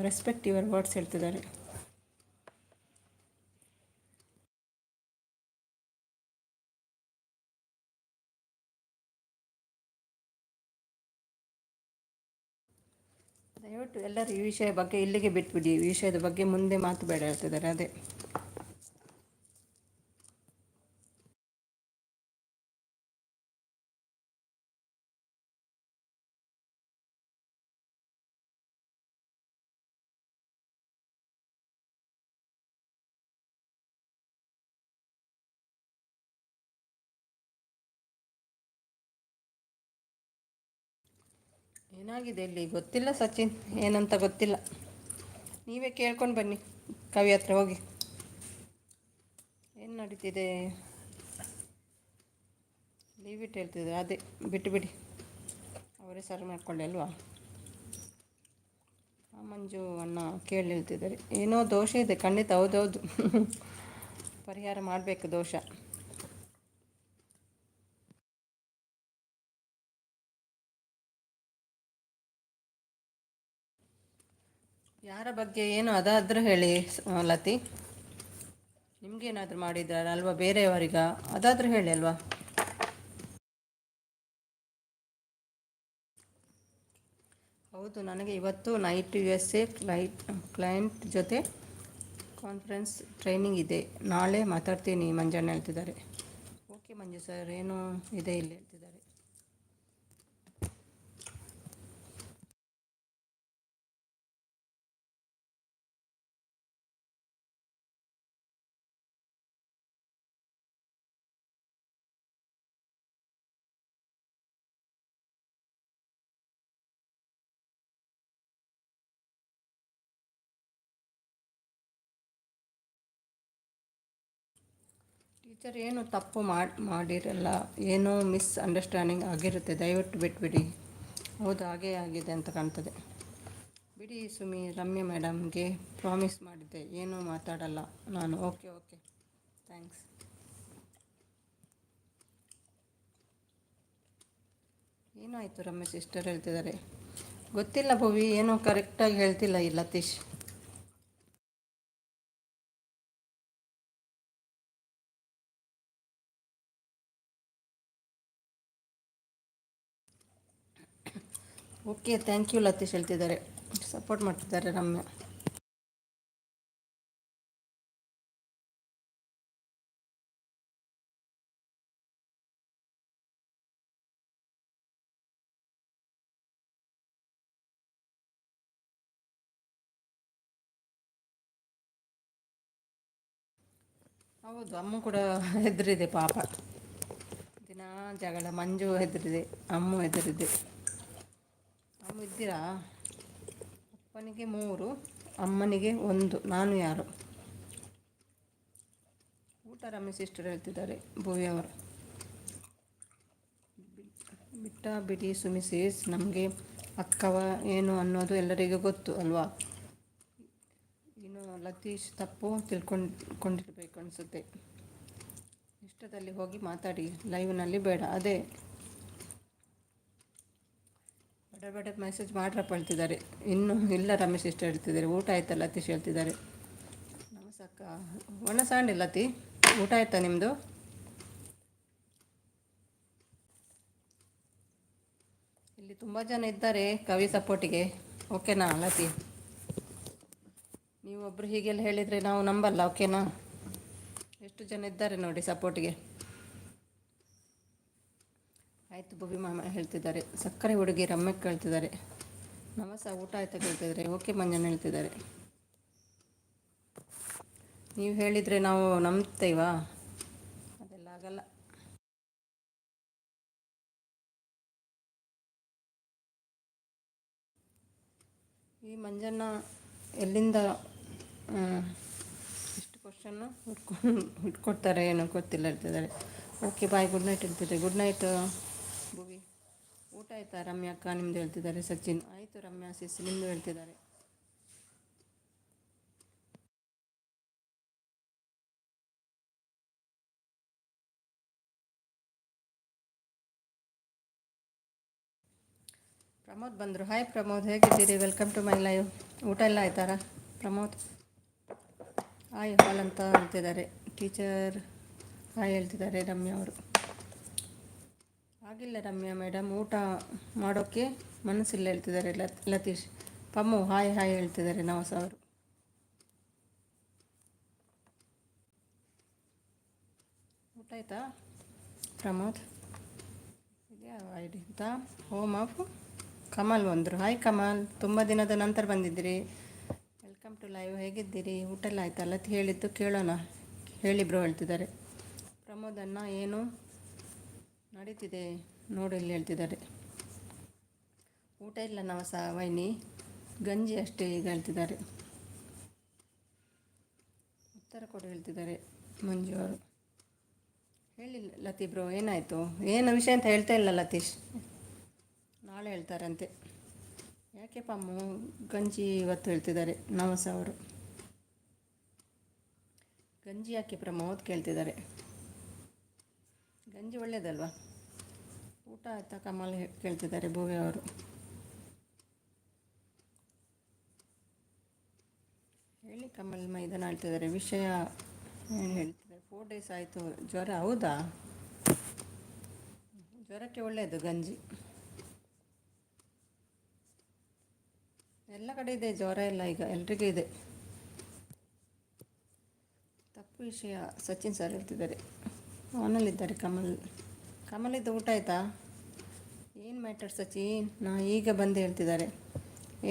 respect your words ಹೇಳ್ತಿದ್ದಾರೆ. ದಯವಿಟ್ಟು ಎಲ್ಲರೂ ಈ ವಿಷಯ ಬಗ್ಗೆ ಇಲ್ಲಿಗೆ ಬಿಟ್ಬಿಡಿ. ಈ ವಿಷಯದ ಬಗ್ಗೆ ಮುಂದೆ ಮಾತು ಬೇಡ ಹೇಳ್ತಿದ್ದಾರೆ. ಅದೇ ಏನಾಗಿದೆ ಇಲ್ಲಿ ಗೊತ್ತಿಲ್ಲ ಸಚಿನ್, ಏನಂತ ಗೊತ್ತಿಲ್ಲ. ನೀವೇ ಕೇಳ್ಕೊಂಡು ಬನ್ನಿ ಕವಿ ಹತ್ರ ಹೋಗಿ, ಏನು ನಡೀತಿದೆ. ಲೀವ್ ಇಟ್ ಹೇಳ್ತಿದ್ದಾರೆ. ಅದೇ ಬಿಟ್ಟು ಬಿಡಿ, ಅವರೇ ಸರ್ವ್ ಮಾಡ್ಕೊಳ್ಳಿ ಅಲ್ವಾ. ಮಂಜು ಅಣ್ಣ ಕೇಳಿ ಹೇಳ್ತಿದ್ದಾರೆ. ಏನೋ ದೋಷ ಇದೆ ಖಂಡಿತ, ಹೌದೌದು. ಪರಿಹಾರ ಮಾಡಬೇಕು ದೋಷ. ಯಾರ ಬಗ್ಗೆ ಏನು ಅದಾದರೂ ಹೇಳಿ ಲತಿ. ನಿಮಗೇನಾದರೂ ಮಾಡಿದ್ದಾರೆ ಅಲ್ವಾ ಬೇರೆಯವರಿಗ? ಅದಾದರೂ ಹೇಳಿ ಅಲ್ವಾ. ಹೌದು, ನನಗೆ ಇವತ್ತು ನೈಟ್ USA ಕ್ಲೈಂಟ್ ಜೊತೆ ಕಾನ್ಫರೆನ್ಸ್ ಟ್ರೈನಿಂಗ್ ಇದೆ. ನಾಳೆ ಮಾತಾಡ್ತೀನಿ ಮಂಜಣ್ಣ ಹೇಳ್ತಿದ್ದಾರೆ. ಓಕೆ ಮಂಜು ಸರ್, ಏನೋ ಇದೆ ಇಲ್ಲಿ ಹೇಳ್ತಿದ್ದಾರೆ. ಟೀಚರ್ ಏನು ತಪ್ಪು ಮಾಡಿರಲ್ಲ, ಏನೋ ಮಿಸ್ ಅಂಡರ್ಸ್ಟ್ಯಾಂಡಿಂಗ್ ಆಗಿರುತ್ತೆ. ದಯವಿಟ್ಟು ಬಿಟ್ಬಿಡಿ. ಹೌದು, ಹಾಗೇ ಆಗಿದೆ ಅಂತ ಕಾಣ್ತದೆ. ಬಿಡಿ ಸುಮಿ. ರಮ್ಯ ಮೇಡಮ್ಗೆ ಪ್ರಾಮಿಸ್ ಮಾಡಿದ್ದೆ ಏನೂ ಮಾತಾಡಲ್ಲ ನಾನು. Okay thanks. ಏನಾಯಿತು ರಮ್ಯ ಸಿಸ್ಟರ್ ಹೇಳ್ತಿದ್ದಾರೆ. ಗೊತ್ತಿಲ್ಲ ಭುವಿ, ಏನೋ ಕರೆಕ್ಟಾಗಿ ಹೇಳ್ತಿಲ್ಲ ಈ Latish. Okay thank you Latish ಹೇಳ್ತಿದ್ದಾರೆ, ಸಪೋರ್ಟ್ ಮಾಡ್ತಿದ್ದಾರೆ ರಮ್ಯಾ. ಹೌದು, ಅಮ್ಮ ಕೂಡ ಹೆದರಿದೆ ಪಾಪ. ದಿನ ಜಗಳ. ಮಂಜು ಹೆದರಿದೆ, ಅಮ್ಮ ಹೆದರಿದೆ. ಅಮ್ಮ ಇದ್ದೀರಾ? ಅಪ್ಪನಿಗೆ 3, ಅಮ್ಮನಿಗೆ 1. ನಾನು ಯಾರು? ಊಟ ರಮೇಶ್ ಸಿಸ್ಟರ್ ಹೇಳ್ತಿದ್ದಾರೆ ಭೂವಿ ಅವರು. ಬಿಟ್ಟ ಬಿಡಿ ಸುಮಿಸೇಸ್, ನಮಗೆ ಅಕ್ಕವ ಏನು ಅನ್ನೋದು ಎಲ್ಲರಿಗೂ ಗೊತ್ತು ಅಲ್ವಾ. ಇನ್ನು ಲತೀಶ್ ತಪ್ಪು ತಿಳ್ಕೊಂಡಿರ್ಬೇಕು ಅನಿಸುತ್ತೆ. ಇಷ್ಟದಲ್ಲಿ ಹೋಗಿ ಮಾತಾಡಿ, ಲೈವ್ನಲ್ಲಿ ಬೇಡ. ಅದೇ ಬಡ ಮೆಸೇಜ್ ಮಾಡ್ರಪ್ಪ ಹೇಳ್ತಿದ್ದಾರೆ. ಇನ್ನೂ ಇಲ್ಲ ರಮೇಶ್ ಇಷ್ಟ ಹೇಳ್ತಿದ್ದಾರೆ. ಊಟ ಆಯ್ತಾ ಲತೀಶ್ ಹೇಳ್ತಿದ್ದಾರೆ. ನಮಸ್ಕ ಒಣ ಸಾಂಡಿ ಲತಿ, ಊಟ ಆಯ್ತಾ ನಿಮ್ಮದು? ಇಲ್ಲಿ ತುಂಬ ಜನ ಇದ್ದಾರೆ ಕವಿ ಸಪೋರ್ಟಿಗೆ. ಓಕೆನಾ ಲತಿ? ನೀವೊಬ್ಬರು ಹೀಗೆಲ್ಲ ಹೇಳಿದರೆ ನಾವು ನಂಬಲ್ಲ. ಓಕೆನಾ? ಎಷ್ಟು ಜನ ಇದ್ದಾರೆ ನೋಡಿ ಸಪೋರ್ಟಿಗೆ. ಆಯಿತು ಬುಬಿ ಮಾಮ ಹೇಳ್ತಿದ್ದಾರೆ. ಸಕ್ಕರೆ ಹುಡುಗಿ ರಮ್ಯಕ್ಕೆ ಕೇಳ್ತಿದ್ದಾರೆ. ನಮಸ ಊಟ ಆಯ್ತಾ ಕೇಳ್ತಿದ್ದಾರೆ. ಓಕೆ ಮಂಜಣ್ಣ ಹೇಳ್ತಿದ್ದಾರೆ. ನೀವು ಹೇಳಿದರೆ ನಾವು ನಂಬ್ತೇವಾ? ಅದೆಲ್ಲ ಆಗಲ್ಲ. ಈ ಮಂಜಣ್ಣ ಎಲ್ಲಿಂದ ಇಷ್ಟು ಕ್ವಶನ್ನು ಇಟ್ಕೊಡ್ತಾರೆ ಏನೋ ಗೊತ್ತಿಲ್ಲ ಹೇಳ್ತಿದ್ದಾರೆ. ಓಕೆ ಬಾಯ್, ಗುಡ್ ನೈಟ್ ಹೇಳ್ತಿದ್ದಾರೆ. ಗುಡ್ ನೈಟ್ ಭುವಿ. ಊಟ ಆಯಿತಾ ರಮ್ಯಾ ಅಕ್ಕ ನಿಮ್ಮದು ಹೇಳ್ತಿದ್ದಾರೆ ಸಚಿನ್. ಆಯಿತು ರಮ್ಯಾ ಸಿಸ್ ನಿಮ್ಮದು ಹೇಳ್ತಿದ್ದಾರೆ. ಪ್ರಮೋದ್ ಬಂದರು. ಹಾಯ್ ಪ್ರಮೋದ್, ಹೇಗಿದ್ದೀರಿ? Welcome to my live. ಊಟ ಎಲ್ಲ ಆಯ್ತಾರ ಪ್ರಮೋದ್? ಹಾಯ್ ಹಾಲ್ ಅಂತ ಹೇಳ್ತಿದ್ದಾರೆ. ಟೀಚರ್ ಹಾಯ್ ಹೇಳ್ತಿದ್ದಾರೆ ರಮ್ಯಾ ಅವರು. ಆಗಿಲ್ಲ ರಮ್ಯಾ ಮೇಡಮ್, ಊಟ ಮಾಡೋಕ್ಕೆ ಮನಸ್ಸಿಲ್ಲ ಹೇಳ್ತಿದ್ದಾರೆ ಲತೀಶ್. ಪಮ್ಮು ಹಾಯ್ ಹಾಯ್ ಹೇಳ್ತಿದ್ದಾರೆ ನವಾಸ್ ಅವರು. ಊಟ ಆಯ್ತಾ ಪ್ರಮೋದ್? ಇದೆಯಾ ಐಡಿ ಅಂತ? ಹೋಮ್ ಆಫ್ ಕಮಲ್ ಬಂದರು. ಹಾಯ್ ಕಮಲ್, ತುಂಬ ದಿನದ ನಂತರ ಬಂದಿದ್ದೀರಿ. Welcome to live. ಹೇಗಿದ್ದೀರಿ? ಊಟ ಎಲ್ಲ ಆಯ್ತಾ? ಲತ್ ಹೇಳಿದ್ದು ಕೇಳೋಣ. ಹೇಳಿ ಬ್ರೋ ಹೇಳ್ತಿದ್ದಾರೆ. ಪ್ರಮೋದನ್ನ ಏನು ನಡೀತಿದೆ ನೋಡಿ ಇಲ್ಲಿ ಹೇಳ್ತಿದ್ದಾರೆ. ಊಟ ಇಲ್ಲ ನವಸ ವೈನಿ, ಗಂಜಿ ಅಷ್ಟೇ ಈಗ ಹೇಳ್ತಿದ್ದಾರೆ. ಉತ್ತರ ಕೊಡಿ ಹೇಳ್ತಿದ್ದಾರೆ ಮಂಜು ಅವರು. ಹೇಳಿ ಲತಿ ಬ್ರೋ ಏನಾಯಿತು? ಏನು ವಿಷಯ ಅಂತ ಹೇಳ್ತಾ ಇಲ್ಲ ಲತೀಶ್. ನಾಳೆ ಹೇಳ್ತಾರಂತೆ. ಯಾಕೆ ಪಮ್ಮು ಗಂಜಿ ಇವತ್ತು ಹೇಳ್ತಿದ್ದಾರೆ ನವಸ ಅವರು. ಗಂಜಿ ಯಾಕೆ ಪ್ರಮೋದ್ ಕೇಳ್ತಿದ್ದಾರೆ. ಗಂಜಿ ಒಳ್ಳೇದಲ್ವಾ? ಊಟ ಆಯ್ತಾ ಕಮಲ್ ಕೇಳ್ತಿದ್ದಾರೆ ಭೂವಿ ಅವರು. ಹೇಳಿ ಕಮಲ್ ಮೈದಾನ ಹೇಳ್ತಿದ್ದಾರೆ. ವಿಷಯ ಏನು ಹೇಳ್ತಿದ್ದಾರೆ? 4 days ಆಯಿತು ಜ್ವರ. ಹೌದಾ? ಜ್ವರಕ್ಕೆ ಒಳ್ಳೆಯದು ಗಂಜಿ. ಎಲ್ಲ ಕಡೆ ಇದೆ ಜ್ವರ ಎಲ್ಲ, ಈಗ ಎಲ್ರಿಗೂ ಇದೆ. ತಪ್ಪು ವಿಷಯ ಸಚಿನ್ ಸರ್ ಹೇಳ್ತಿದ್ದಾರೆ. ಆನಲ್ಲಿದ್ದಾರೆ ಕಮಲಿದ್ದು ಊಟ ಆಯಿತಾ? ಏನು ಮ್ಯಾಟರ್ ಸಚಿನ್? ನಾ ಈಗ ಬಂದು ಹೇಳ್ತಿದ್ದಾರೆ.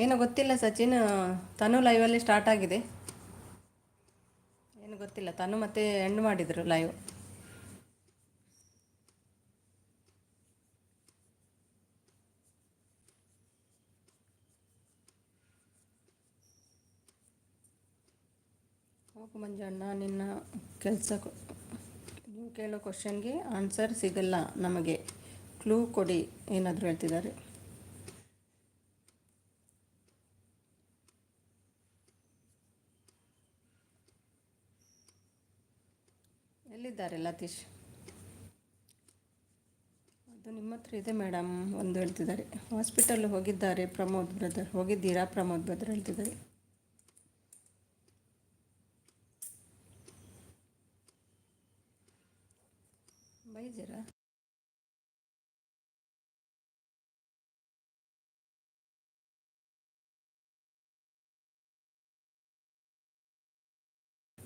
ಏನೋ ಗೊತ್ತಿಲ್ಲ ಸಚಿನ್, ತನು ಲೈವಲ್ಲಿ ಸ್ಟಾರ್ಟ್ ಆಗಿದೆ. ಏನು ಗೊತ್ತಿಲ್ಲ, ತನು ಮತ್ತೆ ಎಂಡ್ ಮಾಡಿದರು ಲೈವ್. ಹೋಗು ಮಂಜಣ್ಣ, ನಿನ್ನ ಕೆಲಸ. ನೀವು ಕೇಳೋ ಕ್ವಶನ್ಗೆ ಆನ್ಸರ್ ಸಿಗಲ್ಲ ನಮಗೆ, ಕ್ಲೂ ಕೊಡಿ ಏನಾದರೂ ಹೇಳ್ತಿದ್ದಾರೆ. ಎಲ್ಲಿದ್ದಾರೆ ಲತೀಶ್? ಅದು ನಿಮ್ಮ ಹತ್ರ ಇದೆ ಮೇಡಮ್ ಒಂದು ಹೇಳ್ತಿದ್ದಾರೆ. ಹಾಸ್ಪಿಟಲ್ ಹೋಗಿದ್ದಾರೆ ಪ್ರಮೋದ್ ಬ್ರದರ್. ಹೋಗಿದ್ದೀರಾ ಪ್ರಮೋದ್ ಬ್ರದರ್ ಹೇಳ್ತಿದ್ದಾರೆ. ಬೈಜರಾ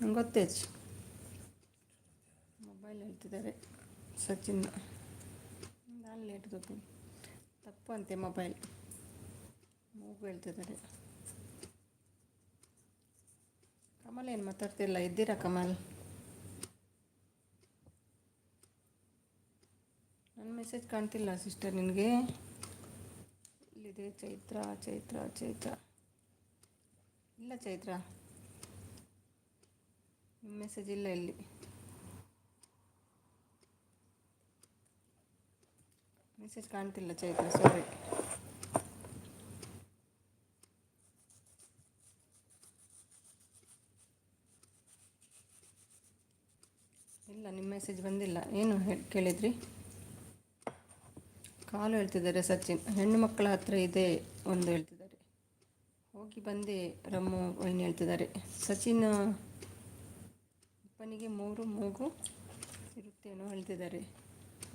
ನಂಗೆ ಗೊತ್ತೇಜ್ ಮೊಬೈಲ್ ಹೇಳ್ತಿದ್ದಾರೆ ಸಚಿನ್. ನಾನು ಲೇಟ್ ಗೊತ್ತೀನಿ ತಪ್ಪು ಅಂತೆ ಮೊಬೈಲ್ ಮೂಗು ಹೇಳ್ತಿದ್ದಾರೆ. ಕಮಲ್ ಏನು ಮಾತಾಡ್ತಿಲ್ಲ, ಇದ್ದೀರಾ ಕಮಲ್? ನನ್ನ ಮೆಸೇಜ್ ಕಾಣ್ತಿಲ್ಲ ಸಿಸ್ಟರ್ ನಿನಗೆ? ಇಲ್ಲಿದೆ ಚೈತ್ರ ಚೈತ್ರ ಚೈತ್ರ. ಇಲ್ಲ ಚೈತ್ರ, ನಿಮ್ಮ ಮೆಸೇಜ್ ಇಲ್ಲ ಇಲ್ಲಿ. ಮೆಸೇಜ್ ಕಾಣ್ತಿಲ್ಲ ಚೈತ್ರ, ಸಾರಿ. ಇಲ್ಲ, ನಿಮ್ಮ ಮೆಸೇಜ್ ಬಂದಿಲ್ಲ. ಏನು ಕೇಳಿದ್ರಿ? ಕಾಲು ಹೇಳ್ತಿದ್ದಾರೆ ಸಚಿನ್. ಹೆಣ್ಣು ಮಕ್ಕಳ ಹತ್ರ ಇದೆ ಒಂದು ಹೇಳ್ತಿದ್ದಾರೆ. ಹೋಗಿ ಬಂದೆ ರಮ್ಮು ಏನು ಹೇಳ್ತಿದ್ದಾರೆ. ಸಚಿನ್ ಅಪ್ಪನಿಗೆ 3 ಮೂಗು ಇರುತ್ತೇನೋ ಹೇಳ್ತಿದ್ದಾರೆ.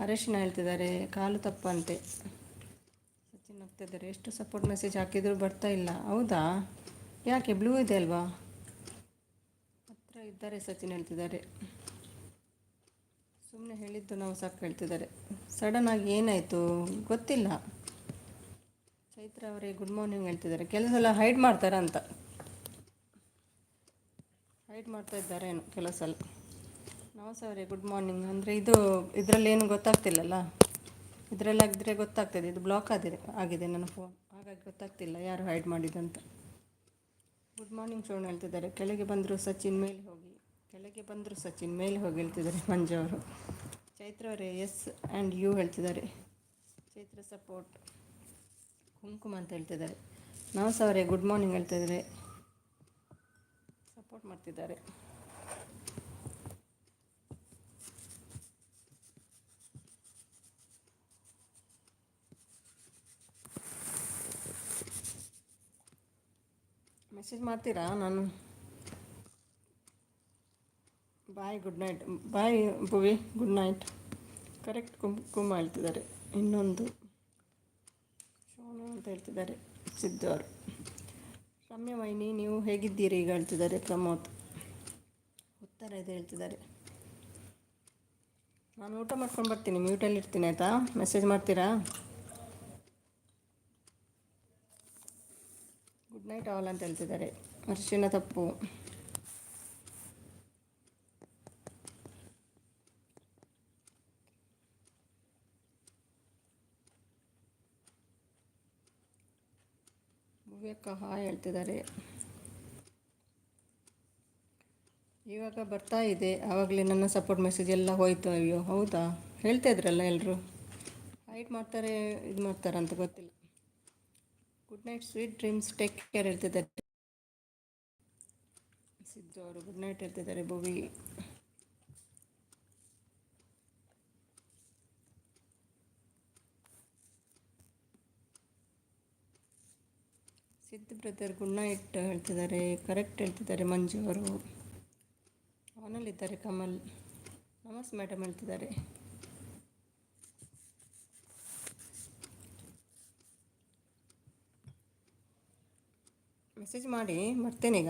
ಅರೇಶಿನ ಹೇಳ್ತಿದ್ದಾರೆ ಕಾಲು ತಪ್ಪಂತೆ. ಸಚಿನ್ ಆಗ್ತಿದ್ದಾರೆ. ಎಷ್ಟು ಸಪೋರ್ಟ್ ಮೆಸೇಜ್ ಹಾಕಿದರೂ ಬರ್ತಾ ಇಲ್ಲ. ಹೌದಾ, ಯಾಕೆ? ಬ್ಲೂ ಇದೆ ಅಲ್ವಾ? ಹತ್ರ ಇದ್ದಾರೆ ಸಚಿನ್ ಹೇಳ್ತಿದ್ದಾರೆ. ಸುಮ್ಮನೆ ಹೇಳಿದ್ದು ನಾವು ಸಾಕು ಹೇಳ್ತಿದ್ದಾರೆ. ಸಡನ್ನಾಗಿ ಏನಾಯಿತು ಗೊತ್ತಿಲ್ಲ. ಚೈತ್ರ ಅವರೇ ಗುಡ್ ಮಾರ್ನಿಂಗ್ ಹೇಳ್ತಿದ್ದಾರೆ. ಕೆಲವು ಸಲ ಹೈಡ್ ಮಾಡ್ತಾರಂತ, ಹೈಡ್ ಮಾಡ್ತಾ ಇದ್ದಾರೇನು ಕೆಲವು ಸಲ. ನವಾಸ್ ಅವರೇ ಗುಡ್ ಮಾರ್ನಿಂಗ್. ಅಂದರೆ ಇದರಲ್ಲೇನು ಗೊತ್ತಾಗ್ತಿಲ್ಲಲ್ಲ. ಇದರಲ್ಲಾಗಿದ್ದರೆ ಗೊತ್ತಾಗ್ತದೆ. ಇದು ಬ್ಲಾಕ್ ಆಗಿದೆ ನನ್ನ ಫೋನ್, ಹಾಗಾಗಿ ಗೊತ್ತಾಗ್ತಿಲ್ಲ ಯಾರು ಹೈಡ್ ಮಾಡಿದಂತ. ಗುಡ್ ಮಾರ್ನಿಂಗ್ ಶೋನ್ ಹೇಳ್ತಿದ್ದಾರೆ. ಕೆಳಗೆ ಬಂದರು ಸಚಿನ್ ಮೇಲೆ ಹೋಗಿ, ಕೆಳಗೆ ಬಂದರು ಸಚಿನ್ ಮೇಲೆ ಹೋಗಿ ಹೇಳ್ತಿದ್ದಾರೆ ಮಂಜು ಅವರು. ಚೈತ್ರ ಅವರೇ ಎಸ್ ಆ್ಯಂಡ್ ಯು ಹೇಳ್ತಿದ್ದಾರೆ. ಚೈತ್ರ ಸಪೋರ್ಟ್ ಕುಂಕುಮ ಅಂತ ಹೇಳ್ತಿದ್ದಾರೆ. ನವಾಸ್ ಅವರೇ ಗುಡ್ ಮಾರ್ನಿಂಗ್ ಹೇಳ್ತಿದ್ದಾರೆ, ಸಪೋರ್ಟ್ ಮಾಡ್ತಿದ್ದಾರೆ. ಮೆಸೇಜ್ ಮಾಡ್ತೀರಾ? ನಾನು ಬಾಯ್ ಗುಡ್ ನೈಟ್. ಬಾಯ್ ಭುವಿ, ಗುಡ್ ನೈಟ್. ಕರೆಕ್ಟ್ ಕುಂಕುಮ ಹೇಳ್ತಿದ್ದಾರೆ. ಇನ್ನೊಂದು ಶೋನು ಅಂತ ಹೇಳ್ತಿದ್ದಾರೆ ಸಿದ್ದು ಅವರು. ರಮ್ಯ ವೈನಿ ನೀವು ಹೇಗಿದ್ದೀರಿ ಈಗ ಹೇಳ್ತಿದ್ದಾರೆ ಪ್ರಮೋದ್. ಉತ್ತರ ಇದೆ ಹೇಳ್ತಿದ್ದಾರೆ. ನಾನು ಊಟ ಮಾಡ್ಕೊಂಡು ಬರ್ತೀನಿ, ಮ್ಯೂಟಲ್ಲಿ ಇರ್ತೀನಿ ಆಯಿತಾ? ಮೆಸೇಜ್ ಮಾಡ್ತೀರಾ? ಗುಡ್ ನೈಟ್ ಆಲ್ ಅಂತ ಹೇಳ್ತಿದ್ದಾರೆ. ಅರಿಶಿನ ತಪ್ಪು. ಭವ್ಯಕ್ಕ ಹಾಯ್ ಹೇಳ್ತಿದ್ದಾರೆ. ಇವಾಗ ಬರ್ತಾ ಇದೆ, ಆವಾಗಲೇ ನನ್ನ ಸಪೋರ್ಟ್ ಮೆಸೇಜ್ ಎಲ್ಲ ಹೋಯ್ತು. ಅಯ್ಯೋ ಹೌದಾ, ಹೇಳ್ತಾ ಇದ್ರಲ್ಲ ಎಲ್ಲರೂ. ಹೈಟ್ ಮಾಡ್ತಾರೆ ಇದು ಮಾಡ್ತಾರೆ ಅಂತ ಗೊತ್ತಿಲ್ಲ. Good night sweet dreams, take care ಹೇಳ್ತಿದ್ದಾರೆ ಸಿದ್ದು ಅವರು. ಗುಡ್ ನೈಟ್ ಹೇಳ್ತಿದ್ದಾರೆ ಭುವಿ. ಸಿದ್ದು ಬ್ರದರ್ ಗುಡ್ ನೈಟ್ ಹೇಳ್ತಿದ್ದಾರೆ. ಕರೆಕ್ಟ್ ಹೇಳ್ತಿದ್ದಾರೆ ಮಂಜು ಅವರು. ಅವನಲ್ಲಿದ್ದಾರೆ ಕಮಲ್. ನಮಸ್ ಮೇಡಮ್ ಹೇಳ್ತಿದ್ದಾರೆ. ಮೆಸೇಜ್ ಮಾಡಿ ಬರ್ತೇನೀಗ.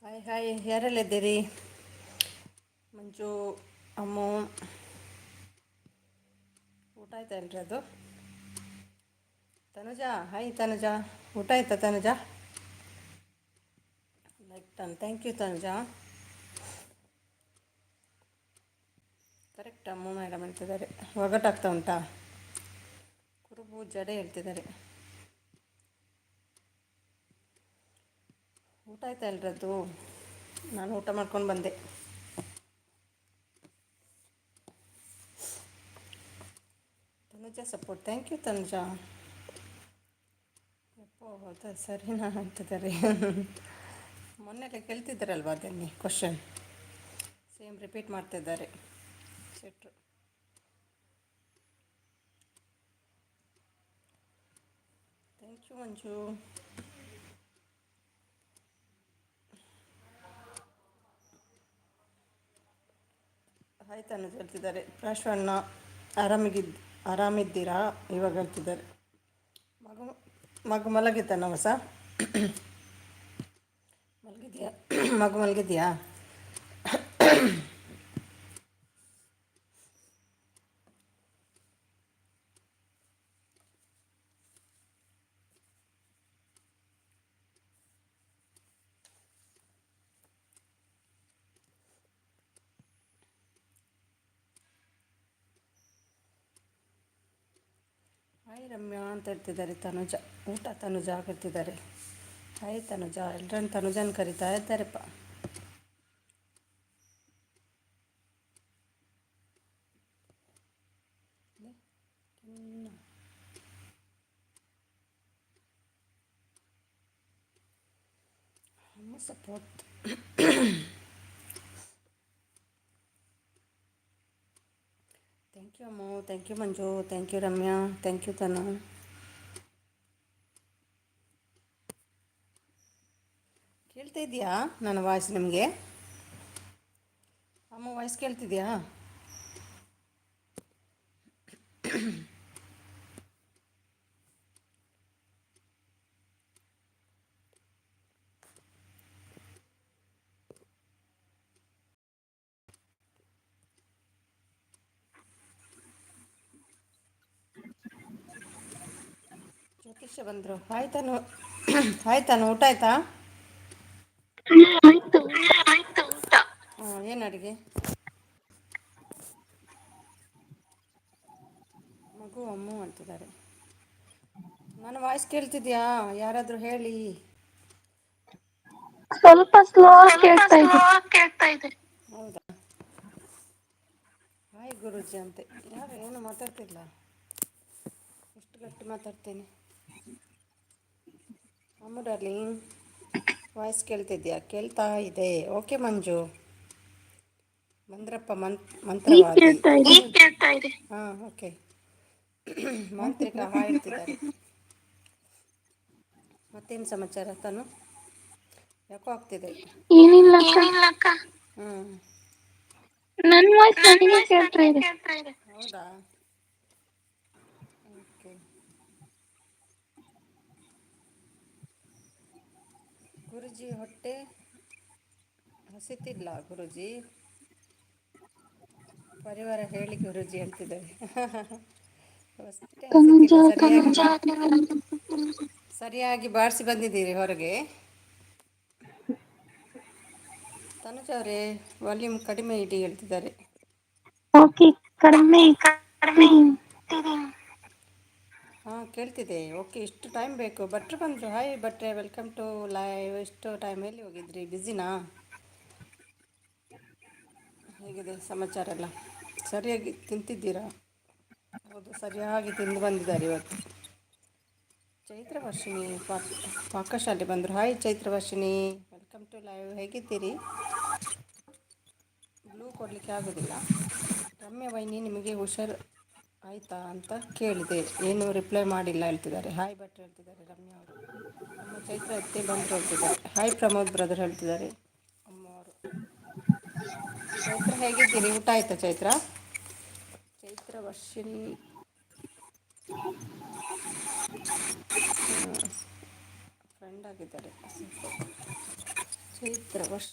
Hi hi, ಯಾರೆಲ್ಲಿದ್ದೀರಿ? ಮಂಜು, ಅಮ್ಮು. ಊಟ ಆಯ್ತಾ ಎಲ್ರಿ ಅದು? ತನುಜಾ, ಹಾಯ್ ತನುಜಾ. ಊಟ ಆಯ್ತಾ Tanuja? Like done, thank you Tanuja. Correct Ammu madam ಹೇಳ್ತಿದ್ದಾರೆ. ಒಗಟಾಗ್ತಾ ಉಂಟಾ? ಕುರುಬು ಜಡೆ ಹೇಳ್ತಿದ್ದಾರೆ. ಊಟ ಆಯ್ತಾ ಎಲ್ರದ್ದು? ನಾನು ಊಟ ಮಾಡ್ಕೊಂಡು ಬಂದೆ. Tanuja support, thank you Tanuja. ಯಪ್ಪೋ ಹೌದಾ, ಸರಿನಾ ಅಂತಿದ್ದಾರೆ. ಮೊನ್ನೆಲ್ಲ ಕೇಳ್ತಿದ್ದಾರಲ್ವ ಅದನ್ನೇ ಕ್ವಶನ್, ಸೇಮ್ ರಿಪೀಟ್ ಮಾಡ್ತಿದ್ದಾರೆ ಶೆಟ್ರು. Thank you Manju. Hi Tanuj ಹೇಳ್ತಿದ್ದಾರೆ. ಪ್ರಾಶ್ವಣ್ಣ, ಆರಾಮಿದ್ದೀರಾ ಇವಾಗ ಹೇಳ್ತಿದ್ದಾರೆ. ಮಗು ಮಗು ಮಲಗಿದ್ದಾನ ಹೊಸ? ಮಲಗಿದೆಯಾ? ಮಗು ಮಲಗಿದೆಯಾ? ಹಾಯ್ ರಮ್ಯಾ ಅಂತ ಹೇಳ್ತಿದ್ದಾರೆ ತನುಜ. ಊಟ ತನುಜ ಹೇಳ್ತಿದ್ದಾರೆ. ಹಾಯ್ ತನುಜ, ಎಲ್ರನ್ನ ತನುಜನ್ ಕರಿತಾ ಇದ್ದಾರೆಪ್ಪ. ಅಮ್ಮ support. Thank you Ammu, thank you Manju, thank you Ramya, thank you Tanu. ಕೇಳ್ತಾ ಇದೆಯಾ ನನ್ನ ವಾಯ್ಸ್ ನಿಮಗೆ? ಅಮ್ಮ ವಾಯ್ಸ್ ಕೇಳ್ತಿದೆಯಾ? ಜ್ಯೋತಿಷ್ಯ ಬಂದರು. ಆಯ್ತಾನು, ಆಯ್ತಾನು, ಊಟ ಆಯ್ತಾ? ಆಯ್ತು ಊಟ. ಹಾಂ, ಏನು ಅಡುಗೆ? ಮಗು ಅಮ್ಮು ಅಂತಿದ್ದಾರೆ. ನನ್ನ ವಾಯ್ಸ್ ಕೇಳ್ತಿದ್ಯಾ? ಯಾರಾದರೂ ಹೇಳಿ. ಸ್ವಲ್ಪ ಸ್ಲೋ ಆಗಿ ಕೇಳ್ತಾ ಇದೆ. ಹೌದಾ? ಹಾಯ್ ಗುರೂಜಿ ಅಂತೆ. ಯಾರು ಏನು ಮಾತಾಡ್ತಿಲ್ಲ? ಎಷ್ಟು ಗಟ್ಟಿ ಮಾತಾಡ್ತೀನಿ. ಅಮ್ಮು ಡಾರ್ಲಿಂಗ್, ವಾಯ್ಸ್ ಕೇಳ್ತಿದ್ಯಾ? ಕೇಳ್ತಾ ಇದೆ. ಓಕೆ ಮಂಜು. ಮಂದ್ರಪ್ಪ ಈಗ ಮಂತ್ರವಾದಿ. ಕೇಳ್ತಾ ಇದೆ. ಹಾಂ, ಓಕೆ. ಮಾಂತ್ರಿಕ ಹಾಯ್ ಹೇಳ್ತಿದ್ದಾರೆ. ಮತ್ತೇನು ಸಮಾಚಾರ ತಾನು? ಯಾಕೋ ಆಗ್ತಿದೆ. ಏನಿಲ್ಲ ಅಕ್ಕ, ಹ್ಞೂ, ನನ್ ವಾಯ್ಸ್ ನನಗೆ ಕೇಳ್ತಾ ಇದೆ. ಹೌದಾ? ಓಕೆ. ಗುರುಜಿ ಹೊಟ್ಟೆ ಹಸಿತಿಲ್ಲ ಗುರುಜಿ. ಪರಿವಾರ ಹೇಳಿ ಗುರೂಜಿ ಹೇಳ್ತಿದ್ದಾರೆ. ಅಷ್ಟೇ ತನುಜ ಹಸಿತಿಲ್ಲ, ಸರಿಯಾಗಿ ತನುಜ ಸರಿಯಾಗಿ ಬಾರಿಸಿ ಬಂದಿದ್ದೀರಿ ಹೊರಗೆ. ತನುಜ ಅವರೇ, ವಾಲ್ಯೂಮ್ ಕಡಿಮೆ ಇಡಿ ಹೇಳ್ತಿದ್ದಾರೆ. ಓಕೆ, ಕಡಿಮೆ ಇಟ್ಟಿದ್ದೀನಿ. ಹಾಂ, ಕೇಳ್ತಿದೆ. ಓಕೆ, ಇಷ್ಟು ಟೈಮ್ ಬೇಕು. ಭಟ್ರು ಬಂದರು. ಹಾಯ್ ಭಟ್ರೆ, ವೆಲ್ಕಮ್ ಟು ಲೈವ್. ಇಷ್ಟು ಟೈಮ್ ಎಲ್ಲಿ ಹೋಗಿದ್ರಿ? ಬ್ಯುಸಿನಾ? ಹೇಗಿದೆ ಸಮಾಚಾರ ಎಲ್ಲ? ಸರಿಯಾಗಿ ತಿಂತಿದ್ದೀರಾ? ಹೌದು, ಸರಿಯಾಗಿ ತಿಂದು ಬಂದಿದ್ದಾರೆ ಇವತ್ತು. ಚೈತ್ರವರ್ಷಿಣಿ ಪಾಕಶಾಲೆ ಬಂದರು. Hi Chaitravarshini, welcome to live. ಹೇಗಿದ್ದೀರಿ? ಬ್ಲೂ ಕೊಡಲಿಕ್ಕೆ ಆಗೋದಿಲ್ಲ. ರಮ್ಯ ವೈನಿ, ನಿಮಗೆ ಹುಷಾರು ಆಯಿತಾ ಅಂತ ಕೇಳಿದೆ, ಏನೂ ರಿಪ್ಲೈ ಮಾಡಿಲ್ಲ ಹೇಳ್ತಿದ್ದಾರೆ. ಹಾಯ್ ಭಟ್ರು ಹೇಳ್ತಿದ್ದಾರೆ ರಮ್ಯಾ ಅವರು. ಅಮ್ಮ ಚೈತ್ರ ಅತ್ತೆ ಬಂದರು ಹೇಳ್ತಿದ್ದಾರೆ. ಹಾಯ್ ಪ್ರಮೋದ್ ಬ್ರದರ್ ಹೇಳ್ತಿದ್ದಾರೆ ಅಮ್ಮ ಅವರು. ಚೈತ್ರ ಹೇಗಿದ್ದೀರಿ? ಊಟ ಆಯಿತಾ ಚೈತ್ರ? ಚೈತ್ರ ವರ್ಷಿಣಿ ಫ್ರೆಂಡ್ ಆಗಿದ್ದಾರೆ. ಚೈತ್ರ ವರ್ಷ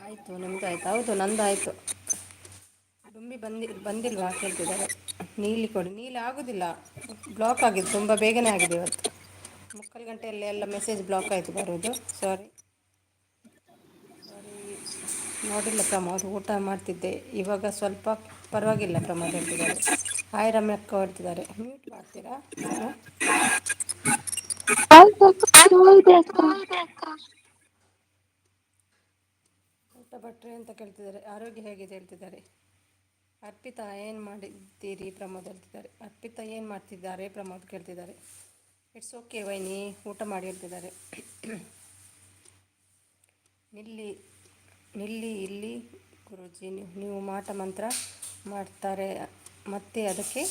ಆಯಿತು, ನಿಮ್ಮದು ಆಯಿತು. ಹೌದು, ನಂದು ಆಯಿತು. ಡುಂಬಿ ಬಂದಿಲ್ವಾ ಕೇಳ್ತಿದ್ದಾರೆ. ನೀಲಿ ಕೊಡಿ, ನೀಲಿ ಆಗೋದಿಲ್ಲ, ಬ್ಲಾಕ್ ಆಗಿದೆ, ತುಂಬ ಬೇಗನೆ ಆಗಿದೆ ಇವತ್ತು. ಮುಕ್ಕಾಲು ಗಂಟೆಯಲ್ಲಿ ಎಲ್ಲ ಮೆಸೇಜ್ ಬ್ಲಾಕ್ ಆಯಿತು ಬರೋದು. ಸಾರಿ ಸಾರಿ, ನೋಡಿಲ್ಲ ಪ್ರಮೋದ್, ಊಟ ಮಾಡ್ತಿದ್ದೆ ಇವಾಗ ಸ್ವಲ್ಪ ಪರವಾಗಿಲ್ಲ ಪ್ರಮೋದ್ ಹೇಳ್ತಿದ್ದಾರೆ. ಹಾಯ್ ರಮ್ಯಕ್ಕ ಹೇಳ್ತಿದ್ದಾರೆ. ಮ್ಯೂಟ್ ಮಾಡ್ತೀರಾ ತಾನು? ಕಾಲ್ ಸ್ವಲ್ಪ ಸ್ಲೋ ಇದೆ ಅಕ್ಕ. ಊಟ ಭಟ್ರೆ ಅಂತ ಕೇಳ್ತಿದ್ದಾರೆ. ಆರೋಗ್ಯ ಹೇಗಿದೆ ಹೇಳ್ತಿದ್ದಾರೆ. ಅರ್ಪಿತಾ ಏನು ಮಾಡಿದ್ದೀರಿ ಪ್ರಮೋದ್ ಹೇಳ್ತಿದ್ದಾರೆ. ಅರ್ಪಿತಾ ಏನು ಮಾಡ್ತಿದ್ದಾರೆ ಪ್ರಮೋದ್ ಕೇಳ್ತಿದ್ದಾರೆ. ಇಟ್ಸ್ ಓಕೆ ವೈನಿ, ಊಟ ಮಾಡಿ ಹೇಳ್ತಿದ್ದಾರೆ. ನಿಲ್ಲಿ ನಿಲ್ಲಿ ಇಲ್ಲಿ ಗುರೂಜಿ, ನೀವು ಮಾಟ ಮಂತ್ರ ಮಾಡ್ತಾರೆ ಮತ್ತೆ ಅದಕ್ಕೆ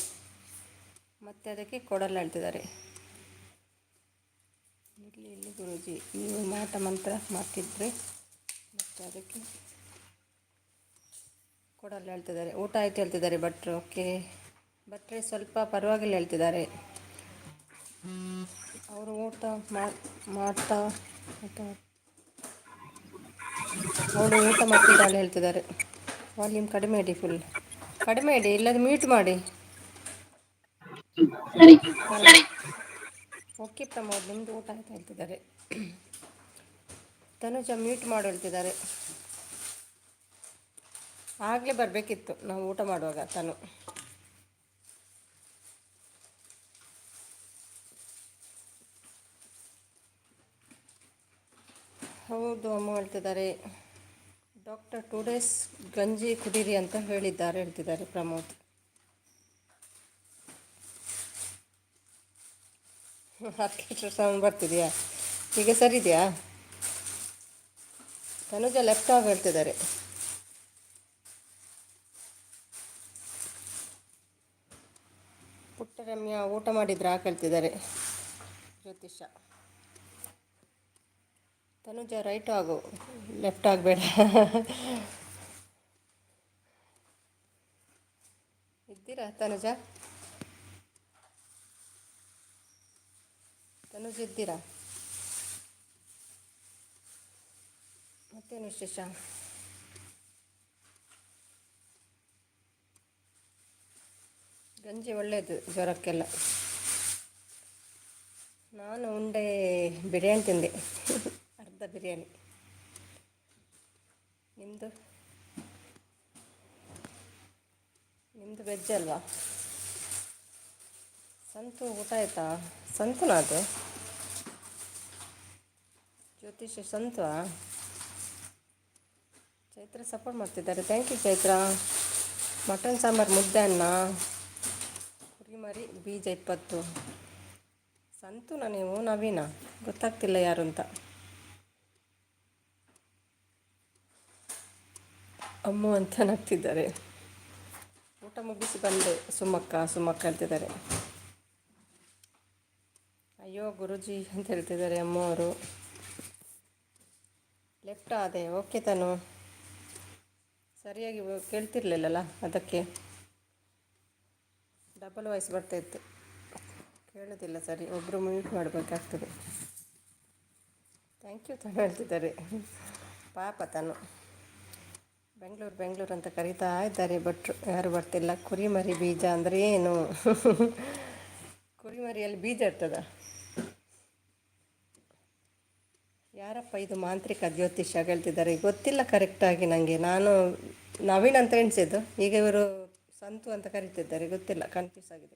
ಕೊಡಲ್ಲ ಹೇಳ್ತಿದ್ದಾರೆ. ನಿಲ್ಲಿ ಇಲ್ಲಿ ಗುರೂಜಿ, ನೀವು ಮಾಟ ಮಂತ್ರ ಮಾಡ್ತಿದ್ರೆ ಮತ್ತೆ ಅದಕ್ಕೆ ಕೊಡಲ್ಲ ಹೇಳ್ತಿದ್ದಾರೆ. ಊಟ ಆಯ್ತು ಹೇಳ್ತಿದ್ದಾರೆ ಭಟ್ರು. ಓಕೆ ಭಟ್ರೆ ಸ್ವಲ್ಪ ಪರವಾಗಿಲ್ಲ ಹೇಳ್ತಿದ್ದಾರೆ. ಅವರು ಊಟ ಮಾಡ್ತಾ ಅವಳು ಊಟ ಮಾಡ್ತಿದ್ದಾಳೆ ಹೇಳ್ತಿದ್ದಾರೆ. ವಾಲ್ಯೂಮ್ ಕಡಿಮೆ ಇಡಿ, ಫುಲ್ ಕಡಿಮೆ ಇಡಿ, ಇಲ್ಲದು ಮ್ಯೂಟ್ ಮಾಡಿ. ಸರಿ. ಓಕೆ ಪ್ರಮೋದ್, ನಿಮ್ಮದು ಊಟ ಆಯ್ತು ಹೇಳ್ತಿದ್ದಾರೆ. ತನುಜ ಮ್ಯೂಟ್ ಮಾಡು ಹೇಳ್ತಿದ್ದಾರೆ. ಆಗಲೇ ಬರಬೇಕಿತ್ತು ನಾವು ಊಟ ಮಾಡುವಾಗ ತನು. ಹೌದು ಅಮ್ಮ ಹೇಳ್ತಿದ್ದಾರೆ. ಡಾಕ್ಟರ್ 2 ಡೇಸ್ ಗಂಜಿ ಕುಡೀರಿ ಅಂತ ಹೇಳಿದ್ದಾರೆ ಹೇಳ್ತಿದ್ದಾರೆ ಪ್ರಮೋದ್. ಹತ್ತು ಸೌಂಡ್ ಬರ್ತಿದೆಯಾ? ಈಗ ಸರಿ ಇದೆಯಾ? ತನುಜ ಲೆಫ್ಟ್ ಆಗಿ ಹೇಳ್ತಿದ್ದಾರೆ. ಪುಟ್ಟರಮ್ಯ ಊಟ ಮಾಡಿದ್ರಾ ಕೇಳ್ತಿದ್ದಾರೆ ಜ್ಯೋತಿಷ. ತನುಜ ರೈಟ್ ಆಗು, ಲೆಫ್ಟ್ ಆಗಬೇಡ. ಇದ್ದೀರಾ ತನುಜ? ತನುಜ ಇದ್ದೀರಾ? ಮತ್ತೇನು ವಿಶೇಷ? ಗಂಜಿ ಒಳ್ಳೆಯದು ಜ್ವರಕ್ಕೆಲ್ಲ. ನಾನು ಉಂಡೆ ಬಿರಿಯಾನಿ ತಿಂದೆ, ಅರ್ಧ ಬಿರಿಯಾನಿ. ನಿಮ್ಮದು ವೆಜ್ ಅಲ್ವಾ? ಸಂತು ಊಟ ಆಯಿತಾ? ಸಂತುನಾ ಅದು? ಜ್ಯೋತಿಷ ಸಂತುವಾ? ಚೈತ್ರ ಸಪೋರ್ಟ್ ಮಾಡ್ತಿದ್ದಾರೆ. Thank you Chaitra. Mutton sambar, ಮುದ್ದೆ ಅನ್ನ, ಕುರಿಮರಿ, ಬೀಜ 20. ಸಂತುನಾ ನೀವು? ನವೀನ ಗೊತ್ತಾಗ್ತಿಲ್ಲ ಯಾರು ಅಂತ. ಅಮ್ಮು ಅಂತ ನಗ್ತಿದ್ದಾರೆ. ಊಟ ಮುಗಿಸಿ ಬಂದೆ ಸುಮ್ಮಕ್ಕ ಹೇಳ್ತಿದ್ದಾರೆ. ಅಯ್ಯೋ ಗುರುಜಿ ಅಂತ ಹೇಳ್ತಿದ್ದಾರೆ ಅಮ್ಮ ಅವರು. ಲೆಫ್ಟ್ ಆದೆ. ಓಕೆ ತಾನು, ಸರಿಯಾಗಿ ಕೇಳ್ತಿರ್ಲಿಲ್ಲಲ್ಲ, ಅದಕ್ಕೆ ಡಬಲ್ ವಾಯ್ಸ್ ಬರ್ತಾಯಿತ್ತು, ಕೇಳೋದಿಲ್ಲ ಸರಿ, ಒಬ್ಬರು ಮ್ಯೂಟ್ ಮಾಡಬೇಕಾಗ್ತದೆ. ಥ್ಯಾಂಕ್ ಯು ತಾನು ಹೇಳ್ತಿದ್ದಾರೆ. ಪಾಪ ತಾನು. ಬೆಂಗಳೂರು ಅಂತ ಕರೀತಾ ಇದ್ದಾರೆ ಭಟ್ರು, ಯಾರು ಬರ್ತಿಲ್ಲ. ಕುರಿಮರಿ ಬೀಜ ಅಂದರೆ ಏನು? ಕುರಿಮರಿಯಲ್ಲಿ ಬೀಜ ಇರ್ತದ? ಯಾರಪ್ಪ ಇದು ಮಾಂತ್ರಿಕ ಜ್ಯೋತಿಷ ಹೇಳ್ತಿದ್ದಾರೆ? ಗೊತ್ತಿಲ್ಲ ಕರೆಕ್ಟಾಗಿ ನನಗೆ. ನಾನು ನವೀನ್ ಅಂತ ಎಣಿಸಿದ್ದು, ಈಗ ಇವರು ಸಂತು ಅಂತ ಕರೀತಿದ್ದಾರೆ. ಗೊತ್ತಿಲ್ಲ, ಕನ್ಫ್ಯೂಸ್ ಆಗಿದೆ.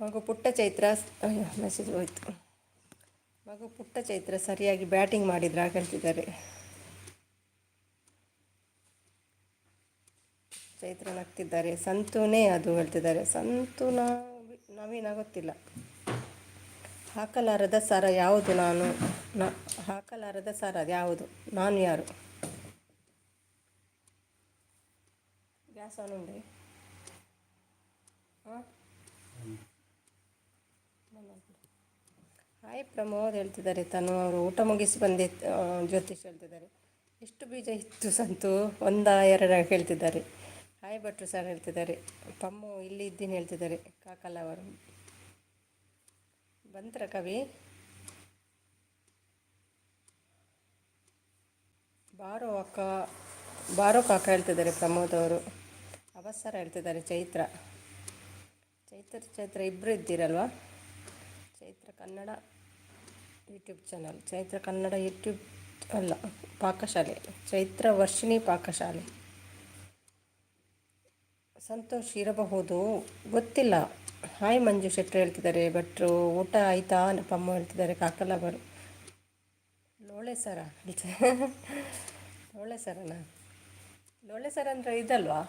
ಮಗು ಪುಟ್ಟ ಚೈತ್ರ, ಅಯ್ಯೋ ಮೆಸೇಜ್ ಹೋಯ್ತು. ಮಗು ಪುಟ್ಟ ಚೈತ್ರ ಸರಿಯಾಗಿ ಬ್ಯಾಟಿಂಗ್ ಮಾಡಿದ್ರಾ ಹೇಳ್ತಿದ್ದಾರೆ. ಚೈತ್ರ ನಗ್ತಿದ್ದಾರೆ. ಸಂತೂನೇ ಅದು ಹೇಳ್ತಿದ್ದಾರೆ. ಸಂತೂನ ನವೀನ ಗೊತ್ತಿಲ್ಲ. ಹಾಕಲಾರದ ಸರ ಯಾವುದು? ಹಾಕಲಾರದ ಸರ ಯಾವುದು? ನಾನು ಯಾರು? ಗ್ಯಾಸ್ ಆನ್ ಉಂಡೆ? ಹಾಂ ಹಾಯ್ ಪ್ರಮೋದ್ ಹೇಳ್ತಿದ್ದಾರೆ. ತನು ಅವರು ಊಟ ಮುಗಿಸಿ ಬಂದಿ. ಜ್ಯೋತಿಷ್ ಹೇಳ್ತಿದ್ದಾರೆ. ಎಷ್ಟು ಬೀಜ ಇತ್ತು ಸಂತು? ಒಂದ ಎರಡ ಹೇಳ್ತಿದ್ದಾರೆ. ಹಾಯ್ ಭಟ್ರು ಸರ್ ಹೇಳ್ತಿದ್ದಾರೆ. ಪಮ್ಮು ಇಲ್ಲಿ ಇದ್ದೀನಿ ಹೇಳ್ತಿದ್ದಾರೆ. ಕಾಕಲ್ಲ ಅವರು ಬಂದ್ರ ಕವಿ. ಬಾರೋ ಅಕ್ಕ, ಬಾರೋ ಕಾಕ ಹೇಳ್ತಿದ್ದಾರೆ ಪ್ರಮೋದ್ ಅವರು. ಅವಸರ ಹೇಳ್ತಿದ್ದಾರೆ ಚೈತ್ರ. ಚೈತ್ರ ಇಬ್ಬರು ಇದ್ದೀರಲ್ವಾ? Chaitra Kannada YouTube channel, Chaitra Kannada YouTube ಅಲ್ಲ, ಪಾಕಶಾಲೆ, ಚೈತ್ರ ವರ್ಷಿಣಿ ಪಾಕಶಾಲೆ. ಸಂತೋಷ್ ಇರಬಹುದು, ಗೊತ್ತಿಲ್ಲ. ಹಾಯ್ ಮಂಜು ಶೆಟ್ಟಿ ಹೇಳ್ತಿದ್ದಾರೆ. ಭಟ್ರು ಊಟ ಆಯಿತಾ ಪಮ್ಮ ಹೇಳ್ತಿದ್ದಾರೆ. ಕಾಕಲ್ಲ ಬರು ಲೋಳೆ ಸರ ಲೋಳೆ ಸರನಾ? ಲೋಳೆ ಸರ ಅಂದರೆ ಇದಲ್ವಾ?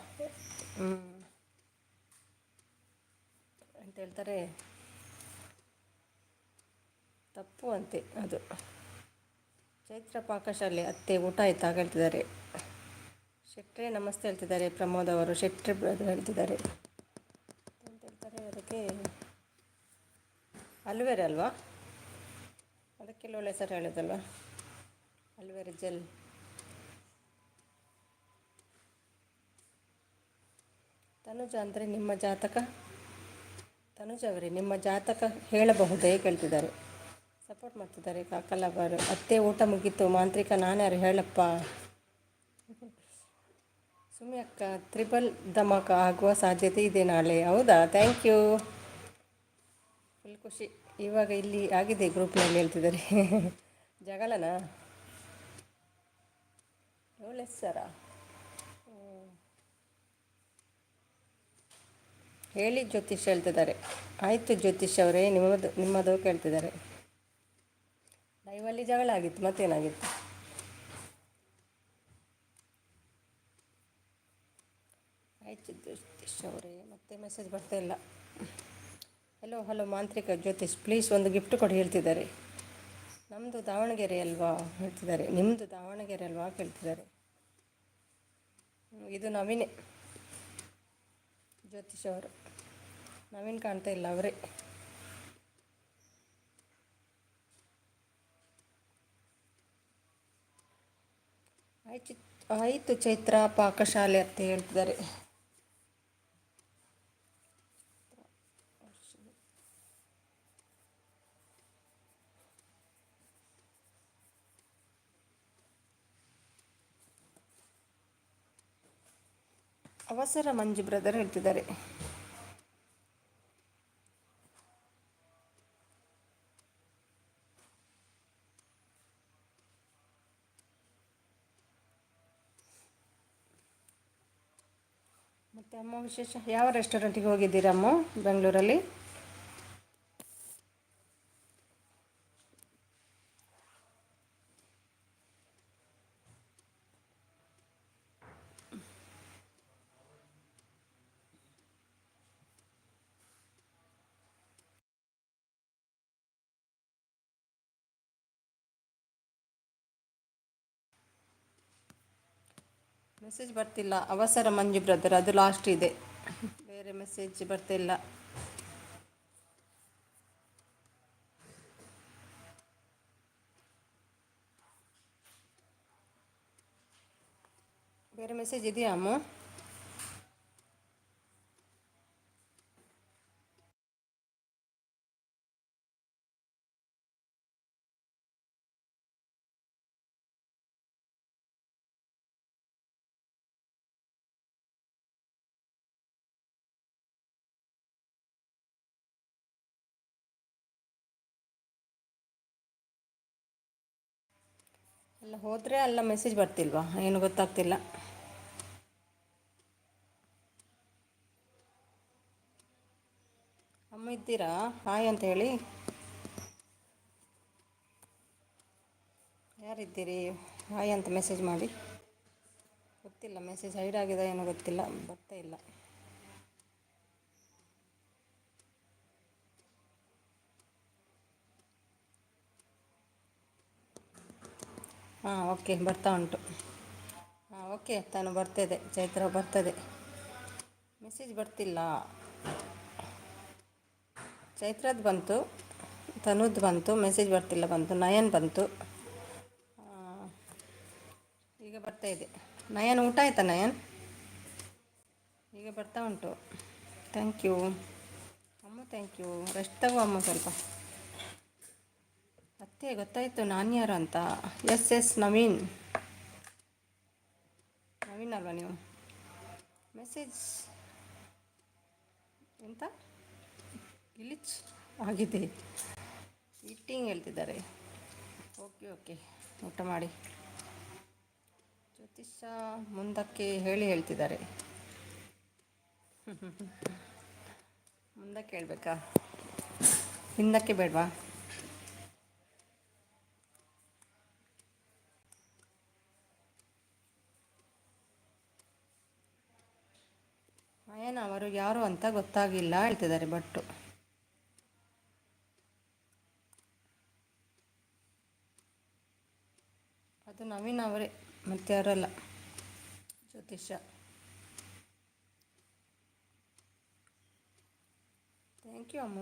ಅಂತ ಹೇಳ್ತಾರೆ, ತಪ್ಪು ಅಂತೆ ಅದು. ಚೈತ್ರ ಪಾಕಶಾಲೆ ಅತ್ತೆ ಊಟ ಆಯ್ತಾ ಹೇಳ್ತಿದ್ದಾರೆ. ಶೆಟ್ರೆ ನಮಸ್ತೆ ಹೇಳ್ತಿದ್ದಾರೆ ಪ್ರಮೋದ್ ಅವರು. ಶೆಟ್ರೆ ಬ್ರದರ್ ಹೇಳ್ತಿದ್ದಾರೆ. ಅಂತ ಹೇಳ್ತಾರೆ, ಅದಕ್ಕೆ ಅಲ್ವೇರೆ ಅಲ್ವಾ? ಅದಕ್ಕೆ ಒಳ್ಳೆ ಸರ್ ಹೇಳಿದಲ್ವ, ಅಲ್ವೇರೆ ಜೆಲ್. ತನುಜ ಅಂದರೆ ನಿಮ್ಮ ಜಾತಕ? ತನುಜ ಅವರೇ, ನಿಮ್ಮ ಜಾತಕ ಹೇಳಬಹುದೇ ಕೇಳ್ತಿದ್ದಾರೆ. ಸಪೋರ್ಟ್ ಮಾಡ್ತಿದ್ದಾರೆ ಕಾಕಲ್ಲ ಬಾರು. ಅತ್ತೆ ಊಟ ಮುಗೀತು, ಮಾಂತ್ರಿಕ ನಾನ್ಯಾರು ಹೇಳಪ್ಪ. ಸುಮ್ಮಿ ಅಕ್ಕ, ತ್ರಿಬಲ್ ಧಮಾಕ ಆಗುವ ಸಾಧ್ಯತೆ ಇದೆ ನಾಳೆ. ಹೌದಾ? Thank you. ಫುಲ್ ಖುಷಿ. ಇವಾಗ ಇಲ್ಲಿ ಆಗಿದೆ ಗ್ರೂಪ್ನಲ್ಲಿ ಹೇಳ್ತಿದ್ದಾರೆ. ಜಗಳನಾ? ಒಳ್ಳೆ ಸರ ಹೇಳಿ ಜ್ಯೋತಿಷ್ ಹೇಳ್ತಿದ್ದಾರೆ. ಆಯಿತು ಜ್ಯೋತಿಷ್ ಅವರೇ, ನಿಮ್ಮದು ಕೇಳ್ತಿದ್ದಾರೆ. ಲೈವಲ್ಲಿ ಜಗಳ ಆಗಿತ್ತು, ಮತ್ತೇನಾಗಿತ್ತು? ಆಯ್ತು ಜ್ಯೋತಿಷ್ ಅವರೇ, ಮತ್ತೆ ಮೆಸೇಜ್ ಬರ್ತಾ ಇಲ್ಲ. ಹಲೋ ಮಾಂತ್ರಿಕ ಜ್ಯೋತಿಷ್, ಪ್ಲೀಸ್ ಒಂದು ಗಿಫ್ಟ್ ಕೊಡಿ ಹೇಳ್ತಿದ್ದಾರೆ. ನಮ್ಮದು ದಾವಣಗೆರೆ ಅಲ್ವಾ ಹೇಳ್ತಿದ್ದಾರೆ. ನಿಮ್ಮದು ದಾವಣಗೆರೆ ಅಲ್ವಾ ಕೇಳ್ತಿದ್ದಾರೆ. ಇದು ನವೀನೇ ಜ್ಯೋತಿಷ್ ಅವರು. ನವೀನ್ ಕಾಣ್ತಾ ಇಲ್ಲ, ಅವರೇ. ಆಯಿತು ಚೈತ್ರ ಪಾಕಶಾಲೆ ಅಂತ ಹೇಳ್ತಿದ್ದಾರೆ. ಅವಸರ ಮಂಜು ಬ್ರದರ್ ಹೇಳ್ತಿದ್ದಾರೆ. ಮತ್ತು ಅಮ್ಮ ವಿಶೇಷ? ಯಾವ ರೆಸ್ಟೋರೆಂಟಿಗೆ ಹೋಗಿದ್ದೀರಮ್ಮ ಬೆಂಗಳೂರಲ್ಲಿ? ಮೆಸೇಜ್ ಬರ್ತಿಲ್ಲ. ಅವಸರ ಮಂಜು ಬ್ರದರ್, ಅದು ಲಾಸ್ಟ್ ಇದೆ. ಬೇರೆ ಮೆಸೇಜ್ ಬರ್ತಿಲ್ಲ. ಬೇರೆ ಮೆಸೇಜ್ ಇದೆಯಾ ಅಮ್ಮ? ಅಲ್ಲ ಹೋದರೆ ಅಲ್ಲ, ಮೆಸೇಜ್ ಬರ್ತಿಲ್ವಾ ಏನು ಗೊತ್ತಾಗ್ತಿಲ್ಲ. ಅಮ್ಮ ಇದ್ದೀರಾ? ಹಾಯ್ ಅಂತ ಹೇಳಿ. ಯಾರಿದ್ದೀರಿ? ಹಾಯ್ ಅಂತ ಮೆಸೇಜ್ ಮಾಡಿ. ಗೊತ್ತಿಲ್ಲ, ಮೆಸೇಜ್ ಹೈಡ್ ಆಗಿದೆ ಏನೋ ಗೊತ್ತಿಲ್ಲ, ಬರ್ತಾ ಇಲ್ಲ. ಹಾಂ ಓಕೆ, ಬರ್ತಾ ಉಂಟು. ಹಾಂ ಓಕೆ, ತಾನು ಬರ್ತಿದೆ. ಚೈತ್ರ ಬರ್ತದೆ. ಮೆಸೇಜ್ ಬರ್ತಿಲ್ಲ. ಚೈತ್ರದ್ದು ಬಂತು, ತನುದ್ ಬಂತು, ಮೆಸೇಜ್ ಬರ್ತಿಲ್ಲ ಬಂತು. ನಯನ್ ಬಂತು, ಈಗ ಬರ್ತಾ ಇದೆ. ನಯನ್ ಊಟ ಆಯ್ತಾ ನಯನ್? ಈಗ ಬರ್ತಾ ಉಂಟು. ಥ್ಯಾಂಕ್ ಯು ಅಮ್ಮ, ಥ್ಯಾಂಕ್ ಯು. ರೆಸ್ಟ್ ತಗೋ ಅಮ್ಮ ಸ್ವಲ್ಪ. ಅತ್ತೆ ಗೊತ್ತಾಯಿತು ನಾನು ಯಾರು ಅಂತ. ಎಸ್ ಎಸ್ ನವೀನ್, ನವೀನ್ ಅಲ್ವಾ ನೀವು? ಮೆಸೇಜ್ ಎಂತ ಗಿಲಿಚ್ ಆಗಿದೆ, ಈಟಿಂಗ್ ಹೇಳ್ತಿದ್ದಾರೆ. ಓಕೆ ಓಕೆ, ಊಟ ಮಾಡಿ. ಜ್ಯೋತಿಷ ಮುಂದಕ್ಕೆ ಹೇಳಿ ಹೇಳ್ತಿದ್ದಾರೆ. ಮುಂದಕ್ಕೆ ಹೇಳ್ಬೇಕಾ, ಹಿಂದಕ್ಕೆ ಬೇಡವಾ? ನಯನ ಅವರು ಯಾರು ಅಂತ ಗೊತ್ತಾಗಿಲ್ಲ ಹೇಳ್ತಿದ್ದಾರೆ ಭಟ್ರು. ಅದು ನವೀನ್ ಅವರೇ, ಮತ್ತೆ ಯಾರಲ್ಲ. ಜ್ಯೋತಿಷ ಥ್ಯಾಂಕ್ ಯು ಅಮ್ಮ.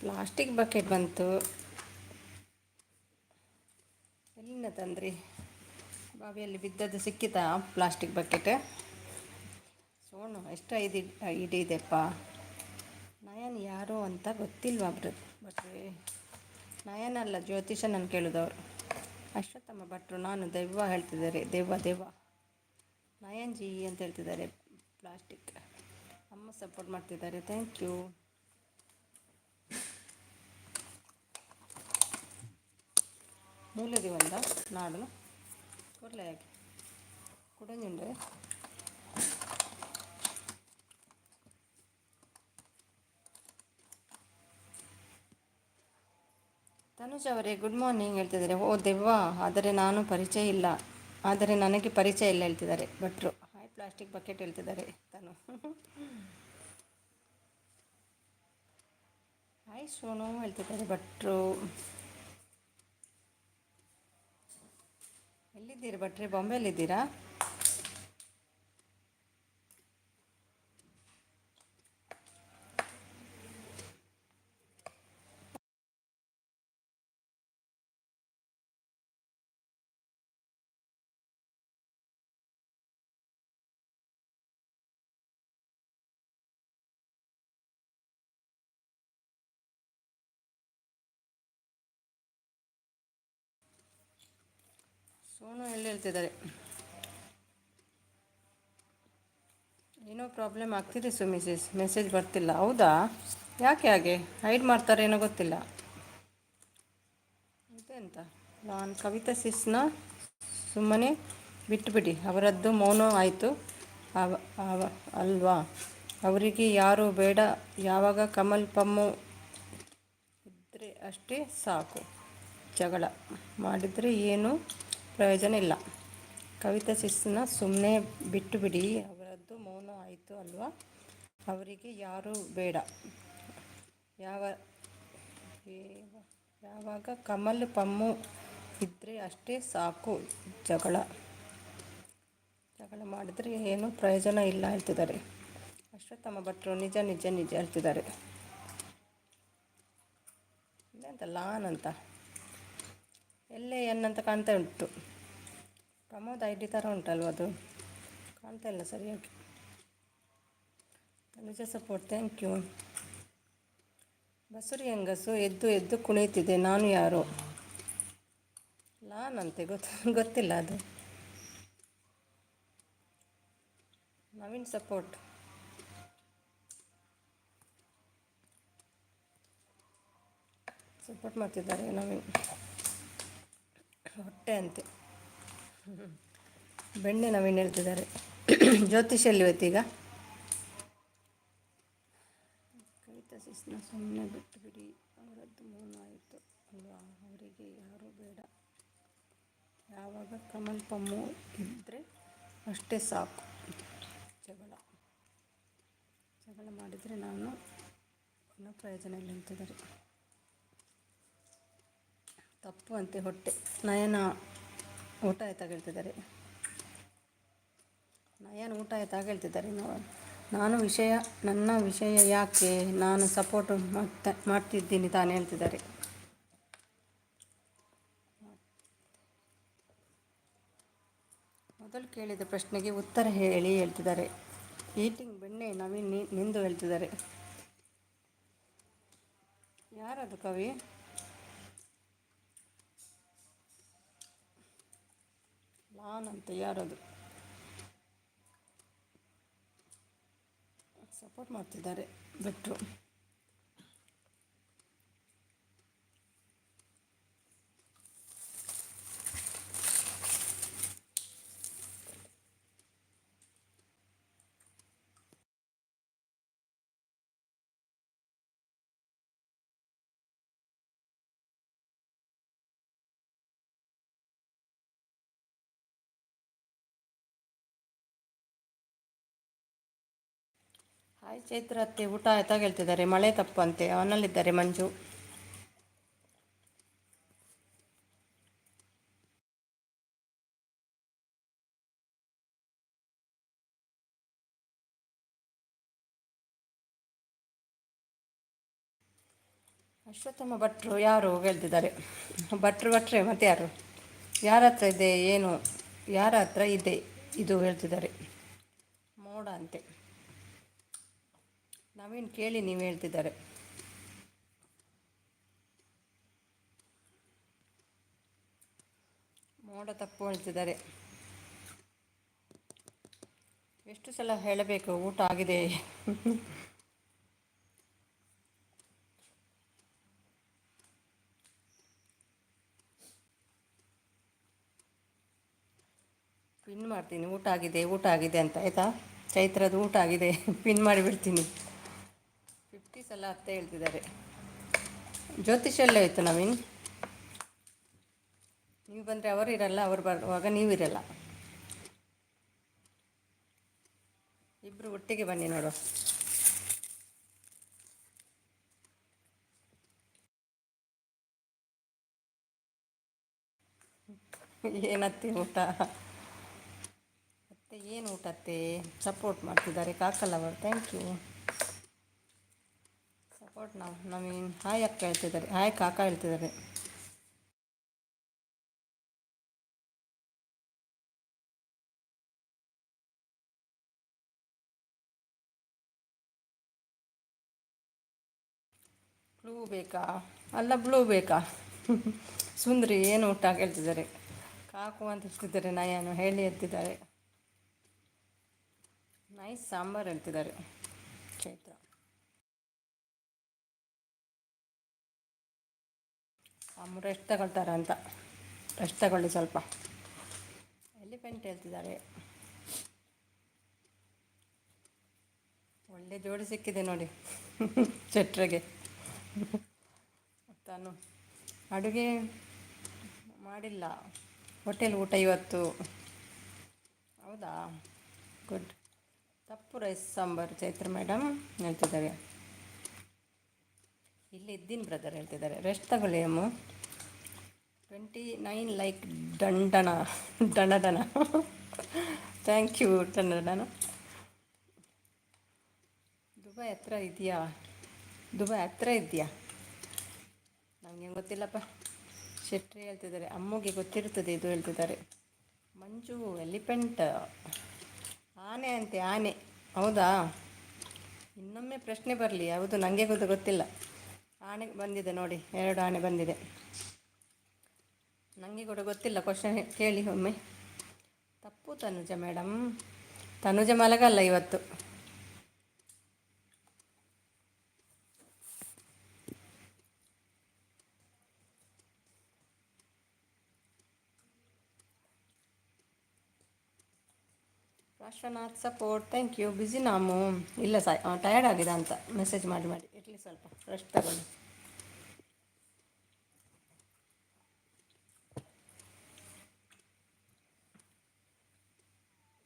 ಪ್ಲಾಸ್ಟಿಕ್ ಬಕೆಟ್ ಬಂತು, ಎಲ್ಲಿಂದ ತಂದ್ರಿ? ಬಾವಿಯಲ್ಲಿ ಬಿದ್ದದ್ದು ಸಿಕ್ಕಿತಾ ಪ್ಲಾಸ್ಟಿಕ್ ಬಕೆಟ್? ಸೋನು ಎಷ್ಟು ಇಡಿದೆಪ್ಪ. ನಯನ್ ಯಾರು ಅಂತ ಗೊತ್ತಿಲ್ವಾ ಭಟ್ರೆ? ನಯನ್ ಅಲ್ಲ, ಜ್ಯೋತಿಷ ನಾನು ಕೇಳಿದವರು. ಅಶ್ವತ್ಥಮ್ಮ ಭಟ್ರು, ನಾನು ದೆವ್ವ ಹೇಳ್ತಿದ್ದಾರೆ. ದೆವ್ವ ನಯನ್ ಜಿ ಅಂತ ಹೇಳ್ತಿದ್ದಾರೆ. ಪ್ಲಾಸ್ಟಿಕ್ ಅಮ್ಮ ಸಪೋರ್ಟ್ ಮಾಡ್ತಿದ್ದಾರೆ. Thank you. ಮೂಲದಿ ಒಂದ ನಾಡು ಕೊಡ್ಲ ಯಾಕೆ ಕುಡಂಜುಂಡೆ. ತನುಜ್ ಅವರೇ ಗುಡ್ ಮಾರ್ನಿಂಗ್ ಹೇಳ್ತಿದ್ದಾರೆ. ಓ ದೆವ್ವ, ಆದರೆ ನಾನು ಪರಿಚಯ ಇಲ್ಲ, ಆದರೆ ನನಗೆ ಪರಿಚಯ ಇಲ್ಲ ಹೇಳ್ತಿದ್ದಾರೆ ಭಟ್ರು. ಹಾಯ್ ಪ್ಲಾಸ್ಟಿಕ್ ಬಕೆಟ್ ಹೇಳ್ತಿದ್ದಾರೆ ತನು. ಹಾಯ್ ಸೋನು ಹೇಳ್ತಿದ್ದಾರೆ ಭಟ್ರು. ಎಲ್ಲಿದ್ದೀರಿ ಭಟ್ರೆ? ಬಾಂಬೆಯಲ್ಲಿದ್ದೀರಾ? ಸೋನು ಎಲ್ಲಿ ಹೇಳ್ತಿದ್ದಾರೆ? ಏನೋ ಪ್ರಾಬ್ಲಮ್ ಆಗ್ತಿದೆ ಮಿಸಸ್, ಮೆಸೇಜ್ ಬರ್ತಿಲ್ಲ. ಹೌದಾ, ಯಾಕೆ ಹಾಗೆ ಹೈಡ್ ಮಾಡ್ತಾರೆ ಏನೋ ಗೊತ್ತಿಲ್ಲ. ಎಂತ ನಾನು ಕವಿತಾ ಸಿಸ್ನ ಸುಮ್ಮನೆ ಬಿಟ್ಟುಬಿಡಿ, ಅವರದ್ದು ಮೌನ ಆಯಿತು ಅಲ್ವಾ? ಅವರಿಗೆ ಯಾರೂ ಬೇಡ, ಯಾವಾಗ ಕಮಲ್ ಪಮ್ಮು ಇದ್ದರೆ ಅಷ್ಟೇ ಸಾಕು. ಜಗಳ ಮಾಡಿದರೆ ಏನೂ ಪ್ರಯೋಜನ ಇಲ್ಲ. ಕವಿತಾ ಸಿಸ್ನ ಸುಮ್ಮನೆ ಬಿಟ್ಟುಬಿಡಿ, ಅವರದ್ದು ಮೌನ ಆಯಿತು ಅಲ್ವಾ? ಅವರಿಗೆ ಯಾರೂ ಬೇಡ, ಯಾವಾಗ ಕಮಲ್ ಪಮ್ಮು ಇದ್ದರೆ ಅಷ್ಟೇ ಸಾಕು. ಜಗಳ ಮಾಡಿದರೆ ಏನೂ ಪ್ರಯೋಜನ ಇಲ್ಲ ಹೇಳ್ತಿದ್ದಾರೆ ಅಶ್ವತ್ಥಮ್ಮ ಭಟ್ರು. ನಿಜ ಹೇಳ್ತಿದ್ದಾರೆ. ಇಲ್ಲಂತ ಲಾನ್ ಅಂತ ಎಲ್ಲೇ ಎನ್ನಂತ ಕಾಣ್ತಾ ಉಂಟು. ಪ್ರಮೋದ್ ID ಥರ ಉಂಟಲ್ವ ಅದು, ಕಾಣ್ತಾ ಇಲ್ಲ ಸರಿಯಾಗಿ. ನಿಜ ಸಪೋರ್ಟ್, ಥ್ಯಾಂಕ್ ಯು. ಬಸುರಿ ಹೆಂಗಸು ಎದ್ದು ಕುಣಿಯುತ್ತಿದೆ. ನಾನು ಯಾರು? ಲಾನಂತೆ, ಗೊತ್ತಿಲ್ಲ ಅದು. ನವೀನ್ ಸಪೋರ್ಟ್. ಮಾಡ್ತಿದ್ದಾರೆ ನವೀನ್. ಹೊಟ್ಟೆ ಅಂತೆ, ಬೆಣ್ಣೆ ನವೀನ್ ಹೇಳ್ತಿದ್ದಾರೆ. ಜ್ಯೋತಿಷಲ್ಲಿ ಇವತ್ತೀಗ ಕವಿತಾ ಸಿಸ್ನ ಸುಮ್ಮನೆ ಬಿಟ್ಟು ಬಿಡಿ, ಅವರದ್ದು ಮೌನ ಆಯಿತು ಅಲ್ವಾ? ಅವರಿಗೆ ಯಾರೂ ಬೇಡ, ಯಾವಾಗ ಕಮಲ್ ಪಮ್ಮು ಇದ್ದರೆ ಅಷ್ಟೇ ಸಾಕು. ಜಗಳ ಜಗಳ ಮಾಡಿದರೆ ನಾನು ಇನ್ನೂ ಪ್ರಯೋಜನ ಇಲ್ಲ ಅಂತಿದ್ದಾರೆ. ತಪ್ಪು ಅಂತೆ ಹೊಟ್ಟೆ. ನಯನ ಊಟ ಆಯ್ತಾ ಹೇಳ್ತಿದ್ದಾರೆ. ನಯನ ಊಟ ಆಯ್ತಾ ಹೇಳ್ತಿದ್ದಾರೆ. ನನ್ನ ವಿಷಯ ಯಾಕೆ, ನಾನು ಸಪೋರ್ಟ್ ಮಾಡ್ತಿದ್ದೀನಿ ತಾನೇ ಹೇಳ್ತಿದ್ದಾರೆ. ಮೊದಲು ಕೇಳಿದ ಪ್ರಶ್ನೆಗೆ ಉತ್ತರ ಹೇಳಿ ಹೇಳ್ತಿದ್ದಾರೆ. ಈಟಿಂಗ್ ಬೆಣ್ಣೆ ನವೀನ್ ನಿಂದು ಹೇಳ್ತಿದ್ದಾರೆ. ಯಾರದು ಕವಿ? ಲಾನ್ ಅಂತ ಯಾರದು? ಸಪೋರ್ಟ್ ಮಾಡ್ತಿದ್ದಾರೆ ಬಿಟ್ಟರು. ಹಾಯ್ ಚೈತ್ರ ಅತ್ತೆ, ಊಟ ಆಯ್ತಾ ಹೇಳ್ತಿದ್ದಾರೆ. ಮಳೆ ತಪ್ಪು ಅಂತೆ, ಅವನಲ್ಲಿದ್ದಾರೆ ಮಂಜು. ಅಶ್ವತ್ಥಮ್ಮ ಭಟ್ರು ಯಾರು ಹೇಳ್ತಿದ್ದಾರೆ. ಭಟ್ರೆ ಮತ್ತೆ ಯಾರು? ಯಾರ ಹತ್ರ ಇದೆ ಏನು, ಯಾರ ಹತ್ರ ಇದೆ ಇದು ಹೇಳ್ತಿದ್ದಾರೆ. ಮೋಡ ಅಂತೆ. ನವೀನ್ ಕೇಳಿ ನೀವು ಹೇಳ್ತಿದ್ದಾರೆ. ಮೋಡ ತಪ್ಪು ಹೇಳ್ತಿದ್ದಾರೆ. ಎಷ್ಟು ಸಲ ಹೇಳಬೇಕು ಊಟ ಆಗಿದೆ? ಪಿನ್ ಮಾಡ್ತೀನಿ ಊಟ ಆಗಿದೆ ಅಂತ, ಆಯಿತಾ? ಚೈತ್ರದ ಊಟ ಆಗಿದೆ ಪಿನ್ ಮಾಡಿಬಿಡ್ತೀನಿ. 50 ಸಲ ಅತ್ತೆ ಹೇಳ್ತಿದ್ದಾರೆ. ಜ್ಯೋತಿಷ ಎಲ್ಲ ಹೋಯ್ತು ನವೀನ್. ನೀವು ಬಂದರೆ ಅವರು ಇರಲ್ಲ, ಅವರು ಬರುವಾಗ ನೀವಿರಲ್ಲ. ಇಬ್ಬರು ಒಟ್ಟಿಗೆ ಬನ್ನಿ ನೋಡು. ಏನತ್ತೆ ಊಟ? ಅತ್ತೆ ಏನು ಊಟ ಅತ್ತೆ? ಸಪೋರ್ಟ್ ಮಾಡ್ತಿದ್ದಾರೆ ಕಾಕಲ್ ಅವರು. Thank you. Support Naveen hi ಅಕ್ಕ ಹೇಳ್ತಿದ್ದಾರೆ. ಹಾಯ್ ಕಾಕ ಹೇಳ್ತಿದ್ದಾರೆ. ಬ್ಲೂ ಬೇಕಾ? ಅಲ್ಲ ಬ್ಲೂ ಬೇಕಾ? ಸುಂದ್ರಿ ಏನು ಊಟ ಹೇಳ್ತಿದ್ದಾರೆ. ಕಾಕು ಅಂತ ಹೇಳ್ತಿದ್ದಾರೆ. ನಯನು ಹೇಳಿ ಎತ್ತಿದ್ದಾರೆ. ನೈಸ್ ಸಾಂಬಾರು ಹೇಳ್ತಿದ್ದಾರೆ ಚೈತ್ರ. ಅಮ್ಮ ರೆಸ್ಟ್ ತಗೊಳ್ತಾರ ಅಂತ. ರೆಸ್ಟ್ ತಗೊಳ್ಳಿ ಸ್ವಲ್ಪ. ಎಲಿಫೆಂಟ್ ಹೇಳ್ತಿದ್ದಾರೆ. ಒಳ್ಳೆ ಜೋಡಿ ಸಿಕ್ಕಿದೆ ನೋಡಿ ಚಟ್ರಿಗೆ. ತಾನು ಅಡುಗೆ ಮಾಡಿಲ್ಲ, ಹೋಟೆಲ್ ಊಟ ಇವತ್ತು. ಹೌದಾ, ಗುಡ್. ತಪ್ಪು ರೈಸ್ ಸಾಂಬಾರು ಚೈತ್ರ ಮೇಡಮ್ ಹೇಳ್ತಿದ್ದಾರೆ. ಇಲ್ಲಿ ಇದ್ದೀನಿ ಬ್ರದರ್ ಹೇಳ್ತಿದ್ದಾರೆ. ರೆಸ್ಟ್ ತಗೊಳ್ಳಿ ಅಮ್ಮ. 29 ಲೈಕ್ ಡಣಡಣ. ಥ್ಯಾಂಕ್ ಯು ಡಣಡಣ. ದುಬೈ ಹತ್ರ ಇದೆಯಾ? ನನಗೆ ಗೊತ್ತಿಲ್ಲಪ್ಪ. ಶೆಟ್ರಿ ಹೇಳ್ತಿದ್ದಾರೆ. ಅಮ್ಮಗೆ ಗೊತ್ತಿರ್ತದೆ ಇದು ಹೇಳ್ತಿದ್ದಾರೆ. ಮಂಜು ಎಲಿಫೆಂಟ್ ಆನೆ ಅಂತೆ. ಆನೆ ಹೌದಾ? ಇನ್ನೊಮ್ಮೆ ಪ್ರಶ್ನೆ ಬರಲಿ. ಹೌದು, ನನಗೆ ಗೊತ್ತಿಲ್ಲ. ಆನೆ ಬಂದಿದೆ ನೋಡಿ, 2 ಆನೆ ಬಂದಿದೆ. ನನಗೆ ಕೂಡ ಗೊತ್ತಿಲ್ಲ. ಕ್ವಶನ್ ಕೇಳಿ ಒಮ್ಮೆ. ತಪ್ಪು ತನುಜ ಮೇಡಮ್. ತನುಜ ಮಲಗಲ್ಲ ಇವತ್ತು. ರಾಷ್ಟ್ರನಾಥ್ ಸಪೋರ್ಟ್ ಥ್ಯಾಂಕ್ ಯು. ಬ್ಯುಸಿ ನಾಮು ಇಲ್ಲ ಟಯರ್ಡ್ ಆಗಿದೆ ಅಂತ ಮೆಸೇಜ್ ಮಾಡಿ ಇರಲಿ, ಸ್ವಲ್ಪ ರೆಸ್ಟ್ ತಗೊಳ್ಳಿ.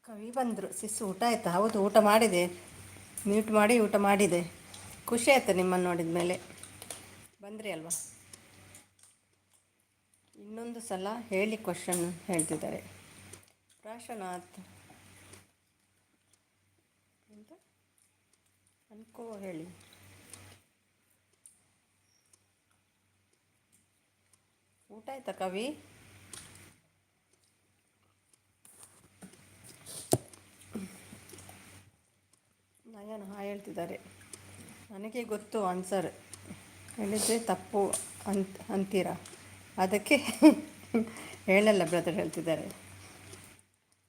ಕವಿ ಬಂದರು. ಸಿಸ್ಸು ಊಟ ಆಯಿತಾ? ಹೌದು ಊಟ ಮಾಡಿದೆ. ಮ್ಯೂಟ್ ಮಾಡಿ ಊಟ ಮಾಡಿದೆ. ಖುಷಿ ಆಯ್ತು ನಿಮ್ಮನ್ನು ನೋಡಿದ ಮೇಲೆ. ಬಂದ್ರಿ ಅಲ್ವಾ? ಇನ್ನೊಂದು ಸಲ ಹೇಳಿ ಕ್ವಶನ್ ಹೇಳ್ತಿದ್ದಾರೆ. ಪ್ರಾಶನಾಥ್ ಅಂತ ಅನ್ಕೋ ಹೇಳಿ. ಊಟ ಆಯ್ತಾ ಕವಿ? ನಯನ ಹಾಯ್ ಹೇಳ್ತಿದ್ದಾರೆ. ನನಗೆ ಗೊತ್ತು ಆನ್ಸರ್ ಹೇಳಿದರೆ ತಪ್ಪು ಅಂತೀರಾ, ಅದಕ್ಕೆ ಹೇಳಲ್ಲ ಬ್ರದರ್ ಹೇಳ್ತಿದ್ದಾರೆ.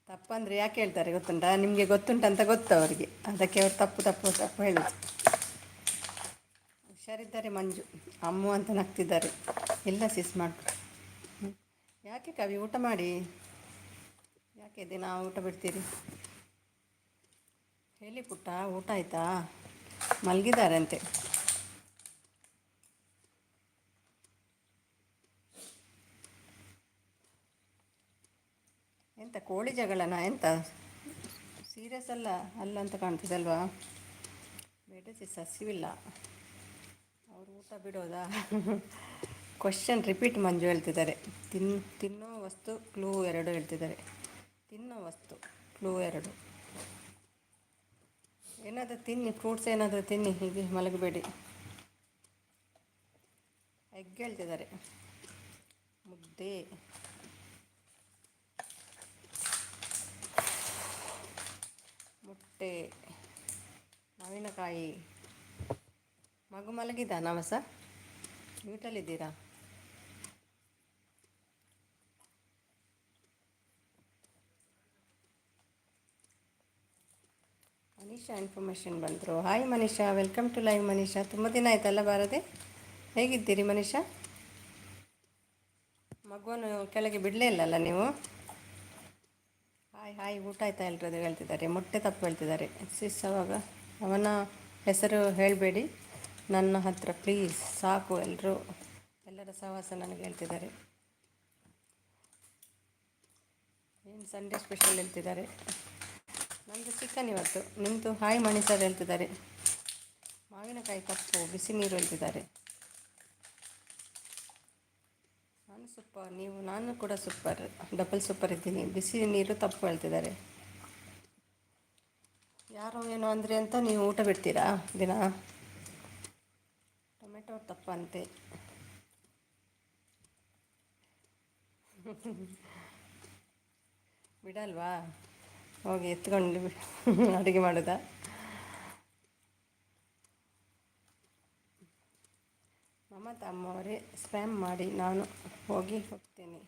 ತಪ್ಪಂದರೆ ಯಾಕೆ ಹೇಳ್ತಾರೆ ಗೊತ್ತುಂಟಾ? ನಿಮಗೆ ಗೊತ್ತುಂಟಂತ ಗೊತ್ತು ಅವರಿಗೆ, ಅದಕ್ಕೆ ಅವ್ರು ತಪ್ಪು ತಪ್ಪು ತಪ್ಪು ಹೇಳೋದು. ಹುಷಾರಿದ್ದಾರೆ ಮಂಜು, ಅಮ್ಮು ಅಂತ ನಗ್ತಿದ್ದಾರೆ. ಇಲ್ಲ ಸಿಸ್ ಮಾಡ್ತಾರೆ. ಯಾಕೆ ಕವಿ ಊಟ ಮಾಡಿ, ಯಾಕೆ ದಿನ ಊಟ ಬಿಡ್ತೀರಿ? ಹೇಳಿ ಪುಟ್ಟ, ಊಟ ಆಯಿತಾ? ಮಲಗಿದ್ದಾರಂತೆ. ಎಂತ ಕೋಳಿ ಜಗಳನ? ಎಂತ ಸೀರಿಯಸ್ ಅಲ್ಲ ಅಲ್ಲ ಅಂತ ಕಾಣ್ತಿದಲ್ವಾ? ಬೇಡ ಹಸಿವಿಲ್ಲ, ಅವರು ಊಟ ಬಿಡೋದಾ? ಕ್ವಶನ್ ರಿಪೀಟ್ ಮಂಜು ಹೇಳ್ತಿದ್ದಾರೆ. ತಿನ್ನೋ ವಸ್ತು ಕ್ಲೂ 2 ಹೇಳ್ತಿದ್ದಾರೆ. ತಿನ್ನೋ ವಸ್ತು ಕ್ಲೂ 2. ಏನಾದರೂ ತಿನ್ನಿ, ಫ್ರೂಟ್ಸ್ ಏನಾದರೂ ತಿನ್ನಿ, ಹೀಗೆ ಮಲಗಬೇಡಿ. ಎಗ್ ಹೇಳ್ತಿದ್ದಾರೆ. ಮುದ್ದೆ, ಮೊಟ್ಟೆ, ಮಾವಿನಕಾಯಿ. ಮಗು ಮಲಗಿದ ನವಸ? ಮ್ಯೂಟಲ್ಲಿದ್ದೀರಾ? ಮನೀಷಾ ಇನ್ಫಾರ್ಮೇಷನ್ ಬಂದರು. Hi Manisha, welcome to live Manisha. ತುಂಬ ದಿನ ಆಯ್ತಲ್ಲ ಬಾರದೆ. ಹೇಗಿದ್ದೀರಿ ಮನೀಷಾ? ಮಗುವನ್ನು ಕೆಳಗೆ ಬಿಡಲೇ ಇಲ್ಲಲ್ಲ ನೀವು? ಹಾಯ್ ಹಾಯ್, ಊಟ ಆಯ್ತಾ ಎಲ್ರದ್ದು ಹೇಳ್ತಿದ್ದಾರೆ. ಮೊಟ್ಟೆ ತಪ್ಪು ಹೇಳ್ತಿದ್ದಾರೆ. ಸಿಸ್ ಅವಾಗ ಅವನ ಹೆಸರು ಹೇಳಬೇಡಿ ನನ್ನ ಹತ್ರ ಪ್ಲೀಸ್, ಸಾಕು ಎಲ್ಲರ ಸಹವಾಸ ನನಗೆ ಹೇಳ್ತಿದ್ದಾರೆ. ಏನು ಸಂಡೇ ಸ್ಪೆಷಲ್ ಹೇಳ್ತಿದ್ದಾರೆ. ನಮ್ಮದು ಚಿಕನ್ ಇವತ್ತು. ನಿಮ್ಮದು ಹಾಯ್ ಮಣಿ ಸರ್ ಹೇಳ್ತಿದ್ದಾರೆ. ಮಾವಿನಕಾಯಿ ತಪ್ಪು, ಬಿಸಿ ನೀರು ಹೇಳ್ತಿದ್ದಾರೆ. ನಾನು ಸೂಪರ್, ನಾನು ಕೂಡ ಸೂಪರ್, ಡಬಲ್ ಸೂಪರ್ ಇದ್ದೀನಿ. ಬಿಸಿ ನೀರು ತಪ್ಪು ಹೇಳ್ತಿದ್ದಾರೆ. ಯಾರೋ ಏನೋ ಅಂದರೆ ಅಂತ ನೀವು ಊಟ ಬಿಡ್ತೀರಾ ದಿನ? ಟೊಮೆಟೊ ತಪ್ಪಂತೆ. ಬಿಡಲ್ವಾ? ಹೋಗಿ ಎತ್ಕೊಂಡು ಅಡುಗೆ ಮಾಡೋದಾ? ಮಮತಾ ಅಮ್ಮವರೇ ಸ್ಪ್ಯಾಮ್ ಮಾಡಿ ನಾನು ಹೋಗ್ತೇನೆ.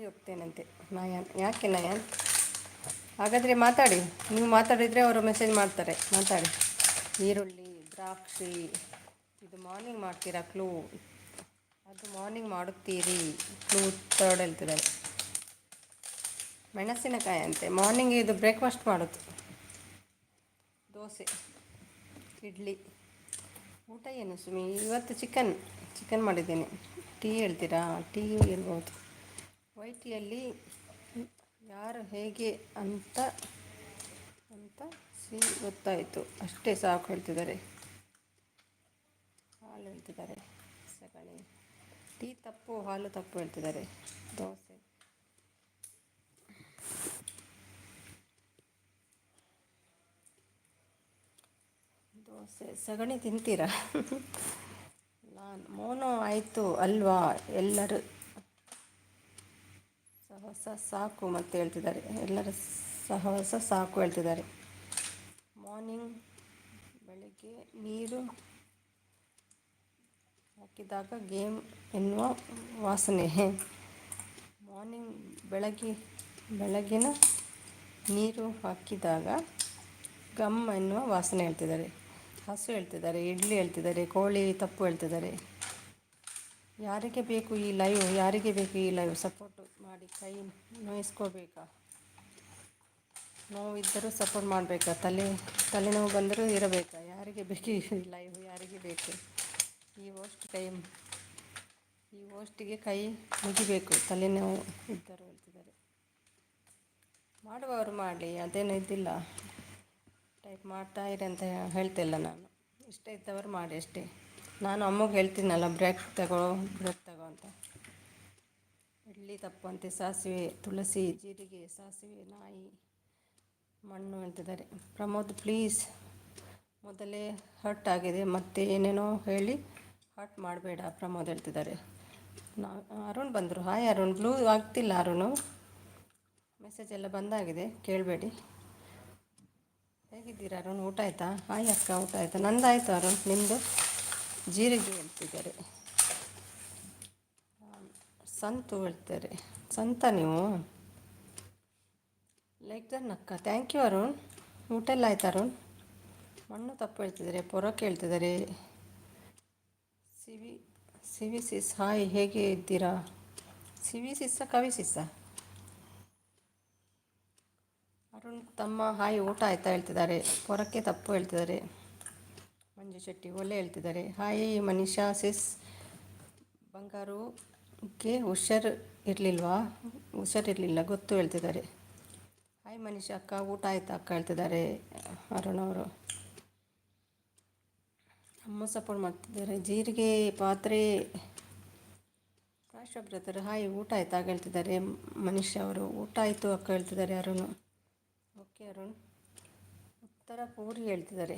ಹೋಗ್ತೇನಂತೆ ನಯನ್. ಯಾಕೆ ನಯನ್? ಹಾಗಾದರೆ ಮಾತಾಡಿ, ನೀವು ಮಾತಾಡಿದರೆ ಅವರು ಮೆಸೇಜ್ ಮಾಡ್ತಾರೆ. ಮಾತಾಡಿ. ಈರುಳ್ಳಿ, ದ್ರಾಕ್ಷಿ, ಇದು ಮಾರ್ನಿಂಗ್ ಮಾಡ್ತೀರಾ ಕ್ಲೂ? ಅದು ಮಾರ್ನಿಂಗ್ ಮಾಡುತ್ತೀರಿ ಕ್ಲೂ 3 ಹೇಳ್ತಿದ್ದಾರೆ. ಮೆಣಸಿನಕಾಯಿ ಅಂತೆ. ಮಾರ್ನಿಂಗ್ ಇದು ಬ್ರೇಕ್ಫಾಸ್ಟ್ ಮಾಡೋದು. ದೋಸೆ, ಇಡ್ಲಿ. ಊಟ ಏನು ಸುಮಿ? ಇವತ್ತು ಚಿಕನ್ ಮಾಡಿದ್ದೀನಿ. ಟೀ ಹೇಳ್ತೀರಾ? ಟೀ ಇರ್ಬೋದು. ವೈಟ್ ಟೀಯಲ್ಲಿ ಯಾರು ಹೇಗೆ ಅಂತ ಗೊತ್ತಾಯಿತು, ಅಷ್ಟೇ ಸಾಕು ಹೇಳ್ತಿದ್ದಾರೆ. ಹಾಲು ಹೇಳ್ತಿದ್ದಾರೆ. ಸಗಣಿ. ಟೀ ತಪ್ಪು, ಹಾಲು ತಪ್ಪು ಹೇಳ್ತಿದ್ದಾರೆ. ದೋಸೆ ಸಗಣಿ ತಿಂತೀರಾ? ನಾನು ಮೋನೋ ಆಯಿತು ಅಲ್ವಾ? ಎಲ್ಲರೂ ಸಹವಾಸ ಸಾಕು ಮತ್ತೆ ಹೇಳ್ತಿದ್ದಾರೆ. ಎಲ್ಲರ ಸಹವಾಸ ಸಾಕು ಹೇಳ್ತಿದ್ದಾರೆ. ಮಾರ್ನಿಂಗ್ ಬೆಳಗ್ಗೆ ನೀರು ಹಾಕಿದಾಗ ಗೇಮ್ ಎನ್ನುವ ವಾಸನೆ. ಮಾರ್ನಿಂಗ್ ಬೆಳಗಿನ ನೀರು ಹಾಕಿದಾಗ ಗಮ್ ಎನ್ನುವ ವಾಸನೆ ಹೇಳ್ತಿದ್ದಾರೆ. ಹಸು ಹೇಳ್ತಿದ್ದಾರೆ. ಇಡ್ಲಿ ಹೇಳ್ತಿದ್ದಾರೆ. ಕೋಳಿ ತಪ್ಪು ಹೇಳ್ತಿದ್ದಾರೆ. ಯಾರಿಗೆ ಬೇಕು ಈ ಲೈವ್? ಸಪೋರ್ಟ್ ಮಾಡಿ. ಕೈ ನೋಯಿಸ್ಕೋಬೇಕಾ? ನೋವಿದ್ದರೂ ಸಪೋರ್ಟ್ ಮಾಡಬೇಕಾ? ತಲೆನೋವು ಬಂದರೂ ಇರಬೇಕಾ? ಯಾರಿಗೆ ಬೇಕು ಈ ಲೈವ್? ಯಾರಿಗೆ ಬೇಕು? ಈ ಹೋಸ್ಟಿಗೆ ಕೈ ಮುಗಿಬೇಕು, ತಲೆನೋವು ಇದ್ದರು ಹೇಳ್ತಿದ್ದಾರೆ. ಮಾಡುವವರು ಮಾಡಲಿ, ಅದೇನು ಇದ್ದಿಲ್ಲ. ಟೈಪ್ ಮಾಡ್ತಾ ಇರಿ ಅಂತ ಹೇಳ್ತಿಲ್ಲ ನಾನು. ಇಷ್ಟ ಇದ್ದವರು ಮಾಡಿ ಅಷ್ಟೇ. ನಾನು ಅಮ್ಮಗೆ ಹೇಳ್ತೀನಲ್ಲ, ಬ್ರೇಕ್ ತಗೋ ಅಂತ. ಇಡ್ಲಿ ತಪ್ಪಂತೆ ಸಾಸಿವೆ, ತುಳಸಿ, ಜೀರಿಗೆ, ಸಾಸಿವೆ, ನಾಯಿ, ಮಣ್ಣು ಹೇಳ್ತಿದ್ದಾರೆ. ಪ್ರಮೋದ್ ಪ್ಲೀಸ್, ಮೊದಲೇ ಹರ್ಟ್ ಆಗಿದೆ, ಮತ್ತೆ ಏನೇನೋ ಹೇಳಿ ಹರ್ಟ್ ಮಾಡಬೇಡ ಪ್ರಮೋದ್ ಹೇಳ್ತಿದ್ದಾರೆ. ಅರುಣ್ ಬಂದರು. ಹಾಯ್ ಅರುಣ್. ಬ್ಲೂ ಆಗ್ತಿಲ್ಲ ಅರುಣು, ಮೆಸೇಜ್ ಎಲ್ಲ ಬಂದಾಗಿದೆ, ಕೇಳಬೇಡಿ. ಹೇಗಿದ್ದೀರಾ ಅರುಣ್? ಊಟ ಆಯಿತಾ? ಹಾಯ್ ಅಕ್ಕ, ಊಟ ಆಯಿತಾ? ನಂದಾಯಿತು ಅರುಣ್, ನಿಮ್ಮದು? ಜೀರಿಗೆ ಹೇಳ್ತಿದ್ದಾರೆ. ಸಂತು ಹೇಳ್ತಾರೆ. ಸಂತ ನೀವು? ಲೈಕ್ ದನ್ ಅಕ್ಕ. Thank you Arun. ಊಟ ಎಲ್ಲ ಆಯ್ತು ಅರುಣ್? ಮಣ್ಣು ತಪ್ಪು ಹೇಳ್ತಿದ್ದಾರೆ, ಪೊರಕ್ಕೆ ಹೇಳ್ತಿದ್ದಾರೆ. ಸಿವಿ ಸಿಸ್ ಹಾಯ್, ಹೇಗೆ ಇದ್ದೀರಾ? ಸಿವಿ ಸಿಸ್ಸ, ಕವಿ ಸಿಸ್ಸ? ಅರುಣ್ ತಮ್ಮ ಹಾಯ್, ಊಟ ಆಯ್ತಾ ಹೇಳ್ತಿದ್ದಾರೆ. ಪೊರಕ್ಕೆ ತಪ್ಪು ಹೇಳ್ತಿದ್ದಾರೆ. ಮಂಜು ಶೆಟ್ಟಿ ಒಳ್ಳೆ ಹೇಳ್ತಿದ್ದಾರೆ. ಹಾಯ್ ಮನೀಷಾ ಸಿಸ್. ಬಂಗಾರುಗೆ ಹುಷಾರಿರಲಿಲ್ಲ ಗೊತ್ತು ಹೇಳ್ತಿದ್ದಾರೆ. ಹಾಯ್ ಮನೀಷಾ ಅಕ್ಕ, ಊಟ ಆಯ್ತಾ ಅಕ್ಕ ಹೇಳ್ತಿದ್ದಾರೆ ಅರುಣ್ ಅವರು. ಅಮ್ಮ ಸಪೋರ್ಟ್ ಮಾಡ್ತಿದ್ದಾರೆ. ಜೀರಿಗೆ ಪಾತ್ರೆ ಕಾಶ ಬ್ರದರ್ ಹಾಯ್, ಊಟ ಆಯ್ತಾ ಹೇಳ್ತಿದ್ದಾರೆ ಮನೀಷಾ ಅವರು. ಊಟ ಆಯಿತು ಅಕ್ಕ ಹೇಳ್ತಿದ್ದಾರೆ ಅರುಣ್. ಓಕೆ ಅರುಣ್. ಉತ್ತರ ಪೂರಿ ಹೇಳ್ತಿದ್ದಾರೆ.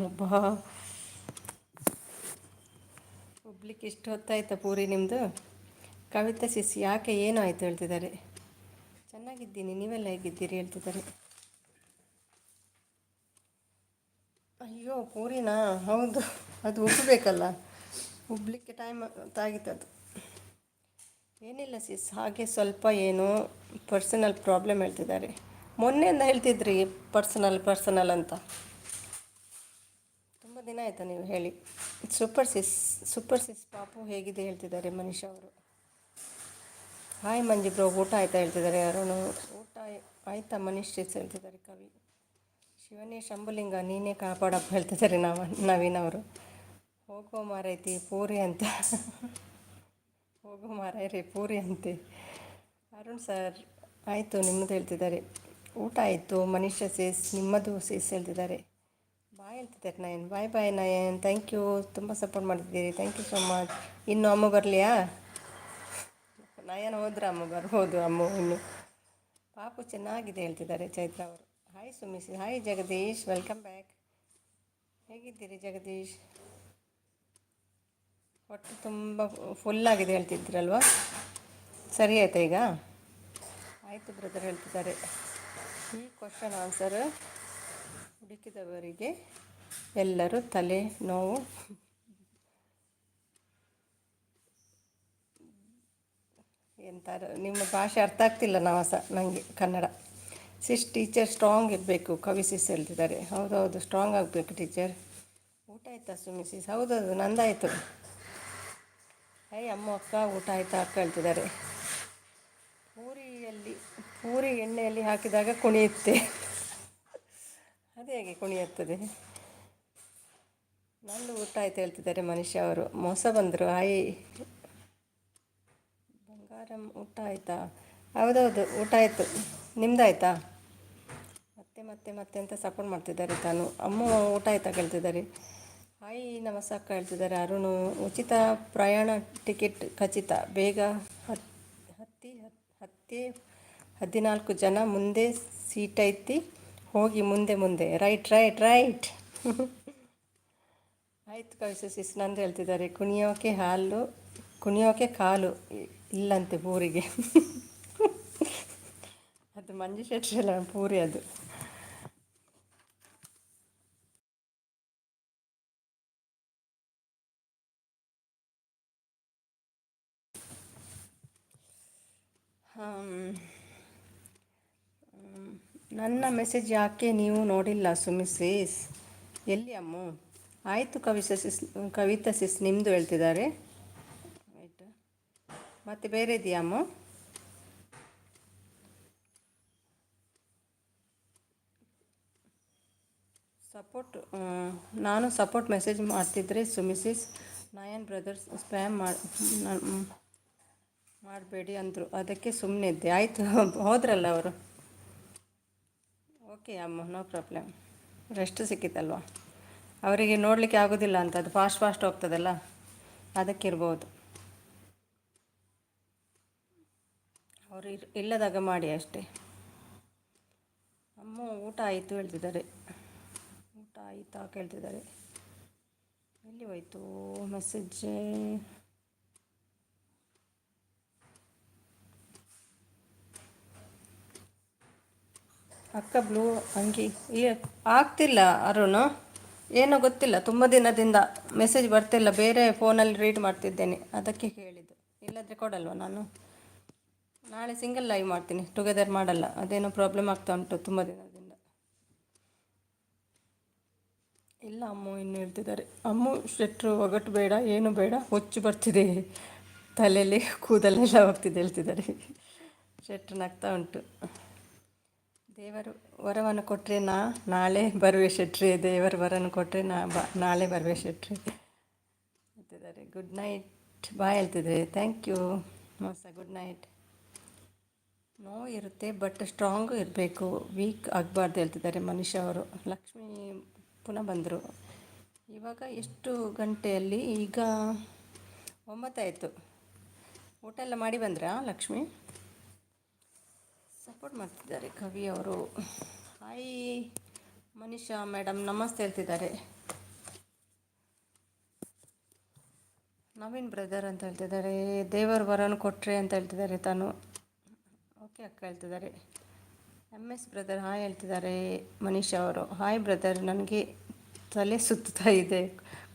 ಒಬ್ಬ ಒಬ್ಲಿಕ್ಕೆ ಇಷ್ಟು ಹೊತ್ತಾಯ್ತಾ ಪೂರಿ ನಿಮ್ಮದು? ಕವಿತಾ ಸಿಸ್ ಯಾಕೆ ಏನು ಆಯಿತು ಹೇಳ್ತಿದ್ದಾರೆ. ಚೆನ್ನಾಗಿದ್ದೀನಿ, ನೀವೆಲ್ಲ ಹೇಗಿದ್ದೀರಿ ಹೇಳ್ತಿದ್ದಾರೆ. ಅಯ್ಯೋ ಪೂರಿನಾ? ಹೌದು, ಅದು ಉಬ್ಬಬೇಕಲ್ಲ, ಉಬ್ಬಲಿಕ್ಕೆ ಟೈಮ್ ತಾಗಿತ್ತದು. ಏನಿಲ್ಲ ಸಿಸ್, ಹಾಗೆ ಸ್ವಲ್ಪ ಏನೋ ಪರ್ಸನಲ್ ಪ್ರಾಬ್ಲಮ್ ಹೇಳ್ತಿದ್ದಾರೆ. ಮೊನ್ನೆಯಿಂದ ಹೇಳ್ತಿದ್ರಿ ಪರ್ಸನಲ್ ಅಂತ. ತುಂಬ ದಿನ ಆಯಿತಾ ನೀವು ಹೇಳಿ. ಸೂಪರ್ ಸಿಸ್ ಪಾಪು ಹೇಗಿದೆ ಹೇಳ್ತಿದ್ದಾರೆ ಮನೀಷಾ ಅವರು. ಹಾಯ್ ಮಂಜು ಬ್ರೋ, ಊಟ ಆಯ್ತಾ ಹೇಳ್ತಿದ್ದಾರೆ ಅರುಣ್. ಊಟ ಆಯ್ತಾ ಮನೀಶ್ ಸಿಸ್ ಹೇಳ್ತಿದ್ದಾರೆ ಕವಿ. ಶಿವನೇ ಶಂಭುಲಿಂಗ ನೀನೇ ಕಾಪಾಡಪ್ಪ ಹೇಳ್ತಿದ್ದಾರೆ ನವೀನ್ ಅವರು. ಹೋಗೋ ಮಾರೈತಿ ಪೂರಿ ಅಂತ. ಹೋಗೋ ಮಾರಾಯ್ರಿ ಪೂರಿ ಅಂತೆ. ಅರುಣ್ ಸರ್ ಆಯಿತು ನಿಮ್ಮದು ಹೇಳ್ತಿದ್ದಾರೆ. ಊಟ ಆಯಿತು ಮನೀಷಾ ಸಿಸ್, ನಿಮ್ಮದು ಸಿಸ್ ಹೇಳ್ತಿದ್ದಾರೆ. ಬಾಯ್ ಹೇಳ್ತಿದ್ದಾರೆ ನಯನ್. ಬಾಯ್ ನಯನ್, ಥ್ಯಾಂಕ್ ಯು, ತುಂಬ ಸಪೋರ್ಟ್ ಮಾಡಿದ್ದೀರಿ, ಥ್ಯಾಂಕ್ ಯು ಸೊ ಮಚ್. ಇನ್ನು ಅಮ್ಮ ಬರಲಿಯಾ? ನಯನ್ ಹೋದ್ರೆ ಅಮ್ಮ ಬರ್ಬೋದು. ಅಮ್ಮ ಇನ್ನು ಪಾಪು ಚೆನ್ನಾಗಿದೆ ಹೇಳ್ತಿದ್ದಾರೆ ಚೈತ್ರ ಅವರು. ಹಾಯ್ ಸುಮಿಸಿ. Hi Jagadish, welcome back. ಹೇಗಿದ್ದೀರಿ ಜಗದೀಶ್? ಹೊಟ್ಟೆ ತುಂಬ ಫುಲ್ಲಾಗಿದೆ ಹೇಳ್ತಿದ್ದೀರಲ್ವ? ಸರಿ ಆಯ್ತಾ ಈಗ? ಆಯಿತು ಬ್ರದರ್ ಹೇಳ್ತಿದ್ದಾರೆ. ಈ ಕ್ವಶನ್ ಆನ್ಸರ್ ಹುಡುಕಿದವರಿಗೆ ಎಲ್ಲರೂ ತಲೆ ನೋವು. ಎಂತಾರು ನಿಮ್ಮ ಭಾಷೆ ಅರ್ಥ ಆಗ್ತಿಲ್ಲ ನನಗೆ ಕನ್ನಡ. ಸಿಸ್ ಟೀಚರ್ ಸ್ಟ್ರಾಂಗ್ ಇರಬೇಕು ಕವಿ ಸಿಸ್ ಹೇಳ್ತಿದ್ದಾರೆ. ಹೌದೌದು, ಸ್ಟ್ರಾಂಗ್ ಆಗಬೇಕು ಟೀಚರ್. ಊಟ ಆಯ್ತಾ ಸುಮಿ ಸಿಸ್? ಹೌದೌದು, ನಂದಾಯಿತು. ಅಮ್ಮ ಅಕ್ಕ ಊಟ ಆಯ್ತಾ ಅಕ್ಕ ಹೇಳ್ತಿದ್ದಾರೆ. ಪೂರಿ ಎಣ್ಣೆಯಲ್ಲಿ ಹಾಕಿದಾಗ ಕುಣಿಯುತ್ತೆ, ಅದು ಹೇಗೆ ಕುಣಿಯುತ್ತದೆ? ನಂದು ಊಟ ಆಯ್ತು ಹೇಳ್ತಿದ್ದಾರೆ ಮನುಷ್ಯ ಅವರು. ಮೋಸ ಬಂದರು. ಬಂಗಾರಂ ಊಟ ಆಯಿತಾ? ಹೌದೌದು, ಊಟ ಆಯಿತು. ನಿಮ್ದಾಯ್ತಾ? ಮತ್ತೆ ಅಂತ ಸಪೋರ್ಟ್ ಮಾಡ್ತಿದ್ದಾರೆ ತಾನು. ಅಮ್ಮ ಊಟ ಆಯ್ತಾ ಕೇಳ್ತಿದ್ದಾರೆ. ಹಾಯ್ ನಮಸ್ಕಾರ ಹೇಳ್ತಿದ್ದಾರೆ ಅರುಣ್. ಉಚಿತ ಪ್ರಯಾಣ ಟಿಕೆಟ್ ಖಚಿತ, ಬೇಗ ಹತ್ತಿ 14 ಜನ ಮುಂದೆ ಸೀಟೈತಿ, ಹೋಗಿ ಮುಂದೆ. ರೈಟ್ ಆಯಿತು ಕವಿಸು ಸಿಸ್ ನಂದು ಹೇಳ್ತಿದ್ದಾರೆ. ಕುಣಿಯೋಕೆ ಕಾಲು ಇಲ್ಲಂತೆ ಪೂರಿಗೆ. ಅದು ಮಂಜು ಶೆಟ್ಟಿ ಅಲ್ಲ ಪೂರಿ ಅದು. ನನ್ನ ಮೆಸೇಜ್ ಯಾಕೆ ನೀವು ನೋಡಿಲ್ಲ ಸುಮಿಸಿಸ್? ಎಲ್ಲಿ ಅಮ್ಮು? ಆಯಿತು ಕವಿತಾ ಸಿಸ್ ನಿಮ್ಮದು ಹೇಳ್ತಿದ್ದಾರೆ. ಆಯಿತು, ಮತ್ತೆ ಬೇರೆ ಇದೆಯಾ ಅಮ್ಮ? ನಾನು ಸಪೋರ್ಟ್ ಮೆಸೇಜ್ ಮಾಡ್ತಿದ್ರೆ ಸುಮಿಸಿಸ್ ನಯನ್ ಬ್ರದರ್ಸ್ ಸ್ಪ್ಯಾಮ್ ಮಾಡಬೇಡಿ ಅಂದರು, ಅದಕ್ಕೆ ಸುಮ್ಮನೆ ಇದ್ದೆ. ಆಯಿತು, ಹೋದ್ರಲ್ಲ ಅವರು. ಓಕೆ ಅಮ್ಮ, ನೋ ಪ್ರಾಬ್ಲಮ್. ರೆಸ್ಟ್ ಸಿಕ್ಕಿತ್ತಲ್ವ. ಅವರಿಗೆ ನೋಡಲಿಕ್ಕೆ ಆಗೋದಿಲ್ಲ ಅಂತ, ಅದು ಫಾಸ್ಟ್ ಫಾಸ್ಟ್ ಹೋಗ್ತದಲ್ಲ, ಅದಕ್ಕಿರ್ಬೋದು. ಅವರು ಇಲ್ಲದಾಗ ಮಾಡಿ ಅಷ್ಟೇ. ಅಮ್ಮ ಊಟ ಆಯಿತು ಹೇಳ್ತಿದ್ದಾರೆ. ಊಟ ಆಯಿತಾ ಕೇಳ್ತಿದ್ದಾರೆ. ಎಲ್ಲಿ ಹೋಯ್ತು ಮೆಸೇಜ್? ಅಕ್ಕ ಬ್ಲೂ ಅಂಗಿ ಆಗ್ತಿಲ್ಲ ಅರುಣ್, ಏನೋ ಗೊತ್ತಿಲ್ಲ, ತುಂಬ ದಿನದಿಂದ ಮೆಸೇಜ್ ಬರ್ತಿಲ್ಲ. ಬೇರೆ ಫೋನಲ್ಲಿ ರೀಡ್ ಮಾಡ್ತಿದ್ದೇನೆ, ಅದಕ್ಕೆ ಕೇಳಿದ್ದು. ಇಲ್ಲದ್ರೆ ಕೊಡಲ್ವ ನಾನು? ನಾಳೆ ಸಿಂಗಲ್ ಲೈವ್ ಮಾಡ್ತೀನಿ, ಟುಗೆದರ್ ಮಾಡಲ್ಲ. ಅದೇನೋ ಪ್ರಾಬ್ಲಮ್ ಆಗ್ತಾ ಉಂಟು ತುಂಬ ದಿನದಿಂದ. ಇಲ್ಲ ಅಮ್ಮ ಇನ್ನು ಹೇಳ್ತಿದ್ದಾರೆ. ಅಮ್ಮ ಶೆಟ್ರು ಒಗಟು ಬೇಡ, ಏನು ಬೇಡ, ಹುಚ್ಚು ಬರ್ತಿದೆ ತಲೆಯಲ್ಲಿ, ಕೂದಲೆಲ್ಲ ಹೋಗ್ತಿದೆ ಹೇಳ್ತಿದ್ದಾರೆ. ಶೆಟ್ರು ನಗ್ತಾ ಉಂಟು. ದೇವರು ವರವನ್ನು ಕೊಟ್ಟರೆ ನಾಳೆ ಬರುವೆ ಶೆಟ್ರಿ, ದೇವರು ವರನ್ನು ಕೊಟ್ಟರೆ ನಾಳೆ ಬರುವೆ ಶೆಟ್ರಿ ಹೇಳ್ತಿದ್ದಾರೆ. ಗುಡ್ ನೈಟ್ ಬಾಯ್ ಹೇಳ್ತಿದ್ದಾರೆ. ಥ್ಯಾಂಕ್ ಯು ಮೋಸ, ಗುಡ್ ನೈಟ್. ನೋವು ಇರುತ್ತೆ ಬಟ್ ಸ್ಟ್ರಾಂಗ್ ಇರಬೇಕು, ವೀಕ್ ಆಗಬಾರ್ದು ಹೇಳ್ತಿದ್ದಾರೆ ಮನುಷ್ಯ ಅವರು. ಲಕ್ಷ್ಮಿ ಪುನಃ ಬಂದರು. ಇವಾಗ ಎಷ್ಟು ಗಂಟೆಯಲ್ಲಿ? ಈಗ 9 ಆಯಿತು. ಊಟ ಎಲ್ಲ ಮಾಡಿ ಬಂದ್ರಾ ಲಕ್ಷ್ಮಿ? ಸಪೋರ್ಟ್ ಮಾಡ್ತಿದ್ದಾರೆ ಕವಿ ಅವರು. ಹಾಯ್ ಮನೀಷಾ ಮೇಡಮ್, ನಮಸ್ತೆ ಹೇಳ್ತಿದ್ದಾರೆ. ನವೀನ್ ಬ್ರದರ್ ಅಂತ ಹೇಳ್ತಿದ್ದಾರೆ. ದೇವರ ವರನ್ನು ಕೊಟ್ಟರೆ ಅಂತ ಹೇಳ್ತಿದ್ದಾರೆ ತಾನು. ಓಕೆ ಅಕ್ಕ ಹೇಳ್ತಿದ್ದಾರೆ. MS ಬ್ರದರ್ ಹಾಯ್ ಹೇಳ್ತಿದ್ದಾರೆ ಮನೀಷಾ ಅವರು. ಹಾಯ್ ಬ್ರದರ್, ನನಗೆ ತಲೆ ಸುತ್ತಾ ಇದೆ,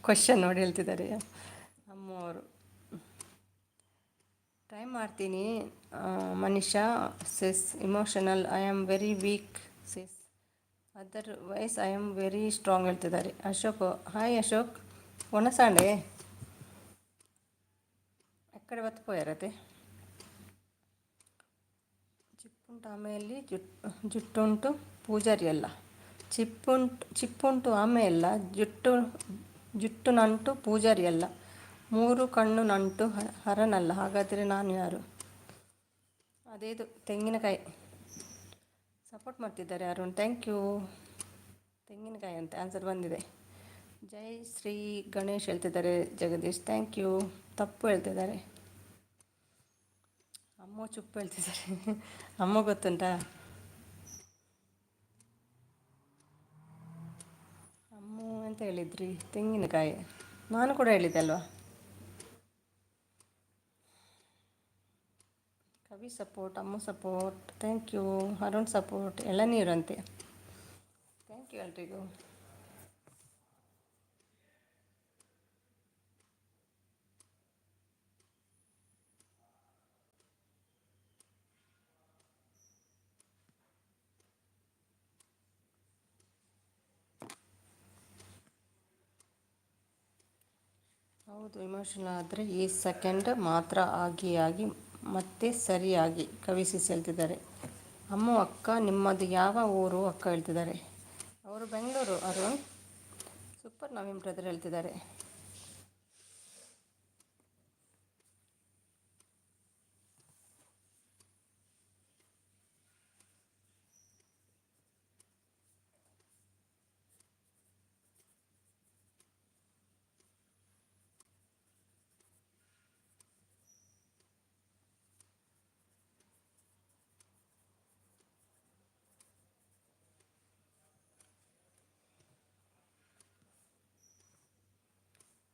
ಕ್ವಶನ್ ನೋಡಿ ಹೇಳ್ತಿದ್ದಾರೆ ಅಮ್ಮ ಅವರು. ಟ್ರೈ ಮಾಡ್ತೀನಿ Manisha says. Emotional I am very weak says, otherwise I am very strong ಹೇಳ್ತಿದ್ದಾರೆ. ಅಶೋಕ್ ಹಾಯ್ ಅಶೋಕ್. ಒಣಸಾಂಡೆ ಎಕ್ಕಡೆ ಬತ್ತುಪೋಯಾರತೆ. ಚಿಪ್ಪುಂಟು ಆಮೇಲೆ ಜುಟ್ಟುಂಟು ಪೂಜಾರಿ ಅಲ್ಲ. ಚಿಪ್ಪುಂಟು ಆಮೇಲೆ ಜುಟ್ಟು ನಂಟು ಪೂಜಾರಿ ಅಲ್ಲ. 3 ಕಣ್ಣು ನಂಟು ಹರನಲ್ಲ. ಹಾಗಾದರೆ ನಾನು ಯಾರು? ಅದೇದು ತೆಂಗಿನಕಾಯಿ. ಸಪೋರ್ಟ್ ಮಾಡ್ತಿದ್ದಾರೆ ಅರುಣ್, ಥ್ಯಾಂಕ್ ಯು. ತೆಂಗಿನಕಾಯಿ ಅಂತ ಆನ್ಸರ್ ಬಂದಿದೆ. ಜೈ ಶ್ರೀ ಗಣೇಶ್ ಹೇಳ್ತಿದ್ದಾರೆ ಜಗದೀಶ್, ಥ್ಯಾಂಕ್ ಯು. ತಪ್ಪು ಹೇಳ್ತಿದ್ದಾರೆ. ಅಮ್ಮ ಚುಪ್ಪು ಹೇಳ್ತಿದ್ದಾರೆ. ಅಮ್ಮ ಗೊತ್ತುಂಟಾ? ಅಮ್ಮ ಅಂತ ಹೇಳಿದ್ರಿ, ತೆಂಗಿನಕಾಯಿ. ನಾನು ಕೂಡ ಹೇಳಿದ್ದೆ ಅಲ್ವಾ? ಕವಿ ಸಪೋರ್ಟ್, ಅಮ್ಮ support, thank you. Arun support, ಎಳನೀರು ಅಂತೆ. ಥ್ಯಾಂಕ್ ಯು ಎಲ್ರಿಗೂ. ಹೌದು, ಇಮೋಷನಲ್ ಆದರೆ ಈ ಸೆಕೆಂಡ್ ಮಾತ್ರ ಆಗಿ ಮತ್ತೆ ಸರಿಯಾಗಿ. ಕವಿ ಸಿಸ್ ಹೇಳ್ತಿದ್ದಾರೆ. ಅಮ್ಮ ಅಕ್ಕ ನಿಮ್ಮದು ಯಾವ ಊರು ಅಕ್ಕ ಹೇಳ್ತಿದ್ದಾರೆ. ಅವರು ಬೆಂಗಳೂರು ಅರುಣ್. ಸೂಪರ್ ನವೀನ್ ಬ್ರದರ್ ಹೇಳ್ತಿದ್ದಾರೆ.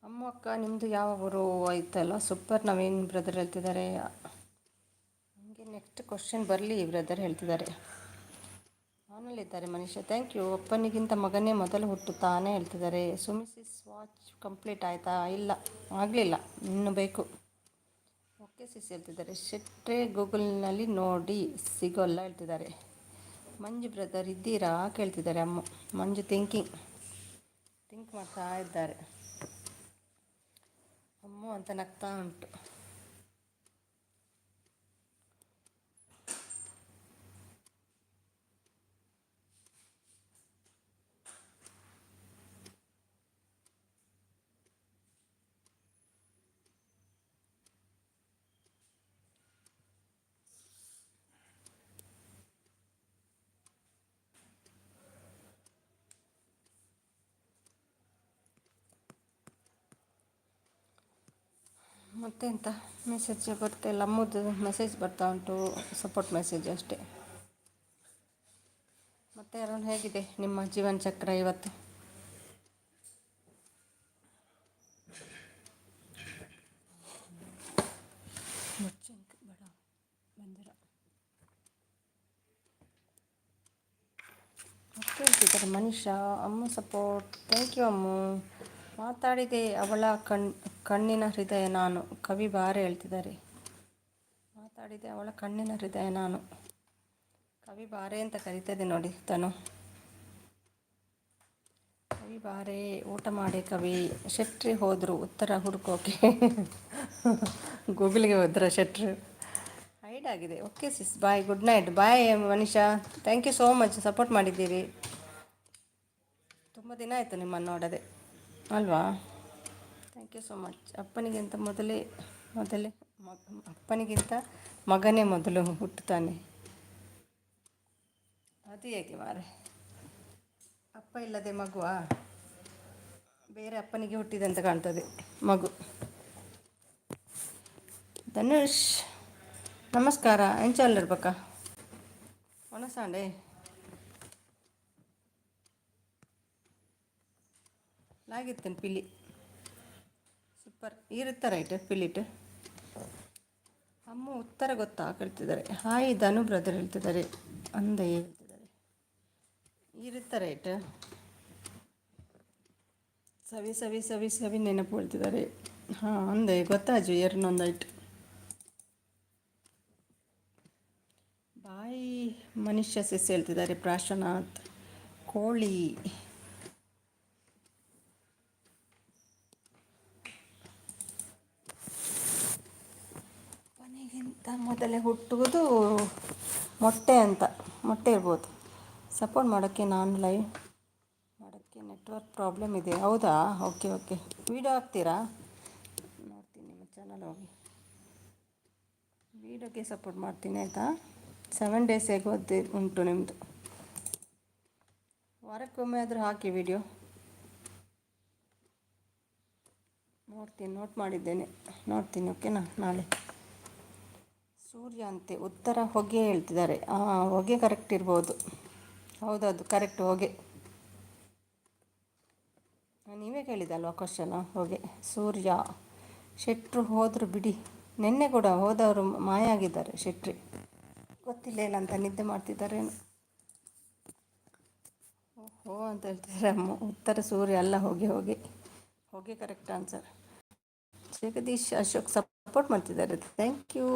ಅಮ್ಮ ಅಕ್ಕ ನಿಮ್ಮದು ಯಾವ ಊರು ಆಯ್ತಲ್ಲ. ಸೂಪರ್ ನವೀನ್ ಬ್ರದರ್ ಹೇಳ್ತಿದ್ದಾರೆ. ಹಂಗೆ ನೆಕ್ಸ್ಟ್ ಕ್ವಶನ್ ಬರಲಿ ಬ್ರದರ್ ಹೇಳ್ತಿದ್ದಾರೆ. ಆನಲ್ಲಿದ್ದಾರೆ ಮನುಷ್ಯ, ಥ್ಯಾಂಕ್ ಯು. ಅಪ್ಪನಿಗಿಂತ ಮಗನೇ ಮೊದಲು ಹುಟ್ಟುತ್ತಾನೆ ಹೇಳ್ತಿದ್ದಾರೆ. ಸುಮಿಸಿಸ್ ವಾಚ್ ಕಂಪ್ಲೀಟ್ ಆಯಿತಾ? ಇಲ್ಲ, ಆಗಲಿಲ್ಲ, ಇನ್ನು ಬೇಕು. ಓಕೆ ಸಿಸ್ ಹೇಳ್ತಿದ್ದಾರೆ. ಶೆಟ್ರೆ ಗೂಗಲ್ನಲ್ಲಿ ನೋಡಿ ಸಿಗೋಲ್ಲ ಹೇಳ್ತಿದ್ದಾರೆ. ಮಂಜು ಬ್ರದರ್ ಇದ್ದೀರಾ ಕೇಳ್ತಿದ್ದಾರೆ ಅಮ್ಮ. ಮಂಜು ಥಿಂಕ್ ಮಾಡ್ತಾ ಇದ್ದಾರೆ. ಅಮ್ಮ ಅಂತ ನಗ್ತಾ ಉಂಟು. ಮತ್ತೆಂತ ಮೆಸೇಜ್ ಬರ್ತಾಯಿಲ್ಲ, ಅಮ್ಮದು ಮೆಸೇಜ್ ಬರ್ತಾ ಉಂಟು, ಸಪೋರ್ಟ್ ಮೆಸೇಜ್ ಅಷ್ಟೇ. ಮತ್ತೆ ಅರುಣ್, ಹೇಗಿದೆ ನಿಮ್ಮ ಜೀವನ ಚಕ್ರ ಇವತ್ತು? ಬಂದಿರ ಮತ್ತೆ ಹೇಳ್ತಿದ್ದಾರೆ ಮನೀಷಾ, ಅಮ್ಮ ಸಪೋರ್ಟ್, ಥ್ಯಾಂಕ್ ಯು ಅಮ್ಮು. ಮಾತಾಡಿದೆ ಅವಳ ಕಣ್ಣಿನ ಹೃದಯ ನಾನು, ಕವಿ ಬಾರೆ ಹೇಳ್ತಿದ್ದಾರೆ. ಮಾತಾಡಿದೆ ಅವಳ ಕಣ್ಣಿನ ಹೃದಯ ನಾನು, ಕವಿ ಬಾರೆ ಅಂತ ಕರೀತದೆ ನೋಡಿ ತನು. ಕವಿ ಬಾರೆ, ಊಟ ಮಾಡಿ ಕವಿ. ಶೆಟ್ರಿ ಹೋದರು ಉತ್ತರ ಹುಡುಕೋಕೆ. ಗೂಗಲ್ಗೆ ಹೋದ್ರ ಶೆಟ್ರು? ಹೈಡ್ ಆಗಿದೆ. Okay sis, bye, good night. Bye Manisha, thank you so much, support ಮಾಡಿದ್ದೀರಿ. ತುಂಬ ದಿನ ಆಯಿತು ನಿಮ್ಮನ್ನು ನೋಡದೆ ಅಲ್ವಾ? Thank you so much. ಅಪ್ಪನಿಗಿಂತ ಮೊದಲೇ ಅಪ್ಪನಿಗಿಂತ ಮಗನೇ ಮೊದಲು ಹುಟ್ಟುತ್ತಾನೆ. ಅದು ಹೇಗೆ ಮಾರೆ, ಅಪ್ಪ ಇಲ್ಲದೆ ಮಗುವಾ? ಬೇರೆ ಅಪ್ಪನಿಗೆ ಹುಟ್ಟಿದೆ ಅಂತ ಕಾಣ್ತದೆ ಮಗು. ಧನುಷ್ ನಮಸ್ಕಾರ, ಎಂಚಾಲಿರ್ಬೇಕಾ ಒಣಸಾಂಡೆ ಲಾಗಿತ್ತೇನೆ ಪಿಲಿ ಸೂಪರ್ ಇರುತ್ತೆ ರೈಟ್ ಪಿಲಿಟ್. ಅಮ್ಮ ಉತ್ತರ ಗೊತ್ತಾ ಕೇಳ್ತಿದ್ದಾರೆ. ಹಾಯ್ ಧನು ಬ್ರದರ್ ಹೇಳ್ತಿದ್ದಾರೆ. ಅಂದ ಹೇಳ್ತಿದ್ದಾರೆ ಇರುತ್ತೆ ರೈಟ್. ಸವಿ ಸವಿ ಸವಿ ಸವಿ ನೆನಪು ಹೇಳ್ತಿದ್ದಾರೆ. ಹಾಂ ಅಂದೆ ಗೊತ್ತಾಜು ಎರಡೊಂದಾಯ್ತು. ಬಾಯಿ ಮನುಷ್ಯ ಸಿಸ್ ಹೇಳ್ತಿದ್ದಾರೆ. ಪ್ರಾಶನಾಥ್ ಕೋಳಿ ಅಪ್ಪನಿಗಿಂತ ಮೊದಲೇ ಹುಟ್ಟುವುದು ಮೊಟ್ಟೆ ಅಂತ, ಮೊಟ್ಟೆ ಇರ್ಬೋದು. ಸಪೋರ್ಟ್ ಮಾಡೋಕ್ಕೆ ನಾನು ಲೈವ್ ಮಾಡೋಕ್ಕೆ ನೆಟ್ವರ್ಕ್ ಪ್ರಾಬ್ಲಮ್ ಇದೆ. ಹೌದಾ? ಓಕೆ ಓಕೆ, ವೀಡಿಯೋ ಹಾಕ್ತೀರಾ? ನೋಡ್ತೀನಿ ನಿಮ್ಮ ಚಾನಲ್ ಹೋಗಿ, ವೀಡಿಯೋಗೆ ಸಪೋರ್ಟ್ ಮಾಡ್ತೀನಿ ಆಯಿತಾ? 7 ಡೇಸ್ ಹೇಗೋದು ಉಂಟು ನಿಮ್ಮದು. ವಾರಕ್ಕೊಮ್ಮೆ ಆದರೂ ಹಾಕಿ ವಿಡಿಯೋ, ನೋಡ್ತೀನಿ, ನೋಟ್ ಮಾಡಿದ್ದೇನೆ, ನೋಡ್ತೀನಿ. ಓಕೆನಾ? ನಾಳೆ ಸೂರ್ಯ ಅಂತೆ ಉತ್ತರ ಹೊಗೆ ಹೇಳ್ತಿದ್ದಾರೆ. ಹೊಗೆ ಕರೆಕ್ಟ್ ಇರ್ಬೋದು. ಹೌದೌದು ಕರೆಕ್ಟ್, ಹೊಗೆ. ನೀವೇ ಕೇಳಿದಲ್ವಾ ಕ್ವಶನು? ಹೊಗೆ. ಸೂರ್ಯ ಶೆಟ್ರು ಹೋದರು ಬಿಡಿ, ನಿನ್ನೆ ಕೂಡ ಹೋದವರು ಮಾಯ ಆಗಿದ್ದಾರೆ ಶೆಟ್ರಿ. ಗೊತ್ತಿಲ್ಲ ಏನಂತ ನಿದ್ದೆ ಮಾಡ್ತಿದ್ದಾರೇನು. ಓಹೋ ಅಂತ ಹೇಳ್ತಿದ್ದಾರೆ ಅಮ್ಮ. ಉತ್ತರ ಸೂರ್ಯ ಅಲ್ಲ, ಹೊಗೆ ಹೊಗೆ ಹೊಗೆ correct answer. Jagadish Ashok support ಮಾಡ್ತಿದ್ದಾರೆ, ಥ್ಯಾಂಕ್ ಯು.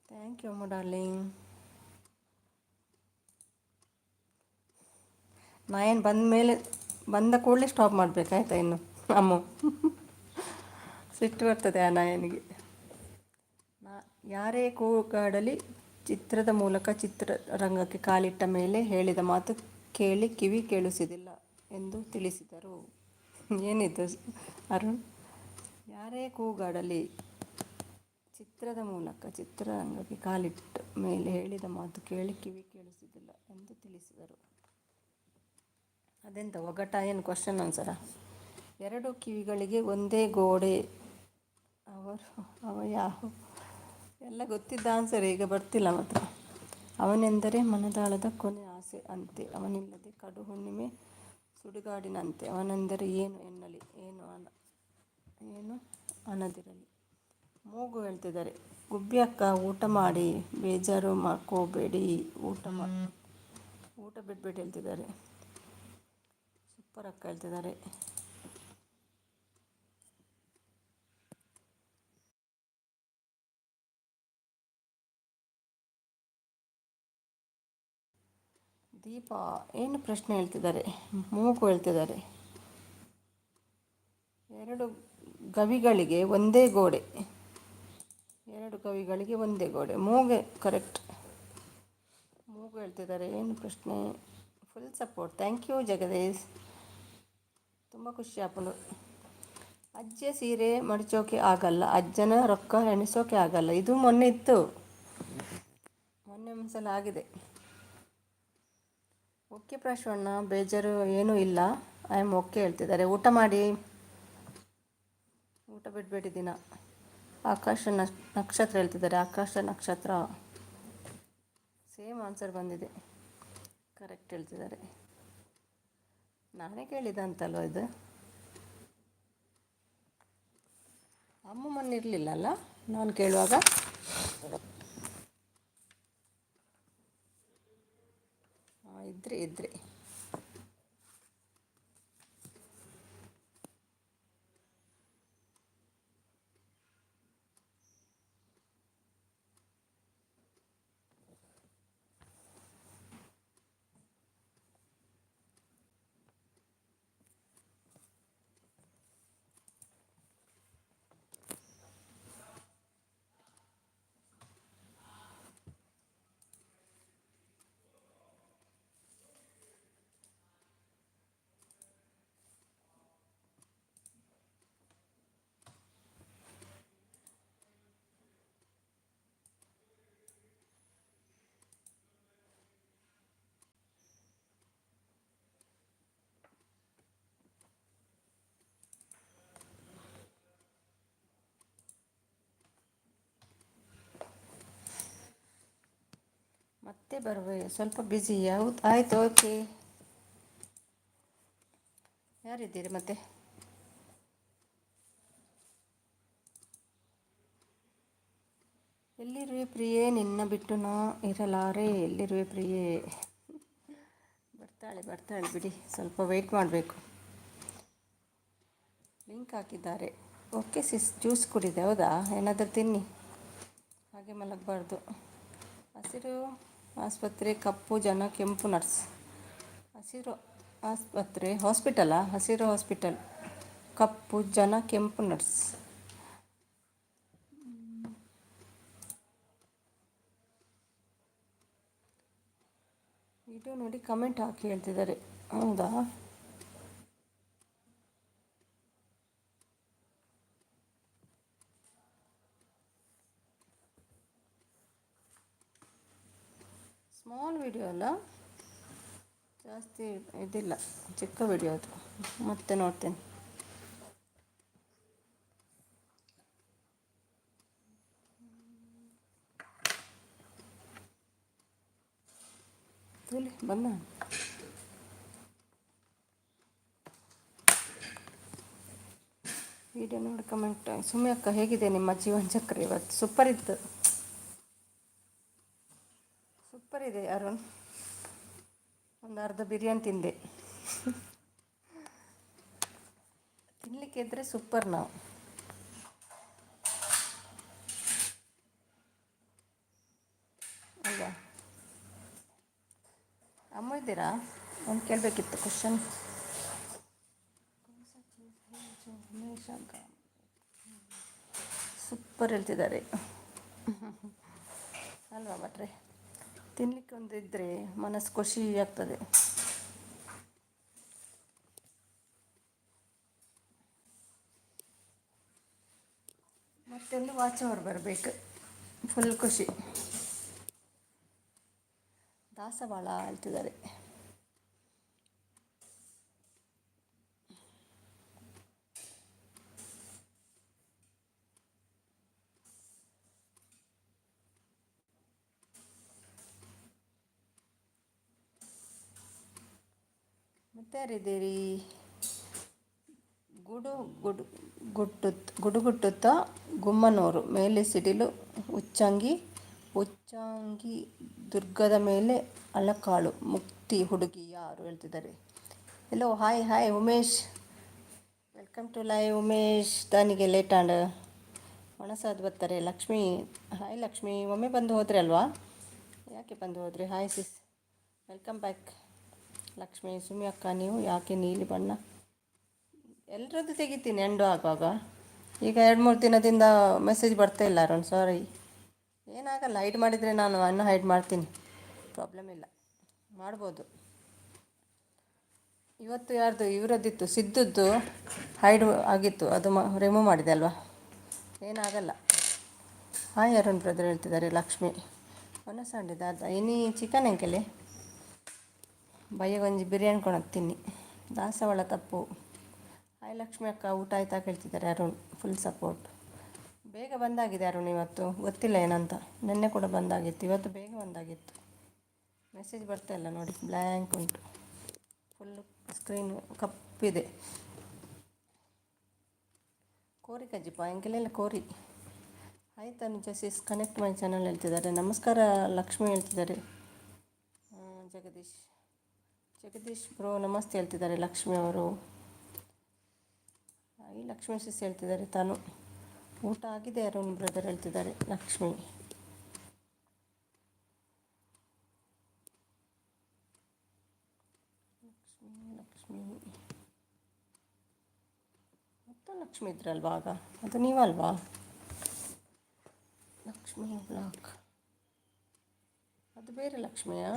ಥ್ಯಾಂಕ್ ಯು ಅಮ್ಮ ಡಾರ್ಲಿಂಗ್. ನಾ ಏನು ಬಂದ ಕೂಡಲೇ ಸ್ಟಾಪ್ ಮಾಡಬೇಕಾಯ್ತಾ ಇನ್ನು ಅಮ್ಮ? ಸಿಟ್ಟು ಬರ್ತದೆ ಆ ನಾಯನಿಗೆ. ಯಾರೇ ಕೂಗಾಡಲಿ ಚಿತ್ರದ ಮೂಲಕ ಚಿತ್ರರಂಗಕ್ಕೆ ಕಾಲಿಟ್ಟ ಮೇಲೆ ಹೇಳಿದ ಮಾತು ಕೇಳಿ ಕಿವಿ ಕೇಳಿಸುವುದಿಲ್ಲ ಎಂದು ತಿಳಿಸಿದರು. ಏನಿದು ಅರುಣ್? ಯಾರೇ ಕೂಗಾಡಲಿ ಚಿತ್ರದ ಮೂಲಕ ಚಿತ್ರರಂಗಕ್ಕೆ ಕಾಲಿಟ್ಟ ಮೇಲೆ ಹೇಳಿದ ಮಾತು ಕೇಳಿ ಕಿವಿ ಕೇಳಿಸುವುದಿಲ್ಲ ಎಂದು ತಿಳಿಸಿದರು. ಅದೆಂತ ಒಗಟ? ಏನು ಕ್ವಶನ್ ಆನ್ಸರ? 2 ಕಿವಿಗಳಿಗೆ ಒಂದೇ ಗೋಡೆ, ಅವ ಯಾವ? ಎಲ್ಲ ಗೊತ್ತಿದ್ದ ಆನ್ಸರ್ ಈಗ ಬರ್ತಿಲ್ಲ ಮಾತ್ರ. ಅವನೆಂದರೆ ಮನದಾಳದ ಕೊನೆ ಆಸೆ ಅಂತೆ, ಅವನಿಲ್ಲದೆ ಕಡು ಹುಣ್ಣಿಮೆ ಸುಡುಗಾಡಿನಂತೆ. ಅವನೆಂದರೆ ಏನು ಎನ್ನಲಿ, ಏನು ಅನ್ನದಿರಲಿ. ಮೂಗು ಹೇಳ್ತಿದ್ದಾರೆ. ಗುಬ್ಬಿ ಅಕ್ಕ ಊಟ ಮಾಡಿ, ಬೇಜಾರು ಮಾಡ್ಕೋಬೇಡಿ, ಊಟ ಬಿಟ್ಬಿಟ್ಟು ಹೇಳ್ತಿದ್ದಾರೆ. ಸೂಪರ್ ಅಕ್ಕ ಹೇಳ್ತಿದ್ದಾರೆ. ದೀಪ ಏನು ಪ್ರಶ್ನೆ ಹೇಳ್ತಿದ್ದಾರೆ? ಮೂಗು ಹೇಳ್ತಿದ್ದಾರೆ. 2 ಗವಿಗಳಿಗೆ ಒಂದೇ ಗೋಡೆ, 2 ಗವಿಗಳಿಗೆ ಒಂದೇ ಗೋಡೆ. ಮೂಗು ಕರೆಕ್ಟ್, ಮೂಗು ಹೇಳ್ತಿದ್ದಾರೆ. ಏನು ಪ್ರಶ್ನೆ? Full support, thank you Jagadish. ತುಂಬ ಖುಷಿ ಆಪುಂಡು. ಅಜ್ಜಿಯ ಸೀರೆ ಮಡಿಚೋಕೆ ಆಗಲ್ಲ, ಅಜ್ಜನ ರೊಕ್ಕ ಎಣಿಸೋಕೆ ಆಗಲ್ಲ. ಇದು ಮೊನ್ನೆ ಇತ್ತು, ಮೊನ್ನೆ ಒಂದ್ಸಲ ಆಗಿದೆ. ಓಕೆ ಪ್ರಶ್ವಣ್ಣ, ಬೇಜಾರು ಏನೂ ಇಲ್ಲ. ಐ ಆಮ್ ಓಕೆ ಹೇಳ್ತಿದ್ದಾರೆ. ಊಟ ಮಾಡಿ, ಊಟ ಬಿಡಬೇಡಿ ದಿನ. ಆಕಾಶ ನಕ್ಷತ್ರ ಹೇಳ್ತಿದ್ದಾರೆ. ಆಕಾಶ ನಕ್ಷತ್ರ ಸೇಮ್ ಆನ್ಸರ್ ಬಂದಿದೆ, ಕರೆಕ್ಟ್ ಹೇಳ್ತಿದ್ದಾರೆ. ನಾನೇ ಕೇಳಿದಂತಲ್ವ ಇದು. ಅಮ್ಮಮ್ಮನ ಇರಲಿಲ್ಲ ಅಲ್ಲ ನಾನು ಕೇಳುವಾಗ. ಇದ್ರಿ ಮತ್ತೆ ಬರುವೆ, ಸ್ವಲ್ಪ ಬ್ಯುಸಿ. ಯಾವುದು ಆಯಿತು, ಓಕೆ. ಯಾರಿದ್ದೀರಿ ಮತ್ತೆ? ಎಲ್ಲಿರುವೆ ಪ್ರಿಯೆ, ನಿನ್ನ ಬಿಟ್ಟು ನಾ ಇರಲಾರೆ. ಎಲ್ಲಿರುವೆ ಪ್ರಿಯೆ? ಬರ್ತಾಳೆ ಬಿಡಿ, ಸ್ವಲ್ಪ ವೆಯ್ಟ್ ಮಾಡಬೇಕು. ಲಿಂಕ್ ಹಾಕಿದ್ದಾರೆ. ಓಕೆ ಸಿಸ್, ಜ್ಯೂಸ್ ಕುಡಿದೆ. ಹೌದಾ, ಏನಾದರೂ ತಿನ್ನಿ, ಹಾಗೆ ಮಲಗಬಾರ್ದು. ಹಸಿರು ಆಸ್ಪತ್ರೆ, ಕಪ್ಪು ಜನ, ಕೆಂಪು ನರ್ಸ್. ಹಸಿರು ಆಸ್ಪತ್ರೆ ಹಾಸ್ಪಿಟಲಾ? ಹಸಿರು ಹಾಸ್ಪಿಟಲ್, ಕಪ್ಪು ಜನ, ಕೆಂಪು ನರ್ಸ್. ವಿಡಿಯೋ ನೋಡಿ ಕಮೆಂಟ್ ಹಾಕಿ ಹೇಳ್ತಿದ್ದಾರೆ. ಹೌದಾ, ಸ್ಮಾಲ್ ವಿಡಿಯೋ ಅಲ್ಲ, ಜಾಸ್ತಿ ಇದಿಲ್ಲ, ಚಿಕ್ಕ ವಿಡಿಯೋ ಅದು. ಮತ್ತೆ ನೋಡ್ತೇನೆ. ಇಲ್ಲಿ ಬಂದ ವಿಡಿಯೋ ನೋಡಿ ಕಮೆಂಟ್. ಸುಮ್ಮನೆ ಅಕ್ಕ, ಹೇಗಿದೆ ನಿಮ್ಮ ಜೀವನ ಚಕ್ರ? ಇವತ್ತು ಸೂಪರ್ ಇತ್ತು, ಸೂಪರ್ ಇದೆ. ಅರುಣ್, ಒಂದು ಅರ್ಧ ಬಿರಿಯಾನಿ ತಿಂದೆ. ತಿನ್ನಲಿಕ್ಕೆ ಇದ್ದರೆ ಸೂಪರ್. ನಾವು ಅಲ್ವಾ? ಅಮ್ಮ ಇದ್ದೀರಾ? ಒಂದು ಕೇಳಬೇಕಿತ್ತು ಕ್ವಶನ್. ಸೂಪರ್ ಹೇಳ್ತಿದ್ದಾರೆ ಅಲ್ವಾ ಭಟ್ರೆ? ತಿನ್ನಲಿಕ್ಕೆ ಒಂದು ಇದ್ದರೆ ಮನಸ್ಸು ಖುಷಿ ಆಗ್ತದೆ. ಮತ್ತೊಂದು ವಾಚ್ ಅವರ್ ಬರಬೇಕು, ಫುಲ್ ಖುಷಿ. ದಾಸವಾಳ ಹೇಳ್ತಿದ್ದಾರೆ. ಮತ್ತೆ ಯಾರಿದ್ದೀರಿ? ಗುಡುಗುಟ್ಟುತ್ತ ಗುಮ್ಮನೂರು ಮೇಲೆ ಸಿಡಿಲು, ಉಚ್ಚಂಗಿ ದುರ್ಗದ ಮೇಲೆ ಅಳಕಾಳು, ಮುಕ್ತಿ ಹುಡುಗಿ ಯಾರು ಹೇಳ್ತಿದ್ದಾರೆ. Hello, hi Umesh, welcome to live. Umesh ದಾನಿಗೆ ಲೇಟ್ ಆಂಡ್ ಒಣಸಾದ್ ಬರ್ತಾರೆ. ಲಕ್ಷ್ಮಿ, ಹಾಯ್ ಲಕ್ಷ್ಮಿ, ಒಮ್ಮೆ ಬಂದು ಹೋದ್ರಿ ಅಲ್ವಾ? ಯಾಕೆ ಬಂದು ಹೋದ್ರಿ? Hi sis, welcome back. Lakshmi, Sumi ಅಕ್ಕ, ನೀವು ಯಾಕೆ ನೀಲಿ ಬಣ್ಣ? ಎಲ್ಲರದ್ದು ತೆಗಿತೀನಿ ಎಂಡು ಆಗುವಾಗ. ಈಗ 2-3 ದಿನದಿಂದ ಮೆಸೇಜ್ ಬರ್ತಾ ಇಲ್ಲ ಅರುಣ್, ಸಾರಿ. ಏನಾಗಲ್ಲ, ಹೈಡ್ ಮಾಡಿದರೆ ನಾನು ಇನ್ನೂ ಹೈಡ್ ಮಾಡ್ತೀನಿ, ಪ್ರಾಬ್ಲಮ್ ಇಲ್ಲ, ಮಾಡ್ಬೋದು. ಇವತ್ತು ಯಾರ್ದು ಇವರದ್ದಿತ್ತು ಸಿದ್ಧದ್ದು ಹೈಡ್ ಆಗಿತ್ತು, ಅದು ರಿಮೂವ್ ಮಾಡಿದೆ ಅಲ್ವಾ, ಏನಾಗಲ್ಲ. ಹಾಯ್ ಅರುಣ್ ಬ್ರದರ್ ಹೇಳ್ತಿದ್ದಾರೆ. ಲಕ್ಷ್ಮಿ ಒನಸಂಡಿ ದಾದ ಇನಿ ಚಿಕನ್ ಎಂಕೆಲೆ ಬಯ್ಯ ಒಂಜಿ ಬಿರಿಯಾನಿ ಕೊಣಕ್ಕೆ ತಿನ್ನಿ ದಾಸವಾಳ ತಪ್ಪು. ಹಾಯ್ ಲಕ್ಷ್ಮಿ ಅಕ್ಕ, ಊಟ ಆಯ್ತಾ ಕೇಳ್ತಿದ್ದಾರೆ ಅರುಣ್. Full support. ಬೇಗ ಬಂದಾಗಿದೆ ಅರುಣ್, ಇವತ್ತು ಗೊತ್ತಿಲ್ಲ ಏನಂತ. ನಿನ್ನೆ ಕೂಡ ಬಂದಾಗಿತ್ತು, ಇವತ್ತು ಬೇಗ ಬಂದಾಗಿತ್ತು. ಮೆಸೇಜ್ ಬರ್ತಾ ಇಲ್ಲ ನೋಡಿ, ಬ್ಲ್ಯಾಂಕ್ ಉಂಟು, ಫುಲ್ಲು ಸ್ಕ್ರೀನ್ ಕಪ್ಪಿದೆ. ಕೋರಿ ಕಜ್ಜಿಪ್ಪ ಎಂಕೆಲೆಲ್ಲ ಕೋರಿ. ಆಯ್ತು ಜಸಿಸ್ ಕನೆಕ್ಟ್ ಮೈ ಚಾನಲ್ ಹೇಳ್ತಿದ್ದಾರೆ. ನಮಸ್ಕಾರ ಲಕ್ಷ್ಮಿ ಹೇಳ್ತಿದ್ದಾರೆ. ಜಗದೀಶ್ ಜಗದೀಶ್ ಬ್ರೋ ನಮಸ್ತೆ ಹೇಳ್ತಿದ್ದಾರೆ ಲಕ್ಷ್ಮಿ ಅವರು. ಈ ಲಕ್ಷ್ಮೀ ಸಿಸ್ ಹೇಳ್ತಿದ್ದಾರೆ ತಾನು. ಊಟ ಆಗಿದೆ ಅರುಣ್ ಬ್ರದರ್ ಹೇಳ್ತಿದ್ದಾರೆ ಲಕ್ಷ್ಮಿ. ಲಕ್ಷ್ಮಿ ಮತ್ತು ಲಕ್ಷ್ಮಿ ಇದ್ರಲ್ವಾ ಆಗ, ಅದು ನೀವಲ್ವಾ? ಲಕ್ಷ್ಮಿ ಬ್ಲಾಕ್, ಅದು ಬೇರೆ ಲಕ್ಷ್ಮಿಯಾ?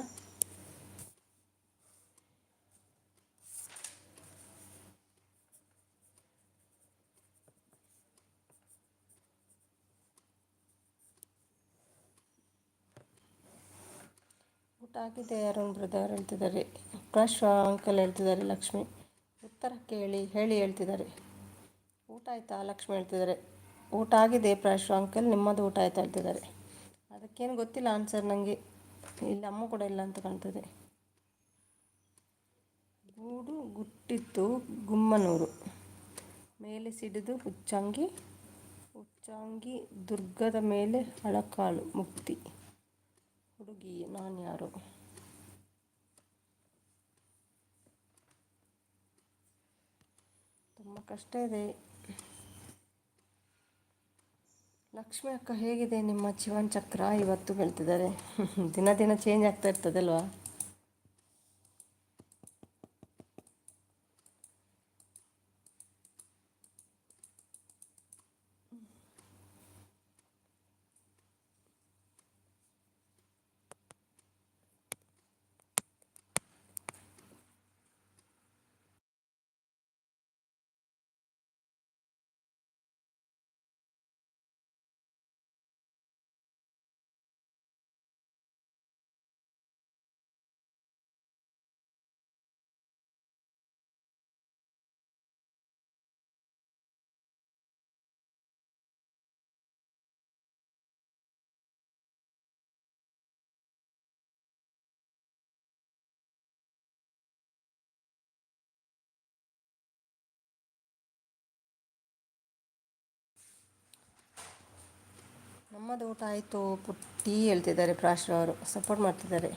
ಊಟ ಆಗಿದೆ ಅರುಣ್ ಬ್ರದರ್ ಹೇಳ್ತಿದ್ದಾರೆ. ಪ್ರಶ್ ಅಂಕಲ್ ಹೇಳ್ತಿದ್ದಾರೆ ಲಕ್ಷ್ಮಿ. ಉತ್ತರ ಕೇಳಿ ಹೇಳಿ ಹೇಳ್ತಿದ್ದಾರೆ. ಊಟ ಆಯಿತಾ ಲಕ್ಷ್ಮಿ ಹೇಳ್ತಿದ್ದಾರೆ. ಊಟ ಆಗಿದೆ ಪ್ರಶ್ ಅಂಕಲ್, ನಿಮ್ಮದು ಊಟ ಆಯ್ತಾ ಹೇಳ್ತಿದ್ದಾರೆ. ಅದಕ್ಕೇನು ಗೊತ್ತಿಲ್ಲ ಆನ್ಸರ್ ನನಗೆ. ಇಲ್ಲಿ ಅಮ್ಮ ಕೂಡ ಇಲ್ಲ ಅಂತ ಕಾಣ್ತದೆ. ಗೂಡು ಗುಟ್ಟಿತ್ತು ಗುಮ್ಮನೂರು, ಮೇಲೆ ಸಿಡಿದು ಹುಚ್ಚಂಗಿ ಹುಚ್ಚಂಗಿ ದುರ್ಗದ ಮೇಲೆ ಅಳಕಾಳು ಮುಕ್ತಿ. ಹುಡುಗಿ ನಾನು ಯಾರು? ತುಂಬ ಕಷ್ಟ ಇದೆ. ಲಕ್ಷ್ಮಿ ಅಕ್ಕ ಹೇಗಿದೆ ನಿಮ್ಮ ಜೀವನ ಚಕ್ರ ಇವತ್ತು ಹೇಳ್ತಿದ್ದಾರೆ. ದಿನ ದಿನ ಚೇಂಜ್ ಆಗ್ತಾ ಇರ್ತದಲ್ವಾ. ನಮ್ಮದು ಊಟ ಆಯಿತು ಪುಟ್ಟಿ ಹೇಳ್ತಿದ್ದಾರೆ. ಪ್ರಾಶ್ರವರು ಸಪೋರ್ಟ್ ಮಾಡ್ತಿದ್ದಾರೆ.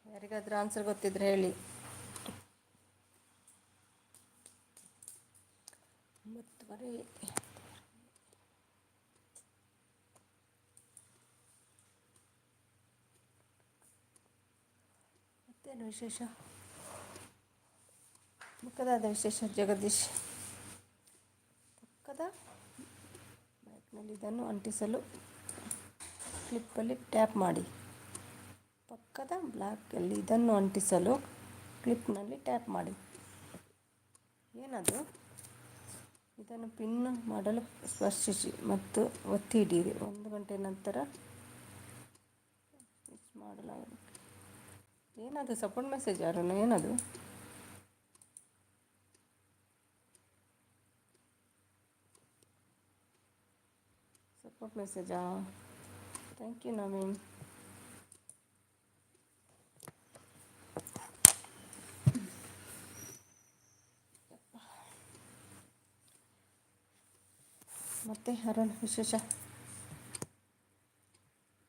ಯಾರಿಗಾದ್ರೂ ಆನ್ಸರ್ ಗೊತ್ತಿದ್ರೆ ಹೇಳಿ. 9:30 ಮತ್ತೇನು ವಿಶೇಷ? ಮುಖದಾದ ವಿಶೇಷ ಜಗದೀಶ್. ಪಕ್ಕದ ಬ್ಯಾಗ್ನಲ್ಲಿ ಇದನ್ನು ಅಂಟಿಸಲು ಕ್ಲಿಪ್ಪಲ್ಲಿ ಟ್ಯಾಪ್ ಮಾಡಿ. ಪಕ್ಕದ ಬ್ಲಾಕಲ್ಲಿ ಇದನ್ನು ಅಂಟಿಸಲು ಕ್ಲಿಪ್ನಲ್ಲಿ ಟ್ಯಾಪ್ ಮಾಡಿ. ಏನದು? ಇದನ್ನು ಪಿನ್ ಮಾಡಲು ಸ್ಪರ್ಶಿಸಿ ಮತ್ತು ಒತ್ತಿ ಹಿಡಿಯಿರಿ. 1 ಗಂಟೆ ನಂತರ ಸ್ವಿಚ್ ಮಾಡಲಾಗುತ್ತದೆ. ಏನದು? ಸಪೋರ್ಟ್ ಮೆಸೇಜ್ ಯಾರನ್ನು? ಏನದು? ಸಪೋರ್ಟ್ ಮೆಸೇಜಾ? Thank you Naveen. ಮತ್ತೆ ಅರುಣ್ ವಿಶೇಷ?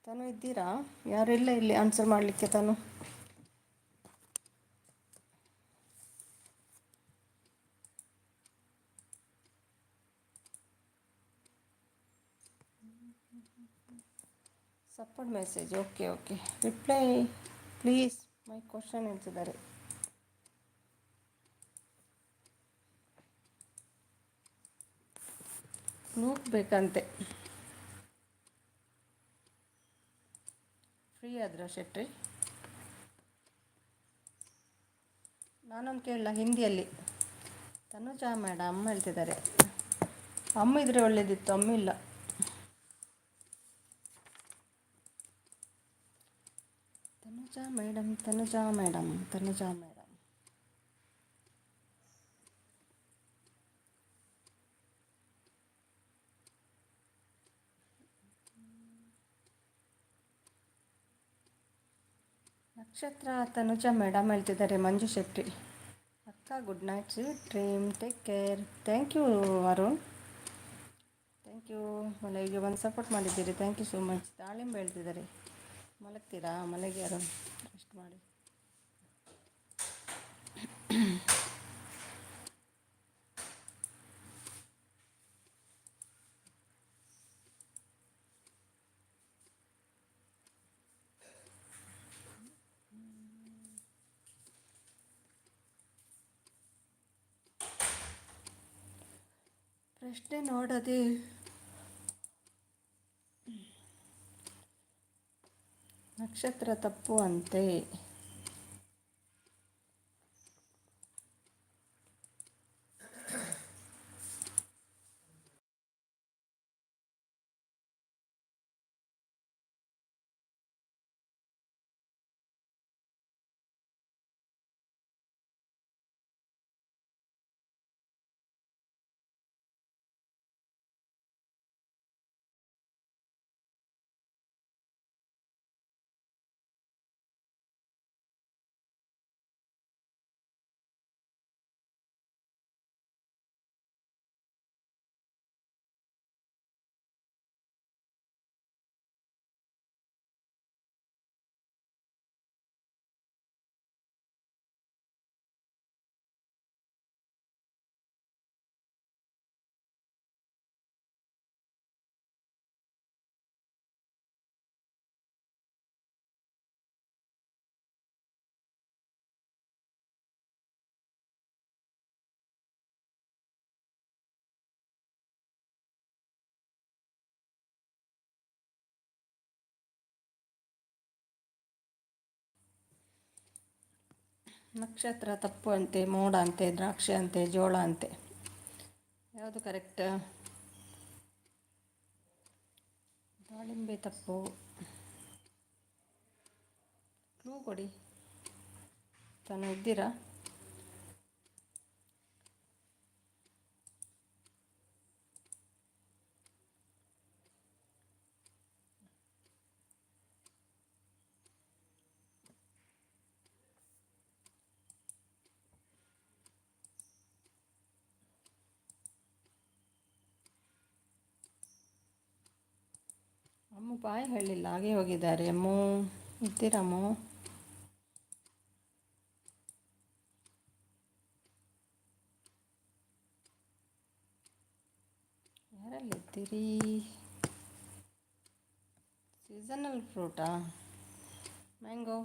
ತಾನು ಇದ್ದೀರಾ? ಯಾರು ಇಲ್ಲ ಇಲ್ಲಿ ಆನ್ಸರ್ ಮಾಡಲಿಕ್ಕೆ. ತಾನು support message. Okay okay, reply please my question ಹೇಳ್ತಿದ್ದಾರೆ. ನೂಕಬೇಕಂತೆ. ಫ್ರೀ ಆದ್ರ ಶೆಟ್ರಿ? ನಾನೊಂದು ಕೇಳಲ್ಲ ಹಿಂದಿಯಲ್ಲಿ. ತನುಜಾ ಮೇಡಮ್ ಹೇಳ್ತಿದ್ದಾರೆ. ಅಮ್ಮ ಇದ್ರೆ ಒಳ್ಳೇದಿತ್ತು, ಅಮ್ಮ ಇಲ್ಲ. Tanuja madam, Tanuja madam, Tanuja madam. ನಕ್ಷತ್ರ ತನುಜಾ ಮೇಡಮ್ ಹೇಳ್ತಿದ್ದಾರೆ. ಮಂಜು ಶೆಟ್ಟಿ ಅಕ್ಕ good night, sweet dream, take care. Thank you Arun, thank you. ಮಲಗಿಗೆ ಒಂದು ಸಪೋರ್ಟ್ ಮಾಡಿದ್ದೀರಿ, ಥ್ಯಾಂಕ್ ಯು ಸೋ ಮಚ್. ದಾಳಿಂಬೆ ಹೇಳ್ತಿದ್ದಾರೆ. ಮಲಗ್ತೀರಾ? ಮಲಗಿ ಅರುಣ್, ರೆಸ್ಟ್ ಮಾಡಿ. ಪ್ರಶ್ನೆ ನೋಡದೆ ನಕ್ಷತ್ರ ತಪ್ಪು ಅಂತೆ. ನಕ್ಷತ್ರ ತಪ್ಪು ಅಂತೆ, ಮೋಡ ಅಂತೆ, ದ್ರಾಕ್ಷಿ ಅಂತೆ, ಜೋಳ ಅಂತೆ. ಯಾವುದು ಕರೆಕ್ಟ್? ದಾಳಿಂಬೆ ತಪ್ಪು. ಕ್ಲೂ ಕೊಡಿ. ತಾನು ಇದ್ದೀರಾ? ಅಮ್ಮ ಬಾಯ್ ಹೇಳಿಲ್ಲ, ಹಾಗೆ ಹೋಗಿದ್ದಾರೆ. ಅಮ್ಮು ಇದ್ದೀರಮ್ಮು? ಯಾರಲ್ಲಿದ್ದೀರಿ? ಸೀಸನಲ್ ಫ್ರೂಟಾ? ಮ್ಯಾಂಗೋ.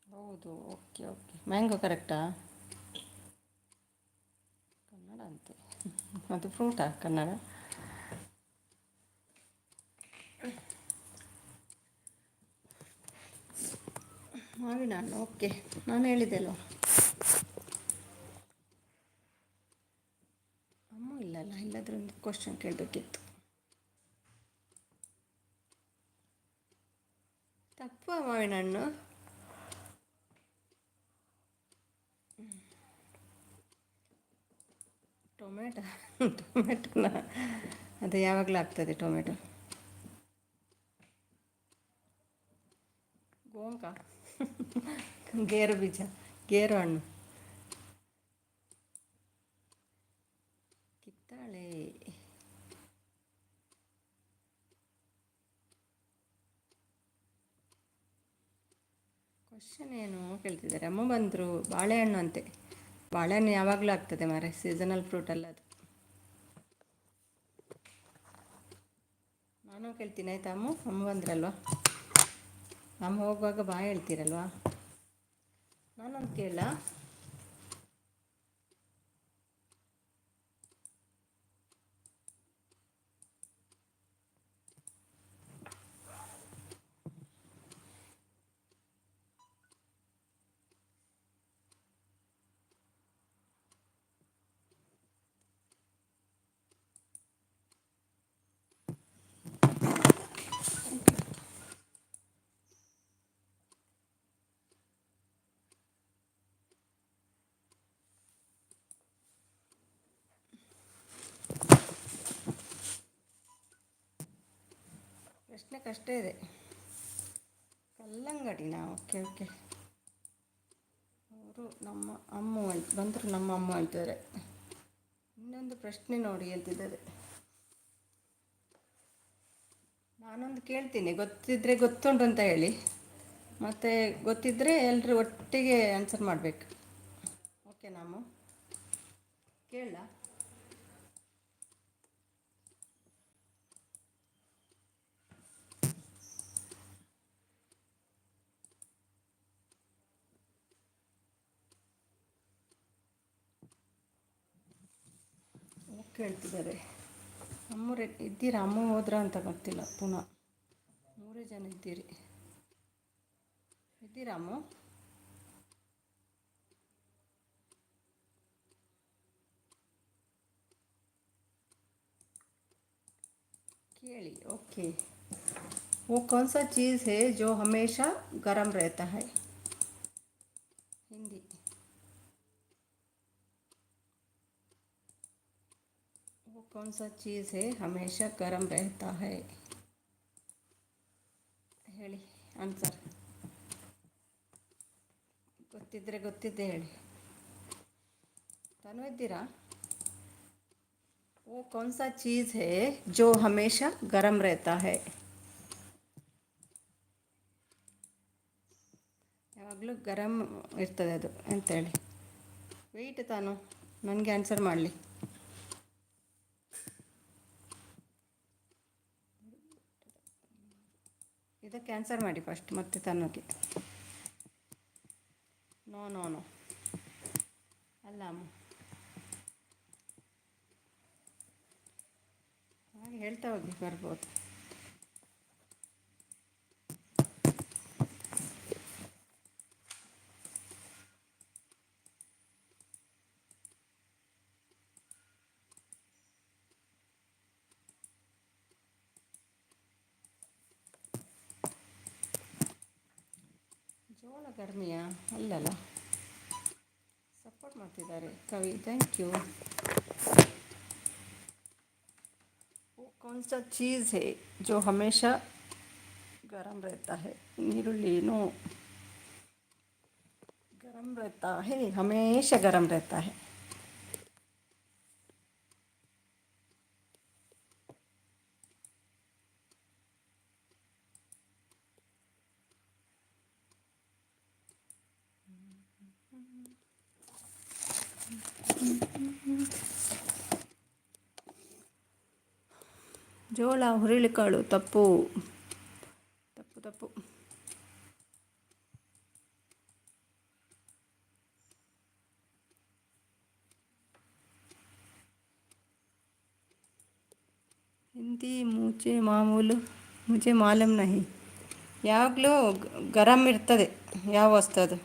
ಹೌದು, ಓಕೆ ಓಕೆ. ಮ್ಯಾಂಗೋ ಕರೆಕ್ಟಾ? ಕನ್ನಡ ಅಂತೆ. ಅದು ಫ್ರೂಟಾ ಕನ್ನಡ? ಮಾವಿನ ಹಣ್ಣು, ಓಕೆ. ನಾನು ಹೇಳಿದೆ ಅಲ್ವಾ. ಅಮ್ಮ ಇಲ್ಲಲ್ಲ, ಇಲ್ಲದ್ರೆ ಒಂದು ಕ್ವಶನ್ ಕೇಳಬೇಕಿತ್ತು. ತಪ್ಪ ಮಾವಿನ ಹಣ್ಣು. ಟೊಮೆಟೊ. ಟೊಮೆಟೊನ ಅದು ಯಾವಾಗಲೂ ಆಗ್ತದೆ ಟೊಮೆಟೊ. ಗೋಂಕ. ಗೇರು ಬೀಜ, ಗೇರು ಹಣ್ಣು. ಕಿತ್ತಾಳೆ. ಕ್ವಶನ್ ಏನು ಕೇಳ್ತಿದ್ದಾರೆ? ಅಮ್ಮ ಬಂದರು. ಬಾಳೆಹಣ್ಣು ಅಂತೆ. ಬಾಳೆಹಣ್ಣು ಯಾವಾಗಲೂ ಆಗ್ತದೆ ಮಾರೆ, ಸೀಸನಲ್ ಫ್ರೂಟ್ ಅಲ್ಲ ಅದು. ನಾನು ಕೇಳ್ತೀನಿ ಆಯಿತಾ ಅಮ್ಮ? ಅಮ್ಮ ಬಂದ್ರಲ್ವಾ, ಅಮ್ಮ ಹೋಗುವಾಗ ಬಾಯ್ ಹೇಳ್ತೀರಲ್ವಾ. ನಾನೊಂದು ಕೇಳ? ಪ್ರಶ್ನೆ ಕಷ್ಟ ಇದೆ. ಕಲ್ಲಂಗಡಿನಾ? Okay okay. ಅವರು ನಮ್ಮ ಅಮ್ಮ ಅಂತ ಬಂದರು, ನಮ್ಮ ಅಮ್ಮ ಅಂತಾರೆ. ಇನ್ನೊಂದು ಪ್ರಶ್ನೆ ನೋಡಿ ಹೇಳ್ತಿದ್ದಾರೆ. ನಾನೊಂದು ಕೇಳ್ತೀನಿ, ಗೊತ್ತಿದ್ದರೆ ಗೊತ್ತುಂಟು ಅಂತ ಹೇಳಿ, ಮತ್ತು ಗೊತ್ತಿದ್ದರೆ ಎಲ್ಲರೂ ಒಟ್ಟಿಗೆ ಆನ್ಸರ್ ಮಾಡಬೇಕು. ಓಕೆ ನಾವು ಕೇಳ. ಕೇಳ್ತಿದ್ದಾರೆ. ಅಮ್ಮ ಇದ್ದೀರಾ? ಅಮ್ಮ ಹೋದ್ರಾ ಅಂತ ಗೊತ್ತಿಲ್ಲ. ಪುನಃ 3 ಜನ ಇದ್ದೀರಾ ಅಮ್ಮ? ಕೇಳಿ. ಓಕೆ. वो कौन सा चीज़ है जो हमेशा गर्म रहता है? हिंदी. वो कौन सा चीज़ है हमेशा गर्म रहता है? ಹೇಳಿ ಆನ್ಸರ್. ಗೊತ್ತಿದ್ದೆ ಹೇಳಿ. ತಾನು ಇದ್ದೀರಾ? वो कौन सा चीज़ है जो हमेशा गर्म रहता है? ಯಾವಾಗಲೂ ಗರಂ ಇರ್ತದೆ ಅದು ಅಂತೇಳಿ. ವೆಯ್ಟ್ ತಾನು ನನಗೆ ಆನ್ಸರ್ ಮಾಡಲಿ. ಇದಕ್ಕೆ ಆನ್ಸರ್ ಮಾಡಿ ಫಸ್ಟ್, ಮತ್ತೆ ತನಗೆ. ನೋ ನೋ ನೋ ಅಲ್ಲ ಅಮ್ಮ, ಹಾಗೆ ಹೇಳ್ತಾ ಹೋಗಿ ಬರ್ಬೋದು. ಜೋಳ ಗರ್ಮಿಯಾ? ಅಲ್ಲಲ್ಲ, ಸಪೋರ್ಟ್ ಮಾಡ್ತಿದ್ದಾರೆ ಕವಿ. Thank you. वो कौन सा चीज़ है जो हमेशा गरम रहता है? ನೀರುಳ್ಳಿ. ನೋ, गरम रहता है, हमेशा गरम रहता है. ಜೋಳ, ಹುರುಳಿಕಾಳು. ತಪ್ಪು ತಪ್ಪು ತಪ್ಪು. ಹಿಂದಿ ಮುಜೆ ಮಾಲೂಮ್ ನಹಿ. ಯಾವಾಗಲೂ ಗರಂ ಇರ್ತದೆ. ಯಾವ ವಸ್ತು ಅದು?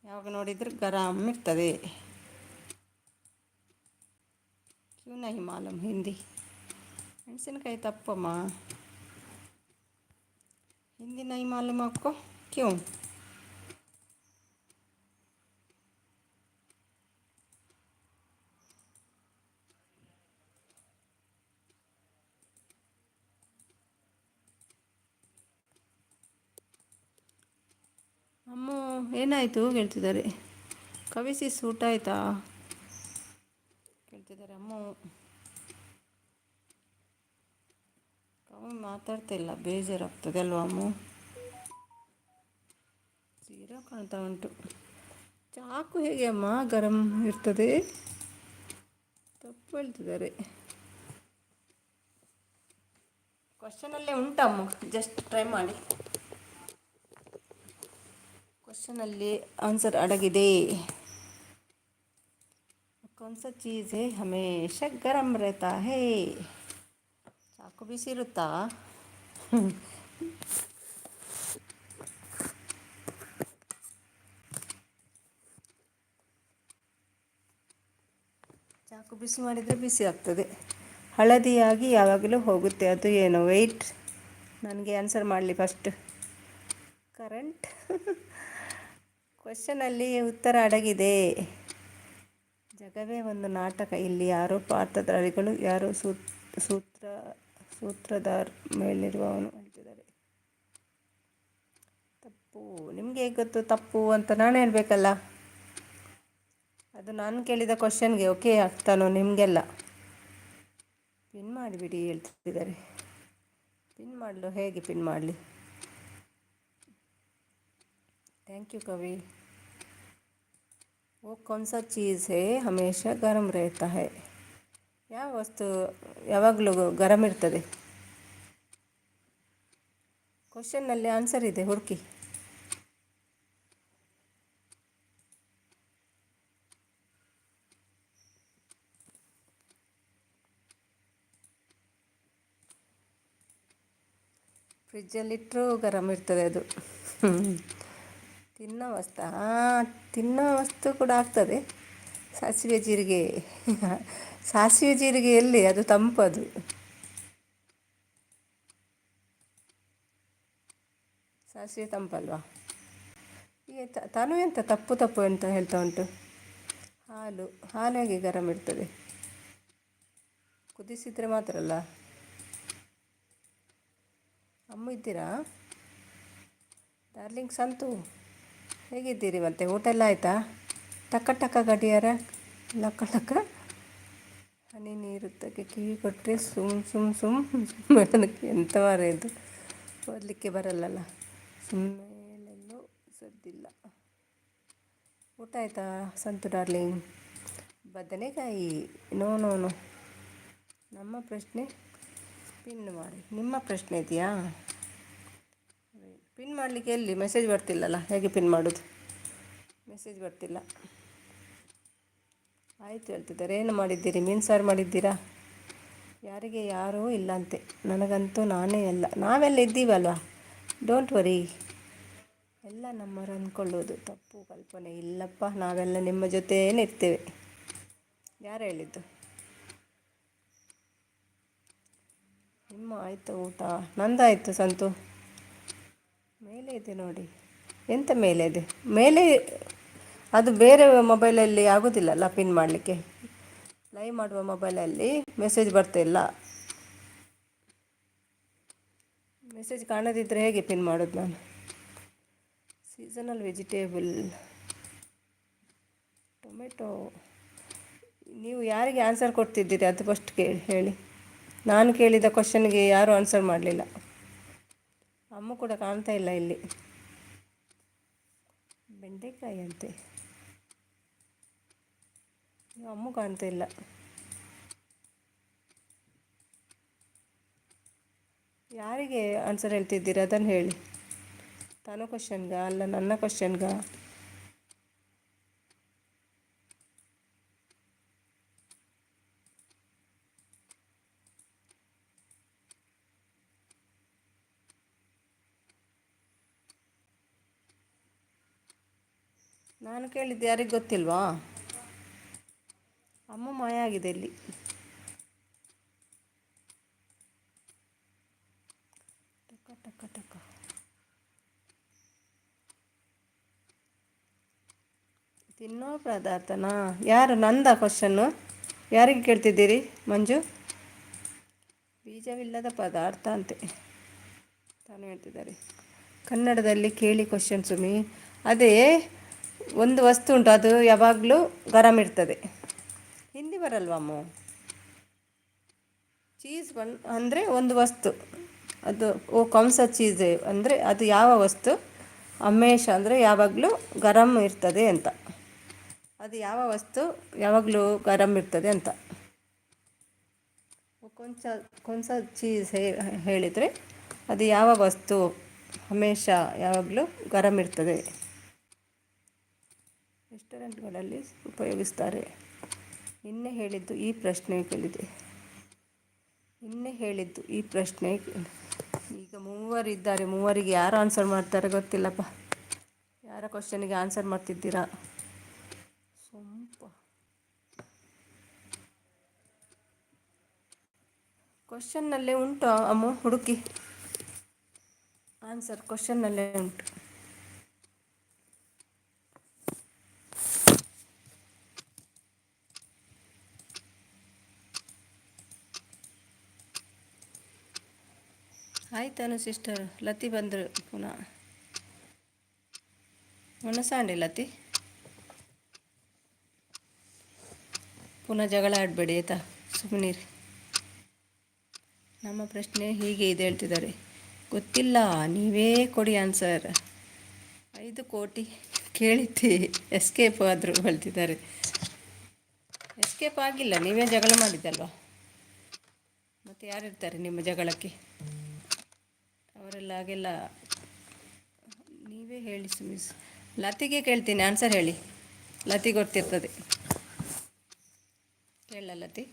ಯಾವಾಗ ನೋಡಿದ್ರೆ ಗರಂ ಇರ್ತದೆ. ಕ್ಯೂ ನಹಿ ಮಾಲೂಮ್ ಹಿಂದಿ. ಮೆಣಸಿನಕಾಯಿ. ತಪ್ಪಮ್ಮ. ಹಿಂದಿ ನಹಿ ಮಾಲೂಮ್ ಆಪ್ಕೋ? ಕ್ಯೂ? ಅಮ್ಮ ಏನಾಯಿತು ಕೇಳ್ತಿದ್ದಾರೆ. ಕವಿಸಿ ಸೂಟ್ ಆಯಿತಾ ಕೇಳ್ತಿದ್ದಾರೆ ಅಮ್ಮ. ಕವಿ ಮಾತಾಡ್ತಿಲ್ಲ, ಬೇಜಾರಾಗ್ತದೆ ಅಲ್ವಾ ಅಮ್ಮ? ಸೀರಾ ಕಾಣ್ತಾ ಉಂಟು. ಚಾಕು ಹೇಗೆ ಅಮ್ಮ ಗರಂ ಇರ್ತದೆ? ತಪ್ಪು ಹೇಳ್ತಿದ್ದಾರೆ. ಕ್ವಶನಲ್ಲೇ ಉಂಟಮ್ಮ, ಜಸ್ಟ್ ಟ್ರೈ ಮಾಡಿ. ಕ್ವಶನಲ್ಲಿ ಆನ್ಸರ್ ಅಡಗಿದೆ. कौन सा चीज़ है हमेशा गरम रहता है? ಚಾಕು ಬಿಸಿ ಇರುತ್ತಾ? ಚಾಕು ಬಿಸಿ ಮಾಡಿದರೆ ಬಿಸಿ ಆಗ್ತದೆ. ಹಳದಿಯಾಗಿ ಯಾವಾಗಲೂ ಹೋಗುತ್ತೆ, ಅದು ಏನು? ವೆಯ್ಟ್. ನನಗೆ ಆನ್ಸರ್ ಮಾಡಲಿ ಫಸ್ಟ್. ಕರೆಂಟ್. ಕ್ವಶನಲ್ಲಿ ಉತ್ತರ ಅಡಗಿದೆ. ಜಗವೇ ಒಂದು ನಾಟಕ. ಇಲ್ಲಿ ಯಾರೋ ಪಾತ್ರಧಾರಿಗಳು, ಯಾರೋ ಸೂತ್ರಧಾರ್ ಮೇಲಿರುವವನು ಹೇಳ್ತಿದ್ದಾರೆ. ತಪ್ಪು. ನಿಮಗೆ ಹೇಗೆ ಗೊತ್ತು ತಪ್ಪು ಅಂತ? ನಾನು ಹೇಳಬೇಕಲ್ಲ. ಅದು ನಾನು ಕೇಳಿದ ಕ್ವಶನ್ಗೆ ಓಕೆ ಆಗ್ತಾನೋ ನಿಮಗೆಲ್ಲ. ಪಿನ್ ಮಾಡಿಬಿಡಿ ಹೇಳ್ತಿದ್ದಾರೆ. ಪಿನ್ ಮಾಡಲು ಹೇಗೆ ಪಿನ್ ಮಾಡಲಿ? ಥ್ಯಾಂಕ್ ಯು ಕವಿ. वो कौन सा चीज़ है हमेशा गरम रहता है? ಯಾವ ವಸ್ತು ಯಾವಾಗಲೂ ಗರಂ ಇರ್ತದೆ? ಕ್ವಶನ್ನಲ್ಲಿ ಆನ್ಸರ್ ಇದೆ, ಹುಡುಕಿ. ಫ್ರಿಜ್ಜಲ್ಲಿಟ್ಟರೂ ಗರಂ ಇರ್ತದೆ ಅದು. ತಿನ್ನೋ ವಸ್ತು, ತಿನ್ನೋ ವಸ್ತು ಕೂಡ ಆಗ್ತದೆ. ಸಾಸಿವೆ ಜೀರಿಗೆ. ಸಾಸಿವೆ ಜೀರಿಗೆ ಎಲ್ಲಿ, ಅದು ತಂಪದು. ಸಾಸಿವೆ ತಂಪಲ್ವಾ? ಈಗ ತಾನು ಎಂತ ತಪ್ಪು ತಪ್ಪು ಅಂತ ಹೇಳ್ತಾ ಉಂಟು. ಹಾಲು ಹೇಗೆ ಗರಂ ಇರ್ತದೆ? ಕುದಿಸಿದರೆ ಮಾತ್ರ ಅಲ್ಲ. ಅಮ್ಮ ಇದ್ದೀರಾ? ಡಾರ್ಲಿಂಗ್ ಸಂತು, ಹೇಗಿದ್ದೀರಿ? ಮತ್ತೆ ಊಟ ಎಲ್ಲ ಆಯಿತಾ? ಟಕ್ಕ ಟಕ್ಕ ಗಡಿಯಾರ, ಲಕ್ಕ ಟಕ್ಕ. ಹನಿ ನೀರು ತಕ್ಕೆ ಕಿವಿ ಕೊಟ್ಟರೆ ಅದಕ್ಕೆ ಎಂತ ಮಾರ ಇದು? ಓದಲಿಕ್ಕೆ ಬರಲ್ಲಲ್ಲ. ಸುಮ್ಮೇಲೆಲ್ಲೂ ಸದ್ದಿಲ್ಲ. ಊಟ ಆಯಿತಾ ಸಂತು ಡಾರ್ಲಿಂಗ್? ಬದನೆಕಾಯಿ. No no no. ನಮ್ಮ ಪ್ರಶ್ನೆ ಪಿನ್ ಮಾಡಿ. ನಿಮ್ಮ ಪ್ರಶ್ನೆ ಇದೆಯಾ? ಪಿನ್ ಮಾಡಲಿಕ್ಕೆ ಎಲ್ಲಿ? ಮೆಸೇಜ್ ಬರ್ತಿಲ್ಲಲ್ಲ, ಹೇಗೆ ಪಿನ್ ಮಾಡೋದು? ಮೆಸೇಜ್ ಬರ್ತಿಲ್ಲ. ಆಯಿತು ಹೇಳ್ತಿದ್ದಾರೆ. ಏನು ಮಾಡಿದ್ದೀರಿ? ಮೀನು ಸಾರು ಮಾಡಿದ್ದೀರಾ? ಯಾರಿಗೆ ಯಾರೂ ಇಲ್ಲಂತೆ, ನನಗಂತೂ ನಾನೇ ಎಲ್ಲ. ನಾವೆಲ್ಲ ಇದ್ದೀವಲ್ವ, ಡೋಂಟ್ ವರಿ. ಎಲ್ಲ ನಮ್ಮರು ಅಂದ್ಕೊಳ್ಳೋದು ತಪ್ಪು ಕಲ್ಪನೆ. ಇಲ್ಲಪ್ಪ, ನಾವೆಲ್ಲ ನಿಮ್ಮ ಜೊತೆಯೇ ಇರ್ತೇವೆ. ಯಾರು ಹೇಳಿದ್ದು? ನಿಮ್ಮ ಆಯಿತು ಊಟ? ನಂದಾಯಿತು ಸಂತು. ಮೇಲೆ ಇದೆ ನೋಡಿ. ಎಂತ ಮೇಲೆ ಇದೆ? ಮೇಲೆ ಅದು ಬೇರೆ ಮೊಬೈಲಲ್ಲಿ ಆಗೋದಿಲ್ಲಲ್ಲ ಪಿನ್ ಮಾಡಲಿಕ್ಕೆ. ಲೈವ್ ಮಾಡುವ ಮೊಬೈಲಲ್ಲಿ ಮೆಸೇಜ್ ಬರ್ತಾಯಿಲ್ಲ. ಮೆಸೇಜ್ ಕಾಣದಿದ್ದರೆ ಹೇಗೆ ಪಿನ್ ಮಾಡೋದು ನಾನು? Seasonal vegetable tomato. ನೀವು ಯಾರಿಗೆ ಆನ್ಸರ್ ಕೊಡ್ತಿದ್ದೀರಿ ಅದು ಫಸ್ಟ್ ಹೇಳಿ. ನಾನು ಕೇಳಿದ ಕ್ವಶನ್ಗೆ ಯಾರೂ ಆನ್ಸರ್ ಮಾಡಲಿಲ್ಲ. ಅಮ್ಮ ಕೂಡ ಕಾಣ್ತಾ ಇಲ್ಲ ಇಲ್ಲಿ. ಬೆಂಡೆಕಾಯಿ ಅಂತೆ. ಅಮ್ಮ ಕಾಣ್ತಾ ಇಲ್ಲ. ಯಾರಿಗೆ ಆನ್ಸರ್ ಹೇಳ್ತಿದ್ದೀರಿ ಅದನ್ನು ಹೇಳಿ. ತನ್ನ ಕ್ವಶನ್ಗ ಅಲ್ಲ ನನ್ನ ಕ್ವಶನ್ಗ? ನಾನು ಕೇಳಿದ್ದು ಯಾರಿಗೆ ಗೊತ್ತಿಲ್ವಾ? ಅಮ್ಮ ಮಾಯ ಆಗಿದೆ ಇಲ್ಲಿ. ಟಕ ಟಕ ಟಕ. ತಿನ್ನೋ ಪದಾರ್ಥನಾ? ಯಾರು? ನಂದ ಕ್ವಶನ್ನು? ಯಾರಿಗೆ ಕೇಳ್ತಿದ್ದೀರಿ ಮಂಜು? ಬೀಜವಿಲ್ಲದ ಪದಾರ್ಥ ಅಂತೆ ತಾನು ಹೇಳ್ತಿದ್ದಾರೆ. ಕನ್ನಡದಲ್ಲಿ ಕೇಳಿ ಕ್ವಶನ್ ಸುಮಿ. ಅದೇ ಒಂದು ವಸ್ತು ಉಂಟು, ಅದು ಯಾವಾಗಲೂ ಗರಂ ಇರ್ತದೆ. ಹಿಂದಿ ಬರಲ್ವಮ್ಮ? ಚೀಸ್ ಅಂದರೆ ಒಂದು ವಸ್ತು. ಅದು ಓ ಕೌನ್ಸ ಚೀಸ್ ಅಂದರೆ ಅದು ಯಾವ ವಸ್ತು ಹಮೇಶ ಅಂದರೆ ಯಾವಾಗಲೂ ಗರಂ ಇರ್ತದೆ ಅಂತ. ಅದು ಯಾವ ವಸ್ತು ಯಾವಾಗಲೂ ಗರಂ ಇರ್ತದೆ ಅಂತ. ಕೊಂಚ ಚೀಸ್ ಹೇಳಿದರೆ ಅದು ಯಾವ ವಸ್ತು ಹಮೇಶ ಯಾವಾಗಲೂ ಗರಂ ಇರ್ತದೆ. ರೆಸ್ಟೋರೆಂಟ್ಗಳಲ್ಲಿ ಉಪಯೋಗಿಸ್ತಾರೆ. ನಿನ್ನೆ ಹೇಳಿದ್ದು ಈ ಪ್ರಶ್ನೆ ಕೇಳಿದೆ. ಈಗ ಮೂವರಿದ್ದಾರೆ. ಮೂವರಿಗೆ ಯಾರು ಆನ್ಸರ್ ಮಾಡ್ತಾರೆ ಗೊತ್ತಿಲ್ಲಪ್ಪ. ಯಾರ ಕ್ವಶನಿಗೆ ಆನ್ಸರ್ ಮಾಡ್ತಿದ್ದೀರಾ? ಕ್ವಶನ್ನಲ್ಲೇ ಉಂಟು ಅಮ್ಮ, ಹುಡುಕಿ. ಆನ್ಸರ್ ಕ್ವಶನ್ನಲ್ಲೇ ಉಂಟು. ಆಯ್ತಾನು ಸಿಸ್ಟರ್ ಲತಿ ಬಂದರು ಪುನಃ ಮನಸ್ಸಾಂಡೆ ಲತಿ ಪುನಃ ಜಗಳ ಆಡಬೇಡಿ ಆಯಿತಾ ಸುಮ್ಮನಿರಿ. ನಮ್ಮ ಪ್ರಶ್ನೆ ಹೀಗೆ ಇದೆ ಹೇಳ್ತಿದ್ದಾರೆ. ಗೊತ್ತಿಲ್ಲ, ನೀವೇ ಕೊಡಿ ಆನ್ಸರ್. 5 ಕೋಟಿ ಕೇಳಿದ್ದೆ ಎಸ್ಕೇಪ್ ಆದರು ಹೇಳ್ತಿದ್ದಾರೆ. ಎಸ್ಕೇಪ್ ಆಗಿಲ್ಲ, ನೀವೇ ಜಗಳ ಮಾಡಿದ್ದಲ್ವ. ಮತ್ತು ಯಾರಿರ್ತಾರೆ ನಿಮ್ಮ ಜಗಳಕ್ಕೆ? ಅವರೆಲ್ಲ ಹಾಗೆಲ್ಲ ನೀವೇ ಹೇಳಿ ಮಿಸ್. ಲತಿಗೆ ಕೇಳ್ತೀನಿ, ಆನ್ಸರ್ ಹೇಳಿ. ಲತಿ ಗೊತ್ತಿರ್ತದೆ. ಕೇಳ ಲತಿ.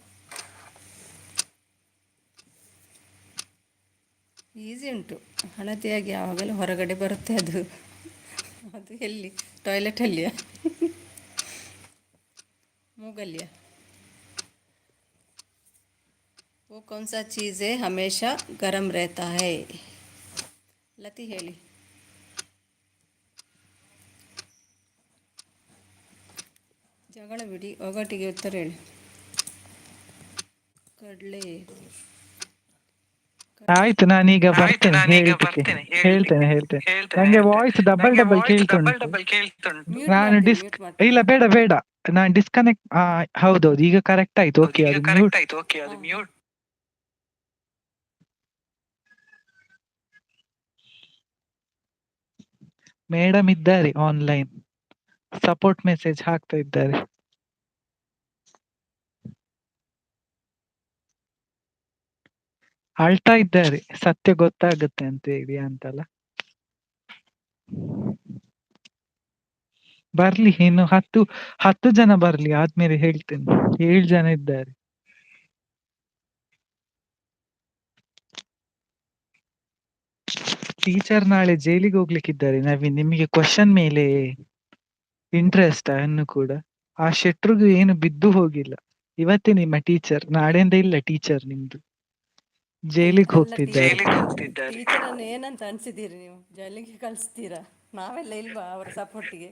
ಈಸಿ ಉಂಟು. ಹಳದಿಯಾಗಿ ಯಾವಾಗಲೂ ಹೊರಗಡೆ ಬರುತ್ತೆ ಅದು. ಅದು ಎಲ್ಲಿ? ಟಾಯ್ಲೆಟಲ್ಲಿಯಾ? ಮೂಗಲ್ಲಿಯಾ? वो कौन सा चीज़ है हमेशा गरम रहता है? लती ಹೇಳಿ. ಜಗಳ ಬಿಡಿ, ಒಗಟಿಗೆ ಉತ್ತರ ಹೇಳಿ. ಕಡಲೆ. ಆಯ್ತು, ನಾನೀಗ ಬರ್ತೇನೆ ಹೇಳಿದ್ದಕ್ಕೆ. ಹೇಳ್ತೇನೆ. ನಂಗೆ ವಾಯ್ಸ್ ಡಬಲ್ ಡಬಲ್ ಕೇಳ್ತುಂಟು. ಮ್ಯೂಟ್ ನಾನು ಮಾಡ್ತೀನಿ, ಮ್ಯೂಟ್ ಇಲ್ಲ, ಮಾಡ್ತೀನಿ. ಬೇಡ, ನಾನು ಡಿಸ್ಕನೆಕ್ಟ್. ಹೌದೌದು, ಈಗ ಕರೆಕ್ಟ್ ಆಯ್ತು. ಓಕೆ, ಅದು ಮ್ಯೂಟ್. ಮೇಡಮ್ ಇದ್ದಾರೆ ಆನ್ಲೈನ್, ಸಪೋರ್ಟ್ ಮೆಸೇಜ್ ಹಾಕ್ತಾ ಇದ್ದಾರೆ. ಅಳ್ತಾ ಇದ್ದಾರೆ, ಸತ್ಯ ಗೊತ್ತಾಗುತ್ತೆ ಅಂತ ಹೇಳಿ ಅಂತಲ್ಲ. ಬರ್ಲಿ, ಇನ್ನು 10 ಜನ ಬರ್ಲಿ, ಆದ್ಮೇಲೆ ಹೇಳ್ತೇನೆ. 7 ಜನ ಇದ್ದಾರೆ. ಟೀಚರ್ ನಾಳೆ ಜೈಲಿಗೆ ಹೋಗ್ಲಿಕ್ಕಿದ್ದಾರೆ. ನವೀನ್, ನಿಮಗೆ ಕ್ವಶನ್ ಮೇಲೆ ಇಂಟ್ರೆಸ್ಟ್ ಅನ್ನು ಕೂಡ. ಆ ಶೆಟ್ರಿಗೂ ಏನು ಬಿದ್ದು ಹೋಗಿಲ್ಲ. ಇವತ್ತೇ ನಿಮ್ಮ ಟೀಚರ್, ನಾಳೆಯಿಂದ ಇಲ್ಲ ಟೀಚರ್ ನಿಮ್ದು. ಜೈಲಿಗೆ ಹೋಗ್ತಿದ್ದಾರೆ. ಟೀಚರನ್ನು ಏನಂತ ಅನ್ಸಿದ್ದೀರಿ ನೀವು? ಜೈಲಿಗೆ ಕಳಿಸ್ತೀರಾ? ನಾವೆಲ್ಲ ಇಲ್ವಾ ಅವರ ಸಪೋರ್ಟಿಗೆ?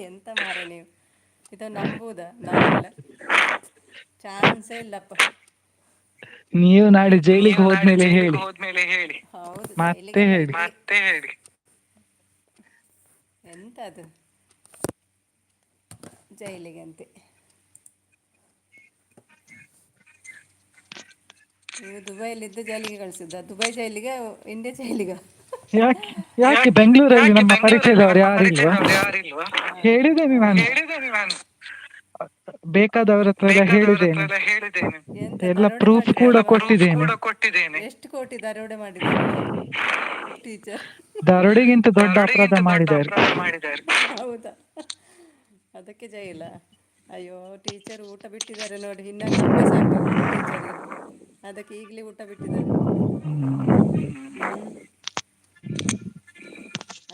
ಎಂತ ಮಾರೆ ನೀವು, ಇದು ನಂಬುವುದಾ ನಾವೆಲ್ಲ? ಚಾನ್ಸೇ ಇಲ್ಲಪ್ಪ. ನೀವು ನಾಳೆ ಜೈಲಿಗೆ ಹೋದ್ಮೇಲೆ ಹೇಳಿ. ಹೌದು, ಮತ್ತೆ ಹೇಳಿ. ಎಂತ ಅದು ಜೈಲಿಗೆ ಅಂತೆ? ನೀವು ದುಬೈಯಲ್ಲಿದ್ದು ಜೈಲಿಗೆ ಕಳಿಸಿದ್ದ? ದುಬೈ ಜೈಲಿಗೆ, ಇಂಡಿಯಾ ಜೈಲಿಗೆ? ಯಾಕೆ ಬೆಂಗಳೂರಲ್ಲಿ ನಮ್ಮ ಪರಿಚಯದವರು ಯಾರಿಲ್ವಾ? ಹೇಳಿದ್ದೇನೆ ನಾನು, ಬೇಕಾದವರ ಹತ್ರ ಎಲ್ಲ ಹೇಳಿದ್ದೇನೆ. ಎಂತ ಎಲ್ಲ ದರೋಡೆ ಪ್ರೂಫ್ ಕೂಡ ಮಾಡಿದ್ದಾರೆ? ಕೊಟ್ಟಿದ್ದೇನೆ. ಎಷ್ಟು ಕೋಟಿ ದರೋಡೆ ಮಾಡಿದ್ದಾರೆ ಟೀಚರ್? ದರೋಡೆಗಿಂತ ದೊಡ್ಡ ಅಪರಾಧ ಮಾಡಿದ್ದಾರೆ. ಹೌದಾ? ಅದಕ್ಕೆ ಜೈಲ? ಅಯ್ಯೋ, ಟೀಚರ್ ಊಟ ಬಿಟ್ಟಿದ್ದಾರೆ ನೋಡಿ. ಇನ್ನೊಂದು ಅಭ್ಯಾಸ ಆಗಬೇಕು ಟೀಚರ್ಗೆ, ಅದಕ್ಕೆ ಈಗಲೇ ಊಟ ಬಿಟ್ಟಿದ್ದಾರೆ.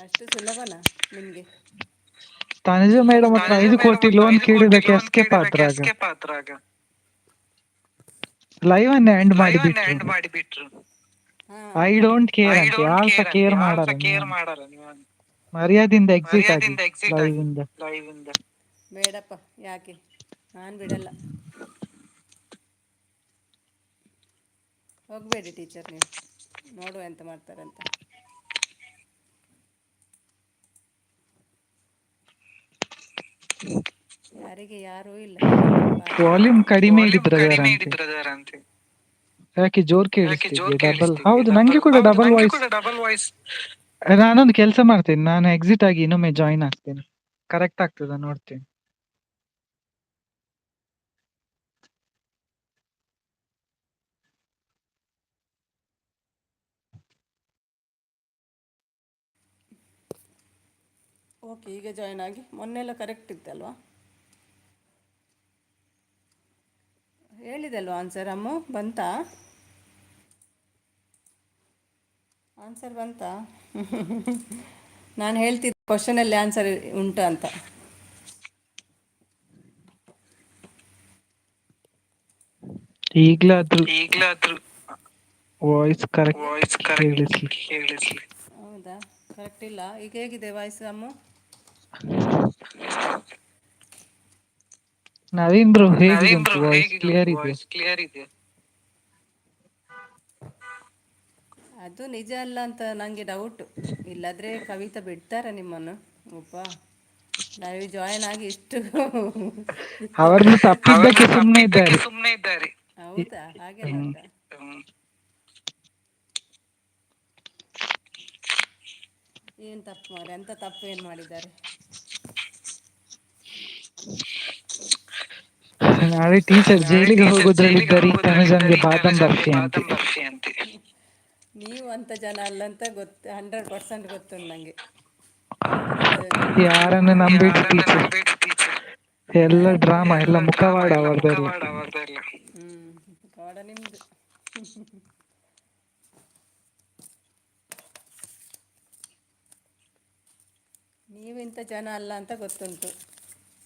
ಅಷ್ಟು ಸುಲಭನಾ ನಿಮಗೆ? ತನುಜ ಮೇಡಮ್ ಹತ್ರ 5 ಕೋಟಿ ಲೋನ್ ಕೇಳಿದಕ್ಕೆ ಎಸ್ಕೇಪ್ ಆದ್ರಾಗ ಲೈವ್ ಅನ್ನ ಎಂಡ್ ಮಾಡಿ ಬಿಟ್ರು. ಐ ಡೋಂಟ್ ಕೇರ್ ಅಂತ ಯಾರು ಸಹ ಕೇರ್ ಮಾಡಲ್ಲ. ಮರ್ಯಾದಿಂದ ಎಕ್ಸಿಟ್ ಆಗಿ ಲೈವ್ ಇಂದ. ಬೇಡಪ್ಪ, ಯಾಕೆ? ನಾನು ಬಿಡಲ್ಲ. ಹೋಗಬೇಡಿ ಟೀಚರ್, ನೀವು ನೋಡುವ ಎಂತ ಮಾಡ್ತಾರಂತ. ಯಾರಿಗೆ ಯಾರೂ ಇಲ್ಲ. ವಾಲ್ಯೂಮ್ ಕಡಿಮೆ ಇಡಿದ್ರದಂತೆ. ಯಾಕೆ ಜೋರ್ ಕೇಳಿಸ್ತಿದ್ದೆ? ಡಬಲ್. ಹೌದು, ನಂಗೆ ಕೂಡ ಡಬಲ್ ವಾಯ್ಸ್. ನಾನೊಂದು ಕೆಲಸ ಮಾಡ್ತೇನೆ, ನಾನು ಎಕ್ಸಿಟ್ ಆಗಿ ಇನ್ನೊಮ್ಮೆ ಜಾಯಿನ್ ಆಗ್ತೇನೆ. ಕರೆಕ್ಟ್ ಆಗ್ತದ ನೋಡ್ತೇನೆ. ಓಕೆ, ಈಗ ಜಾಯ್ನ್ ಆಗಿ. ಮೊನ್ನೆಲ್ಲ ಕರೆಕ್ಟ್ ಇತ್ತಲ್ವಾ? ಹೇಳಿದಲ್ವ ಆನ್ಸರ್? ಅಮ್ಮು ಬಂತಾ? ಆನ್ಸರ್ ಬಂತಾ? ನಾನು ಹೇಳ್ತಿದ್ದೆ ಕ್ವಶನಲ್ಲಿ ಆನ್ಸರ್ ಉಂಟು ಅಂತ. ಈಗಲಾದ್ರೂ ವಾಯ್ಸ್ ಕರೆಕ್ಟ್ ಕೇಳಿಸ್ಲಿ. ಹೌದಾ? ಕರೆಕ್ಟ್ ಇಲ್ಲ? ಈಗ ಹೇಗಿದೆ ವಾಯ್ಸ್ ಅಮ್ಮು? ನವೀನ್ ಬ್ರೋ, ಹೇಗಿದೆ ಉಂಟು ವಾಯ್ಸ್? ಕ್ಲಿಯರ್ ಇದೆ? ಅದು ನಿಜ ಅಲ್ಲ ಅಂತ ನನಗೆ ಡೌಟು. ಇಲ್ಲಾದರೆ ಕವಿತಾ ಬಿಡ್ತಾರೆ ನಿಮ್ಮನ್ನು. ಒಬ್ಬ ಲೈವ್ ಜಾಯಿನ್ ಆಗಿ ಇಷ್ಟು ಇತ್ತು. ಅವರನ್ನು ತಪ್ಪಿದ್ದಕ್ಕೆ ಸುಮ್ಮನೆ ಇದ್ದಾರೆ. ಇ- ಹೌದಾ, ಹಾಗೆಲ್ಲ ಹ್ಮ್. ಉಂಟಾ? ಏನು ತಪ್ಪು ಮಾರೆ, ಎಂಥ ತಪ್ಪು ಏನು ಮಾಡಿದ್ದಾರೆ? ನಾಳೆ ಟೀಚರ್ ಜೈಲಿಗೆ ಹೋಗೋದ್ರಲ್ಲಿದ್ದಾರೆ ತನುಜನ್ಗೆ ಬಾದಾಮ್ ಬರ್ಫಿ ಅಂತೆ. ನೀವು ಅಂಥ ಜನ ಅಲ್ಲಂತ ಗೊತ್ತು, 100% ಗೊತ್ತುಂಟು ನನಗೆ. ಯಾಕಂದರೆ ನೀವು ಯಾರನ್ನು ನಂಬೇಡಿ ಟೀಚರ್, ಎಲ್ಲ ಯಾರನ್ನು ಡ್ರಾಮಾ, ನಂಬಿ. ಎಲ್ಲ ಮುಖವಾಡ ಅವರದೆಲ್ಲ. ಕವಾಡ ನಿಮ್ಮದು. ನೀವು ಇಂಥ ಜನ ಅಲ್ಲ ಅಂತ ಗೊತ್ತುಂಟು,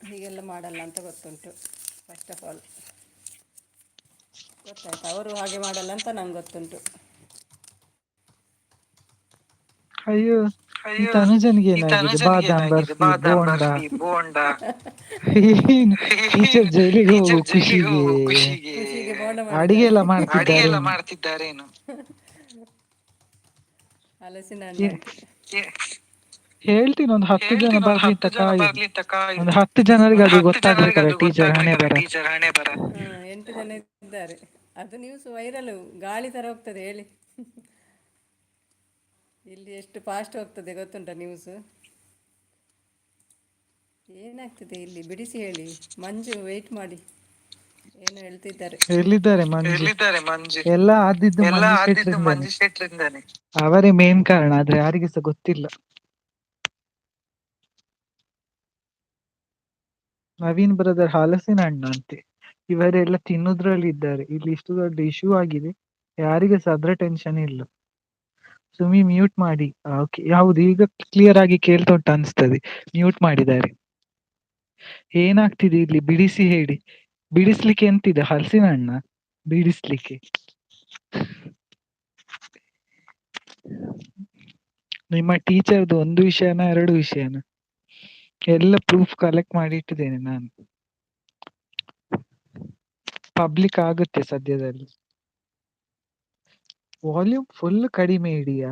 ಹೀಗೆಲ್ಲ ಮಾಡಲ್ಲ ಅಂತ ಗೊತ್ತುಂಟು. ಫಸ್ಟ್ ಆಫ್ ಆಲ್ ಗೊತ್ತಾಯ್ತು, ಅವರು ಹಾಗೆ ಮಾಡಲ್ಲ ಅಂತ ನಂಗೆ ಗೊತ್ತುಂಟು. ಅಯ್ಯೋ, ಈ ತನುಜನ್ಗೆ ಏನಾಗಿದೆ? ಬಾದಾಮ್ ಬರ್ಫಿ, ಬೋಂಡ, ಏನು ಟೀಚರ್ ಜೈಲಿಗೆ ಹೋಗು ಖುಷಿಗೆ ಖುಷಿಗೆ ಬೋಂಡ ಅಡಿಗೆ ಎಲ್ಲ ಮಾಡಿದ್ದಾರೆ. ಮಾಡ್ತಿದ್ದಾರೇನು? ಹಲಸಿನ ಹಣ್ಣಂತೆ. ಹೇಳ್ತೀನಿ, ಒಂದು 10 ಜನ ಬರ್ಲಿ ಅಂತ ಕಾಯುದು. ಒಂದು 10 ಜನರಿಗೆ ಅದು ಗೊತ್ತಾಗ್ಬೇಕಲ್ಲ ಟೀಚರ್ ಹಣೆ ಬರ. 8 ಜನ ಇದ್ದಾರೆ. ಅದು ನ್ಯೂಸ್ ವೈರಲು ಗಾಳಿ ಥರ ಹೋಗ್ತದೆ ಹೇಳಿ. ಇಲ್ಲಿ ಎಷ್ಟು ಫಾಸ್ಟ್ ಹೋಗ್ತದೆ ಗೊತ್ತುಂಟ ನ್ಯೂಸು? ಏನಾಗ್ತದೆ ಇಲ್ಲಿ ಬಿಡಿಸಿ ಹೇಳಿ. ಮಂಜು ವೆಯ್ಟ್ ಮಾಡಿ, ಏನು ಹೇಳ್ತಿದ್ದಾರೆ. ಎಲ್ಲಿದ್ದಾರೆ ಮಂಜು? ಎಲ್ಲ ಆದಿದ್ದು ಮಂಜು ಶೆಟ್ರಿಂದಾನೆ. ಅವರೇ ಮೇನ್ ಕಾರಣ, ಆದ್ರೆ ಯಾರಿಗೆ ಸಹ ಗೊತ್ತಿಲ್ಲ. ನವೀನ್ ಬ್ರದರ್ ಹಲಸಿನ ಹಣ್ಣು ಅಂತೆ, ಇವರೆಲ್ಲ ತಿನ್ನುದ್ರಲ್ಲಿ ಇದ್ದಾರೆ. ಇಲ್ಲಿ ಇಷ್ಟು ದೊಡ್ಡ ಇಶ್ಯೂ ಆಗಿದೆ, ಯಾರಿಗೆ ಸಹ ಅದ್ರ ಟೆನ್ಷನ್ ಇಲ್ಲ. ಸುಮ್ಮಿ ಮ್ಯೂಟ್ ಮಾಡಿ. ಓಕೆ, ಯಾವುದು ಈಗ ಕ್ಲಿಯರ್ ಆಗಿ ಕೇಳ್ತೊಟ್ಟು ಅನಿಸ್ತದೆ. ಮ್ಯೂಟ್ ಮಾಡಿದ್ದಾರೆ. ಏನಾಗ್ತಿದೆ ಇಲ್ಲಿ ಬಿಡಿಸಿ ಹೇಳಿ. ಬಿಡಿಸ್ಲಿಕ್ಕೆ ಎಂತಿದೆ? ಹಲಸಿನ ಹಣ್ಣ ಬಿಡಿಸ್ಲಿಕ್ಕೆ? ನಿಮ್ಮ ಟೀಚರ್ದು ಒಂದು ವಿಷಯನ 2 ವಿಷಯನ? ಎಲ್ಲ ಪ್ರೂಫ್ ಕಲೆಕ್ಟ್ ಮಾಡಿ ಇಟ್ಟಿದ್ದೇನೆ ನಾನು. ಪಬ್ಲಿಕ್ ಆಗುತ್ತೆ ಸದ್ಯದಲ್ಲಿ. ವಾಲ್ಯೂಮ್ ಫುಲ್ ಕಡಿಮೆ ಇದೆಯಾ?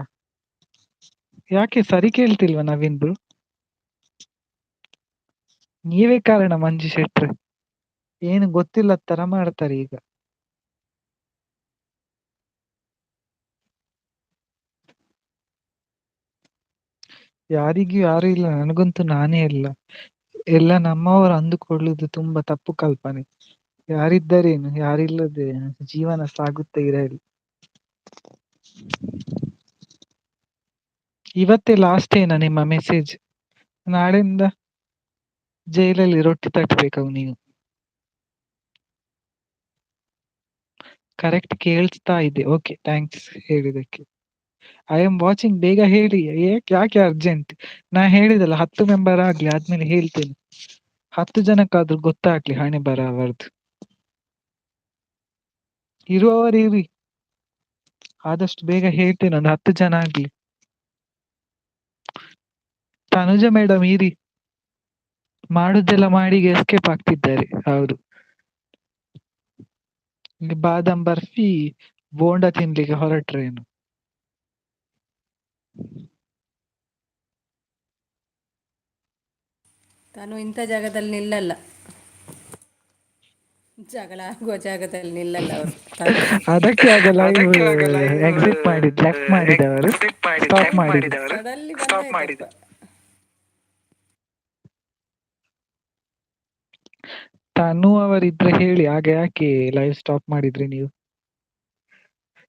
ಯಾಕೆ ಸರಿ ಕೇಳ್ತಿಲ್ವಾ ನವೀನ್ ಬ್ರು? ನೀವೇ ಕಾರಣ ಮಂಜು ಶೆಟ್ರು, ಏನು ಗೊತ್ತಿಲ್ಲ ತರ ಮಾಡ್ತಾರೆ ಈಗ. ಯಾರಿಗೂ ಯಾರು ಇಲ್ಲ, ನನಗಂತೂ ನಾನೇ ಇಲ್ಲ. ಎಲ್ಲ ನಮ್ಮವರು ಅಂದುಕೊಳ್ಳುದು ತುಂಬಾ ತಪ್ಪು ಕಲ್ಪನೆ. ಯಾರಿದ್ದಾರೇನು, ಯಾರಿಲ್ಲದೆ ಜೀವನ ಸಾಗುತ್ತಾ ಇರಲಿ. ಇವತ್ತೇ ಲಾಸ್ಟ್ ಏನಾ ನಿಮ್ಮ ಮೆಸೇಜ್? ನಾಳೆಯಿಂದ ಜೈಲಲ್ಲಿ ರೊಟ್ಟಿ ತಟ್ಟಬೇಕು ನೀವು. ಕರೆಕ್ಟ್ ಕೇಳಿಸ್ತಾ ಇದೆ. ಓಕೆ, ಥ್ಯಾಂಕ್ಸ್ ಹೇಳಿದಕ್ಕೆ. I am watching. ಬೇಗ ಹೇಳಿ, ಯಾಕೆ ಅರ್ಜೆಂಟ್? ನಾ ಹೇಳಿದಲ್ಲ 10 ಮೆಂಬರ್ ಆಗ್ಲಿ, ಆದ್ಮೇಲೆ ಹೇಳ್ತೇನೆ. 10 ಜನಕ್ಕಾದ್ರೂ ಗೊತ್ತಾಗ್ಲಿ ಹಣೆ ಬರ ಅವರದ್ದು. ಇರುವವರು ಇರಿ, ಆದಷ್ಟು ಬೇಗ ಹೇಳ್ತೇನೆ. ಒಂದು 10 ಜನ ಆಗ್ಲಿ. ತನುಜ ಮೇಡಮ್ ಇರಿ, ಮಾಡುದೆಲ್ಲ ಮಾಡಿ ಎಸ್ಕೇಪ್ ಆಗ್ತಿದ್ದಾರೆ ಅವರು. ಇಲ್ಲಿ ಬಾದಾಮ್ ಬರ್ಫಿ ಬೋಂಡ ತಿನ್ಲಿಕ್ಕೆ ಹೊರಟ್ರೇನು? ತಾನು ಇಂಥ ಜಾಗದಲ್ಲಿ ನಿಲ್ಲಲ್ಲ, ಜಗಳ ಆಗುವ ಜಾಗದಲ್ಲಿ ನಿಲ್ಲಲ್ಲ ಅವರು. ತಾನು ಅದಕ್ಕೆ ಆಗ ಲೈವ್ ಎಕ್ಸಿಟ್ ಮಾಡಿದ್, ಲೆಫ್ಟ್ ಮಾಡಿದವರು, ಸ್ಟಾಪ್ ಮಾಡಿದ್ರು. ಸಡನ್ಲಿ ಬಂದಾಯ್ತಪ್ಪ. ತನು ಅವರಿದ್ರೆ ಹೇಳಿ, ಆಗ ಯಾಕೆ ಲೈವ್ ಸ್ಟಾಪ್ ಮಾಡಿದ್ರಿ ನೀವು?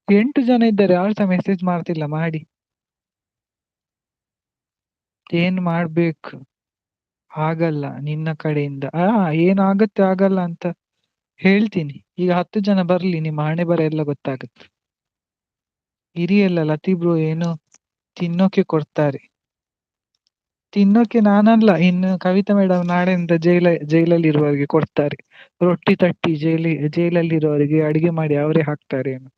8 ಜನ ಇದ್ದಾರೆ, ಯಾರು ಸಹ ಮೆಸೇಜ್ ಮಾಡ್ತಿಲ್ಲ. ಮಾಡಿ, ಏನ್ ಮಾಡ್ಬೇಕು? ಆಗಲ್ಲ ನಿನ್ನ ಕಡೆಯಿಂದ. ಏನಾಗತ್ತೆ ಆಗಲ್ಲ ಅಂತ ಹೇಳ್ತೀನಿ. ಈಗ 10 ಜನ ಬರ್ಲಿ, ನಿಮ್ಮ ಹಣೆ ಬರ ಎಲ್ಲ ಗೊತ್ತಾಗತ್ತೆ. ಹಿರಿಯಲ್ಲ ಲತೀಬ್ರು ಏನು ತಿನ್ನೋಕೆ ಕೊಡ್ತಾರೆ. ತಿನ್ನೋಕೆ ನಾನಲ್ಲ, ಇನ್ನು ಕವಿತಾ ಮೇಡಮ್ ನಾಳೆಯಿಂದ ಜೈಲಲ್ಲಿ ಇರುವವರಿಗೆ ಕೊಡ್ತಾರೆ. ರೊಟ್ಟಿ ತಟ್ಟಿ ಜೈಲಲ್ಲಿ ಇರುವವರಿಗೆ ಅಡಿಗೆ ಮಾಡಿ ಅವರೇ ಹಾಕ್ತಾರೆ ಏನು.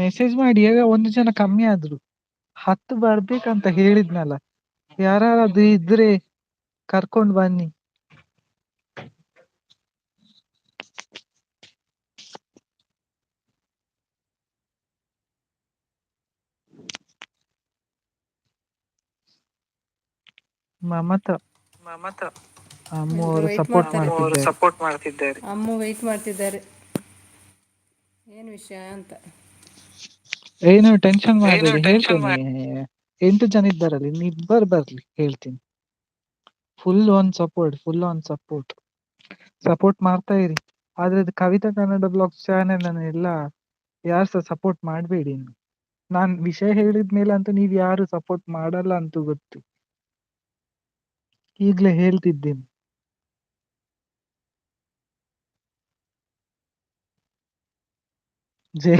ಮೆಸೇಜ್ ಮಾಡಿ, ಈಗ 1 ಜನ ಕಮ್ಮಿ ಆದ್ರು. 10 ಬರ್ಬೇಕಂತ ಹೇಳಿದ್ನಲ್ಲ. ಯಾರಾದ್ರೂ ಇದ್ರೆ ಕರ್ಕೊಂಡು ಬನ್ನಿ. ಮಮತಾ ಅಮ್ಮು ಎಲ್ಲರೂ ಅವರು ವೆಯ್ಟ್ ಸಪೋರ್ಟ್ ಮಾಡ್ತಾರೆ. ಮಾಡ್ತಿದ್ದಾರೆ. ಅಮ್ಮ ವೆಯ್ಟ್ ಮಾಡ್ತಿದ್ದಾರೆ, ಏನು ವಿಷಯ ಅಂತ. ಏನು ಟೆನ್ಷನ್ ಮಾಡಬೇಡಿ, ಹೇಳ್ತೇನೆ. 8 ಜನ ಇದ್ದಾರಲ್ಲಿ ಇನ್ನಿಬ್ಬರು ಬರ್ಲಿ, ಹೇಳ್ತೀನಿ. ಫುಲ್ ಆನ್ ಸಪೋರ್ಟ್ ಮಾಡ್ತಾ ಇರಿ. ಆದ್ರೆ ಅದು ಕವಿತಾ ಕನ್ನಡ ಬ್ಲಾಗ್ ಚಾನೆಲ್ ಅನ್ನ ಎಲ್ಲ ಯಾರು ಸಹ ಸಪೋರ್ಟ್ ಮಾಡಬೇಡಿ. ಇನ್ನು ನಾನ್ ವಿಷಯ ಹೇಳಿದ್ಮೇಲೆ ಅಂತೂ ನೀವ್ ಯಾರು ಸಪೋರ್ಟ್ ಮಾಡಲ್ಲ ಅಂತೂ ಗೊತ್ತು, ಈಗ್ಲೇ ಹೇಳ್ತಿದ್ದೇನೆ. ಜೈ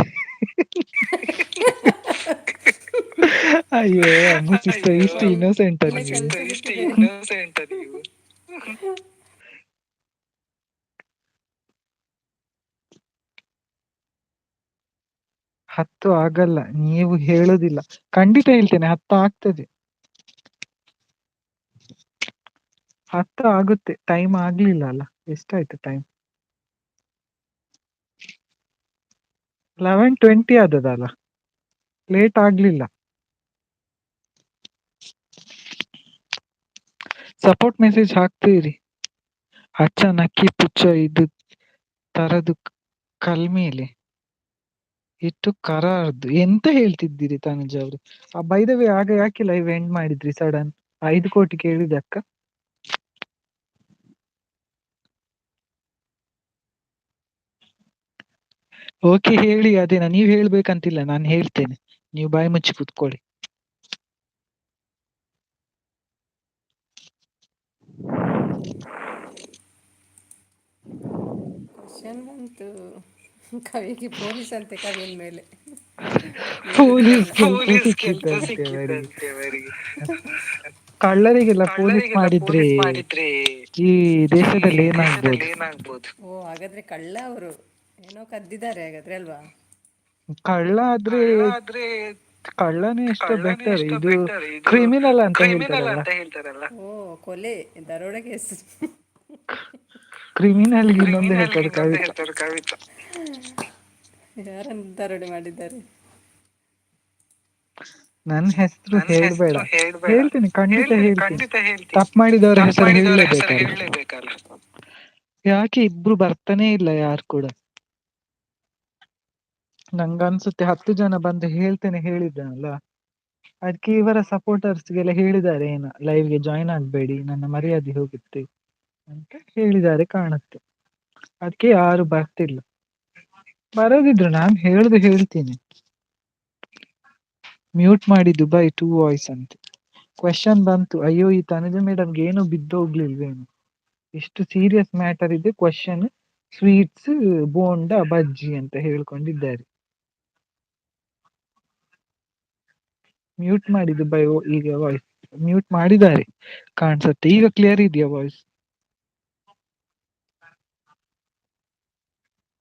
ಅಯ್ಯೋ ಅಮ್ಮು ಸಿಸ್ಟರ್, ಇಷ್ಟು ಇನ್ನೋಸೆಂಟ್ ಒಳ್ಳೆ ನೀವು. ಕೆಲಸ ಸಿಕ್ಕಿದೆ. ಹತ್ತು ಆಗಲ್ಲ, ನೀವು ಹೇಳುದಿಲ್ಲ. ಖಂಡಿತ ಹೇಳ್ತೇನೆ, 10 ಆಗ್ತದೆ. 10 ಆಗುತ್ತೆ. ಟೈಮ್ ಆಗ್ಲಿಲ್ಲ ಅಲ್ಲ, ಎಷ್ಟಾಯ್ತು ಟೈಮ್? 11:20 ಆದದಲ್ಲ, ಲೇಟ್ ಆಗ್ಲಿಲ್ಲ. ಸಪೋರ್ಟ್ ಮೆಸೇಜ್ ಹಾಕ್ತೀರಿ. ಅಚ್ಚ ನಕ್ಕಿ ಪುಚ್ಚ ಇದು ತರದು ಕಲ್ಮೇಲೆ ಇಟ್ಟು ಕರಾರ್ದು ಎಂತ ಹೇಳ್ತಿದ್ದೀರಿ ತನುಜ ಅವರು? ಬೈ ದ ವೇ, ಆಗ ಯಾಕೆ ಲೈವ್ ಎಂಡ್ ಮಾಡಿದ್ರಿ ಸಡನ್? 5 ಕೋಟಿ ಕೇಳಿದಕ್ಕ? ಓಕೆ ಹೇಳಿ, ಅದೇನಾ ನೀವ್ ಹೇಳ್ಬೇಕಂತಿಲ್ಲ, ನಾನು ಹೇಳ್ತೇನೆ, ನೀವು ಬಾಯಿ ಮುಚ್ಚಿ ಕೂತ್ಕೊಳ್ಳಿ. ಕ್ವಶನ್ ಬಂತು, ಕವಿಗೆ ಪೊಲೀಸ್ ಅಂತೆ ಕವಿನ ಮೇಲೆ. ಪೊಲೀಸ್ ಬೇರೆಯವರಿಗಲ್ಲ. ಕೆಲ್ಸ ಸಿಕ್ಕಿದ್ದಂತೆ ಅವರಿಗೆ. ಕಳ್ಳರಿಗೆಲ್ಲ ಪೊಲೀಸ್ ಮಾಡಿದ್ರೆ ಈ ದೇಶದಲ್ಲಿ ಏನಾಗ್ಬೋದು? ಓ, ಹಾಗಾದ್ರೆ ಕಳ್ಳ ಅವರು ಏನೋ ಕದ್ದಿದ್ದಾರೆ ಹಾಗಾದ್ರೆ, ಅಲ್ವಾ? ಕಳ್ಳ ಆದ್ರೆ ಕಳ್ಳನೇ ಎಷ್ಟೋ ಬೆಟರ್, ಇದು ಕ್ರಿಮಿನಲ್ ಅಂತ ಹೇಳ್ತಾರಲ್ಲ. ಓ, ಕೊಲೆ, ದರೋಡೆ ಕೇಸು. ಕ್ರಿಮಿನಲ್ ಇನ್ನೊಂದು ಹೆಸರು ಕವಿತಾ. ಯಾರನ್ನು ದರೋಡೆ ಮಾಡಿದ್ದಾರೆ? ನನ್ನ ಹೆಸರು ಹೇಳ್ಬೇಡ. ಹೇಳ್ತೀನಿ, ಖಂಡಿತ ಹೇಳ್ತೀನಿ. ತಪ್ಪು ಮಾಡಿದವರ ಹೆಸರು ಹೇಳಲೇಬೇಕಲ್ಲ. ಯಾಕೆ ಇಬ್ರು ಬರ್ತಾನೆ ಇಲ್ಲ ಯಾರು ಕೂಡ? ನಂಗನ್ಸುತ್ತೆ 10 ಜನ ಬಂದು ಹೇಳ್ತೇನೆ ಹೇಳಿದ್ದಾನಲ್ಲ, ಅದಕ್ಕೆ ಇವರ ಸಪೋರ್ಟರ್ಸ್ಗೆಲ್ಲ ಹೇಳಿದ್ದಾರೆ, ಏನ ಲೈವ್ಗೆ ಜಾಯಿನ್ ಆಗ್ಬೇಡಿ, ನನ್ನ ಮರ್ಯಾದೆ ಹೋಗುತ್ತೆ ಅಂತ ಹೇಳಿದ್ದಾರೆ ಕಾಣುತ್ತೆ. ಅದಕ್ಕೆ ಯಾರು ಬರ್ತಿಲ್ಲ. ಬರೋದಿದ್ರು ನಾನು ಹೇಳ್ತೀನಿ. ಮ್ಯೂಟ್ ಮಾಡಿ ದುಬೈ 2 ವಾಯ್ಸ್ ಅಂತ ಕ್ವೆಶನ್ ಬಂತು. ಅಯ್ಯೋ, ಈ ತನುಜ ಮೇಡಮ್ಗೆ ಏನು ಬಿದ್ದೋಗ್ಲಿಲ್ವೇನು? ಇಷ್ಟು ಸೀರಿಯಸ್ ಮ್ಯಾಟರ್ ಇದೆ. ಕ್ವೆಶನ್ ಸ್ವೀಟ್ಸ್, ಬೋಂಡ, ಬಜ್ಜಿ ಅಂತ ಹೇಳ್ಕೊಂಡಿದ್ದಾರೆ. ಮ್ಯೂಟ್ ಮಾಡಿದ್ದು ಬೈ, ಈಗ ವಾಯ್ಸ್ ಮ್ಯೂಟ್ ಮಾಡಿದ್ದಾರೆ ಕಾಣಿಸುತ್ತೆ. ಈಗ ಕ್ಲಿಯರ್ ಇದೆಯಾ ವಾಯ್ಸ್?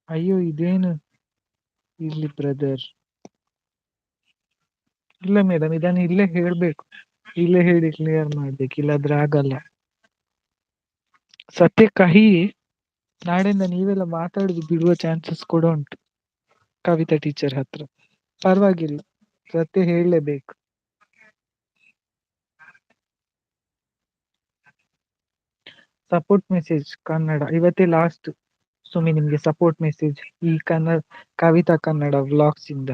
ಅಯ್ಯೋ, ಇದೇನು ಇಲ್ಲಿ ಬ್ರದರ್? ಇಲ್ಲ ಮೇಡಮ್, ಇದನ್ನು ಇಲ್ಲೇ ಹೇಳ್ಬೇಕು, ಇಲ್ಲೇ ಹೇಳಿ ಕ್ಲಿಯರ್ ಮಾಡ್ಬೇಕು, ಇಲ್ಲಾದ್ರೆ ಆಗಲ್ಲ. ಸತ್ಯ ಕಹಿ, ನಾಳೆಯಿಂದ ನೀವೆಲ್ಲ ಮಾತಾಡುದು ಬಿಡುವ ಚಾನ್ಸಸ್ ಕೂಡ ಉಂಟು ಕವಿತಾ ಟೀಚರ್ ಹತ್ರ. ಪರವಾಗಿಲ್ಲ, ಸತ್ಯ ಹೇಳಲೇಬೇಕು. ಸಪೋರ್ಟ್ ಮೆಸೇಜ್ ಕನ್ನಡ ಇವತ್ತೇ ಲಾಸ್ಟ್. ಸುಮ್ಮನೆ ನಿಮ್ಗೆ ಸಪೋರ್ಟ್ ಮೆಸೇಜ್ ಈ ಕವಿತಾ ಕನ್ನಡ ವ್ಲಾಗ್ಸ್ ಇಂದ.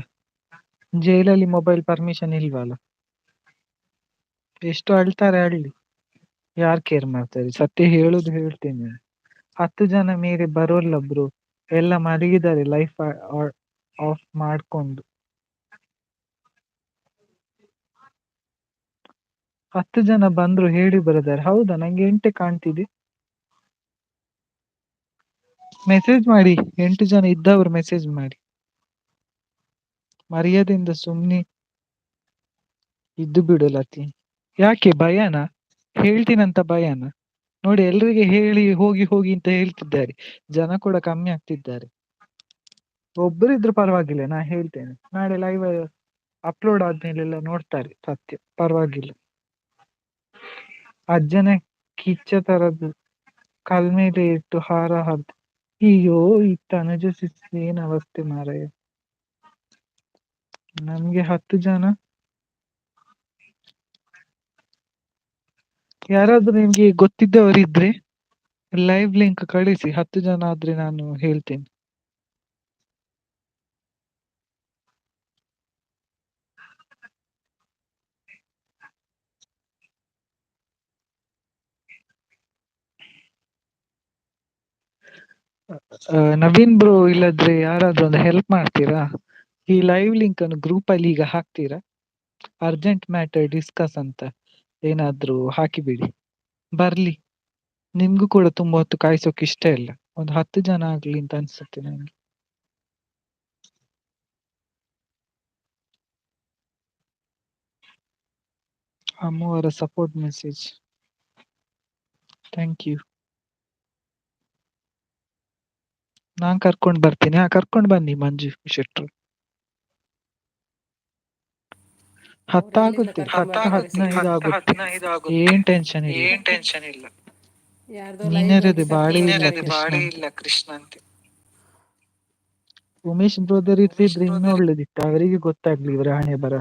ಜೈಲಲ್ಲಿ ಮೊಬೈಲ್ ಪರ್ಮಿಷನ್ ಇಲ್ವಲ್ಲ, ಎಷ್ಟು ಅಳ್ತಾರೆ ಅಳ್ಳಿ, ಯಾರ್ ಕೇರ್ ಮಾಡ್ತಾರೆ? ಸತ್ಯ ಹೇಳುದು ಹೇಳ್ತೇನೆ. 10 ಜನ ಮೇಲೆ ಬರೋಲ್ಲ ಬ್ರೋ, ಎಲ್ಲ ಮಲಗಿದ್ದಾರೆ ಲೈಫ್ ಆಫ್ ಮಾಡ್ಕೊಂಡು. 10 ಜನ ಬಂದ್ರು ಹೇಳಿ ಬ್ರದರ್. ಹೌದಾ, ನಂಗೆ 8 ಕಾಣ್ತಿದೆ. ಮೆಸೇಜ್ ಮಾಡಿ, 8 ಜನ ಇದ್ದವರು ಮೆಸೇಜ್ ಮಾಡಿ. ಮರ್ಯಾದೆಯಿಂದ ಸುಮ್ನೆ ಇದ್ದು ಬಿಡು ಲತಿ. ಯಾಕೆ ಭಯನ? ಹೇಳ್ತೀನಂತ ಭಯನ? ನೋಡಿ, ಎಲ್ರಿಗೆ ಹೇಳಿ ಹೋಗಿ ಹೋಗಿ ಅಂತ ಹೇಳ್ತಿದ್ದಾರೆ, ಜನ ಕೂಡ ಕಮ್ಮಿ ಆಗ್ತಿದ್ದಾರೆ. ಒಬ್ಬರಿದ್ರು ಪರವಾಗಿಲ್ಲ, ನಾ ಹೇಳ್ತೇನೆ. ನಾಳೆ ಲೈವ್ ಅಪ್ಲೋಡ್ ಆದ್ಮೇಲೆಲ್ಲ ನೋಡ್ತಾರೆ, ಸತ್ಯ ಪರವಾಗಿಲ್ಲ. ಅಜ್ಜನೇ ಕಿಚ್ಚ ತರದ್ದು ಕಲ್ ಮೇಲೆ ಇಟ್ಟು ಹಾರ ಹರ್ದು. ಅಯ್ಯೋ ಈ ತನುಜ ಏನ್ ಅವಸ್ಥೆ ಮಾರಾಯ. ನಮ್ಗೆ 10 ಜನ. ಯಾರಾದ್ರೂ ನಿಮ್ಗೆ ಗೊತ್ತಿದ್ದವರಿದ್ರೆ ಲೈವ್ ಲಿಂಕ್ ಕಳಿಸಿ. 10 ಜನ ಆದ್ರೆ ನಾನು ಹೇಳ್ತೇನೆ. ನವೀನ್ ಬ್ರೋ ಇಲ್ಲದ್ರೆ ಯಾರಾದ್ರೂ ಒಂದು ಹೆಲ್ಪ್ ಮಾಡ್ತೀರಾ? ಈ ಲೈವ್ ಲಿಂಕ್ ಅನ್ನು ಗ್ರೂಪ್ ಅಲ್ಲಿ ಈಗ ಹಾಕ್ತೀರಾ? ಅರ್ಜೆಂಟ್ ಮ್ಯಾಟರ್ ಡಿಸ್ಕಸ್ ಅಂತ ಏನಾದ್ರೂ ಹಾಕಿಬಿಡಿ, ಬರ್ಲಿ. ನಿಮ್ಗೂ ಕೂಡ ತುಂಬಾ ಹೊತ್ತು ಕಾಯಿಸೋಕೆ ಇಷ್ಟ ಇಲ್ಲ. ಒಂದು 10 ಜನ ಆಗ್ಲಿ ಅಂತ ಅನ್ಸುತ್ತೆ ನಂಗೆ. ಅಮ್ಮವರ ಸಪೋರ್ಟ್ ಮೆಸೇಜ್, ಥ್ಯಾಂಕ್ ಯು. ನಾನ್ ಕರ್ಕೊಂಡ್ ಬರ್ತೀನಿ. ಕರ್ಕೊಂಡ್ ಬನ್ನಿ ಮಂಜು ಶೆಟ್ರು. 10 ಆಗುತ್ತೆ, 10-15 ಆಗುತ್ತೆ. ಏನ್ ಟೆನ್ಷನ್ ಇಲ್ಲ. ಯಾರ್ದೋ ಲೈವ್ ಹೋಗಿ ನೀನೆರದೆ ಬಾಳೇ ಕರ್ಕೊಂಡು ಇಲ್ಲ ಕೃಷ್ಣ ಅಂತೆ. ಉಮೇಶ್ ಬ್ರೋದರ್ ಇರ್ತಿದ್ರೆ ಇನ್ನೂ ಒಳ್ಳೇದಿತ್ತು. ಅವರಿಗೆ ಗೊತ್ತಾಗ್ಲಿ ಇವ್ರ ಹಣೆ ಬರ.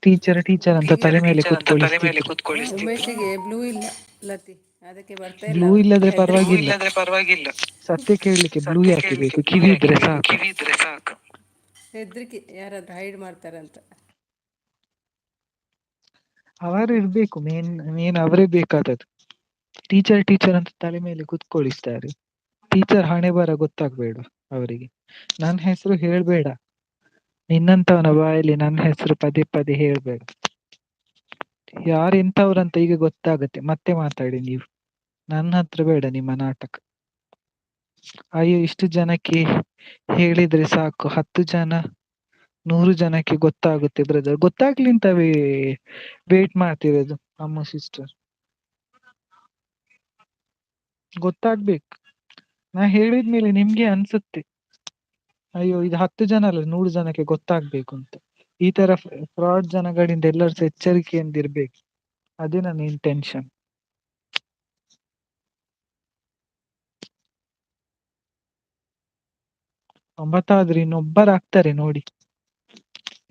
ಟೀಚರ್ ಅಂತ ತಲೆ ಮೇಲೆ ಕೂತ್ಕೊಳ್ಳಿಸ್ತಿದ್ರು. ಉಮೇಶಿಗೆ ಬ್ಲೂ ಇಲ್ಲ ಲತಿ, ಅದಕ್ಕೆ ಬರ್ತಾ ಇಲ್ಲ ಬ್ಲೂ ಅವನು. ಇಲ್ಲದ್ರೆ ಪರವಾಗಿಲ್ಲ. ಸತ್ಯ ಕೇಳಲಿಕ್ಕೆ ಬ್ಲೂ ಯಾಕೆ ಬೇಕು? ಕಿವಿ ಇದ್ರೆ ಸಾಕು. ಹೆದ್ರಿಕೆ ಯಾರಾದ್ರೂ ಹೈಡ್ ಮಾಡ್ತಾರಂತ. ಅವರು ಇರ್ಬೇಕು, ಮೇನ್ ಅವರೇ ಬೇಕಾದದ್ದು. ಟೀಚರ್ ಅಂತ ತಲೆ ಮೇಲೆ ಕೂತ್ಕೊಳ್ಳಿಸ್ತಾರೆ. ಟೀಚರ್ ಹಣೆ ಬರ ಗೊತ್ತಾಗ್ಬೇಡ ಅವರಿಗೆ. ನನ್ನ ಹೆಸರು ಹೇಳ್ಬೇಡ, ನಿನ್ನಂತವನ ಬಾಯಲ್ಲಿ ನನ್ನ ಹೆಸರು ಪದೇ ಪದೇ ಹೇಳ್ಬೇಡ. ಯಾರು ಎಂತವ್ರಂತ ಈಗ ಗೊತ್ತಾಗತ್ತೆ, ಮತ್ತೆ ಮಾತಾಡಿ ನೀವು. ನನ್ನ ಹತ್ರ ಬೇಡ ನಿಮ್ಮ ನಾಟಕ. ಅಯ್ಯೋ, ಇಷ್ಟು ಜನಕ್ಕೆ ಹೇಳಿದ್ರೆ ಸಾಕು. 10 ಜನ 100 ಜನಕ್ಕೆ ಗೊತ್ತಾಗುತ್ತೆ ಬ್ರದರ್. ಗೊತ್ತಾಗ್ಲಿ ಅಂತವೇ ವೇಟ್ ಮಾಡ್ತಿರೋದು ಅಮ್ಮ ಸಿಸ್ಟರ್. ಗೊತ್ತಾಗ್ಬೇಕು. ನಾ ಹೇಳಿದ್ಮೇಲೆ ನಿಮ್ಗೆ ಅನ್ಸುತ್ತೆ ಅಯ್ಯೋ ಇದು 10 ಜನ ಅಲ್ಲ 100 ಜನಕ್ಕೆ ಗೊತ್ತಾಗ್ಬೇಕು ಅಂತ. ಈ ತರ ಫ್ರಾಡ್ ಜನಗಳಿಂದ ಎಲ್ಲರೂ ಎಚ್ಚರಿಕೆಯಿಂದ ಇರ್ಬೇಕು. ಅದೇ ನನ್ನ ಇಂಟೆನ್ಷನ್. ಒಂಬತ್ತಾದ್ರೆ ಇನ್ನೊಬ್ಬರಾಗ್ತಾರೆ ನೋಡಿ.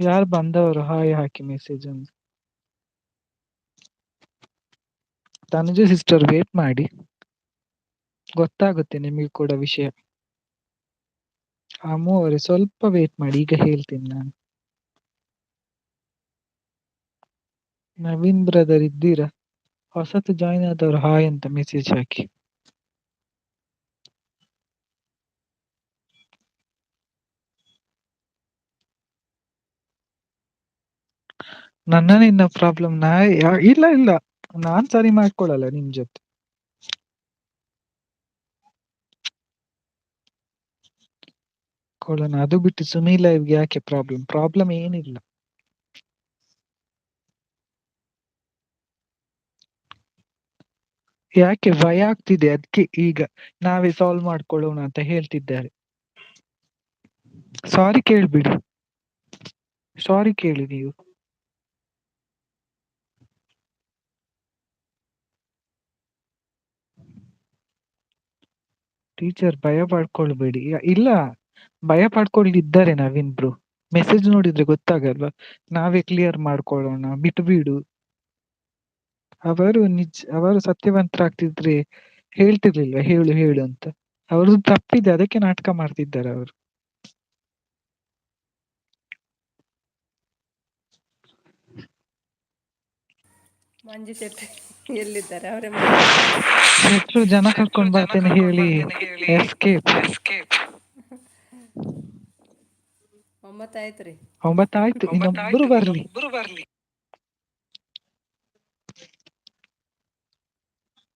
ಯಾರು ಬಂದವರು ಹಾಯ್ ಹಾಕಿ ಮೆಸೇಜ್ ಒಂದು. ತನುಜ ಸಿಸ್ಟರ್ ವೇಟ್ ಮಾಡಿ, ಗೊತ್ತಾಗುತ್ತೆ ನಿಮಗೆ ಕೂಡ ವಿಷಯ. ಅಮ್ಮು ಅವರೇ ಸ್ವಲ್ಪ ವೇಟ್ ಮಾಡಿ, ಈಗ ಹೇಳ್ತೀನಿ ನಾನು. ನವೀನ್ ಬ್ರದರ್ ಇದ್ದೀರಾ? ಹೊಸತು ಜಾಯ್ನ್ ಆದವರು ಹಾಯ್ ಅಂತ ಮೆಸೇಜ್ ಹಾಕಿ. ನಿನ್ನ ಪ್ರಾಬ್ಲಮ್ ಇಲ್ಲ ನಾನ್ ಸರಿ ಮಾಡ್ಕೊಳಲ್ಲ ನಿಮ್ ಜೊತೆ. ಕೊಡೋಣ. ಅದು ಬಿಟ್ಟು ಸುಮಿ ಲೈವ್ಗೆ ಯಾಕೆ ಪ್ರಾಬ್ಲಮ್ ಏನಿಲ್ಲ. ಯಾಕೆ ಭಯ ಆಗ್ತಿದೆ, ಅದಕ್ಕೆ ಈಗ ನಾವೇ ಸಾಲ್ವ್ ಮಾಡ್ಕೊಳ್ಳೋಣ ಅಂತ ಹೇಳ್ತಿದ್ದಾರೆ. ಸಾರಿ ಕೇಳ್ಬಿಡಿ, ಸಾರಿ ಕೇಳಿ ನೀವು. ಟೀಚರ್ ಭಯ ಪಡ್ಕೊಳ್ಬೇಡಿ. ಇಲ್ಲ, ಭಯ ಪಡ್ಕೊಳ್ಳಿದ್ದಾರೆ ನವೀನ್ ಬ್ರೋ. ಮೆಸೇಜ್ ನೋಡಿದ್ರೆ ಗೊತ್ತಾಗಲ್ವಾ? ನಾವೇ ಕ್ಲಿಯರ್ ಮಾಡ್ಕೊಳ್ಳೋಣ, ಬಿಟ್ಟು ಬಿಡು. ಅವರು ಸತ್ಯವಂತರಾಗ್ತಿದ್ರೆ ಹೇಳ್ತಿರ್ಲಿಲ್ವಾ ಹೇಳು ಹೇಳು ಅಂತ. ಅವ್ರದ್ದು ತಪ್ಪಿದೆ, ಅದಕ್ಕೆ ನಾಟಕ ಮಾಡ್ತಿದ್ದಾರೆ ಅವರು. ಮಂಜು ಶೆಟ್ಟಿ ಎಲ್ಲಿದ್ದಾರೆ? ಅವರೇ ಶೆಟ್ರು ಜನ ಕರ್ಕೊಂಡ್ ಬರ್ತೇನೆ ಹೇಳಿ ಎಸ್ಕೇಪ್. 9 ಆಯ್ತು ರೀ. 9 ಆಯ್ತು, ಇನ್ನೊಬ್ರು ಬರ್ಲಿ.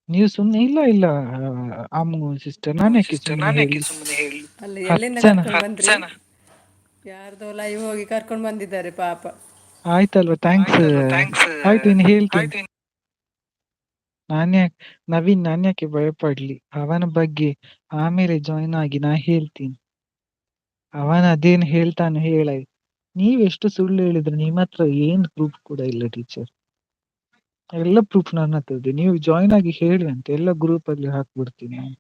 ನೀವು ಸುಮ್ನೆ ಇಲ್ಲ ಅಮ್ಮು ಸಿಸ್ಟರ್, ನಾನು ಯಾಕೆ ಸುಮ್ಮನೆ ಹೇಳಿ. ಅಲ್ಲಿ 10 ಎಲ್ಲಿಂದ ಜನ. ಕರ್ಕೊಂಡು ಬಂದ್ರಿ? ಯಾರ್ದೋ ಲೈವ್ ಹೋಗಿ ಕರ್ಕೊಂಡು ಬಂದಿದ್ದಾರೆ ಪಾಪ. ಆಯ್ತಲ್ವಾ, ಥ್ಯಾಂಕ್ಸ್. ಆಯ್ತು, ಇನ್ನು ಹೇಳ್ತೀನಿ. ನಾನ್ಯಾಕೆ ಭಯ ಪಡ್ಲಿ? ಅವನ ಬಗ್ಗೆ ಆಮೇಲೆ ಜಾಯಿನ್ ಆಗಿ ನಾ ಹೇಳ್ತೀನಿ. ಅವನ ಅದೇನು ಹೇಳ್ತಾನೆ ನೀವೆಷ್ಟು ಸುಳ್ಳು ಹೇಳಿದ್ರೆ ನಿಮ್ಮ ಹತ್ರ ಏನ್ ಪ್ರೂಫ್ ಕೂಡ ಇಲ್ಲ ಟೀಚರ್. ಎಲ್ಲ ಪ್ರೂಫ್ ನನ್ನ ಹತ್ರ ಇದೆ. ನೀವು ಜಾಯಿನ್ ಆಗಿ ಹೇಳಿ ಅಂತ ಎಲ್ಲ ಗ್ರೂಪ್ ಅಲ್ಲಿ ಹಾಕ್ಬಿಡ್ತೀನಿ ನಾನು.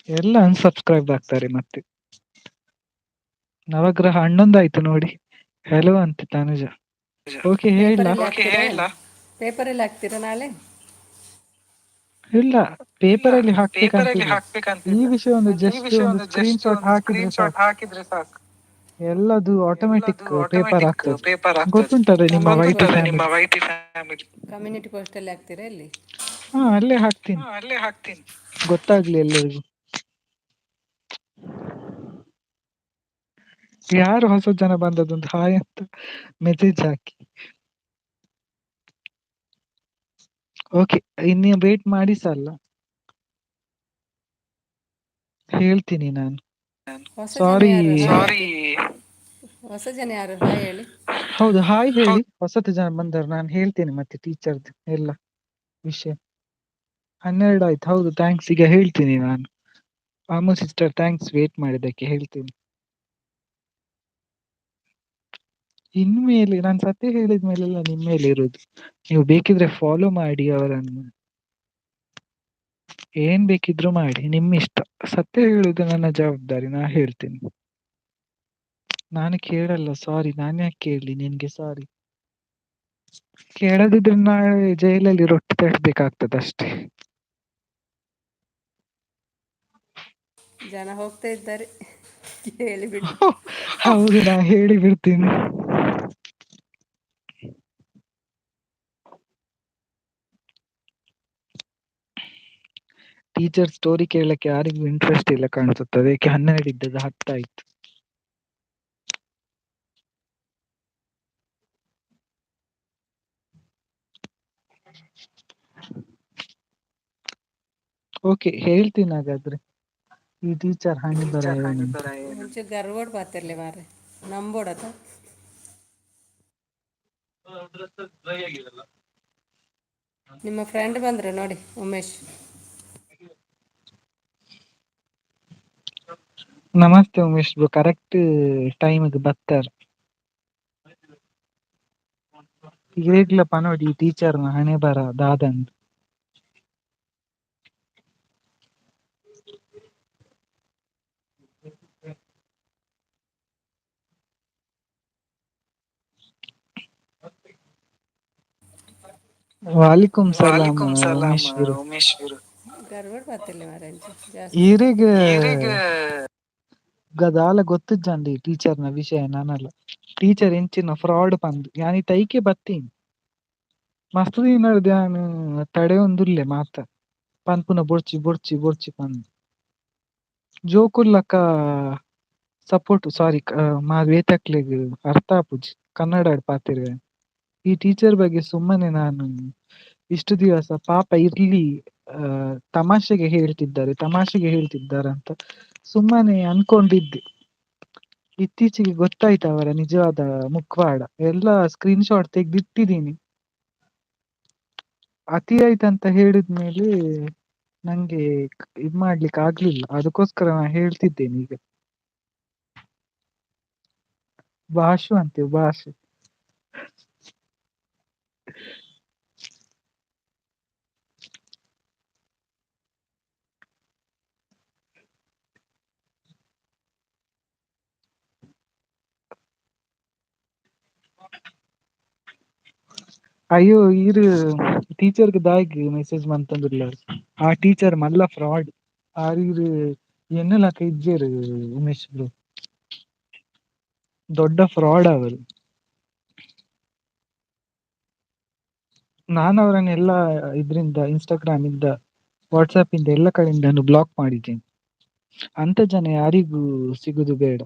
ಎಲ್ಲ ಅನ್ಸಬ್ಸ್ಕ್ರೈಬ್ ಆಗ್ತಾರೆ ಮತ್ತೆ. ನವಗ್ರಹ ಹನ್ನೊಂದಾಯ್ತು ನೋಡಿ. ಹೆಲೋ ಅಂತೆ ತನುಜ. ಓಕೆ ಹೇಳ. ಪೇಪರಲ್ಲಿ ಹಾಕ್ತೀರಾ ನಾಳೆ? ಇಲ್ಲ, ಪೇಪರ್ ಅಲ್ಲಿ ಹಾಕ್ಬೇಕಂತಿಲ್ಲ. ಈ ವಿಷಯ ಒಂದು ಜಸ್ಟ್ ಒಂದು ಸ್ಕ್ರೀನ್ ಶಾಟ್ ಹಾಕಿದ್ರೆ ಸಾಕು. ಎಲ್ಲದು ಆಟೋಮೆಟಿಕ್ ಪೇಪರ್ ಆಗ್ತದೆ. ಗೊತ್ತುಂಟಲ್ಲ ನಿಮ್ಮ ವೈಟಿ ಫ್ಯಾಮಿಲಿ. ಕಮ್ಯುನಿಟಿ ಪೋಸ್ಟಲ್ಲಿ ಹಾಕ್ತೀರಾ ಎಲ್ಲಿ? ಹಾ, ಅಲ್ಲೇ ಹಾಕ್ತೀನಿ, ಗೊತ್ತಾಗ್ಲಿ ಎಲ್ಲರಿಗೂ. ಯಾರು ಹೊಸ ಜನ ಬಂದದ್ದು ಹಾಯ್ ಅಂತ ಮೆಸೇಜ್ ಹಾಕಿ. ಓಕೆ, ಇನ್ನು ವೇಟ್ ಮಾಡಿ ಸಲ್ಲ ಹೇಳ್ತೀನಿ ನಾನು. ಹೊಸ ಜನ ಸಾರಿ. ಯಾರು ಹಾಯ್ ಹೊಸ ಜನ ಯಾರು ಹಾಯ್ ಹೇಳಿ? ಹೌದು, ಹಾಯ್ ಹೇಳಿ. ಹೊಸತು ಜನ ಬಂದರು, ನಾನು ಹೇಳ್ತೇನೆ ಮತ್ತೆ ಟೀಚರ್ದು ಎಲ್ಲ ವಿಷಯ. 12 ಆಯ್ತು. ಹೌದು, ಥ್ಯಾಂಕ್ಸ್. ಈಗ ಹೇಳ್ತೀನಿ ನಾನು. ಅಮ್ಮ ಸಿಸ್ಟರ್, ಥ್ಯಾಂಕ್ಸ್ ವೇಟ್ ಮಾಡಿದ್ದಕ್ಕೆ ಹೇಳ್ತೀನಿ. ಇನ್ಮೇಲೆ ನಾನು ಸತ್ಯ ಹೇಳಿದ ಮೇಲೆಲ್ಲ ನಿಮ್ಮ ಮೇಲೆ ಇರೋದು. ನೀವು ಬೇಕಿದ್ರೆ ಫಾಲೋ ಮಾಡಿ ಅವರನ್ನು, ಏನ್ ಬೇಕಿದ್ರು ಮಾಡಿ, ನಿಮ್ಮ ಇಷ್ಟ. ಸತ್ಯ ಹೇಳುದು ನನ್ನ ಜವಾಬ್ದಾರಿ, ನಾ ಹೇಳ್ತೀನಿ. ನಾನು ಕೇಳಲ್ಲ, ಸಾರಿ. ನಾನು ಯಾಕೆ ಕೇಳಲಿ ನಿನ್ಗೆ ಸಾರಿ? ಕೇಳದಿದ್ರೆ ನಾಳೆ ಜೈಲಲ್ಲಿ ರೊಟ್ಟಿ ತಟ್ಟಬೇಕಾಗ್ತದೆ ಅಷ್ಟೇ. ಜನ ಹೋಗ್ತಾ ಇದ್ದಾರೆ, ಹೇಳಿಬಿಡಿ. ಹೌದು, ನಾ ಹೇಳಿ ಬಿಡ್ತೀನಿ. ಟೀಚರ್ ಸ್ಟೋರಿ ಕೇಳಕ್ಕೆ ಯಾರಿಗೂ ಇಂಟ್ರೆಸ್ಟ್ ಇಲ್ಲ ಕಾಣಿಸುತ್ತದೆ. 12 ಇದ್ದದ್ದು 10 ಆಯ್ತು. ಓಕೆ, ಹೇಳ್ತೀನಿ ಹಾಗಾದ್ರೆ ಈ ಟೀಚರ್ ಹಣೆ ಬರ ಏನಂತ. ಒಂಚೂರು ಗರ್ವಡ್ ಪಾತಿರ್ಲಿ ಮಾರ್ರೆ, ನಂಬೋಡತ. ನಿಮ್ಮ ಫ್ರೆಂಡ್ ಬಂದ್ರೆ ನೋಡಿ, ಉಮೇಶ್. ನಮಸ್ತೆ ಉಮೇಶ್ ಬ್ರೋ, ಕರೆಕ್ಟ್ ಟೈಮಿಗೆ ಬರ್ತಾರೆ. ಈಗ್ಲಪ್ಪ ನೋಡಿ ಟೀಚರ್ನ ಹಣೆ ಬರ ದಾದಂದು. ವಾಲಿಕುಂ ಸಲಾಂ ಉಮೇಶ್ ಬ್ರೋ. ಗರ್ವಡ್ ಪಾತಿರ್ಲಿ ಮಾರ್ರೆ ಜಾಸ್ತಿ. ಈರಿಗೆ ಗದಾಲ ಗೊತ್ತಿಜ್ಜಂಡಿ ಟೀಚರ್ನ ವಿಷಯ ನನಲ. ಟೀಚರ್ ಎಂಚಿನ ಫ್ರಾಡ್ ಪಂದ್ ಯಾನಿ ತೈಕೆ ಬತ್ತೀನಿ ಮಸ್ತ್ ದಿನ ಧ್ಯಾನ್ ತಡೆ ಒಂದುಲ್ಲೆ ಮಾತ ಪನ್ಪುನ ಬೊಡ್ಚಿ ಬೊಡ್ಚಿ ಬೊಡ್ಚಿ ಪಂದ್ ಜೋಕುಲ್ಲಕ ಸಪೋರ್ಟ್ ಸಾರಿ ಮಾ ವೇತಕ್ಲೆಗ್ ಅರ್ಥ ಆಪುಜಿ ಕನ್ನಡಡ್ ಪಾತೆರ್ವೆ. ಈ ಟೀಚರ್ ಬಗ್ಗೆ ಸುಮ್ಮನೆ ನಾನು ಇಷ್ಟು ದಿವಸ ಪಾಪ ಇರ್ಲಿ ತಮಾಷೆಗೆ ಹೇಳ್ತಿದ್ದಾರೆ ಅಂತ ಸುಮ್ಮನೆ ಅನ್ಕೊಂಡಿದ್ದೆ. ಇತ್ತೀಚೆಗೆ ಗೊತ್ತಾಯ್ತು ಅವರ ನಿಜವಾದ ಮುಖವಾಡ. ಎಲ್ಲ ಸ್ಕ್ರೀನ್ ಶಾಟ್ ತೆಗ್ದಿಟ್ಟಿದ್ದೀನಿ. ಅತಿ ಆಯ್ತಂತ ಹೇಳಿದ್ಮೇಲೆ ನಂಗೆ ಇದ್ ಮಾಡ್ಲಿಕ್ಕೆ ಆಗ್ಲಿಲ್ಲ, ಅದಕ್ಕೋಸ್ಕರ ನಾನು ಹೇಳ್ತಿದ್ದೇನೆ ಈಗ. ಭಾಷು ಅಂತೆ ಭಾಷು. ಅಯ್ಯೋ ಇರು ಟೀಚರ್ಗೆ ದಾಯಕ್ ಮೆಸೇಜ್ ಮಂತಂದುಲ್ಲ. ಆ ಟೀಚರ್ ಮಲ್ಲ ಫ್ರಾಡ್ ಆರ್ ಎನ್ನಲಕ ಇಜ್ಜೆರ್ ಉಮೇಶ್ ಬ್ರೋ ದೊಡ್ಡ ಫ್ರಾಡ್ ಅವರು. ನಾನು ಅವರನ್ನ ಎಲ್ಲ ಇದ್ರಿಂದ ಇನ್ಸ್ಟಾಗ್ರಾಮ್ ಇಂದ ವಾಟ್ಸ್ಆಪ್ ಇಂದ ಎಲ್ಲ ಕಡೆಯಿಂದಾನು ಬ್ಲಾಕ್ ಮಾಡಿದ್ದೇನೆ. ಅಂತ ಜನ ಯಾರಿಗೂ ಸಿಗುದು ಬೇಡ.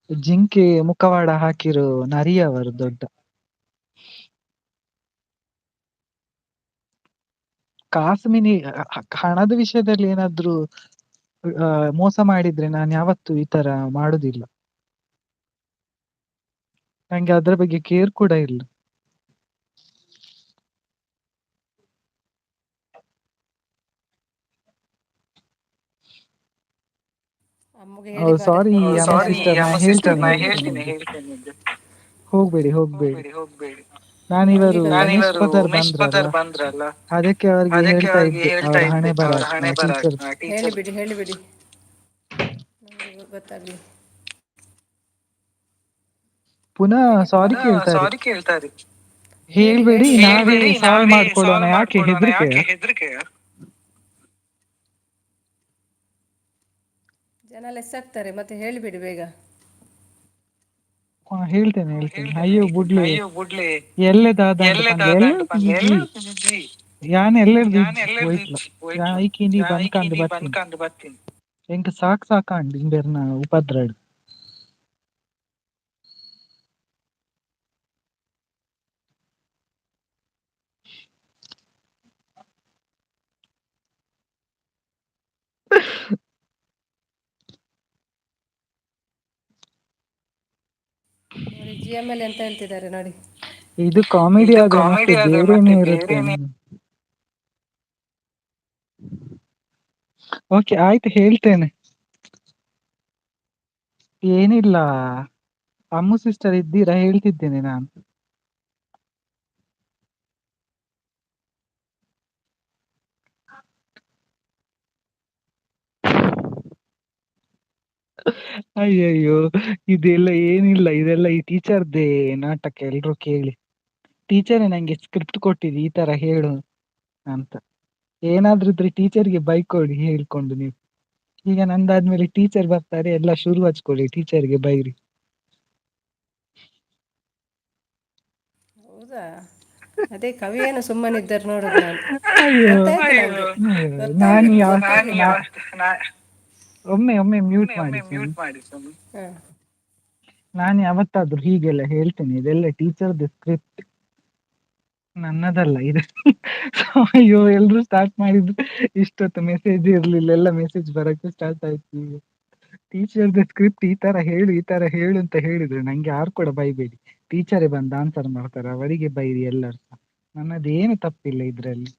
ಜಿಂಕೆ ಮುಖವಾಡ ಹಾಕಿರೋ ನರಿ ಅವರು ದೊಡ್ಡ. ಕಾಸ್ಮಿನಿ ಹಣದ ವಿಷಯದಲ್ಲಿ ಏನಾದ್ರು ಮೋಸ ಮಾಡಿದ್ರೆ ನಾನು ಯಾವತ್ತೂ ಈ ತರ ಮಾಡುದಿಲ್ಲ. ನಂಗೆ ಅದ್ರ ಬಗ್ಗೆ ಕೇರ್ ಕೂಡ ಇಲ್ಲ. ಅಮ್ಮಗೆ ಹೇಳಿ ಬಾರೆ. ಸಾರಿ ಅಮ್ಮ ಸಾರಿ ಸಿಸ್ಟರ್, ಅಮ್ಮ ನಾನು ಸಿಸ್ಟರ್, ಹೇಳ್ತೇನೆ ನಾ ಹೇಳ್ತೇನೆ ಹೇಳ್ತೀನಿ ಇದು. ಹೇಳ್ತೀನಿ ಇದು. ಹೋಗ್ಬೇಡಿ ಹೋಗ್ಬೇಡಿ. ನಾನಿವರು ಉಮೇಶ್ ನಾನಿವರು ಪದರ್ ಉಮೇಶ್ ಬಂದ್ರಲ್ಲ, ಪದರ್ ಬಂದ್ರಲ್ಲ, ಅದಕ್ಕೆ ಅವ್ರಿಗೆ ಅದಕ್ಕೆ ಹೇಳ್ತಾ ಅವ್ರಿಗೆ ಇದ್ದೆ ಹೇಳ್ತಾ ಅವರ ಇದ್ದೆ ಹಣೆ ಬರ ಅವರ ಹಣೆ ಬರ ಟೀಚರ್. ಹೇಳಿಬಿಡಿ ಹೇಳಿಬಿಡಿ, ನಮಗೆ ಗೊತ್ತಾಗಲಿ. ಪುನಃ ಹೇಳಿ ಸಾರಿ ಕೇಳ್ತಾರೆ. ಸಾರಿ ಕೇಳ್ತಾರೆ. ಹೇಳಿ ಹೇಳ್ಬೇಡಿ, ಹೇಳಿ ನಾವೇ ಹೇಳ್ಬೇಡಿ, ಸಾಲ್ವ್ ನಾವೇ ಮಾಡ್ಕೊಡೋಣ. ಸಾಲ್ವ್ ಯಾಕೆ ಮಾಡ್ಕೊಡೋಣ, ಹೆದರಿಕೆಯ? ಯಾಕೆ ಹೆದರಿಕೆಯ? ಜನ ಲೆಸ್ ಆಗ್ತಾರೆ, ಮತ್ತೆ ಹೇಳಿಬಿಡಿ ಬೇಗ. ಹೇಳ್ತೇನೆ ಅಯ್ಯೋ ಬುಡ್ಲಿ ಅಯ್ಯೋ ಬುಡ್ಲಿ ಎಲ್ಲೆದಾದ ಅಂತ ಪಂದೆ ಎಲ್ಲದಾದ ಎಲ್ಲ ಅಂತ ಬಂದೆ ಇಜ್ಜಿ ಎಲ್ಲ ಯಾನ್ ಎಲ್ಲೆರ್ದು ಯಾನ್ ಇಜ್ಜಿ ಎಲ್ಲೆರ್ದು ಹೋಯ್ಟ್ಲ ಯಾ ಹೋಯ್ತು. ಐಕಿಂಡಿ ಯಾಕೆ ಬಂದ್ಕಂಡು ನೀ ಬರ್ತೀನಿ. ಬಂದ್ಕಂಡು ಬರ್ತೀನಿ. ಎಂಕ್ ಸಾಕಾಂಡ್ ಇಂದೆರ್ನ ಉಪದ್ರಡ್. ನೋಡಿ GML ಎಂತ ಹೇಳ್ತಿದ್ದಾರೆ ನೋಡಿ. ಇದು ಕಾಮಿಡಿ ಇದು ಆದ್ರೆ ಮತ್ತೆ ಕಾಮಿಡಿ ಆದ್ರೆ ಮತ್ತೆ ಬೇರೆನೇ ಇರುತ್ತೆ. ಬೇರೆನೆ. ಓಕೆ ಆಯ್ತು, ಹೇಳ್ತೇನೆ. ಏನಿಲ್ಲ, ಅಮ್ಮು ಸಿಸ್ಟರ್ ಇದ್ದೀರಾ ಹೇಳ್ತಿದ್ದೇನೆ ನಾನು. ಅಯ್ಯಯ್ಯೋ, ಇದೆಲ್ಲ ಏನಿಲ್ಲ, ಇದೆಲ್ಲ ಈ ಟೀಚರ್ದೇ ನಾಟಕ. ಎಲ್ರು ಕೇಳಿ, ಟೀಚರೇ ನಂಗೆ ಸ್ಕ್ರಿಪ್ಟ್ ಕೊಟ್ಟಿದ್ದು ಈ ತರ ಹೇಳು ಅಂತ. ಏನಾದ್ರೂ ಇದ್ರೆ ಟೀಚರ್ಗೆ ಬೈಕೊಡಿ ಹೇಳ್ಕೊಂಡು ನೀವು. ಈಗ ನಂದಾದ್ಮೇಲೆ ಟೀಚರ್ ಬರ್ತಾರೆ, ಎಲ್ಲ ಶುರು ಹಚ್ಕೊಳ್ಳಿ, ಟೀಚರ್ಗೆ ಬೈರಿ. ಹೌದಾ, ಅದೇ ಕವಿ ಏನು ಸುಮ್ಮನಿದ್ದಾರೆ ನೋಡುದು ನಾನು. ಅಯ್ಯೋ ಗೊತ್ತಾಯ್ತು ನಾನು ನಂಗೆ, ಗೊತ್ತಾಗಿತ್ತು. ಒಮ್ಮೆ ಮ್ಯೂಟ್ ಒಮ್ಮೆ ಮಾಡಿ ಒಮ್ಮೆ ಸ್ವಾಮಿ. ಮ್ಯೂಟ್ ಮಾಡಿ ಸ್ವಾಮಿ. ನಾನು ಯಾವತ್ತಾದ್ರೂ ಹೀಗೆಲ್ಲ ಹೇಳ್ತೇನೆ? ಇದೆಲ್ಲ ಟೀಚರ್ದು ಸ್ಕ್ರಿಪ್ಟ್, ನನ್ನದಲ್ಲ ಇದು. ಅಯ್ಯೋ, ಎಲ್ರು ಸ್ಟಾರ್ಟ್ ಮಾಡಿದ್ರು. ಇಷ್ಟೊತ್ತು ಮೆಸೇಜ್ ಇರ್ಲಿಲ್ಲ, ಎಲ್ಲ ಮೆಸೇಜ್ ಬರಕ್ಕೆ ಸ್ಟಾರ್ಟ್ ಆಯ್ತು. ಈಗ ಟೀಚರ್ದು ಸ್ಕ್ರಿಪ್ಟ್ ಈ ತರ ಹೇಳು ಈ ತರ ಹೇಳು ಅಂತ ಹೇಳಿದ್ರು ನಂಗೆ ಯಾರು ಕೂಡ ಬೈಬೇಡಿ. ಟೀಚರೇ ಬಂದು ಆನ್ಸರ್ ಮಾಡ್ತಾರೆ, ಅವರಿಗೆ ಬೈರಿ ಎಲ್ಲರೂ. ನನ್ನದೇನು ತಪ್ಪಿಲ್ಲ ಇದ್ರಲ್ಲಿ.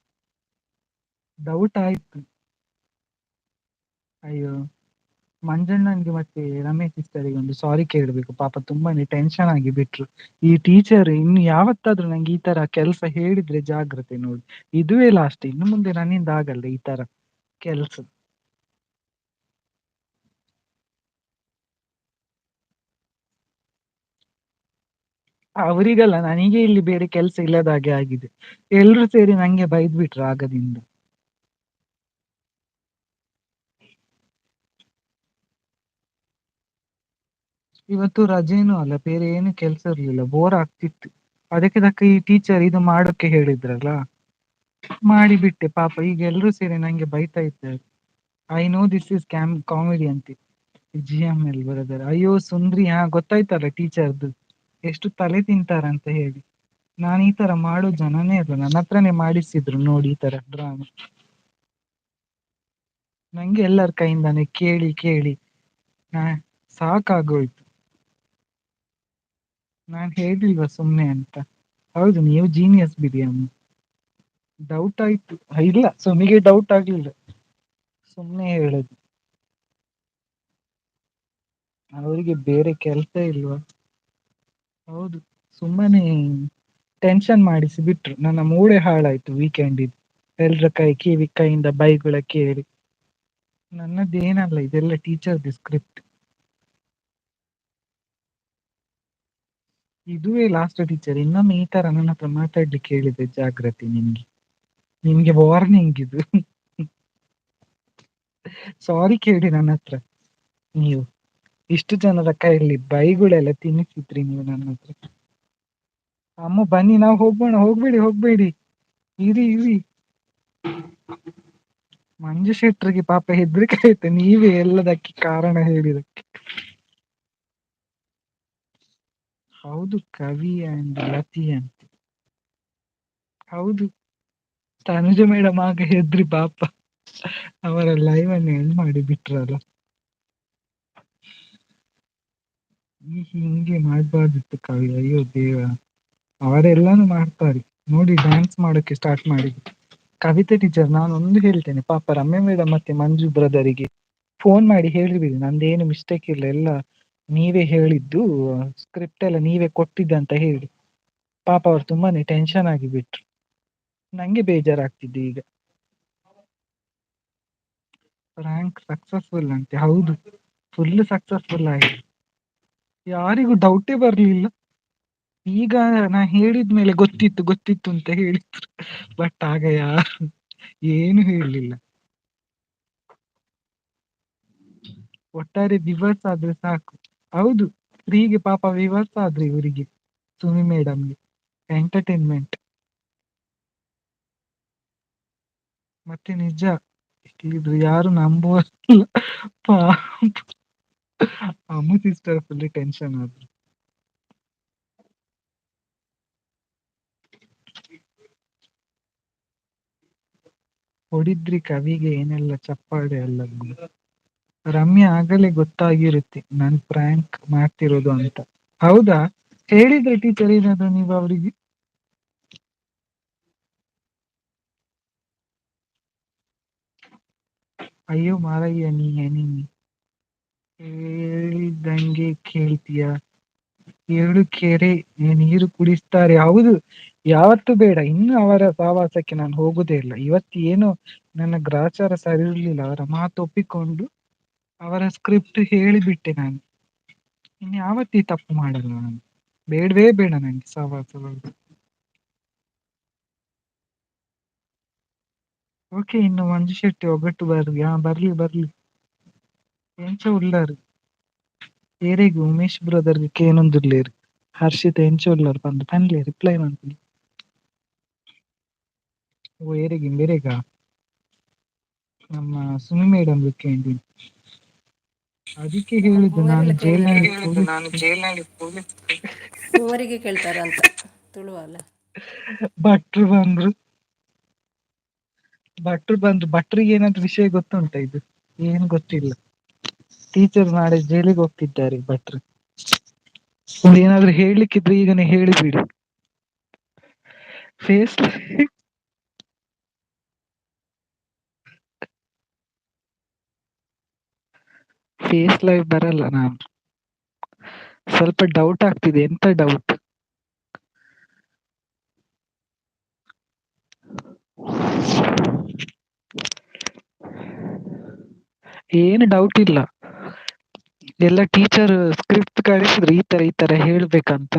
ಡೌಟ್ ಆಯ್ತು. ಅಯ್ಯೋ, ಮಂಜಣ್ಣನ್ಗೆ ಮತ್ತೆ ರಮೇಶ್ ಸಿಸ್ಟರಿಗೆ ಒಂದು ಸಾರಿ ಕೇಳಬೇಕು. ಪಾಪ ತುಂಬಾನೇ ಟೆನ್ಷನ್ ಆಗಿ ಬಿಟ್ರು. ಈ ಟೀಚರ್ ಇನ್ನು ಯಾವತ್ತಾದ್ರೂ ನಂಗೆ ಈ ತರ ಕೆಲಸ ಹೇಳಿದ್ರೆ ಜಾಗ್ರತೆ ನೋಡಿ. ಇದುವೇ ಲಾಸ್ಟ್, ಇನ್ನು ಮುಂದೆ ನನ್ನಿಂದ ಆಗಲ್ಲ ಈ ತರ ಕೆಲ್ಸ. ಅವರಿಗಲ್ಲ, ನನಗೆ ಇಲ್ಲಿ ಬೇರೆ ಕೆಲ್ಸ ಇಲ್ಲದ ಹಾಗೆ ಆಗಿದೆ. ಎಲ್ರು ಸೇರಿ ನಂಗೆ ಬೈದ್ ಬಿಟ್ರು ಆಗದಿಂದ. ಇವತ್ತು ರಜೆನೂ ಅಲ್ಲ, ಬೇರೆ ಏನು ಕೆಲ್ಸ ಇರ್ಲಿಲ್ಲ, ಬೋರ್ ಆಗ್ತಿತ್ತು. ಅದಕ್ಕೆ ತಕ್ಕ ಈ ಟೀಚರ್ ಇದು ಮಾಡೋಕೆ ಹೇಳಿದ್ರಲ್ಲ, ಮಾಡಿಬಿಟ್ಟೆ. ಪಾಪ ಈಗ ಎಲ್ರು ಸೇರಿ ನಂಗೆ ಬೈತಾ ಇದ್ದಾರೆ. I know this is comedy ಅಂತೆ. GML ಬರೋದಾರೆ. ಅಯ್ಯೋ ಸುಂದ್ರಿ, ಗೊತ್ತಾಯ್ತಲ್ಲ ಟೀಚರ್ದು ಎಷ್ಟು ತಲೆ ತಿಂತಾರಂತ ಹೇಳಿ. ನಾನು ಈ ತರ ಮಾಡೋ ಜನನೇ ಅಲ್ಲ, ನನ್ನ ಹತ್ರನೇ ಮಾಡಿಸಿದ್ರು ನೋಡಿ ಈ ತರ ಡ್ರಾಮಾ. ನಂಗೆ ಎಲ್ಲರ ಕೈಯಿಂದಾನೆ ಕೇಳಿ ಕೇಳಿ ಸಾಕಾಗೋಯ್ತು. ನಾನ್ ಹೇಳಿಲ್ವಾ ಸುಮ್ನೆ ಅಂತ. ಹೌದು, ನೀವು ಜೀನಿಯಸ್ ಬಿಡಿ ಅಮ್ಮ. ಡೌಟ್ ಆಯ್ತು. ಇಲ್ಲ, ಸುಮಿಗೆ ಡೌಟ್ ಆಗ್ಲಿಲ್ಲ, ಸುಮ್ನೆ ಹೇಳುದು. ಅವರಿಗೆ ಬೇರೆ ಕೆಲ್ಸ ಇಲ್ವಾ? ಹೌದು, ಸುಮ್ಮನೆ ಟೆನ್ಷನ್ ಮಾಡಿಸಿ ಬಿಟ್ರು. ನನ್ನ ಮೂಡೆ ಹಾಳಾಯ್ತು ವೀಕೆಂಡ್ ಇದು. ಎಲ್ರ ಕೈಯಿಂದ ಬೈಗುಳ ಕೇಳಿ. ನನ್ನದೇನಲ್ಲ, ಇದೆಲ್ಲ ಟೀಚರ್ ಸ್ಕ್ರಿಪ್ಟ್. ಇದುವೇ ಲಾಸ್ಟ್ ಟೀಚರ್. ಇನ್ನೊಮ್ಮೆ ಈ ತರ ನನ್ನ ಹತ್ರ ಮಾತಾಡ್ಲಿಕ್ಕೆ ಹೇಳಿದ್ರೆ ಜಾಗ್ರತೆ. ನಿಮ್ಗೆ ವಾರ್ನಿಂಗ್ ಇದು. ಸಾರಿ ಕೇಳಿ ನನ್ನ ಹತ್ರ. ನೀವು ಇಷ್ಟು ಜನರ ಕೈಯಲ್ಲಿ ಬೈಗುಳೆಲ್ಲ ತಿನ್ನಿಸಿದ್ರಿ ನೀವು ನನ್ನ ಹತ್ರ. ಅಮ್ಮ ಬನ್ನಿ, ನಾವು ಹೋಗೋಣ. ಹೋಗ್ಬೇಡಿ ಇರಿ. ಮಂಜು ಶೆಟ್ರಿಗೆ ಪಾಪ ಹೆದ್ರಿಕೆ ಆಯ್ತು, ನೀವೇ ಎಲ್ಲದಕ್ಕೆ ಕಾರಣ ಹೇಳಿದಕ್ಕೆ. ಹೌದು, ಕವಿ ಅಂಡ್ ಲತಿ ಅಂತ. ಹೌದು, ತನುಜ ಮೇಡಮ್ ಆಗ ಹೆದ್ರಿ ಪಾಪ ಅವರ ಲೈವ್ ಅನ್ನು ಎಂಡ್ ಮಾಡಿ ಬಿಟ್ರಲ್ಲ. ಹಿಂಗೆ ಮಾಡ್ಬಾರ್ದಿತ್ತು ಕವಿ. ಅಯ್ಯೋ ದೇವ, ಅವರೆಲ್ಲಾನು ಮಾಡ್ತಾರೆ ನೋಡಿ, ಡ್ಯಾನ್ಸ್ ಮಾಡೋಕೆ ಸ್ಟಾರ್ಟ್ ಮಾಡಿದ್ರು. ಕವಿತೆ ಟೀಚರ್ ನಾನು ಒಂದು ಹೇಳ್ತೇನೆ, ಪಾಪ ರಮ್ಯ ಮೇಡಮ್ ಮತ್ತೆ ಮಂಜು ಬ್ರದರಿಗೆ ಫೋನ್ ಮಾಡಿ ಹೇಳಿಬಿಡಿ, ನಂದೇನು ಮಿಸ್ಟೇಕ್ ಇಲ್ಲ, ಎಲ್ಲ ನೀವೇ ಹೇಳಿದ್ದು, ಸ್ಕ್ರಿಪ್ಟ್ ಎಲ್ಲ ನೀವೇ ಕೊಟ್ಟಿದ್ದಂತ ಹೇಳಿ. ಪಾಪ ಅವ್ರು ತುಂಬಾನೇ ಟೆನ್ಷನ್ ಆಗಿ ಬಿಟ್ರು, ನಂಗೆ ಬೇಜಾರಾಗ್ತಿದೆ ಈಗ. ರ್ಯಾಂಕ್ ಸಕ್ಸಸ್ಫುಲ್ ಅಂತೆ, ಹೌದು ಫುಲ್ ಸಕ್ಸಸ್ಫುಲ್ ಆಗಿದೆ, ಯಾರಿಗೂ ಡೌಟೇ ಬರ್ಲಿಲ್ಲ. ಈಗ ನಾ ಹೇಳಿದ್ಮೇಲೆ ಗೊತ್ತಿತ್ತು ಗೊತ್ತಿತ್ತು ಅಂತ ಹೇಳಿದ್ರು, ಬಟ್ ಆಗ ಯಾರು ಏನು ಹೇಳಲಿಲ್ಲ. ಒಟ್ಟಾರೆ ವಿವರ್ಸ್ ಆದ್ರೆ ಸಾಕು. ಹೌದು, ಫ್ರೀಗೆ ಪಾಪ ವಿವರ್ಸ್ ಆದ್ರೆ ಇವರಿಗೆ, ಸುಮಿ ಮೇಡಮ್ಗೆ ಎಂಟರ್ಟೈನ್ಮೆಂಟ್. ಮತ್ತೆ ನಿಜ ಇದು ಯಾರು ನಂಬುವ ಅಮ್ಮು ಸಿಸ್ಟರ್ ಫುಲ್ ಟೆನ್ಷನ್ ಆದ್ರು. ಹೊಡಿದ್ರಿ ಕವಿಗೆ ಏನೆಲ್ಲ ಚಪ್ಪಾಳೆ ಎಲ್ಲ. ರಮ್ಯಾ ಆಗಲೇ ಗೊತ್ತಾಗಿರುತ್ತೆ ನಾನ್ ಪ್ರ್ಯಾಂಕ್ ಮಾಡ್ತಿರೋದು ಅಂತ. ಹೌದಾ, ಹೇಳಿದ್ರೆ ಟೀಚರ್ ಏನಾದ್ರು ನೀವು ಅವರಿಗೆ? ಅಯ್ಯೋ ಮಾರಯ್ಯ, ನೀ ಹೇಳಿದಂಗೆ ಕೇಳ್ತೀಯ. 2 ಕೆರೆ ನೀರು ಕುಡಿಸ್ತಾರೆ, ಹೌದು. ಯಾವತ್ತು ಬೇಡ, ಇನ್ನು ಅವರ ಸಹವಾಸಕ್ಕೆ ನಾನು ಹೋಗುದೇ ಇಲ್ಲ. ಇವತ್ತು ಏನು ನನ್ನ ಗ್ರಾಚಾರ ಸರಿ ಇರ್ಲಿಲ್ಲ, ಅವರ ಮಾತು ಒಪ್ಪಿಕೊಂಡು ಅವರ ಸ್ಕ್ರಿಪ್ಟ್ ಹೇಳಿಬಿಟ್ಟೆ ನಾನು. ಇನ್ನು ಯಾವತ್ತೂ ಈ ತಪ್ಪು ಮಾಡಲ್ಲ ನಾನು, ಬೇಡವೇ ಬೇಡ ನಂಗೆ ಸಹವಾಸಗಳು. ಓಕೆ, ಇನ್ನು ಮಂಜು ಶೆಟ್ಟಿ ಒಗಟ್ಟು ಬರ್ಲಿ, ಬರ್ಲಿ ಬರ್ಲಿ, ಎಂಚ ಉಳ್ಳಾರು ಏರೆಗೆ ಉಮೇಶ್ ಬ್ರದರ್ಗೆ ಕೇನೊಂದುರ್ಲೇರು, ಹರ್ಷಿತ ಎಂಚ ಉಳ್ಳಾರು ಬಂದು ಪನ್ಲೆ ರಿಪ್ಲೈ ಮಾಡ್ತೀನಿ. ಓ ಏರೆಗೆ ಬೇರೆಗ ನಮ್ಮ ಸುಮಿ ಮೇಡಮ್ ಕೇಳಿ, ಅದಕ್ಕೆ ಹೇಳಿದ್ದು ನಾನು ಮೂವರೆಲ್ಲ ಕೇಳಿದ್ರೆ ಜೈಲ್ನಲ್ಲಿ ಪೊಲೀಸ್ ಮೂವರಿಗೆ ಕೇಳ್ತಾರ ಅಂತ ತುಳುವ ಅಲ್ಲ. ಭಟ್ರು ಬಂದ್ರು, ಭಟ್ರಿಗೆ ಏನಾದ್ರು ವಿಷಯ ಗೊತ್ತುಂಟ? ಇದು ಏನು ಗೊತ್ತಿಲ್ಲ. ಟೀಚರ್ ನಾಳೆ ಜೈಲಿಗೆ ಹೋಗ್ತಿದ್ದಾರೆ ಭಟ್ರು. ಏನಾದ್ರು ಹೇಳಲಿಕ್ಕಿದ್ರೆ ಈಗನೇ ಹೇಳಿಬಿಡಿ. ಫೇಸ್ ಲೈವ್ ಬರಲ್ಲ ನಾನು, ಸ್ವಲ್ಪ ಡೌಟ್ ಆಗ್ತಿದೆ. ಎಂತ ಡೌಟ್? ಏನು ಡೌಟ್ ಇಲ್ಲ, ಎಲ್ಲ ಟೀಚರ್ ಸ್ಕ್ರಿಪ್ಟ್ ಕಳಿಸಿದ್ರು ಈ ತರ ಹೇಳ್ಬೇಕಂತ.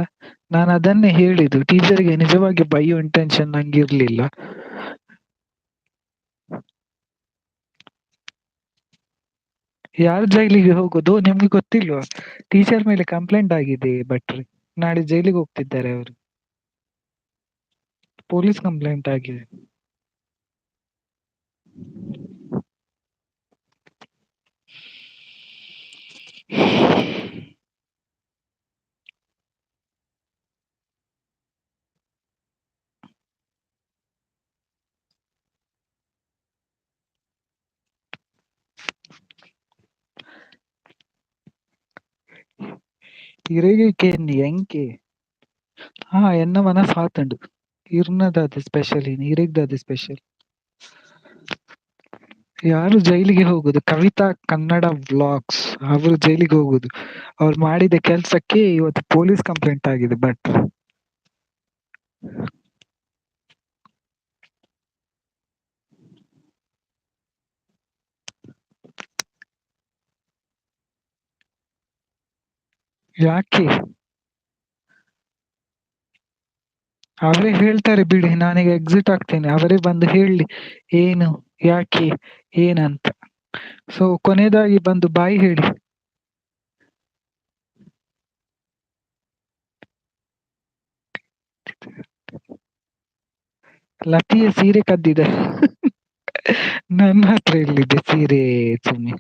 ನಾನು ಅದನ್ನೇ ಹೇಳಿದ್ದು. ಟೀಚರ್ಗೆ ನಿಜವಾಗಿ ಬೈಯೋ ಇಂಟೆನ್ಷನ್ ನಂಗೆ ಇರ್ಲಿಲ್ಲ. ಯಾರು ಜೈಲಿಗೆ ಹೋಗೋದು ನಿಮ್ಗೆ ಗೊತ್ತಿಲ್ವಾ? ಟೀಚರ್ ಮೇಲೆ ಕಂಪ್ಲೇಂಟ್ ಆಗಿದೆ ಭಟ್ರಿ, ನಾಳೆ ಜೈಲಿಗೆ ಹೋಗ್ತಿದ್ದಾರೆ ಅವರು. ಪೊಲೀಸ್ ಕಂಪ್ಲೇಂಟ್ ಆಗಿದೆ. ಇರಗಿಕೆ ಎಂಕೆ ಎನ್ನ ಮನಸ್ ಆತುಂಡು. ಇರ್ನದಾದ ಸ್ಪೆಷಲ್, ಇರಗ್ದಾದ ಸ್ಪೆಷಲ್. ಯಾರು ಜೈಲಿಗೆ ಹೋಗುದು? ಕವಿತಾ ಕನ್ನಡ ವ್ಲಾಗ್ಸ್ ಅವರು ಜೈಲಿಗೆ ಹೋಗುದು. ಅವ್ರು ಮಾಡಿದ ಕೆಲ್ಸಕ್ಕೆ ಇವತ್ತು ಪೊಲೀಸ್ ಕಂಪ್ಲೇಂಟ್ ಆಗಿದೆ. ಬಟ್ ಯಾಕೆ? ಅವರೇ ಹೇಳ್ತಾರೆ ಬಿಡಿ, ನಾನೀಗ ಎಕ್ಸಿಟ್ ಆಗ್ತೇನೆ, ಅವರೇ ಬಂದು ಹೇಳಿ ಏನು, ಯಾಕೆ, ಏನಂತ. ಸೊ ಕೊನೆಯದಾಗಿ ಬಂದು ಬಾಯಿ ಹೇಳಿ. ಲತಿಯ ಸೀರೆ ಕದ್ದಿದೆ. ನನ್ನ ಹತ್ರ ಇಲ್ಲಿದೆ ಸೀರೆ. ಸುಮ್ಮನೆ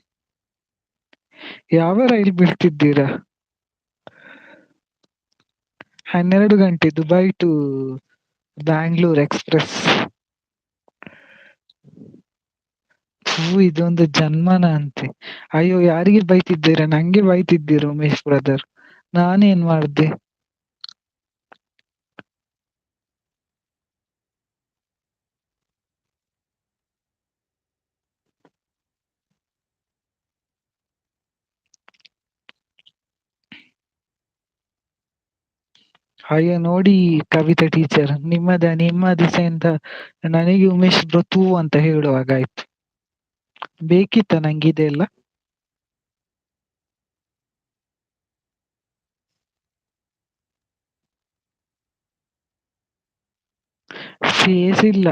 ಯಾವ ರೈಲ್ ಬಿಡ್ತಿದ್ದೀರಾ? 12 ಗಂಟೆ ದುಬೈ ಟು ಬ್ಯಾಂಗ್ಳೂರ್ ಎಕ್ಸ್ಪ್ರೆಸ್. ಇದೊಂದು ಜನ್ಮನ ಅಂತೆ. ಅಯ್ಯೋ, ಯಾರಿಗೆ ಬೈತಿದ್ದೀರಾ? ನಂಗೆ ಬೈತಿದ್ದೀರಾ ಉಮೇಶ್ ಬ್ರದರ್? ನಾನೇನ್ ಮಾಡ್ದೆ? ಹಾಗೆ ನೋಡಿ ಕವಿತಾ ಟೀಚರ್ ನಿಮ್ಮ ದಿಸೆಯಿಂದ ನನಗೆ ಉಮೇಶ್ ಬ್ರೋ ತೂ ಅಂತ ಹೇಳುವಾಗ ಆಯ್ತು. ಬೇಕಿತ್ತ ನಂಗೆ ಇದೆಲ್ಲ? ಫೇಸ್ ಇಲ್ಲ.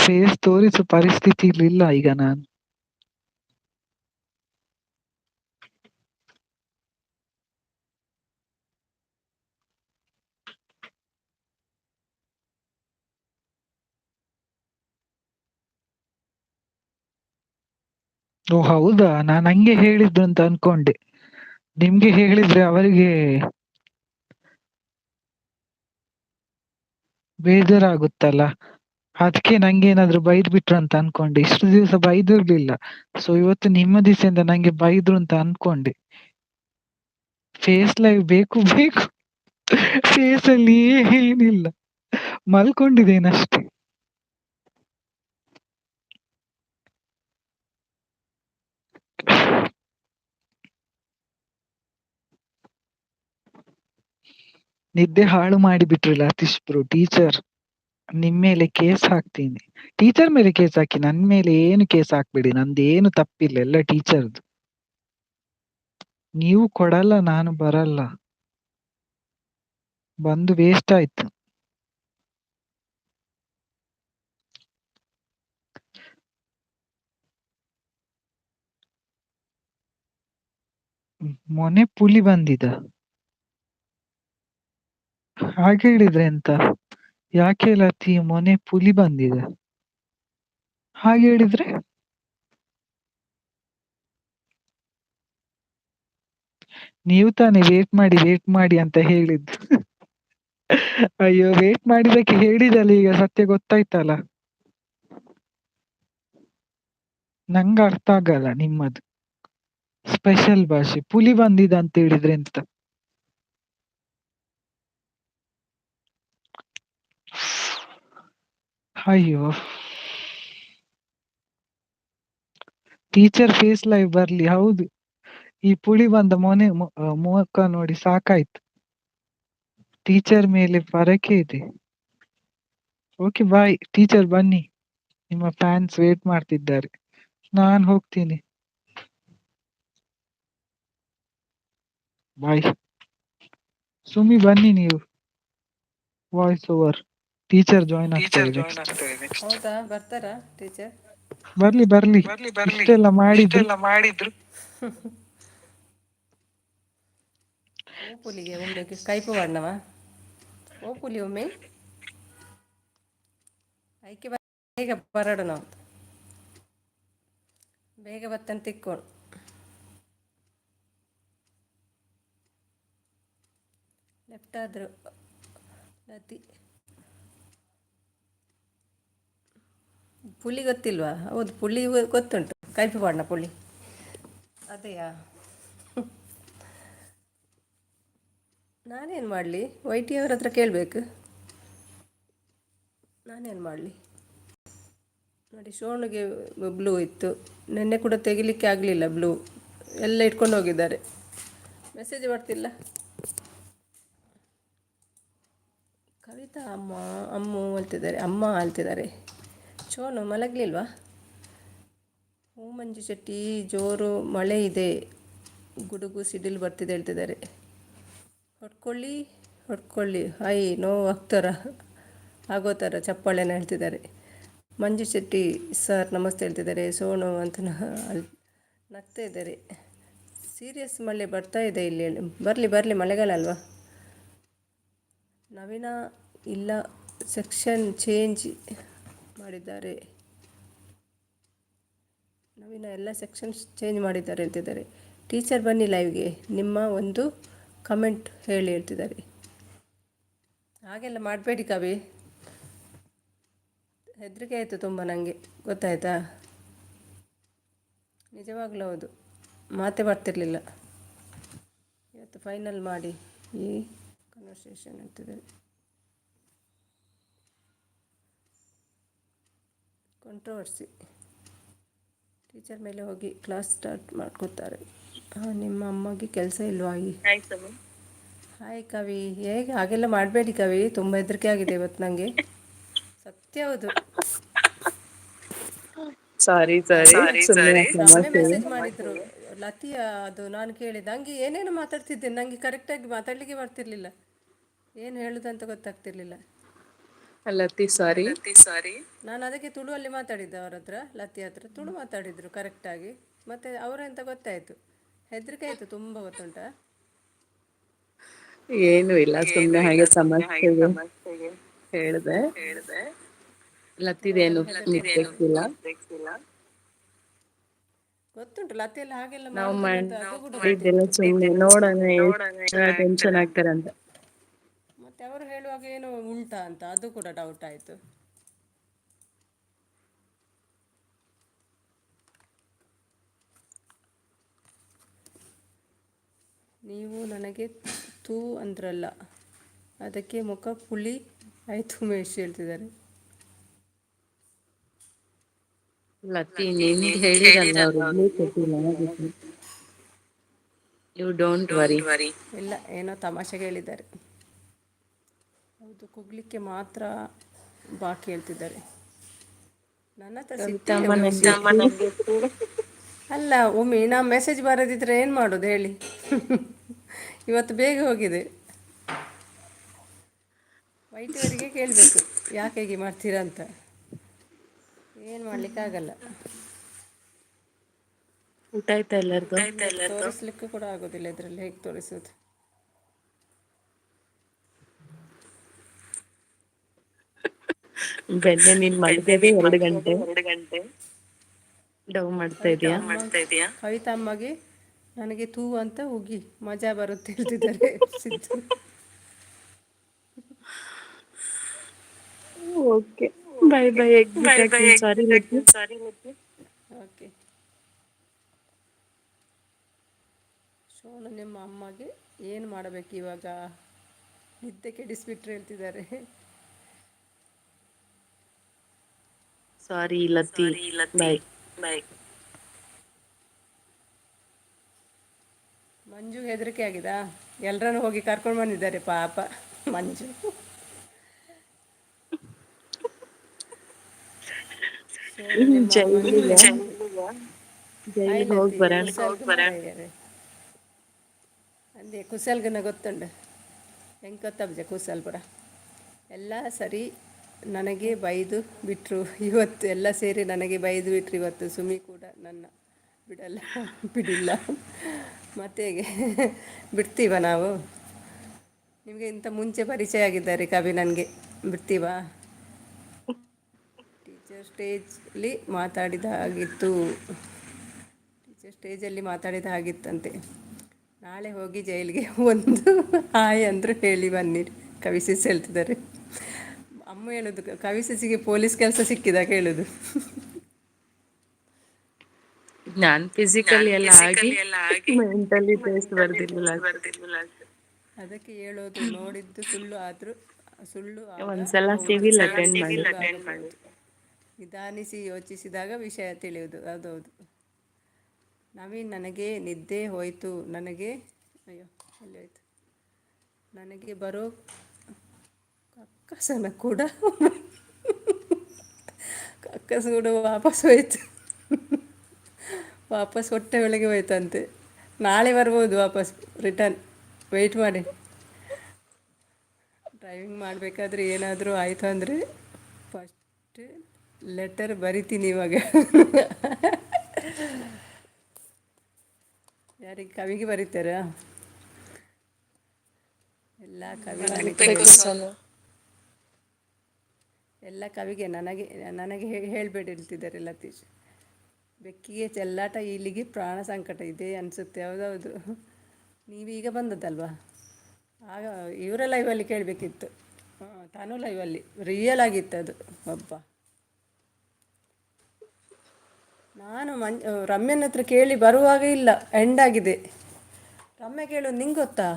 ಫೇಸ್ ತೋರಿಸೋ ಪರಿಸ್ಥಿತಿ ಇಲ್ಲ ಈಗ ನಾನು. ಓ ಹೌದಾ, ನಾನು ಹಂಗೆ ಹೇಳಿದ್ದು ಅಂತ ಅನ್ಕೊಂಡೆ. ನಿಮ್ಗೆ ಹೇಳಿದ್ರೆ ಅವರಿಗೆ ಬೇಜಾರಾಗುತ್ತಲ್ಲ, ಅದಕ್ಕೆ ನಂಗೆ ಏನಾದ್ರು ಬೈದ್ ಬಿಟ್ರು ಅಂತ ಅನ್ಕೊಂಡೆ. ಇಷ್ಟು ದಿವಸ ಬೈದಿರ್ಲಿಲ್ಲ, ಸೊ ಇವತ್ತು ನಿಮ್ಮ ದಿಸೆಯಿಂದ ನಂಗೆ ಬೈದ್ರು ಅಂತ ಅನ್ಕೊಂಡೆ. ಫೇಸ್ ಲೈವ್ ಬೇಕು ಬೇಕು, ಫೇಸ್ ಅಲ್ಲಿ ಏನಿಲ್ಲ, ಮಲ್ಕೊಂಡಿದ್ದೇನಷ್ಟೇ. ನಿದ್ದೆ ಹಾಳು ಮಾಡಿಬಿಟ್ರಲ್ಲ ಅತೀಶ್ ಬ್ರೋ. ಟೀಚರ್ ನಿಮ್ ಮೇಲೆ ಕೇಸ್ ಹಾಕ್ತೀನಿ. ಟೀಚರ್ ಮೇಲೆ ಕೇಸ್ ಹಾಕಿ, ನನ್ ಮೇಲೆ ಏನು ಕೇಸ್ ಹಾಕ್ಬೇಡಿ, ನಂದೇನು ತಪ್ಪಿಲ್ಲ, ಎಲ್ಲ ಟೀಚರ್ದು. ನೀವು ಕೊಡಲ್ಲ, ನಾನು ಬರಲ್ಲ, ಬಂದು ವೇಸ್ಟ್ ಆಯ್ತು. ಮೊನ್ನೆ ಪುಲಿ ಬಂದಿದ. ಹಾಗೆ ಹೇಳಿದ್ರೆ ಎಂತ? ಯಾಕೆ ಲತಿ, ಮೊನ್ನೆ ಪುಲಿ ಬಂದಿದೆ ಹಾಗೆ ಹೇಳಿದ್ರೆ? ನೀವು ತಾನೇ ವೇಟ್ ಮಾಡಿ ಅಂತ ಹೇಳಿದ್ದು. ಅಯ್ಯೋ, ವೇಟ್ ಮಾಡಿದಕ್ಕೆ ಹೇಳಿದಲ್ಲ, ಈಗ ಸತ್ಯ ಗೊತ್ತಾಯ್ತಲ್ಲ. ನಂಗೆ ಅರ್ಥ ಆಗಲ್ಲ ನಿಮ್ಮದು ಸ್ಪೆಷಲ್ ಭಾಷೆ. ಪುಲಿ ಬಂದಿದ ಅಂತ ಹೇಳಿದ್ರೆ ಎಂತ? ಅಯ್ಯೋ, ಟೀಚರ್ ಫೇಸ್ ಲೈವ್ ಬರ್ಲಿ. ಹೌದು, ಈ ಪುಳಿ ಬಂದ ಮುಖ ನೋಡಿ ಸಾಕಾಯ್ತು. ಟೀಚರ್ ಮೇಲೆ ಪರಕೆ ಇದೆ. ಓಕೆ ಬಾಯ್ ಟೀಚರ್, ಬನ್ನಿ, ನಿಮ್ಮ ಫ್ಯಾನ್ಸ್ ವೇಟ್ ಮಾಡ್ತಿದ್ದಾರೆ. ನಾನ್ ಹೋಗ್ತೀನಿ, ಬಾಯ್. ಸುಮ್ಮಿ ಬನ್ನಿ ನೀವು, ವಾಯ್ಸ್ ಓವರ್. ಟೀಚರ್ ಜಾಯ್ನ್ ಆಗ್ತಾರೆ ನೆಕ್ಸ್ಟ್. ಹೌದಾ, ಬರ್ತಾರಾ ಟೀಚರ್? ಬರ್ಲಿ ಬರ್ಲಿ, ಇಷ್ಟೆಲ್ಲ ಮಾಡಿದ್ರು. ಓ ಪುಲಿಗೆ ಒಮ್ಮೆ ಕೈಪು ಬಣ್ಣವ. ಓ ಪುಲಿ ಒಮ್ಮೆ ಐಕೆ ಬೇಗ ಬರಡು ನಾವು, ಬೇಗ ಬತ್ತಂತ ತಿಕ್ಕೋಣ. ಲೆಫ್ಟ್ ಆದ್ರು ಲತಿ. ಪುಲಿ ಗೊತ್ತಿಲ್ವಾ? ಹೌದು, ಪುಲಿ ಗೊತ್ತುಂಟು, ಕೈಪು ಬಣ್ಣ ಪುಲಿ. ಅതെಯಾ? ನಾನೇನು ಮಾಡಲಿ? ವೈಟಿ ಅವ್ರ ಹತ್ರ ಕೇಳಬೇಕು. ನಾನೇನು ಮಾಡಲಿ ನೋಡಿ, ಶೋಣಿಗೆ ಬ್ಲೂ ಇತ್ತು, ನೆನ್ನೆ ಕೂಡ ತೆಗಿಲಿಕ್ಕೆ ಆಗಲಿಲ್ಲ ಬ್ಲೂ, ಎಲ್ಲ ಇಟ್ಕೊಂಡು ಹೋಗಿದ್ದಾರೆ. ಮೆಸೇಜ್ ಬರ್ತಿಲ್ಲ. ಕವಿತಾ ಅಮ್ಮ ಹೇಳ್ತಿದ್ದಾರೆ. ಶೋನು ಮಲಗಲಿಲ್ವಾ? ಹೂ ಮಂಜು ಶೆಟ್ಟಿ, ಜೋರು ಮಳೆ ಇದೆ, ಗುಡುಗು ಸಿಡಿಲು ಬರ್ತಿದೆ ಹೇಳ್ತಿದ್ದಾರೆ. ಹೊಡ್ಕೊಳ್ಳಿ ಹಾಯ್ ನೋವು ಆಗೋ ಥರ ಚಪ್ಪಾಳೆನ ಹೇಳ್ತಿದ್ದಾರೆ. ಮಂಜು ಶೆಟ್ಟಿ ಸರ್ ನಮಸ್ತೆ ಹೇಳ್ತಿದ್ದಾರೆ. ಸೋನು ಅಂತ ನಗ್ತಾ ಇದ್ದಾರೆ. ಸೀರಿಯಸ್ ಮಳೆ ಬರ್ತಾ ಇದೆ ಇಲ್ಲಿ. ಬರಲಿ ಮಳೆಗಾಲ ಅಲ್ವಾ. ನವೀನ ಇಲ್ಲ, ಸೆಕ್ಷನ್ ಚೇಂಜ್ ಮಾಡಿದ್ದಾರೆ. ನವೀನ ಎಲ್ಲ ಸೆಕ್ಷನ್ಸ್ ಚೇಂಜ್ ಮಾಡಿದ್ದಾರೆ ಹೇಳ್ತಿದ್ದಾರೆ. ಟೀಚರ್ ಬನ್ನಿ ಲೈವ್ಗೆ, ನಿಮ್ಮ ಒಂದು ಕಮೆಂಟ್ ಹೇಳಿ ಹೇಳ್ತಿದ್ದಾರೆ. ಹಾಗೆಲ್ಲ ಮಾಡಬೇಡಿ ಕವಿ, ಹೆದರಿಕೆ ಆಯಿತು ತುಂಬ ನನಗೆ, ಗೊತ್ತಾಯ್ತಾ? ನಿಜವಾಗ್ಲೂ ಹೌದು, ಮಾತೇ ಬರ್ತಿರ್ಲಿಲ್ಲ. ಇವತ್ತು ಫೈನಲ್ ಮಾಡಿ ಈ ಕನ್ವರ್ಸೇಷನ್ ಹೇಳ್ತಿದ್ದಾರೆ. ಕಾಂಟ್ರವರ್ಸಿ ಟೀಚರ್ ಮೇಲೆ ಹೋಗಿ ಕ್ಲಾಸ್ ಸ್ಟಾರ್ಟ್ ಮಾಡ್ಕೊತಾರೆ. ನಿಮ್ಮ ಅಮ್ಮಗೆ ಕೆಲಸ ಇಲ್ವಾ ಹಾಯ್ ಕವಿ. ಹೇಗೆ ಹಾಗೆಲ್ಲ ಮಾಡಬೇಡಿ ಕವಿ, ತುಂಬ ಹೆದರಿಕೆ ಆಗಿದೆ ಇವತ್ತು ನನಗೆ. ಸತ್ಯ ಹೌದು. ಸಾರಿ ಸುಮ್ಮನೆ ರಮ್ಯ ಸಮಸ್ಯೆ. ಮೆಸೇಜ್ ಮಾಡಿದ್ರು ಲತಿಯ, ಅದು ನಾನು ಕೇಳಿದೆ. ನನಗೆ ಏನೇನು ಮಾತಾಡ್ತಿದ್ದೆ, ನನಗೆ ಕರೆಕ್ಟಾಗಿ ಮಾತಾಡಲಿಕ್ಕೆ ಬರ್ತಿರ್ಲಿಲ್ಲ, ಏನು ಹೇಳೋದಂತ ಗೊತ್ತಾಗ್ತಿರ್ಲಿಲ್ಲ. ಲತಿ ಸಾರಿ. ನಾನು ಅದಕ್ಕೆ ತುಳುವಲ್ಲಿ ಮಾತಾಡಿದ್ದೆ ಅವ್ರ ಹತ್ರ, ಲತಿ ಹತ್ರ ತುಳು ಮಾತಾಡಿದರು ಕರೆಕ್ಟಾಗಿ. ಮತ್ತು ಅವರೆಂತ ಗೊತ್ತಾಯಿತು, ಹೆದರಿಕೆ ಆಯಿತು ತುಂಬ, ಗೊತ್ತುಂಟಾ. ಏನು ಇಲ್ಲ, ಸುಮ್ಮನೆ ಹಾಗೆ ಸಮಸ್ಯೆಗೆ ಹೇಳಿದೆ. ಲತಿದೇನು ಮಿಸ್ಟೇಕ್ಸ್ ಇಲ್ಲ. ಗೊತ್ತುಂಟು ಲತಿ ಎಲ್ಲ ಹಾಗೆಲ್ಲ ನಾವು ಮಾಡೋದಿಲ್ಲ ಅಂತ, ಅದು ಕೂಡ ಮಾಡಿದ್ದೆಲ್ಲ ಗೊತ್ತುಂಟು. ಸುಮ್ಮನೆ ನೋಡೋಣ ಎಷ್ಟು ಟೆನ್ಷನ್ ಆಗ್ತಾರೆ ಅಂತ. ಮತ್ತು ಅವರು ಹೇಳುವಾಗ ಏನು ಉಂಟಾ ಅಂತ ಅದು ಕೂಡ ಡೌಟ್ ಆಯಿತು. ನೀವು ನನಗೆ ತೂ ಅಂದ್ರಲ್ಲ, ಅದಕ್ಕೆ ಮುಖ ಪುಳಿ ಆಯಿತು ಉಮೇಶ್ ಹೇಳ್ತಿದ್ದಾರೆ. ಲತಿ ನಿನ್ಗೆ ಹೇಳಿರಲ್ಲ, ಅವ್ರು ಇಡ್ಲಿ ಕೊಟ್ಟಿಲ್ಲ ಅದಕ್ಕೆ. You don't worry. ಇಲ್ಲ, ಏನೋ ತಮಾಷೆಗೆ ಹೇಳಿದ್ದಾರೆ. ಹೌದು, ಕುಗ್ಲಿಕ್ಕೆ ಮಾತ್ರ ಬಾಕಿ ಹೇಳ್ತಿದ್ದಾರೆ. ನನ್ನ ಹತ್ರ ಸಿಟ್ಟಿದೆ ಕವಿತಮ್ಮ ಉಮೇಶ್. ನಂಗೆ ಅಲ್ಲ ಒಮ್ಮೆ ನಾ ಮೆಸೇಜ್ ಬರೋದಿದ್ರೆ ಏನು ಮಾಡೋದು ಹೇಳಿ. ಇವತ್ತು ಬೇಗ ಹೋಗಿದೆ. ವೈಟಿಯವರಿಗೆ ಕೇಳಬೇಕು ಯಾಕೆ ಹೀಗೆ ಮಾಡ್ತೀರಾ ಅಂತ. ಏನು ಮಾಡಲಿಕ್ಕಾಗಲ್ಲ. ಊಟ ಆಯ್ತಾ ಎಲ್ಲರದು? ತೋರಿಸ್ಲಿಕ್ಕೆ ಕೂಡ ಆಗೋದಿಲ್ಲ ಇದರಲ್ಲಿ, ಹೇಗೆ ತೋರಿಸೋದು. ಬೆನ್ನೆ ನೀನ್ ಮಲಗದೆ 2 ಗಂಟೆ ಡವ್ ಮಾಡ್ತಾ ಇದೀಯಾ? ಕವಿತಾ ಅಮ್ಮಗೆ ನನಗೆ ತೂ ಅಂತ ಹೋಗಿ ಮಜಾ ಬರುತ್ತೆ ಹೇಳ್ತಿದ್ದಾರೆ ಸಿದ್ದು. ಓಕೆ, ಬೈ ಎಕ್ಸಿಟ್ ಆಗ್ತೀನಿ. ಸಾರಿ ಲತಿ. ಓಕೆ. ಸೋನು, ನಿಮ್ಮ ಅಮ್ಮಗೆ ಏನು ಮಾಡಬೇಕು ಇವಾಗ, ನಿದ್ದೆ ಕೆಡಿಸ್ಬಿಟ್ರು ಹೇಳ್ತಿದ್ದಾರೆ. ಸಾರಿ ಲತಿ, ಬೈ. ಮಂಜು ಹೆದರಿಕೆ ಆಗಿದಾ? ಎಲ್ಲರನ್ನು ಹೋಗಿ ಕರ್ಕೊಂಡು ಬಂದಿದ್ದಾರೆ ಪಾಪ ಮಂಜು. ಸೋನು, ನಿಮ್ಮ ಅಮ್ಮನಿಗೆ ಜೈಲಿಗೆ ಹೋಗಿ ಬರೋಣ. ಅಂದೆ ಕುಸಲ್ಗನ ಗೊತ್ತುಂಡು, ಹೆಂಗೆ ಗೊತ್ತಾಗ್ತದೆ ಕುಸಲ್ ಪುರ ಎಲ್ಲ ಸರಿ. ನನಗೆ ಬೈದು ಬಿಟ್ಟರು ಇವತ್ತು, ಎಲ್ಲ ಸೇರಿ ನನಗೆ ಬೈದು ಬಿಟ್ಟರು ಇವತ್ತು. ಸುಮಿ ಕೂಡ ನನ್ನ ಬಿಡಿಲ್ಲ. ಮತ್ತೆ ಹೇಗೆ ಬಿಡ್ತೀವ ನಾವು? ನಿಮಗೆ ಇಂಥ ಮುಂಚೆ ಪರಿಚಯ ಆಗಿದ್ದಾರೆ ಕವಿ, ನನಗೆ ಬಿಡ್ತೀವಾ? ಟೀಚರ್ ಸ್ಟೇಜಲ್ಲಿ ಮಾತಾಡಿದ ಹಾಗಿತ್ತಂತೆ. ನಾಳೆ ಹೋಗಿ ಜೈಲಿಗೆ ಒಂದು ಹಾಯ್ ಅಂದರು ಹೇಳಿ ಬನ್ನಿ, ಕವಿಸಿಸ್ ಹೇಳ್ತಿದ್ದಾರೆ. ಅಮ್ಮ ಹೇಳೋದು, ಕವಿಸಿಸಿಗೆ ಪೊಲೀಸ್ ಕೆಲಸ ಸಿಕ್ಕಿದ ಕೇಳೋದು. ನಾನ್ ಫಿಸಿಕಲಿ ಎಲ್ಲ ಆಗಿ ಮೆಂಟಲಿ ಟೆಸ್ಟ್ ಬರ್ದಿರ್ಲಿಲ್ಲ. ಅದಕ್ಕೆ ಹೇಳೋದು, ನೋಡಿದ್ದು ಸುಳ್ಳು ಆದರೂ ಒಂದ್ಸಲ ಸಿವಿಲ್ ಅಟೆಂಡ್ ಮಾಡಿ. ನಿಧಾನಿಸಿ ಯೋಚಿಸಿದಾಗ ವಿಷಯ ತಿಳಿಯುವುದು. ಅದೌದು. ನವೀನ್, ನನಗೆ ನಿದ್ದೆ ಹೋಯಿತು. ನನಗೆ ಎಲ್ಲಿ ಹೋಯ್ತು? ನನಗೆ ಬರೋ ಕಕ್ಕಸನ ಕೂಡ ವಾಪಸ್ ಹೋಯ್ತು. ವಾಪಸ್ ಹೊಟ್ಟೆ ಒಳಗೆ ಹೋಯ್ತಂತೆ. ನಾಳೆ ಬರ್ಬೋದು ವಾಪಸ್, ರಿಟರ್ನ್. ವೆಯ್ಟ್ ಮಾಡಿ. ಡ್ರೈವಿಂಗ್ ಮಾಡಬೇಕಾದ್ರೆ ಏನಾದರೂ ಆಯಿತು ಅಂದರೆ ಫಸ್ಟ್ ಲೆಟರ್ ಬರಿತೀನಿ ಇವಾಗ. ಯಾರಿಗೆ? ಕವಿಗೆ ಬರೀತಾರಾ? ಎಲ್ಲ ಕವಿಗೆ ನನಗೆ ಹೇಳಬೇಡಿ ಹೇಳ್ತಿದ್ದಾರೆ ಲತೀಶ್. ಬೆಕ್ಕಿಗೆ ಚೆಲ್ಲಾಟ, ಇಲ್ಲಿಗೆ ಪ್ರಾಣ ಸಂಕಟ ಇದೆ ಅನಿಸುತ್ತೆ. ಹೌದೌದು, ನೀವೀಗ ಬಂದದ್ದಲ್ವಾ, ಆಗ ಇವರ ಲೈವಲ್ಲಿ ಕೇಳಬೇಕಿತ್ತು. ತಾನು ಲೈವಲ್ಲಿ ರಿಯಲ್ ಆಗಿತ್ತು ಅದು. ಒಬ್ಬ ನಾನು ರಮ್ಯನ ಹತ್ರ ಕೇಳಿ ಬರುವಾಗ ಇಲ್ಲ, ಎಂಡ್ ಆಗಿದೆ. ರಮ್ಯ ಕೇಳೋದು, ನಿಂಗೆ ಗೊತ್ತಾ?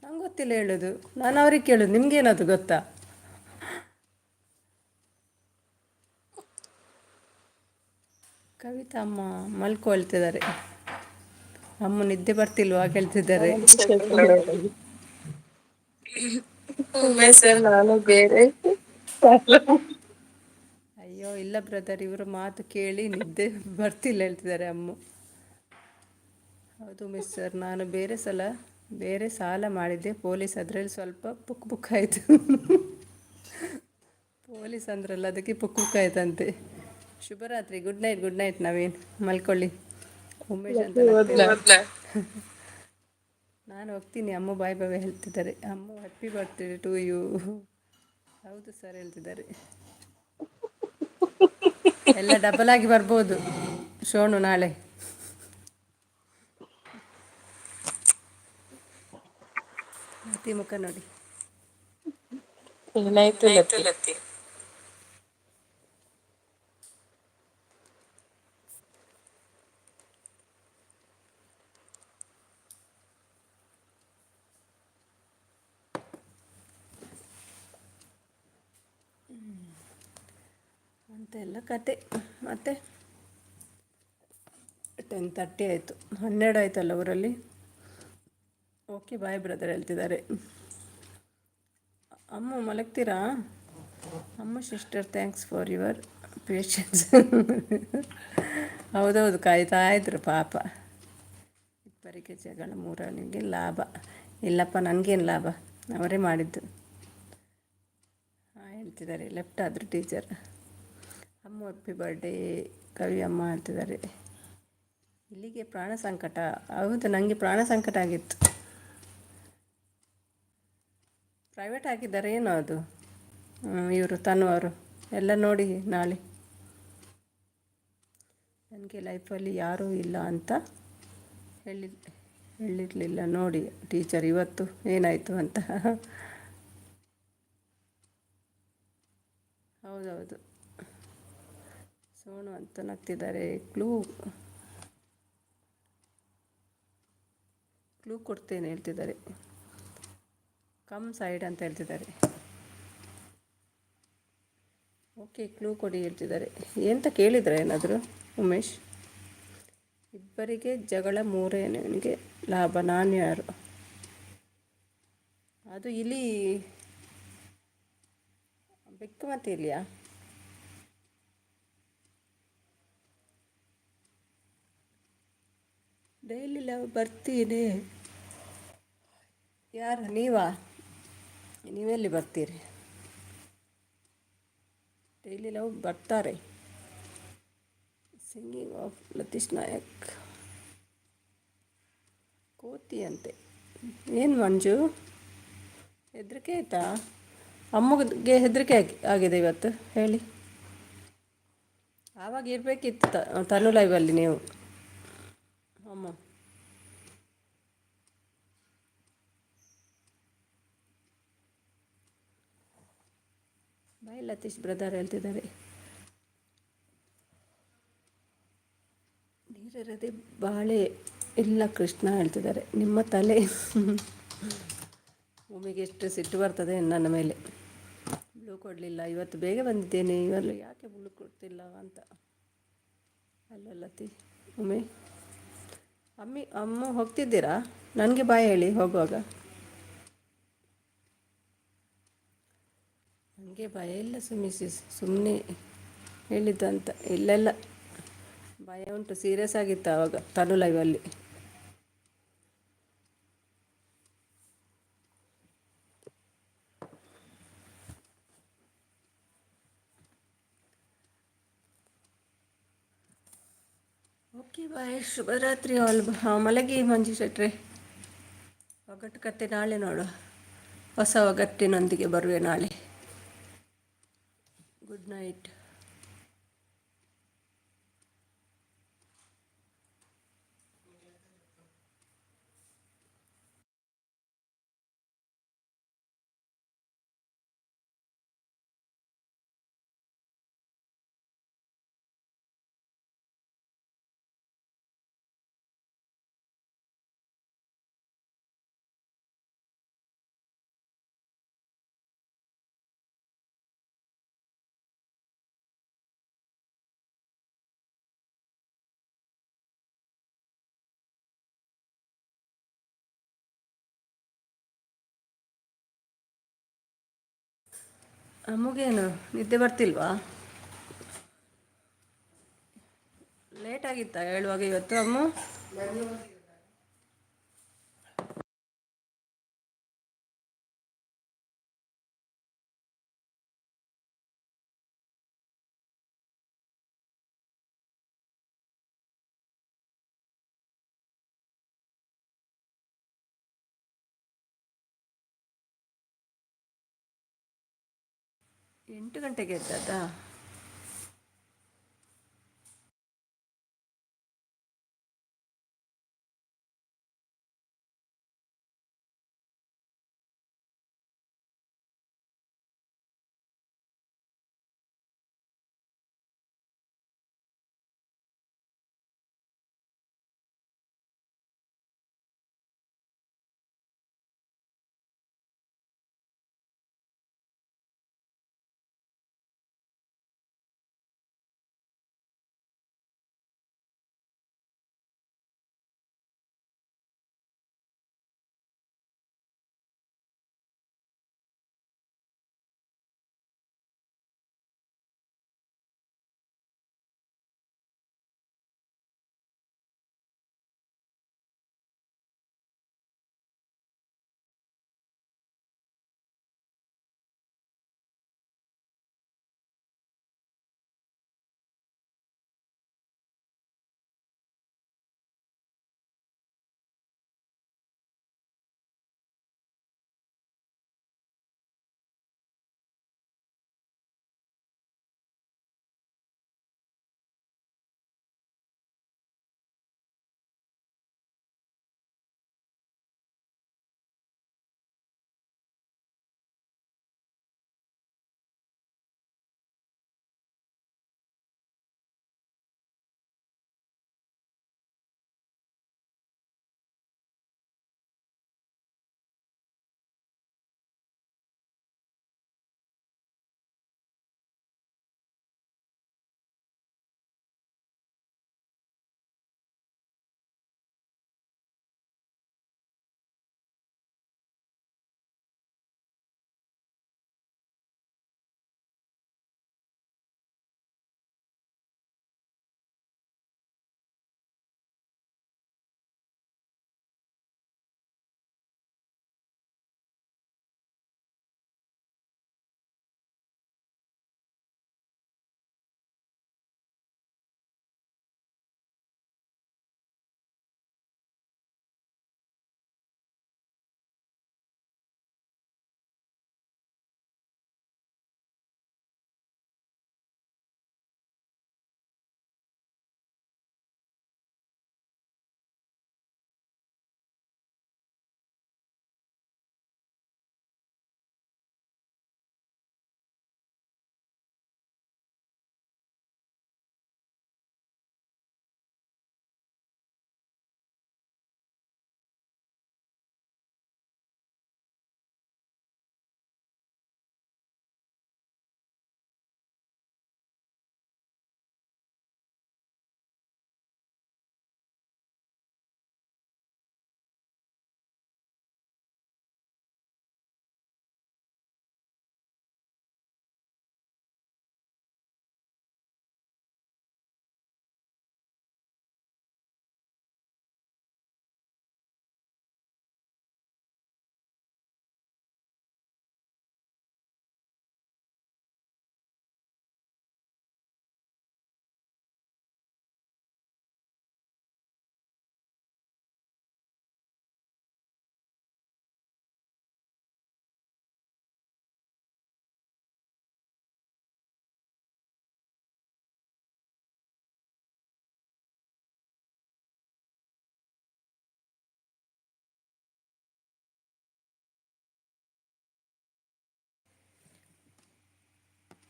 ನಂಗೆ ಗೊತ್ತಿಲ್ಲ ಹೇಳೋದು. ನಾನು ಅವ್ರಿಗೆ ಕೇಳೋದು, ನಿಮ್ಗೇನದು ಗೊತ್ತಾ? ಕವಿತಾ ಎಂತ ಅಮ್ಮ ಮಲ್ಕೊಳ್ತಿದ್ದಾರೆ. ಅಮ್ಮ ನಿದ್ದೆ ಬರ್ತಿಲ್ವಾ ಕೇಳ್ತಿದ್ದಾರೆ. ಉಮೇಶ್ ಸರ್ ನಾನು ಬೇರೆ ಅಯ್ಯೋ ಇಲ್ಲ ಬ್ರದರ್, ಇವರ ಮಾತು ಕೇಳಿ ನಿದ್ದೆ ಬರ್ತಿಲ್ಲ ಹೇಳ್ತಿದ್ದಾರೆ ಅಮ್ಮ. ಹೌದು ಮಿಸ್ ಸರ್, ನಾನು ಬೇರೆ ಸಾಲ ಮಾಡಿದ್ದೆ ಪೊಲೀಸ್, ಅದರಲ್ಲಿ ಸ್ವಲ್ಪ ಪುಕ್ ಪುಕ್ ಆಯಿತು. ಪೊಲೀಸ್ ಅಂದ್ರಲ್ಲ ಅದಕ್ಕೆ ಪುಕ್ ಪುಕ್ ಆಯ್ತಂತೆ. ಶುಭರಾತ್ರಿ, ಗುಡ್ ನೈಟ್ ನವೀನ್, ಮಲ್ಕೊಳ್ಳಿ. ಉಮೇಶ್ ಅಂತ ನಾನು ಹೋಗ್ತೀನಿ, ಅಮ್ಮ ಬಾಯ್ ಬಾಯ್ ಹೇಳ್ತಿದ್ದಾರೆ. ಅಮ್ಮ ಹ್ಯಾಪಿ ಬರ್ತ್ಡೇ ಟು ಯು. ಹೌದು ಸರ್ ಹೇಳ್ತಿದ್ದಾರೆ. ಎಲ್ಲ ಡಬಲ್ ಆಗಿ ಬರ್ಬೋದು ಶೋನು ನಾಳೆ. ಲತಿ ಮುಖ ನೋಡಿ. ಏನಾಯ್ತು ಲತಿ? ಅಂತೆಲ್ಲ ಕತೆ. ಮತ್ತೆ 10:30 ಆಯಿತು, 12 ಆಯ್ತಲ್ಲ ಊರಲ್ಲಿ. ಓಕೆ ಬಾಯ್ ಬ್ರದರ್ ಹೇಳ್ತಿದ್ದಾರೆ. ಅಮ್ಮ ಮಲಗ್ತೀರಾ? ಅಮ್ಮ sister thanks for your patience. ಹೌದೌದು, ಕಾಯ್ತಾ ಇದ್ರು ಪಾಪ. ಇಬ್ಬರಿಗೆ ಜಗಳ, ಮೂರನಿಗೆ ಲಾಭ. ಇಲ್ಲಪ್ಪ ನನಗೇನು ಲಾಭ, ಅವರೇ ಮಾಡಿದ್ದು. ಹೇಳ್ತಿದ್ದಾರೆ, ಲೆಫ್ಟ್ ಆದರು ಟೀಚರ್. ಅಮ್ಮ ಹ್ಯಾಪಿ ಬರ್ಡೇ ಕವಿ ಅಮ್ಮ ಹೇಳ್ತಿದ್ದಾರೆ. ಇಲ್ಲಿಗೆ ಪ್ರಾಣ ಸಂಕಟ. ಹೌದು, ನನಗೆ ಪ್ರಾಣ ಸಂಕಟ ಆಗಿತ್ತು. ಪ್ರೈವೇಟ್ ಹಾಕಿದ್ದಾರೆ ಏನೋ ಅದು, ಇವರು ತನ್ನುವರು ಎಲ್ಲ ನೋಡಿ ನಾಳೆ. ನನಗೆ ಲೈಫಲ್ಲಿ ಯಾರೂ ಇಲ್ಲ ಅಂತ ಹೇಳಿರಲಿಲ್ಲ ನೋಡಿ ಟೀಚರ್, ಇವತ್ತು ಏನಾಯಿತು ಅಂತ. ಹೌದೌದು, ಸೋನು ಅಂತ ನಗ್ತಿದ್ದಾರೆ. ಕ್ಲೂ ಕೊಡ್ತೇನೆ ಹೇಳ್ತಿದ್ದಾರೆ. ಕಮ್ ಸೈಡ್ ಅಂತ ಹೇಳ್ತಿದ್ದಾರೆ. ಓಕೆ, ಕ್ಲೂ ಕೊಡಿ ಹೇಳ್ತಿದ್ದಾರೆ. ಎಂತ ಕೇಳಿದ್ರೆ ಏನಾದರೂ ಉಮೇಶ್? ಇಬ್ಬರಿಗೆ ಜಗಳ, ಮೂರನಿಗೆ ಲಾಭ. ನಾನು ಯಾರು? ಅದು ಇಲಿ ಬೆಕ್ಕು ಮತ್ತೆ ಇಲ್ಲಿಯಾ? ಡೈಲಿ ಲವ್ ಬರ್ತೀನಿ. ಯಾರು ನೀವಾ? ನೀವೆಲ್ಲಿ ಬರ್ತೀರಿ? ಡೈಲಿ ಲವ್ ಬರ್ತಾರೆ. Singing of Latish Nayak. ಕೋತಿ ಅಂತೆ. ಏನು ಮಂಜು, ಹೆದರಿಕೆ ಆಯಿತಾ? ಅಮ್ಮಗೆ ಹೆದರಿಕೆ ಆಗಿದೆ ಇವತ್ತು ಹೇಳಿ. ಆವಾಗ ಇರಬೇಕಿತ್ತು ತನು ಲೈವಲ್ಲಿ ನೀವು. ಅಮ್ಮ ಬಾಯ್ ಲತೀಶ್ ಬ್ರದರ್ ಹೇಳ್ತಿದ್ದಾರೆ. ನೀರಿರದೆ ಬಾಳೆ ಇಲ್ಲ ಕೃಷ್ಣ ಹೇಳ್ತಿದ್ದಾರೆ. ನಿಮ್ಮ ತಲೆ ಭೂಮಿಗೆ ಎಷ್ಟು ಸಿಟ್ಟು ಬರ್ತದೆ ನನ್ನ ಮೇಲೆ. ಬ್ಲೂ ಕೊಡಲಿಲ್ಲ, ಇವತ್ತು ಬೇಗ ಬಂದಿದ್ದೇನೆ, ಇವರು ಯಾಕೆ ಬ್ಲೂ ಕೊಡ್ತಿಲ್ಲ ಅಂತ. ಅಲ್ಲ ಲತಿ ಅಮ್ಮ ಹೋಗ್ತಿದ್ದೀರಾ? ನನಗೆ ಬಾಯ್ ಹೇಳಿ ಹೋಗುವಾಗ. ನನಗೆ ಭಯ ಇಲ್ಲ ಸುಮ್ಮನೆ ಹೇಳಿದ್ದಂತ. ಇಲ್ಲೆಲ್ಲ ಭಯ ಉಂಟು, ಸೀರಿಯಸ್ ಆಗಿತ್ತು ಆವಾಗ ತನು ಲೈವಲ್ಲಿ. ಓಕೆ ಬಾಯ್, ಶುಭರಾತ್ರಿ ಆಲ್. ಮಲಗಿ ಮಂಜು ಶೆಟ್ರೆ. ಒಗಟು ಕತೆ ನಾಳೆ ನೋಡುವ. ಹೊಸ ಒಗಟ್ಟಿನೊಂದಿಗೆ ಬರುವೆ ನಾಳೆ. Good night. ಅಮ್ಮಗೇನು ನಿದ್ದೆ ಬರ್ತಿಲ್ವಾ? ಲೇಟ್ ಆಗಿತ್ತಾ ಹೇಳುವಾಗ ಇವತ್ತು ಅಮ್ಮ? ಎಂಟು ಗಂಟೆಗೆ ಎದ್ದದ್ದಾ?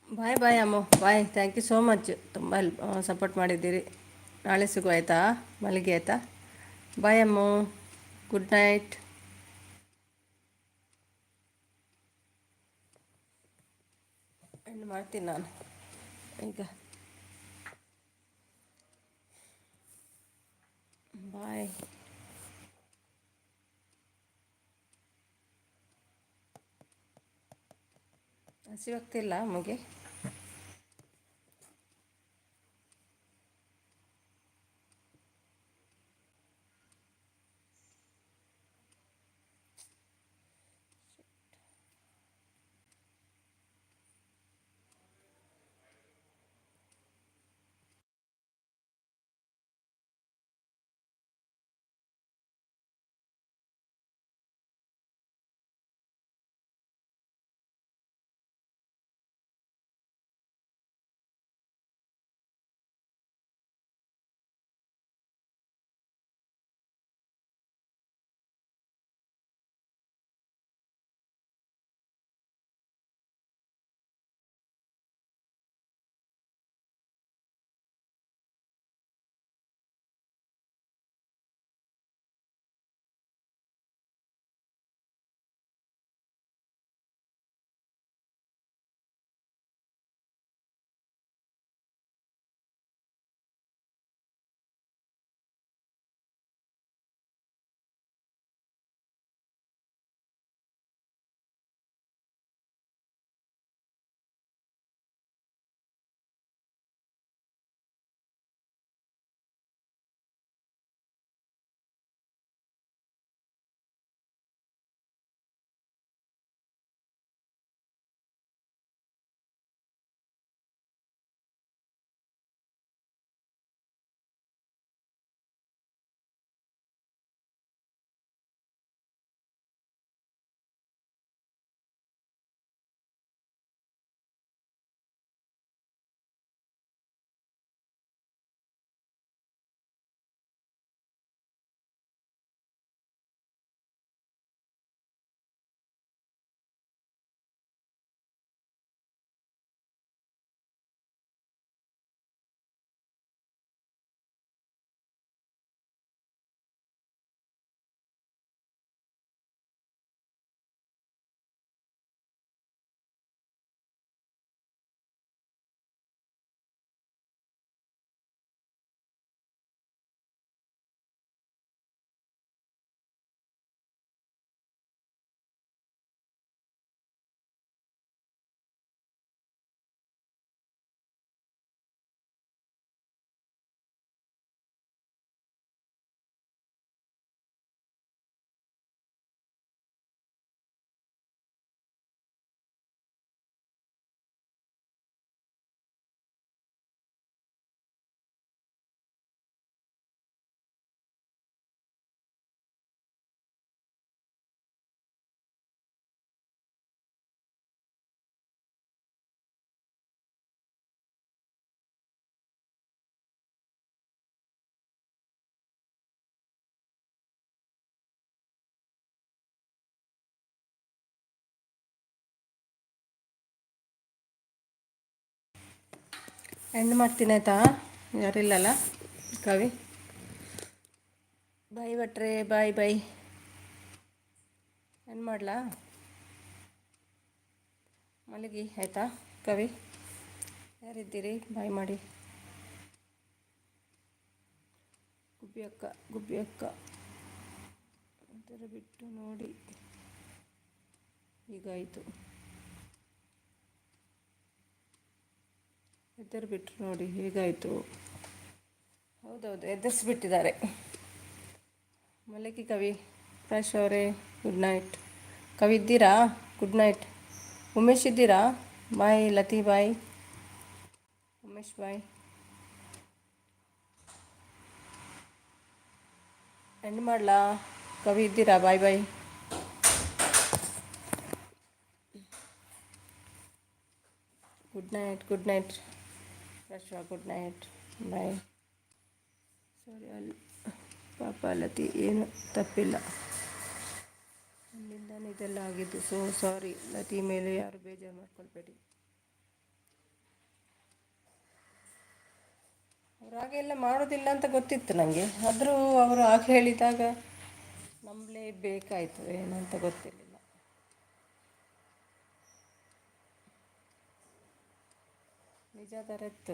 ಬಾಯ್ ಬಾಯ್ ಅಮ್ಮ, bye. Thank you so much. ತುಂಬ ಸಪೋರ್ಟ್ ಮಾಡಿದ್ದೀರಿ. ನಾಳೆ ಸಿಗುವ ಆಯಿತಾ? ಮಲ್ಲಿಗೆ ಆಯಿತಾ? ಬಾಯ್ ಅಮ್ಮ. Good night. ಎಂಡ್ ಮಾಡ್ತೀನಿ ನಾನು ಈಗ. ಬಾಯ್. ಹಸಿವಾಗ್ತಿಲ್ಲ ಅಮ್ಮಗೆ? ಎಂಡ್ ಮಾಡ್ತೀನಿ ಆಯಿತಾ? ಯಾರಿಲ್ಲಲ್ಲ ಕವಿ. ಬಾಯ್ ಭಟ್ರೆ, ಬಾಯ್ ಬಾಯ್. ಎಂಡ್ ಮಾಡಲಾ? ಮಲಗಿ ಆಯಿತಾ ಕವಿ? ಯಾರಿದ್ದೀರಿ ಬಾಯ್ ಮಾಡಿ. ಗುಬ್ಬಿ ಅಕ್ಕ, ಗುಬ್ಬಿ ಅಕ್ಕ ಒಂಥರ ಬಿಟ್ಟು ನೋಡಿ ಹೀಗಾಯಿತು. ಎದ್ದರು ಬಿಟ್ಟರು ನೋಡಿ ಹೇಗಾಯಿತು. ಹೌದೌದು, ಎದುರಿಸ್ಬಿಟ್ಟಿದ್ದಾರೆ. ಮಲಗಿ ಕವಿ. ಪ್ರಕಾಶ್ ಅವರೇ ಗುಡ್ ನೈಟ್. ಕವಿ ಇದ್ದೀರಾ? Good night. ಉಮೇಶ್ ಇದ್ದೀರಾ? ಬಾಯ್ ಲತಿ, ಬಾಯ್ ಉಮೇಶ್, ಬಾಯ್. ಎಂಡ್ ಮಾಡಲಾ? ಕವಿ ಇದ್ದೀರಾ? Bye bye. Good night, good night. ಪ್ರಶ್ವಾ ಗುಡ್ ನೈಟ್, ಬಾಯ್. ಸಾರಿ ಪಾಪ ಲತಿ, ಏನು ತಪ್ಪಿಲ್ಲ, ನನ್ನಿಂದಾನೇ ಇದೆಲ್ಲ ಆಗಿದ್ದು. ಸೊ ಸಾರಿ ಲತಿ, ಮೇಲೆ ಯಾರು ಬೇಜಾರು ಮಾಡ್ಕೊಳ್ಬೇಡಿ. ಅವ್ರು ಹಾಗೆಲ್ಲ ಮಾಡೋದಿಲ್ಲ ಅಂತ ಗೊತ್ತಿತ್ತು ನನಗೆ. ಆದರೂ ಅವರು ಹಾಗೆ ಹೇಳಿದಾಗ ನಂಬಲೇಬೇಕಾಯ್ತು, ಏನಂತ ಗೊತ್ತಿರಲಿಲ್ಲ. ನಿಜ ಥರ ಇತ್ತು.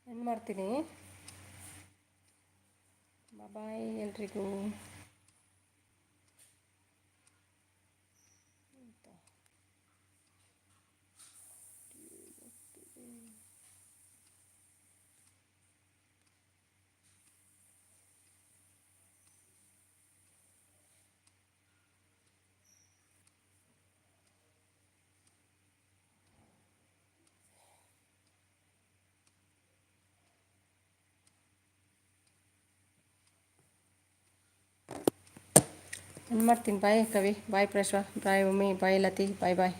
ಏನು ಮಾಡ್ತೀನಿ. ಬಾಯ್ ಎಲ್ರಿಗೂ. ಏನು ಮಾಡ್ತೀನಿ. ಬಾಯ್ ಕವಿ, ಬಾಯ್ ಪ್ರಶ್ವ, ಬಾಯ್ ಉಮ್ಮಿ, ಬಾಯ್ ಲತಿ, ಬಾಯ್ ಬಾಯ್.